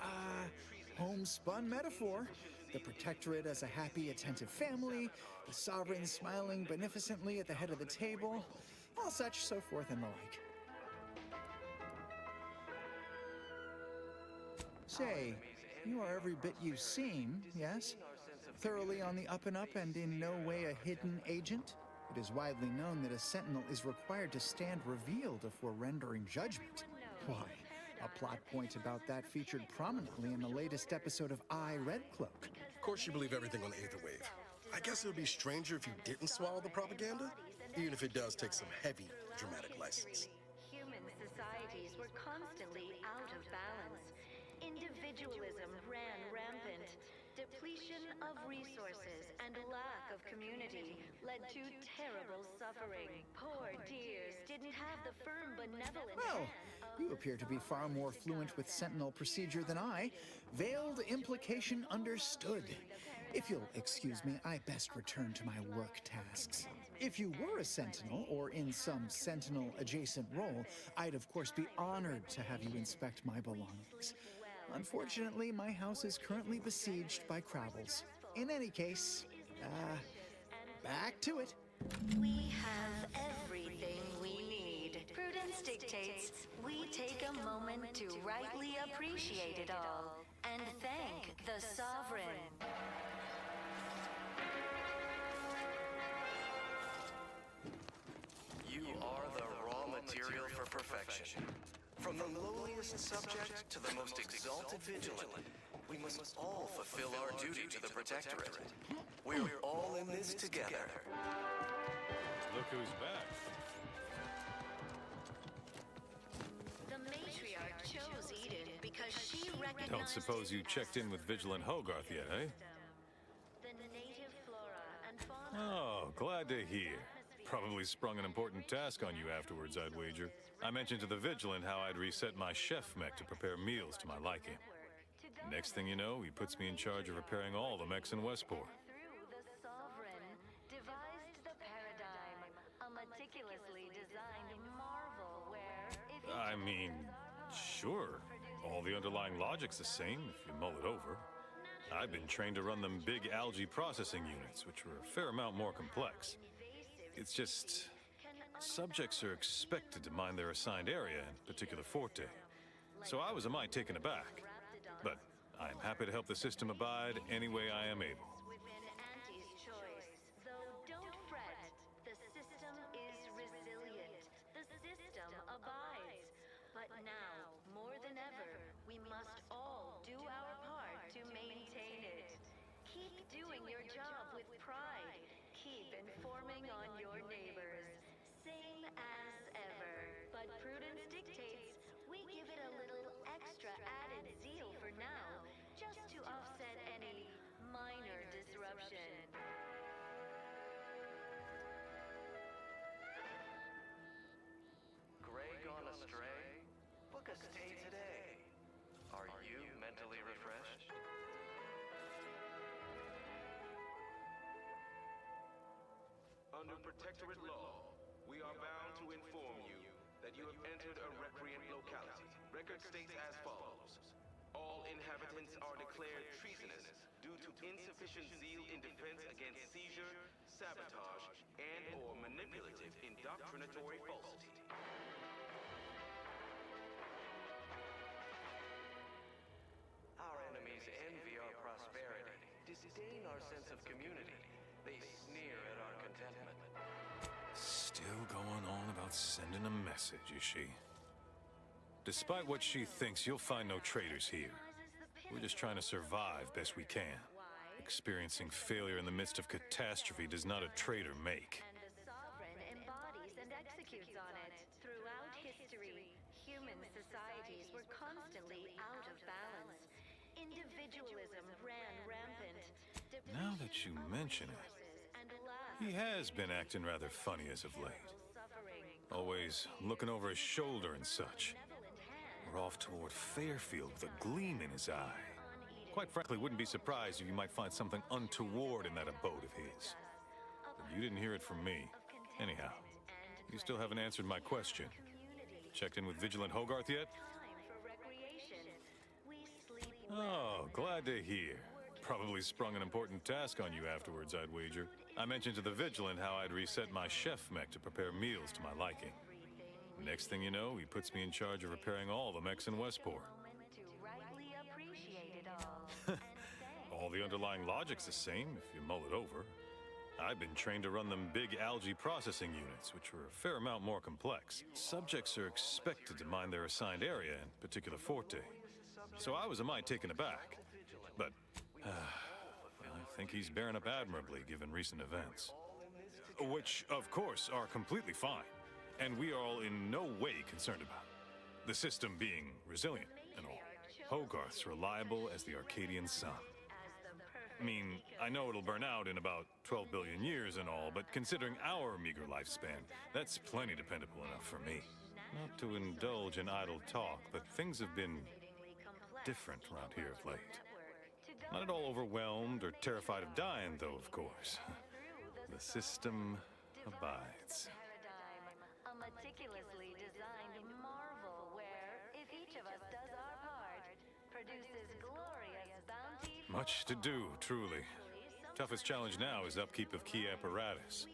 homespun metaphor. The Protectorate as a happy, attentive family, the Sovereign smiling beneficently at the head of the table, all such, so forth and the like. Say, you are every bit you seem, yes? Thoroughly on the up and up and in no way a hidden agent? It is widely known that a sentinel is required to stand revealed before rendering judgment. Why, a plot point about that featured prominently in the latest episode of I, Red Cloak.
Of course you believe everything on the Aether Wave. I guess it would be stranger if you didn't swallow the propaganda, even if it does take some heavy dramatic license.
Human societies were constantly out of balance. Individualism ran rampant. Depletion of resources and lack of community led to terrible suffering. Poor dears didn't have the firm benevolent
Well,
hand
you appear to be far more fluent with sentinel procedure than I. Veiled implication understood. If you'll excuse me, I best return to my work tasks. If you were a sentinel, or in some sentinel-adjacent role, I'd of course be honored to have you inspect my belongings. Unfortunately, my house is currently besieged by Crabbles. In any case, back to it.
We have everything we need. Prudence dictates we take a moment to rightly appreciate it all and thank the Sovereign.
You are the raw material for perfection. From the lowliest subject to the most exalted vigilant, we must all fulfill our duty to the Protectorate. We're all in this together.
Look who's back.
The matriarch chose Eden because she recognized
Don't suppose you checked in with Vigilant Hogarth yet, eh?
the native flora and fauna.
Oh, glad to hear. Probably sprung an important task on you afterwards, I'd wager. I mentioned to the Vigilant how I'd reset my chef mech to prepare meals to my liking. Next thing you know, he puts me in charge of repairing all the mechs in Westport.
The Sovereign devised the paradigm, a meticulously designed marvel where if
I mean, sure. All the underlying logic's the same if you mull it over. I've been trained to run them big algae processing units, which were a fair amount more complex. It's just, subjects are expected to mind their assigned area and particular forte. So I was a mite taken aback. But I am happy to help the system abide any way I am able.
within Auntie's choice. Though don't fret, the system is resilient. The system abides. But now, more than ever, we must all do our part to maintain it. Keep doing your job with pride. Keep informing on your neighbors. Same as ever. But prudence dictates we give it a little extra added zeal for now, just to offset any minor disruption.
Gray gone astray? Book a stay today. Are you mentally refreshed?
Under Protectorate law, we are bound to inform you that you have entered a recreant locality. Record states as follows. All inhabitants are declared treasonous due to insufficient zeal in defense against seizure, sabotage, and/or manipulative indoctrinatory falsity.
Our enemies envy our prosperity, disdain our sense of community. They sneer at our contentment.
Still going on about sending a message, is she? Despite what she thinks, you'll find no traitors here. We're just trying to survive best we can. Experiencing failure in the midst of catastrophe does not a traitor make.
And the Sovereign embodies and executes on it. Throughout history, human societies were constantly out of balance. Individualism ran rampant.
Now that you mention it, he has been acting rather funny as of late. Always looking over his shoulder and such. We're off toward Fairfield with a gleam in his eye. Quite frankly, wouldn't be surprised if you might find something untoward in that abode of his. But you didn't hear it from me. Anyhow, you still haven't answered my question. Checked in with Vigilant Hogarth yet? Oh, glad to hear. Probably sprung an important task on you afterwards, I'd wager. I mentioned to the Vigilant how I'd reset my chef mech to prepare meals to my liking. Next thing you know, he puts me in charge of repairing all the mechs in Westport.
To rightly appreciate it all.
All the underlying logic's the same if you mull it over. I've been trained to run them big algae processing units, which were a fair amount more complex. Subjects are expected to mind their assigned area and particular forte. So I was a mite taken aback. But, I think he's bearing up admirably given recent events. Which, of course, are completely fine. And we are all in no way concerned about. The system being resilient and all. Hogarth's reliable as the Arcadian sun. I mean, I know it'll burn out in about 12 billion years and all, but considering our meager lifespan, that's plenty dependable enough for me. Not to indulge in idle talk, but things have been different around here of late. Not at all overwhelmed or terrified of dying, though, of course. The system abides.
A meticulously designed marvel where, if each of us does our part, produces glorious bounty.
Much to do, truly. Toughest challenge now is upkeep of key apparatus.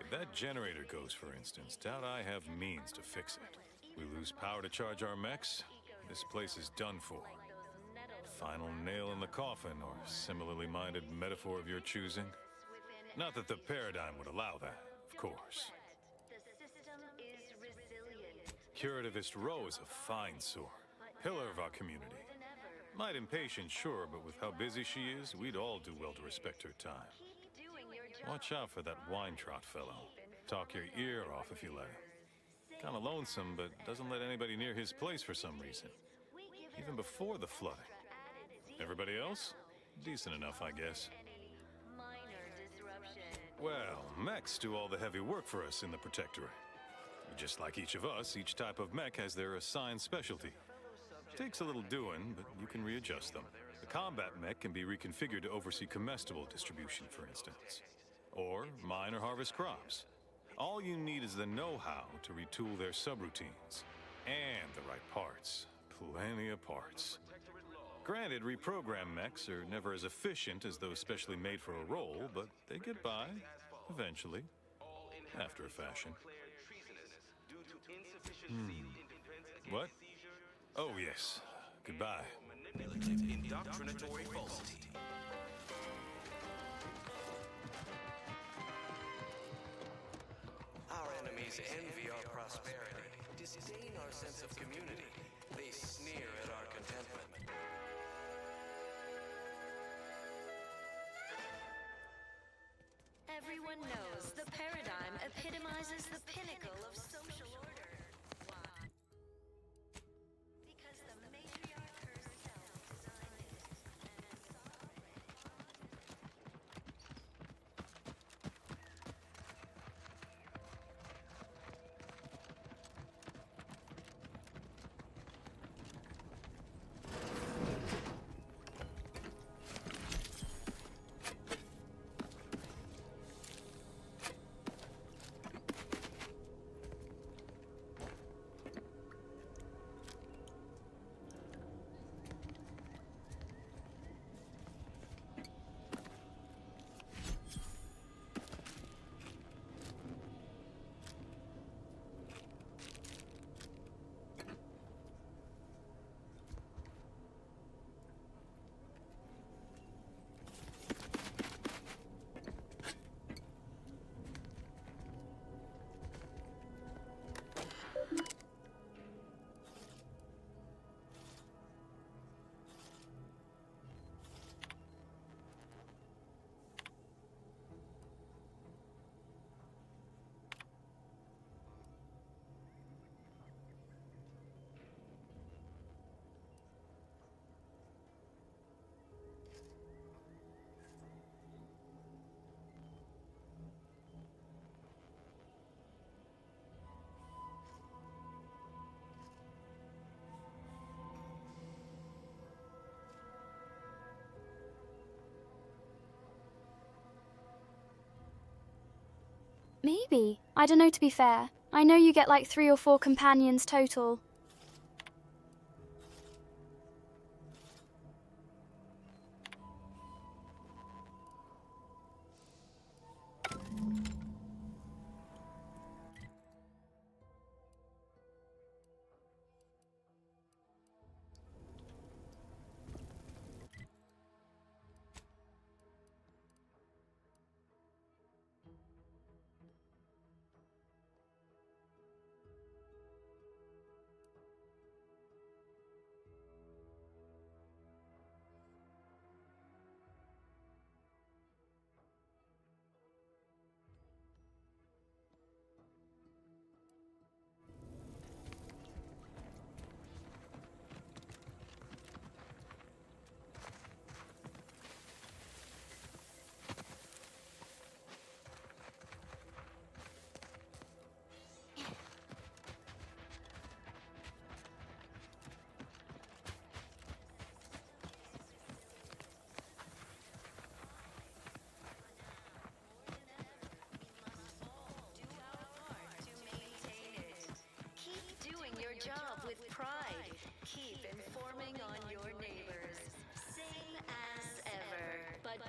If that generator goes, for instance, doubt I have means to fix it. We lose power to charge our mechs, this place is done for. Final nail in the coffin, or similarly minded metaphor of your choosing. Not that the paradigm would allow that, of course.
The system is resilient.
Curativist Row is a fine sort. Pillar of our community. Might impatient, sure, but with how busy she is, we'd all do well to respect her time. Watch out for that wine trot fellow. Talk your ear off if you let him. Kinda lonesome, but doesn't let anybody near his place for some reason. Even before the flooding. Everybody else? Decent enough, I guess. Well, mechs do all the heavy work for us in the Protectorate. Just like each of us, each type of mech has their assigned specialty. Takes a little doing, but you can readjust them. The combat mech can be reconfigured to oversee comestible distribution, for instance. Or mine or harvest crops. All you need is the know-how to retool their subroutines. And the right parts. Plenty of parts. Granted, reprogrammed mechs are never as efficient as those specially made for a role, but they get by, eventually, after a fashion. What? Oh, yes. Goodbye.
Indoctrinatory falsity.
Our enemies envy our prosperity, disdain our sense of community. They sneer at our contentment.
Everyone knows the paradigm epitomizes the pinnacle of social order. Why? Because the matriarch herself designed it and saw it.
Maybe. I don't know, to be fair. I know you get like 3 or 4 companions total.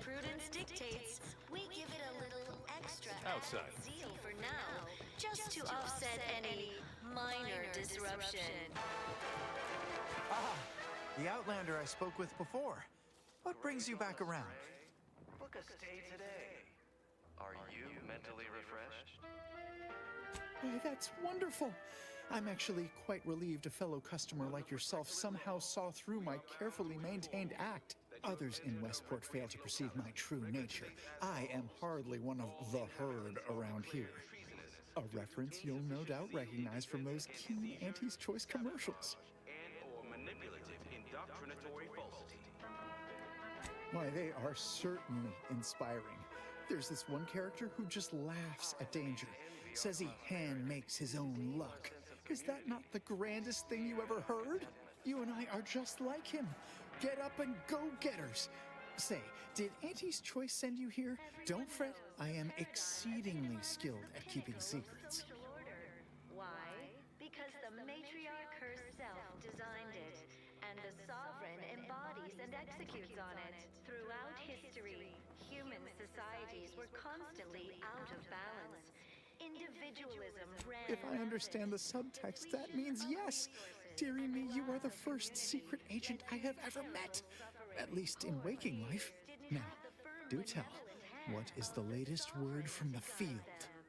prudence dictates, we give it a little extra
Outside.
added zeal for now, just to offset any minor disruption.
Ah, the Outlander I spoke with before. What brings you back around?
Book a stay today. Are you mentally refreshed?
Oh, that's wonderful. I'm actually quite relieved a fellow customer like yourself somehow saw through my carefully maintained act. Others in Westport fail to perceive my true nature. I am hardly one of the herd around here. A reference you'll no doubt recognize from those keen Auntie's Choice commercials.
And/or manipulative indoctrinatory falsity.
Why, they are certainly inspiring. There's this one character who just laughs at danger, says he hand makes his own luck. Is that not the grandest thing you ever heard? You and I are just like him. Get up and go-getters. Say, did Auntie's Choice send you here? Don't fret, I am exceedingly skilled at keeping secrets.
Why? Because the matriarch herself designed it, and the sovereign embodies and executes on it. Throughout history, human societies were constantly out of balance. Individualism ran.
If I understand the subtext, that means yes. Dearie me, you are the first secret agent I have ever met. At least in waking life. Now, do tell, what is the latest word from the field?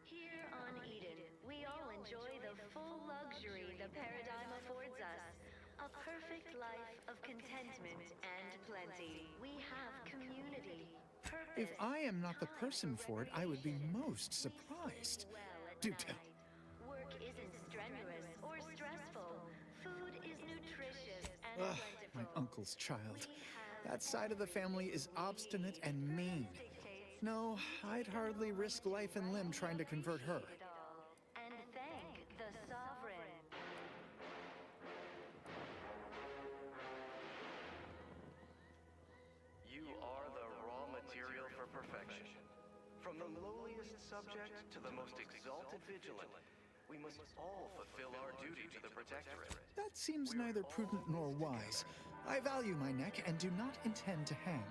Here on Eden, we all enjoy the full luxury the paradigm affords us. A perfect life of contentment and plenty. We have community, purpose.
If I am not the person for it, I would be most surprised. Do tell.
Work isn't strenuous or stressful. Food is nutritious and
Ugh, my uncle's child. That side of the family is obstinate and mean. No, I'd hardly risk life and limb trying to convert her.
And thank the sovereign.
You are the raw material for perfection. From the lowliest subject to the most exalted vigilant, we must all fulfill our duty to the Protectorate.
That seems neither prudent nor wise. I value my neck and do not intend to hang.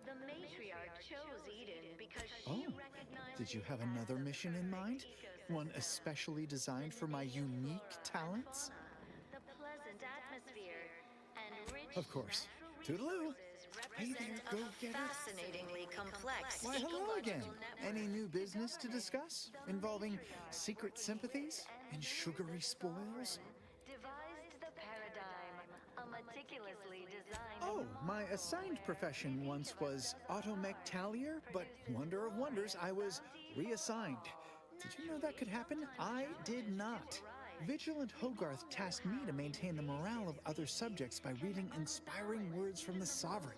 The matriarch chose Eden because she
Oh,
recognized
did you have another mission in mind? One especially designed for my unique talents?
the pleasant atmosphere and rich
Of course. Toodaloo. Hey there, go-getter.
fascinatingly complex
Why, hello again.
ecological network.
Any new business to discuss? Involving secret sympathies and sugary spoils?
Devised the paradigm, a meticulously designed.
Oh, my assigned profession once was automectalier, but wonder of wonders, I was reassigned. Did you know that could happen? I did not. Vigilant Hogarth tasked me to maintain the morale of other subjects by reading inspiring words from the Sovereign.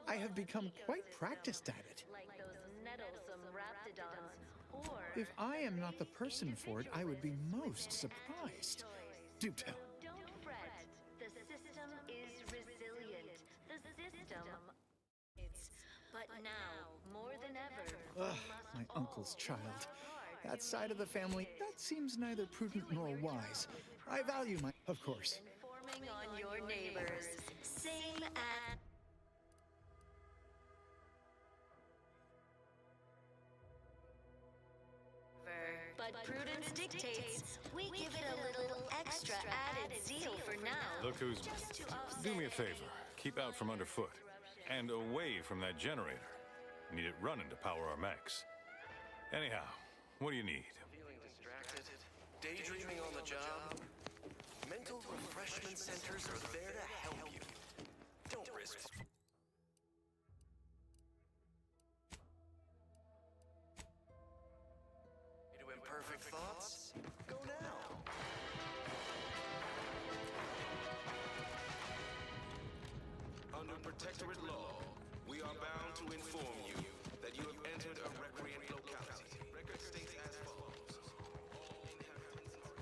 I have become quite practiced at it.
Like those nettlesome raptidons, or
If I am not the person for it, I would be most surprised. Do tell.
don't fret. The system is resilient. The system. But now, more than ever,
Ugh, my uncle's child. That side of the family, that seems neither prudent nor wise. I value my... Of course.
informing on your neighbors. Same as. But prudence dictates, we give it a little extra added zeal for now.
Look who's...
Just to offset
Do me a favor. Keep out from underfoot. And away from that generator. Need it running to power our mechs. Anyhow, what do you need?
Feeling distracted? Daydreaming on the job? Mental refreshment centers are there to help you. Don't risk. To imperfect thoughts? Go now.
Under Protectorate law, we are bound to inform you that you have entered a recreant locality. Record states as follows. All inhabitants are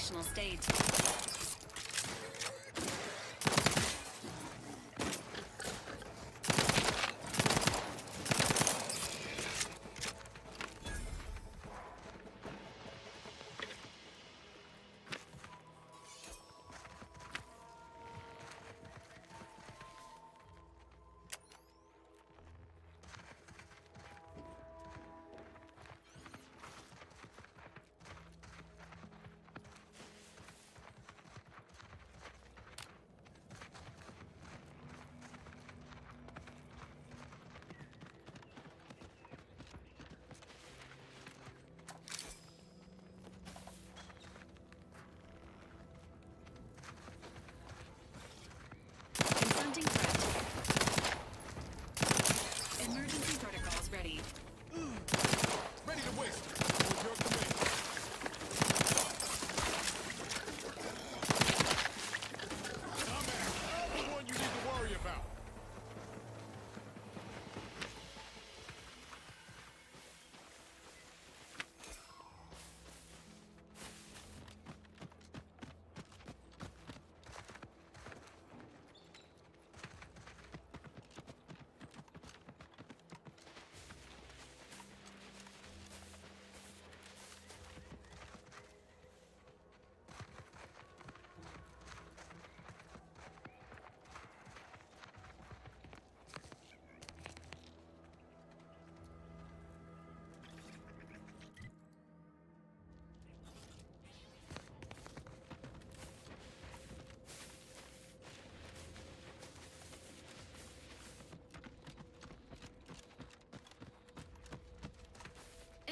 gestational state. Confronting threat. Emergency protocols ready.
Ready to waste. With your command. I'm the one you need to worry about.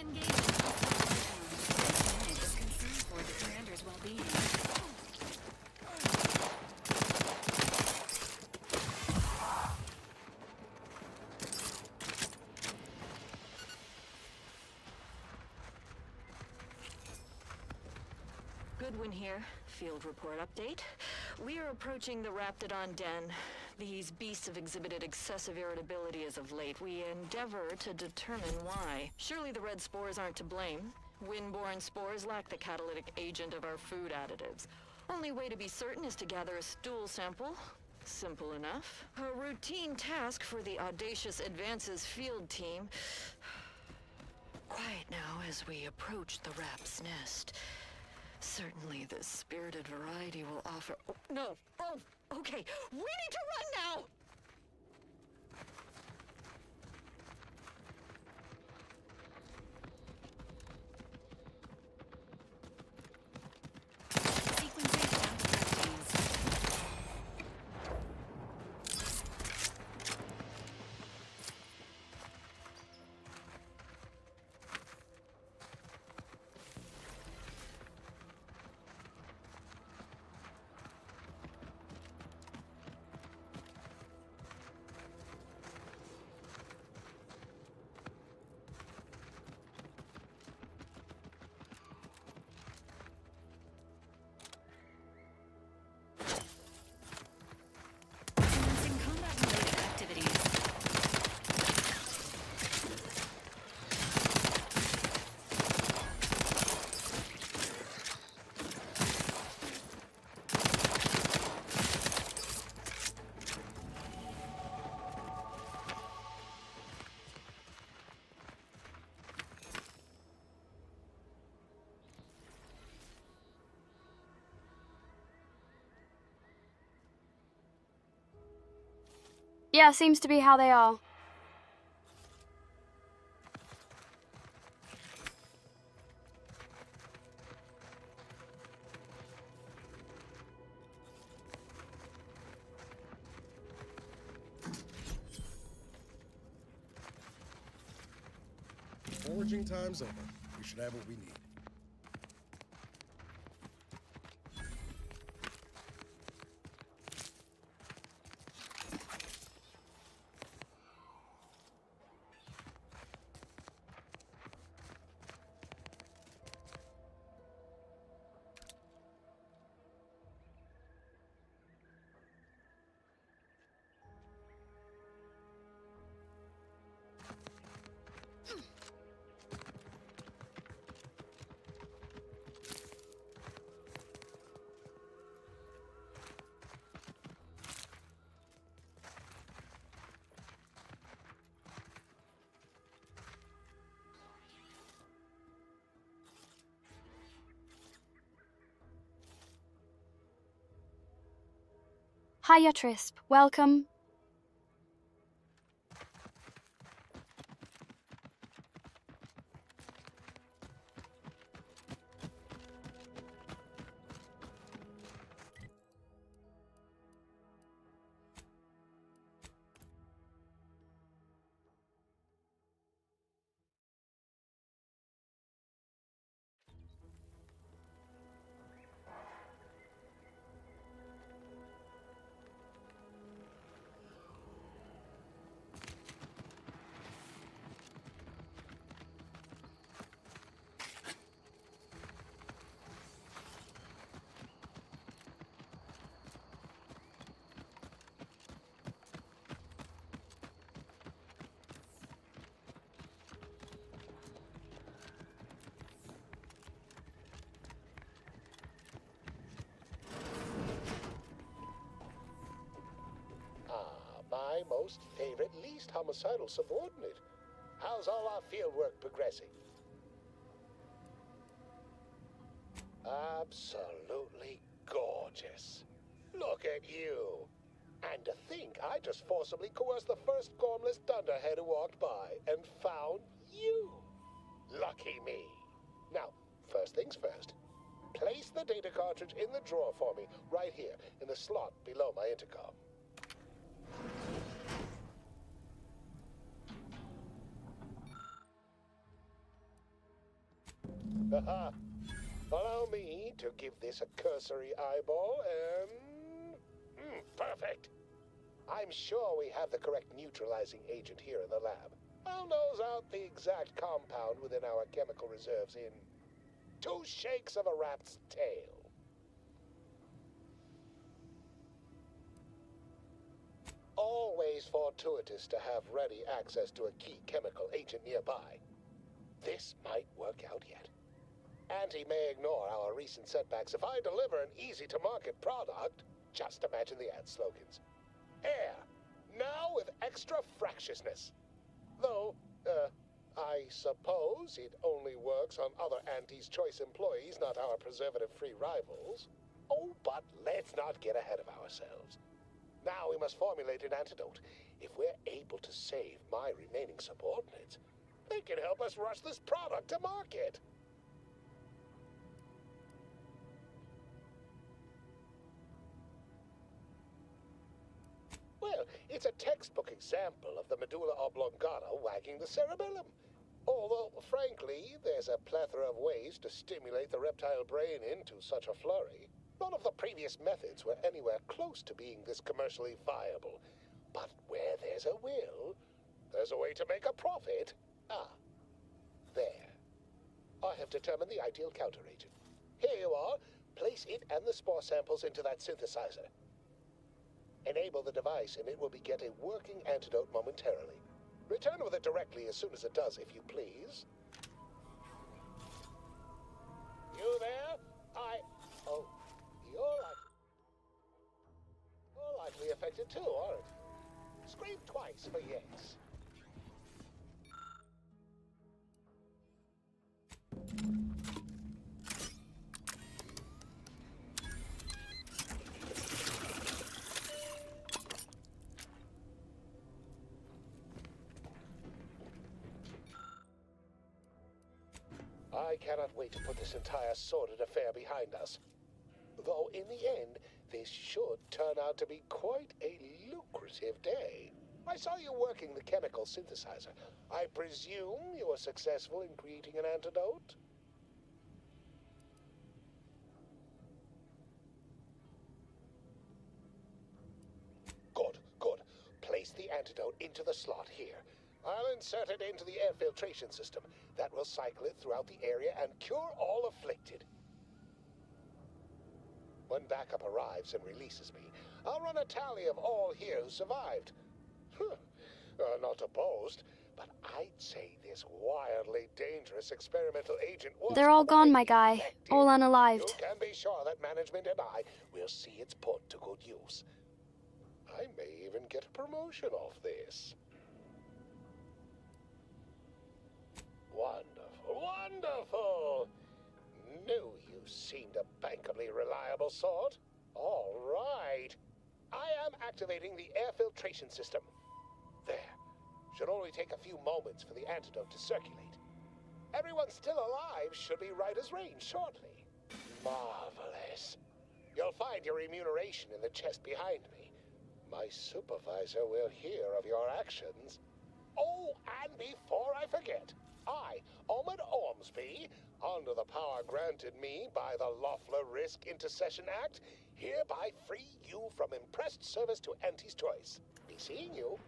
Engage in hostile is concerned for the commander's well-being.
Goodwin here. Field report update. We are approaching the Raptidon den. These beasts have exhibited excessive irritability as of late. We endeavor to determine why. Surely the red spores aren't to blame. Wind-borne spores lack the catalytic agent of our food additives. Only way to be certain is to gather a stool sample. Simple enough. A routine task for the Audacious Advances field team. Quiet now as we approach the rap's nest. Certainly the spirited variety will offer... Oh, no! Oh, okay. We need to run now!
Yeah, seems to be how they are.
Foraging time's over. We should have what we need.
Hiya, Trisp. Welcome.
My most favorite, least homicidal subordinate. How's all our field work progressing? Absolutely gorgeous. Look at you. And to think I just forcibly coerced the first gormless dunderhead who walked by and found you. Lucky me. Now, first things first. Place the data cartridge in the drawer for me, right here, in the slot below my intercom. Haha. Allow me to give this a cursory eyeball and... perfect. I'm sure we have the correct neutralizing agent here in the lab. I'll nose out the exact compound within our chemical reserves in 2 shakes of a rat's tail. Always fortuitous to have ready access to a key chemical agent nearby. This might work out yet. Auntie may ignore our recent setbacks if I deliver an easy-to-market product. Just imagine the ad slogans. Air, now with extra fractiousness. Though, I suppose it only works on other Auntie's choice employees, not our preservative-free rivals. Oh, but let's not get ahead of ourselves. Now we must formulate an antidote. If we're able to save my remaining subordinates, they can help us rush this product to market. Well, it's a textbook example of the medulla oblongata wagging the cerebellum. Although, frankly, there's a plethora of ways to stimulate the reptile brain into such a flurry. None of the previous methods were anywhere close to being this commercially viable. But where there's a will, there's a way to make a profit. Ah, there. I have determined the ideal counteragent. Here you are. Place it and the spore samples into that synthesizer. Enable the device and it will begin a working antidote momentarily. Return with it directly as soon as it does, if you please. You there? Oh, you're likely affected too, aren't you? Scream twice for yes. I cannot wait to put this entire sordid affair behind us. Though in the end, this should turn out to be quite a lucrative day. I saw you working the chemical synthesizer. I presume you were successful in creating an antidote? Good, good. Place the antidote into the slot here. I'll insert it into the air filtration system. That will cycle it throughout the area and cure all afflicted. When backup arrives and releases me, I'll run a tally of all here who survived. Not to boast, but I'd say this wildly dangerous experimental agent was...
They're all gone, my guy. All unalived.
You can be sure that management and I will see it's put to good use. I may even get a promotion off this. Wonderful, wonderful! Knew you seemed a bankably reliable sort. All right. I activating the air filtration system. There. Should only take a few moments for the antidote to circulate. Everyone still alive should be right as rain shortly. Marvelous. You'll find your remuneration in the chest behind me. My supervisor will hear of your actions. Oh, and before I forget, I, Ahmed Ormsby, under the power granted me by the Loeffler Risk Intercession Act, hereby free you from impressed service to Auntie's Choice. Be seeing you.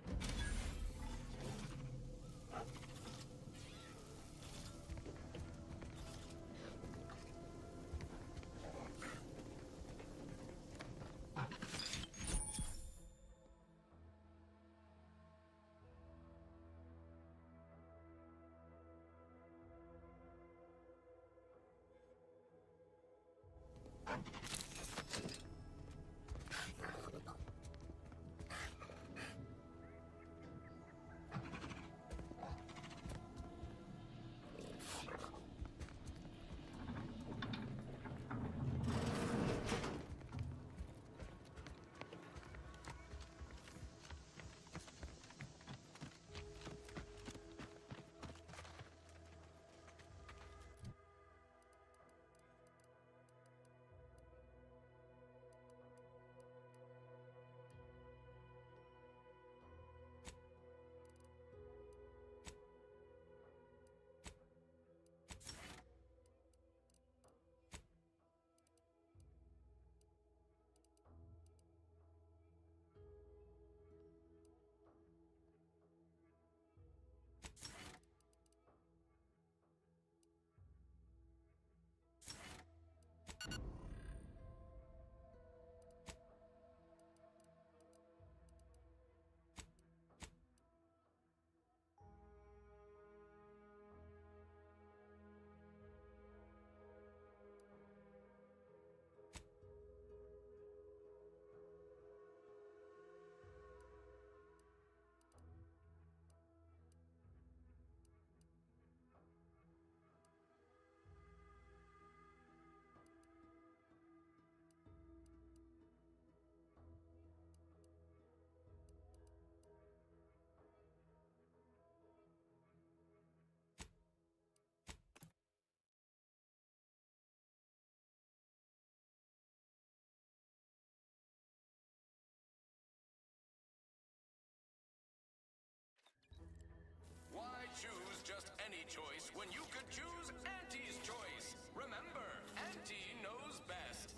Why choose just any choice when you could choose Auntie's Choice? Remember, Auntie knows best.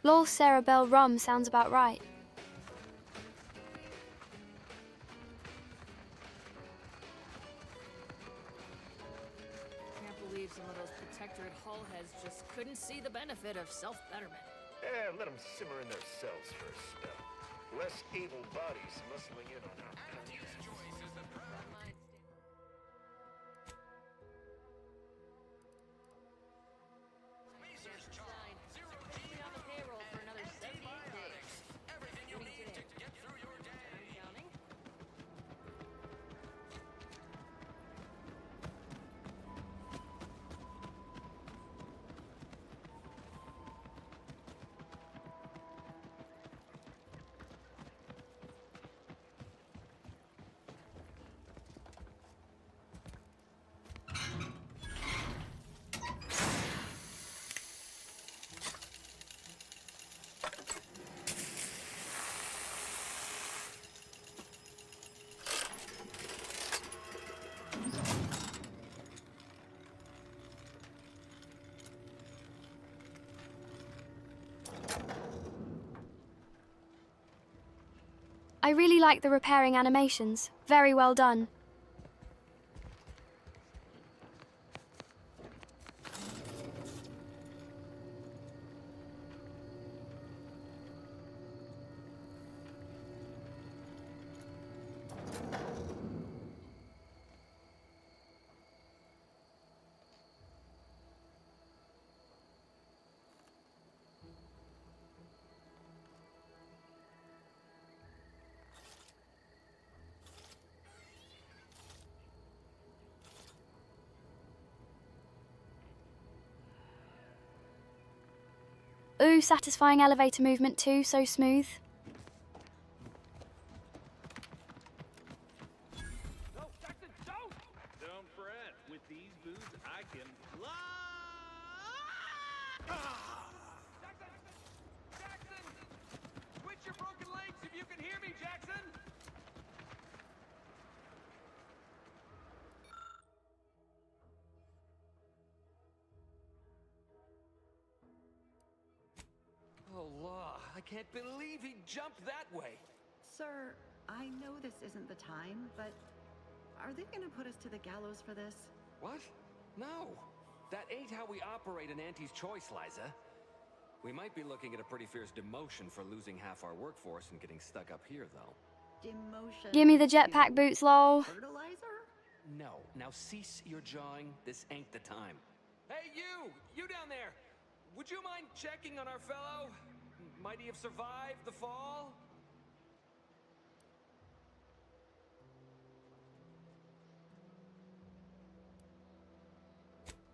Lol Cerebel Rum sounds about right.
Can't believe some of those Protectorate hull heads just couldn't see the benefit of self-betterment.
Yeah, let them simmer in their cells for a spell. Less able bodies muscling in on our
Auntie's Choice is the proud Spacers Charm, Zero G
on the payroll for another 78 days.
Everything you need to get through your day.
Counting.
I really like the repairing animations. Very well done. Ooh, satisfying elevator movement too, so smooth.
No, Jackson, don't! Don't fret. With these boots, I can fly! Jackson! Jackson! Switch your broken legs if you can hear me, Jackson!
Oh, law. I can't believe he jumped that way.
Sir, I know this isn't the time, but are they gonna put us to the gallows for this?
What? No. That ain't how we operate in Auntie's Choice, Liza. We might be looking at a pretty fierce demotion for losing half our workforce and getting stuck up here, though.
Demotion.
Give me the jetpack boots, lol.
Fertilizer?
No. Now cease your jawing. This ain't the time. Hey, you! You down there! Would you mind checking on our fellow? Might he have survived the fall?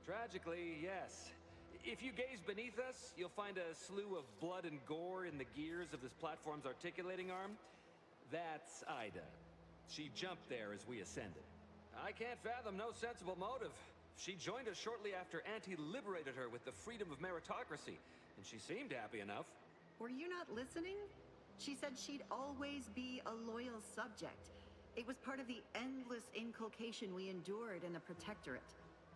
Tragically, yes. If you gaze beneath us, you'll find a slew of blood and gore in the gears of this platform's articulating arm. That's Ida. She jumped there as we ascended. I can't fathom no sensible motive. She joined us shortly after Auntie liberated her with the freedom of meritocracy, and she seemed happy enough.
Were you not listening? She said she'd always be a loyal subject. It was part of the endless inculcation we endured in the Protectorate.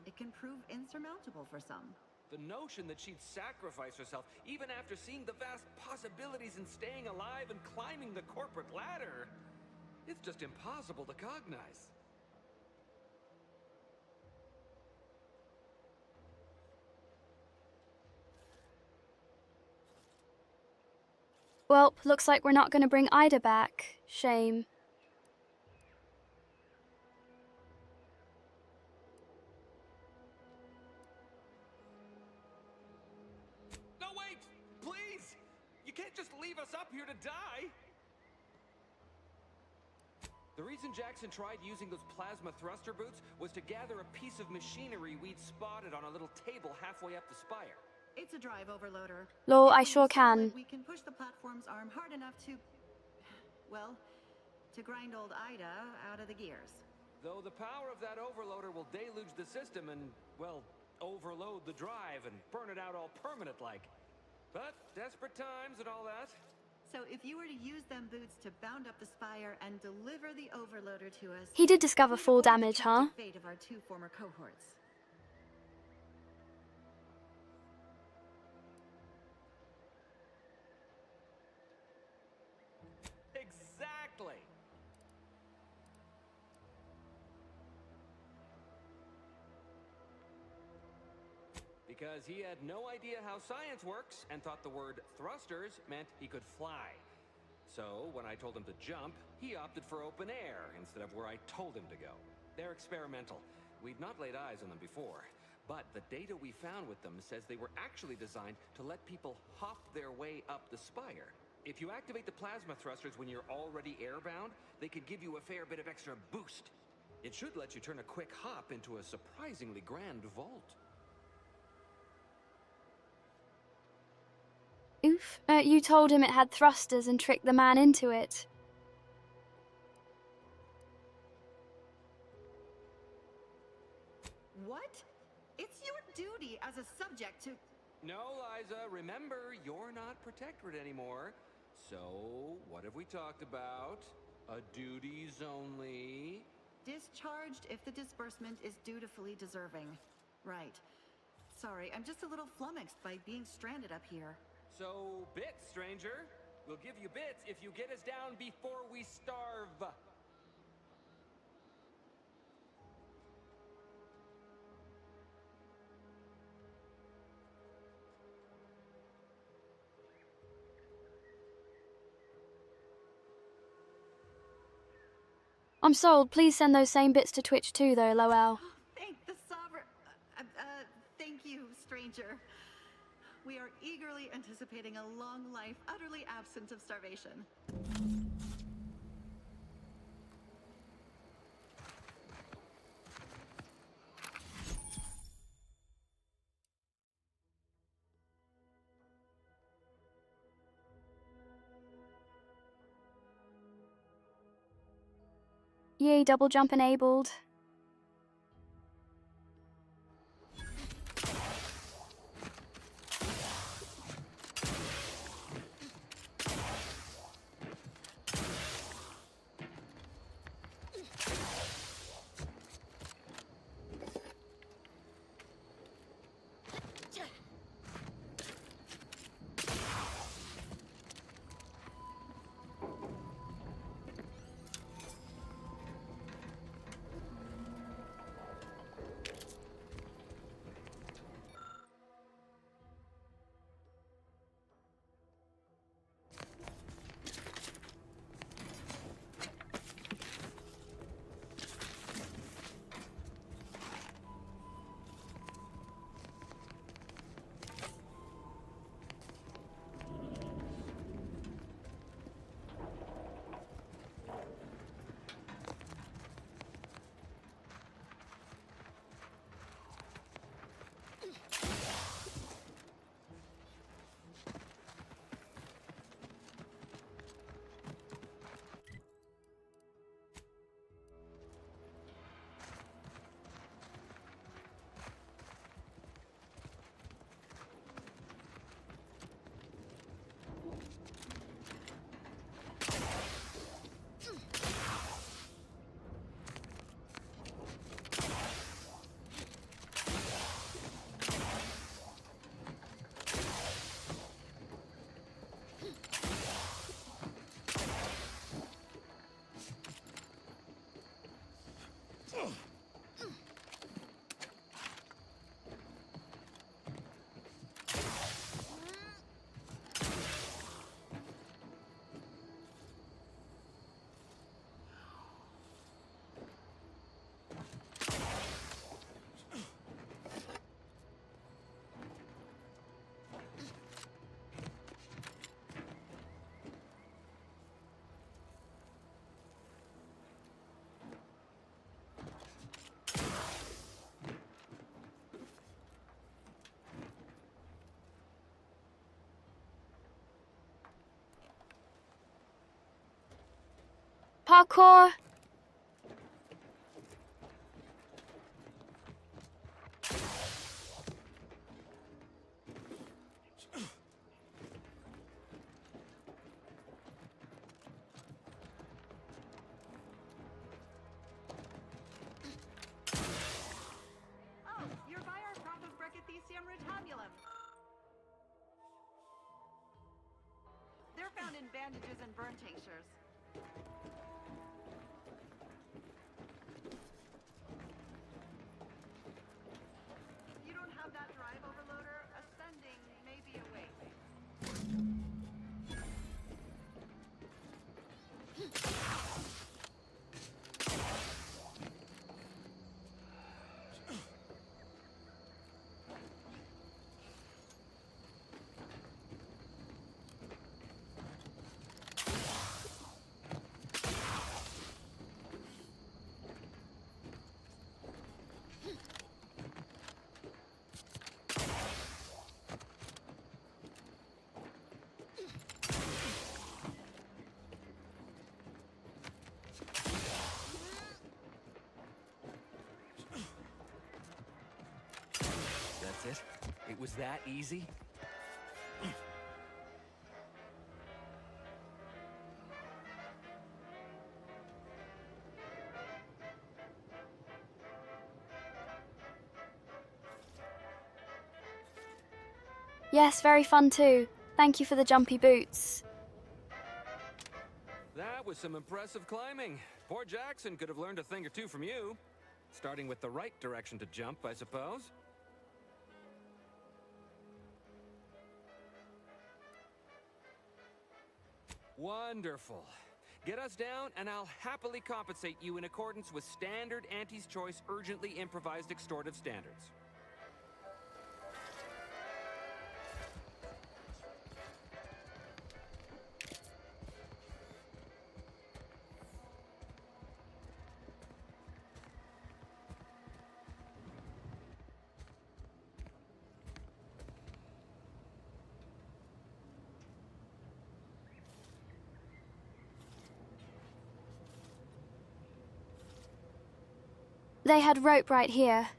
It can prove insurmountable for some.
The notion that she'd sacrifice herself, even after seeing the vast possibilities in staying alive and climbing the corporate ladder, it's just impossible to cognize.
Well, looks like we're not going to bring Ida back. Shame.
No, wait! Please! You can't just leave us up here to die! The reason Jackson tried using those plasma thruster boots was to gather a piece of machinery we'd spotted on a little table halfway up the spire.
It's a drive overloader.
Lol,
If
I
we
sure
install
can.
it, we can push the platform's arm hard enough to, well, to grind old Ida out of the gears.
Though the power of that overloader will deluge the system and, well, overload the drive and burn it out all permanent-like. But desperate times and all that.
So if you were to use them boots to bound up the spire and deliver the overloader to us...
He did discover full damage, huh?
...the fate of our two former cohorts.
Exactly! Because he had no idea how science works and thought the word thrusters meant he could fly. So, when I told him to jump, he opted for open air instead of where I told him to go. They're experimental. We'd not laid eyes on them before, but the data we found with them says they were actually designed to let people hop their way up the spire. If you activate the plasma thrusters when you're already airbound, they could give you a fair bit of extra boost. It should let you turn a quick hop into a surprisingly grand vault.
Oof. You told him it had thrusters and tricked the man into it.
What? It's your duty as a subject to...
No, Liza, remember, you're not Protectorate anymore. So, what have we talked about? A duties only.
Discharged if the disbursement is dutifully deserving. Right. Sorry, I'm just a little flummoxed by being stranded up here.
So, bits, stranger. We'll give you bits if you get us down before we starve.
I'm sold. Please send those same bits to Twitch too, though, lol.
Thank the sovereign... thank you, stranger. We are eagerly anticipating a long life, utterly absent of starvation.
Yay, double jump enabled. Parkour!
You're by our Brachithecium retabulum. They're found in bandages and burn tinctures. If you don't have that drive overloader, ascending may be a waste.
That's it? It was that easy?
Yes, very fun too. Thank you for the jumpy boots.
That was some impressive climbing. Poor Jackson could have learned a thing or two from you. Starting with the right direction to jump, I suppose. Wonderful. Get us down, and I'll happily compensate you in accordance with standard Auntie's Choice urgently improvised extortive standards.
They had rope right here.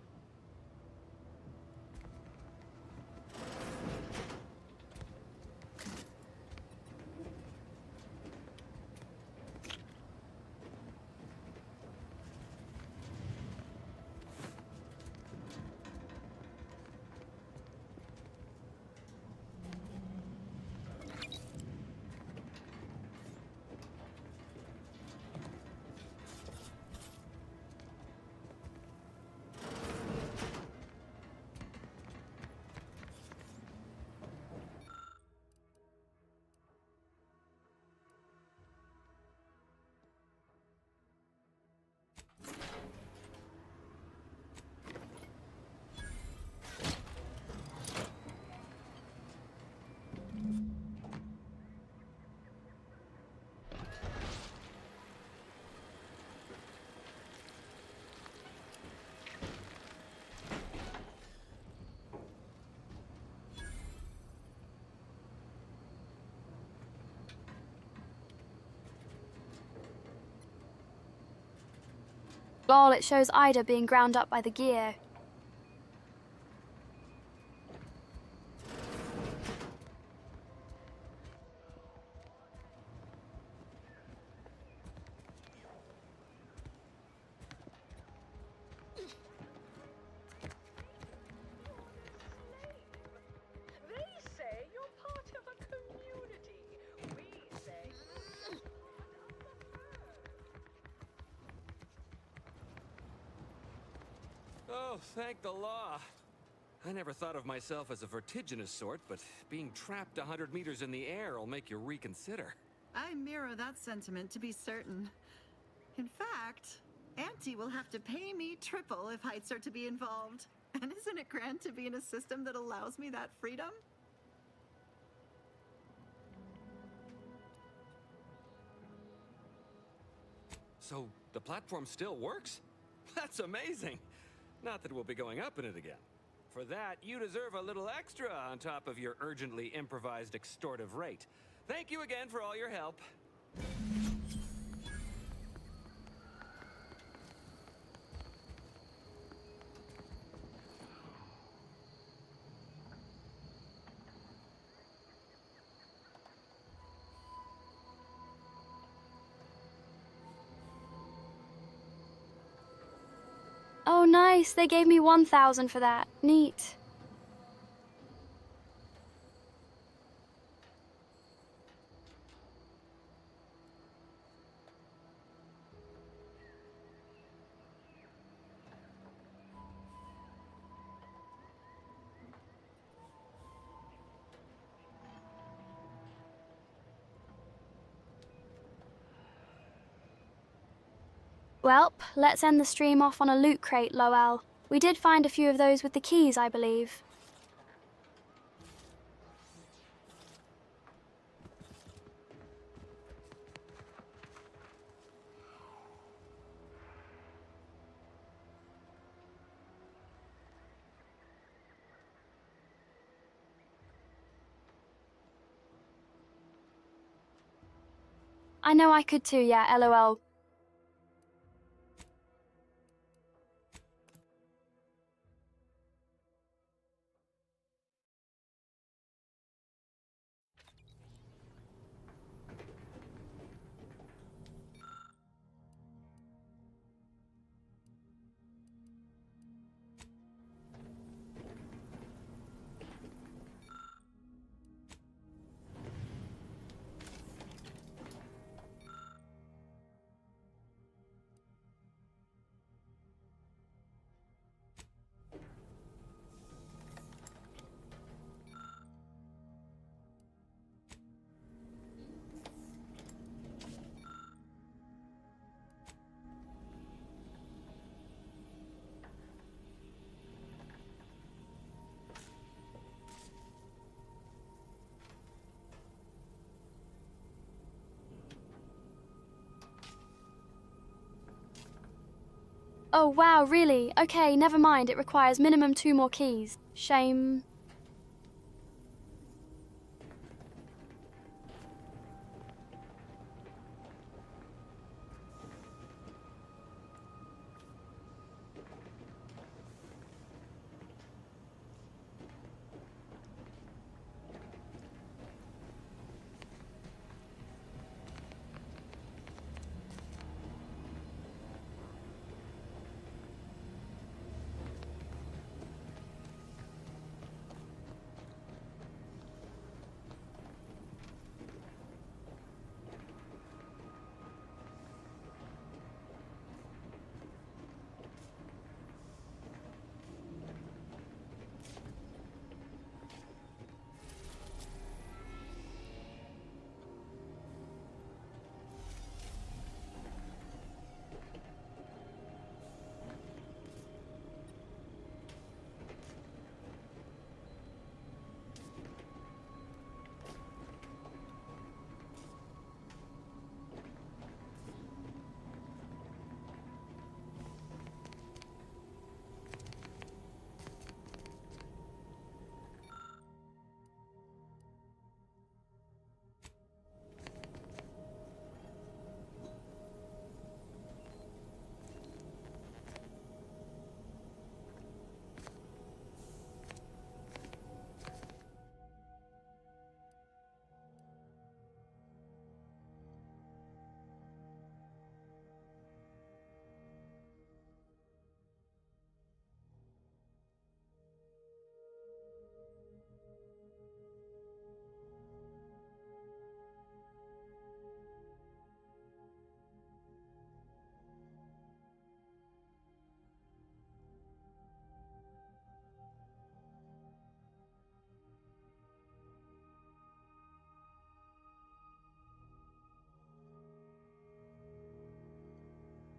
Lol, it shows Ida being ground up by the gear.
Oh, thank the law. I never thought of myself as a vertiginous sort, but being trapped 100 meters in the air will make you reconsider.
I mirror that sentiment, to be certain. In fact, Auntie will have to pay me triple if heights are to be involved. And isn't it grand to be in a system that allows me that freedom?
So, the platform still works? That's amazing! Not that we'll be going up in it again. For that, you deserve a little extra on top of your urgently improvised extortive rate. Thank you again for all your help.
Oh, nice. They gave me 1,000 for that. Neat. Welp, let's end the stream off on a loot crate, Lowell. We did find a few of those with the keys, I believe. I know I could too, yeah, LOL. Oh wow, really? Okay, never mind, it requires minimum 2 more keys. Shame.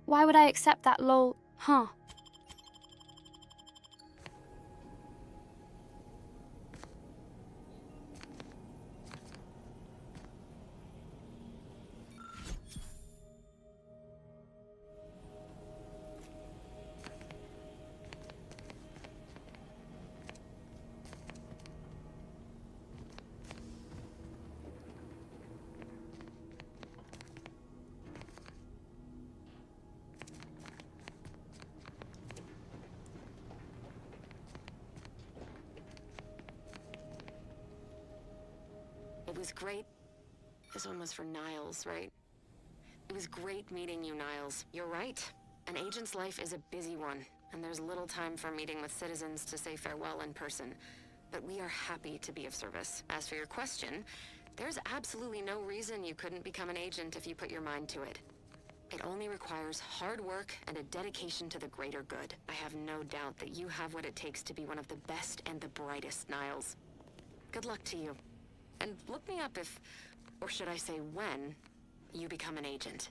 Why would I accept that lol? Huh.
It was great. This one was for Niles, right? It was great meeting you, Niles. You're right. An agent's life is a busy one, and there's little time for meeting with citizens to say farewell in person. But we are happy to be of service. As for your question, there's absolutely no reason you couldn't become an agent if you put your mind to it. It only requires hard work and a dedication to the greater good. I have no doubt that you have what it takes to be one of the best and the brightest, Niles. Good luck to you. And look me up if, or should I say when, you become an agent.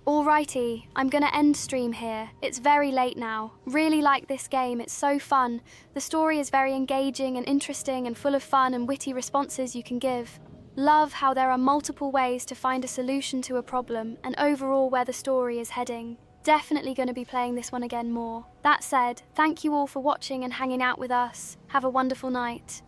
Alrighty, I'm gonna end stream here. It's very late now. Really like this game, it's so fun. The story is very engaging and interesting and full of fun and witty responses you can give. Love how there are multiple ways to find a solution to a problem and overall where the story is heading. Definitely gonna be playing this one again more. That said, thank you all for watching and hanging out with us. Have a wonderful night.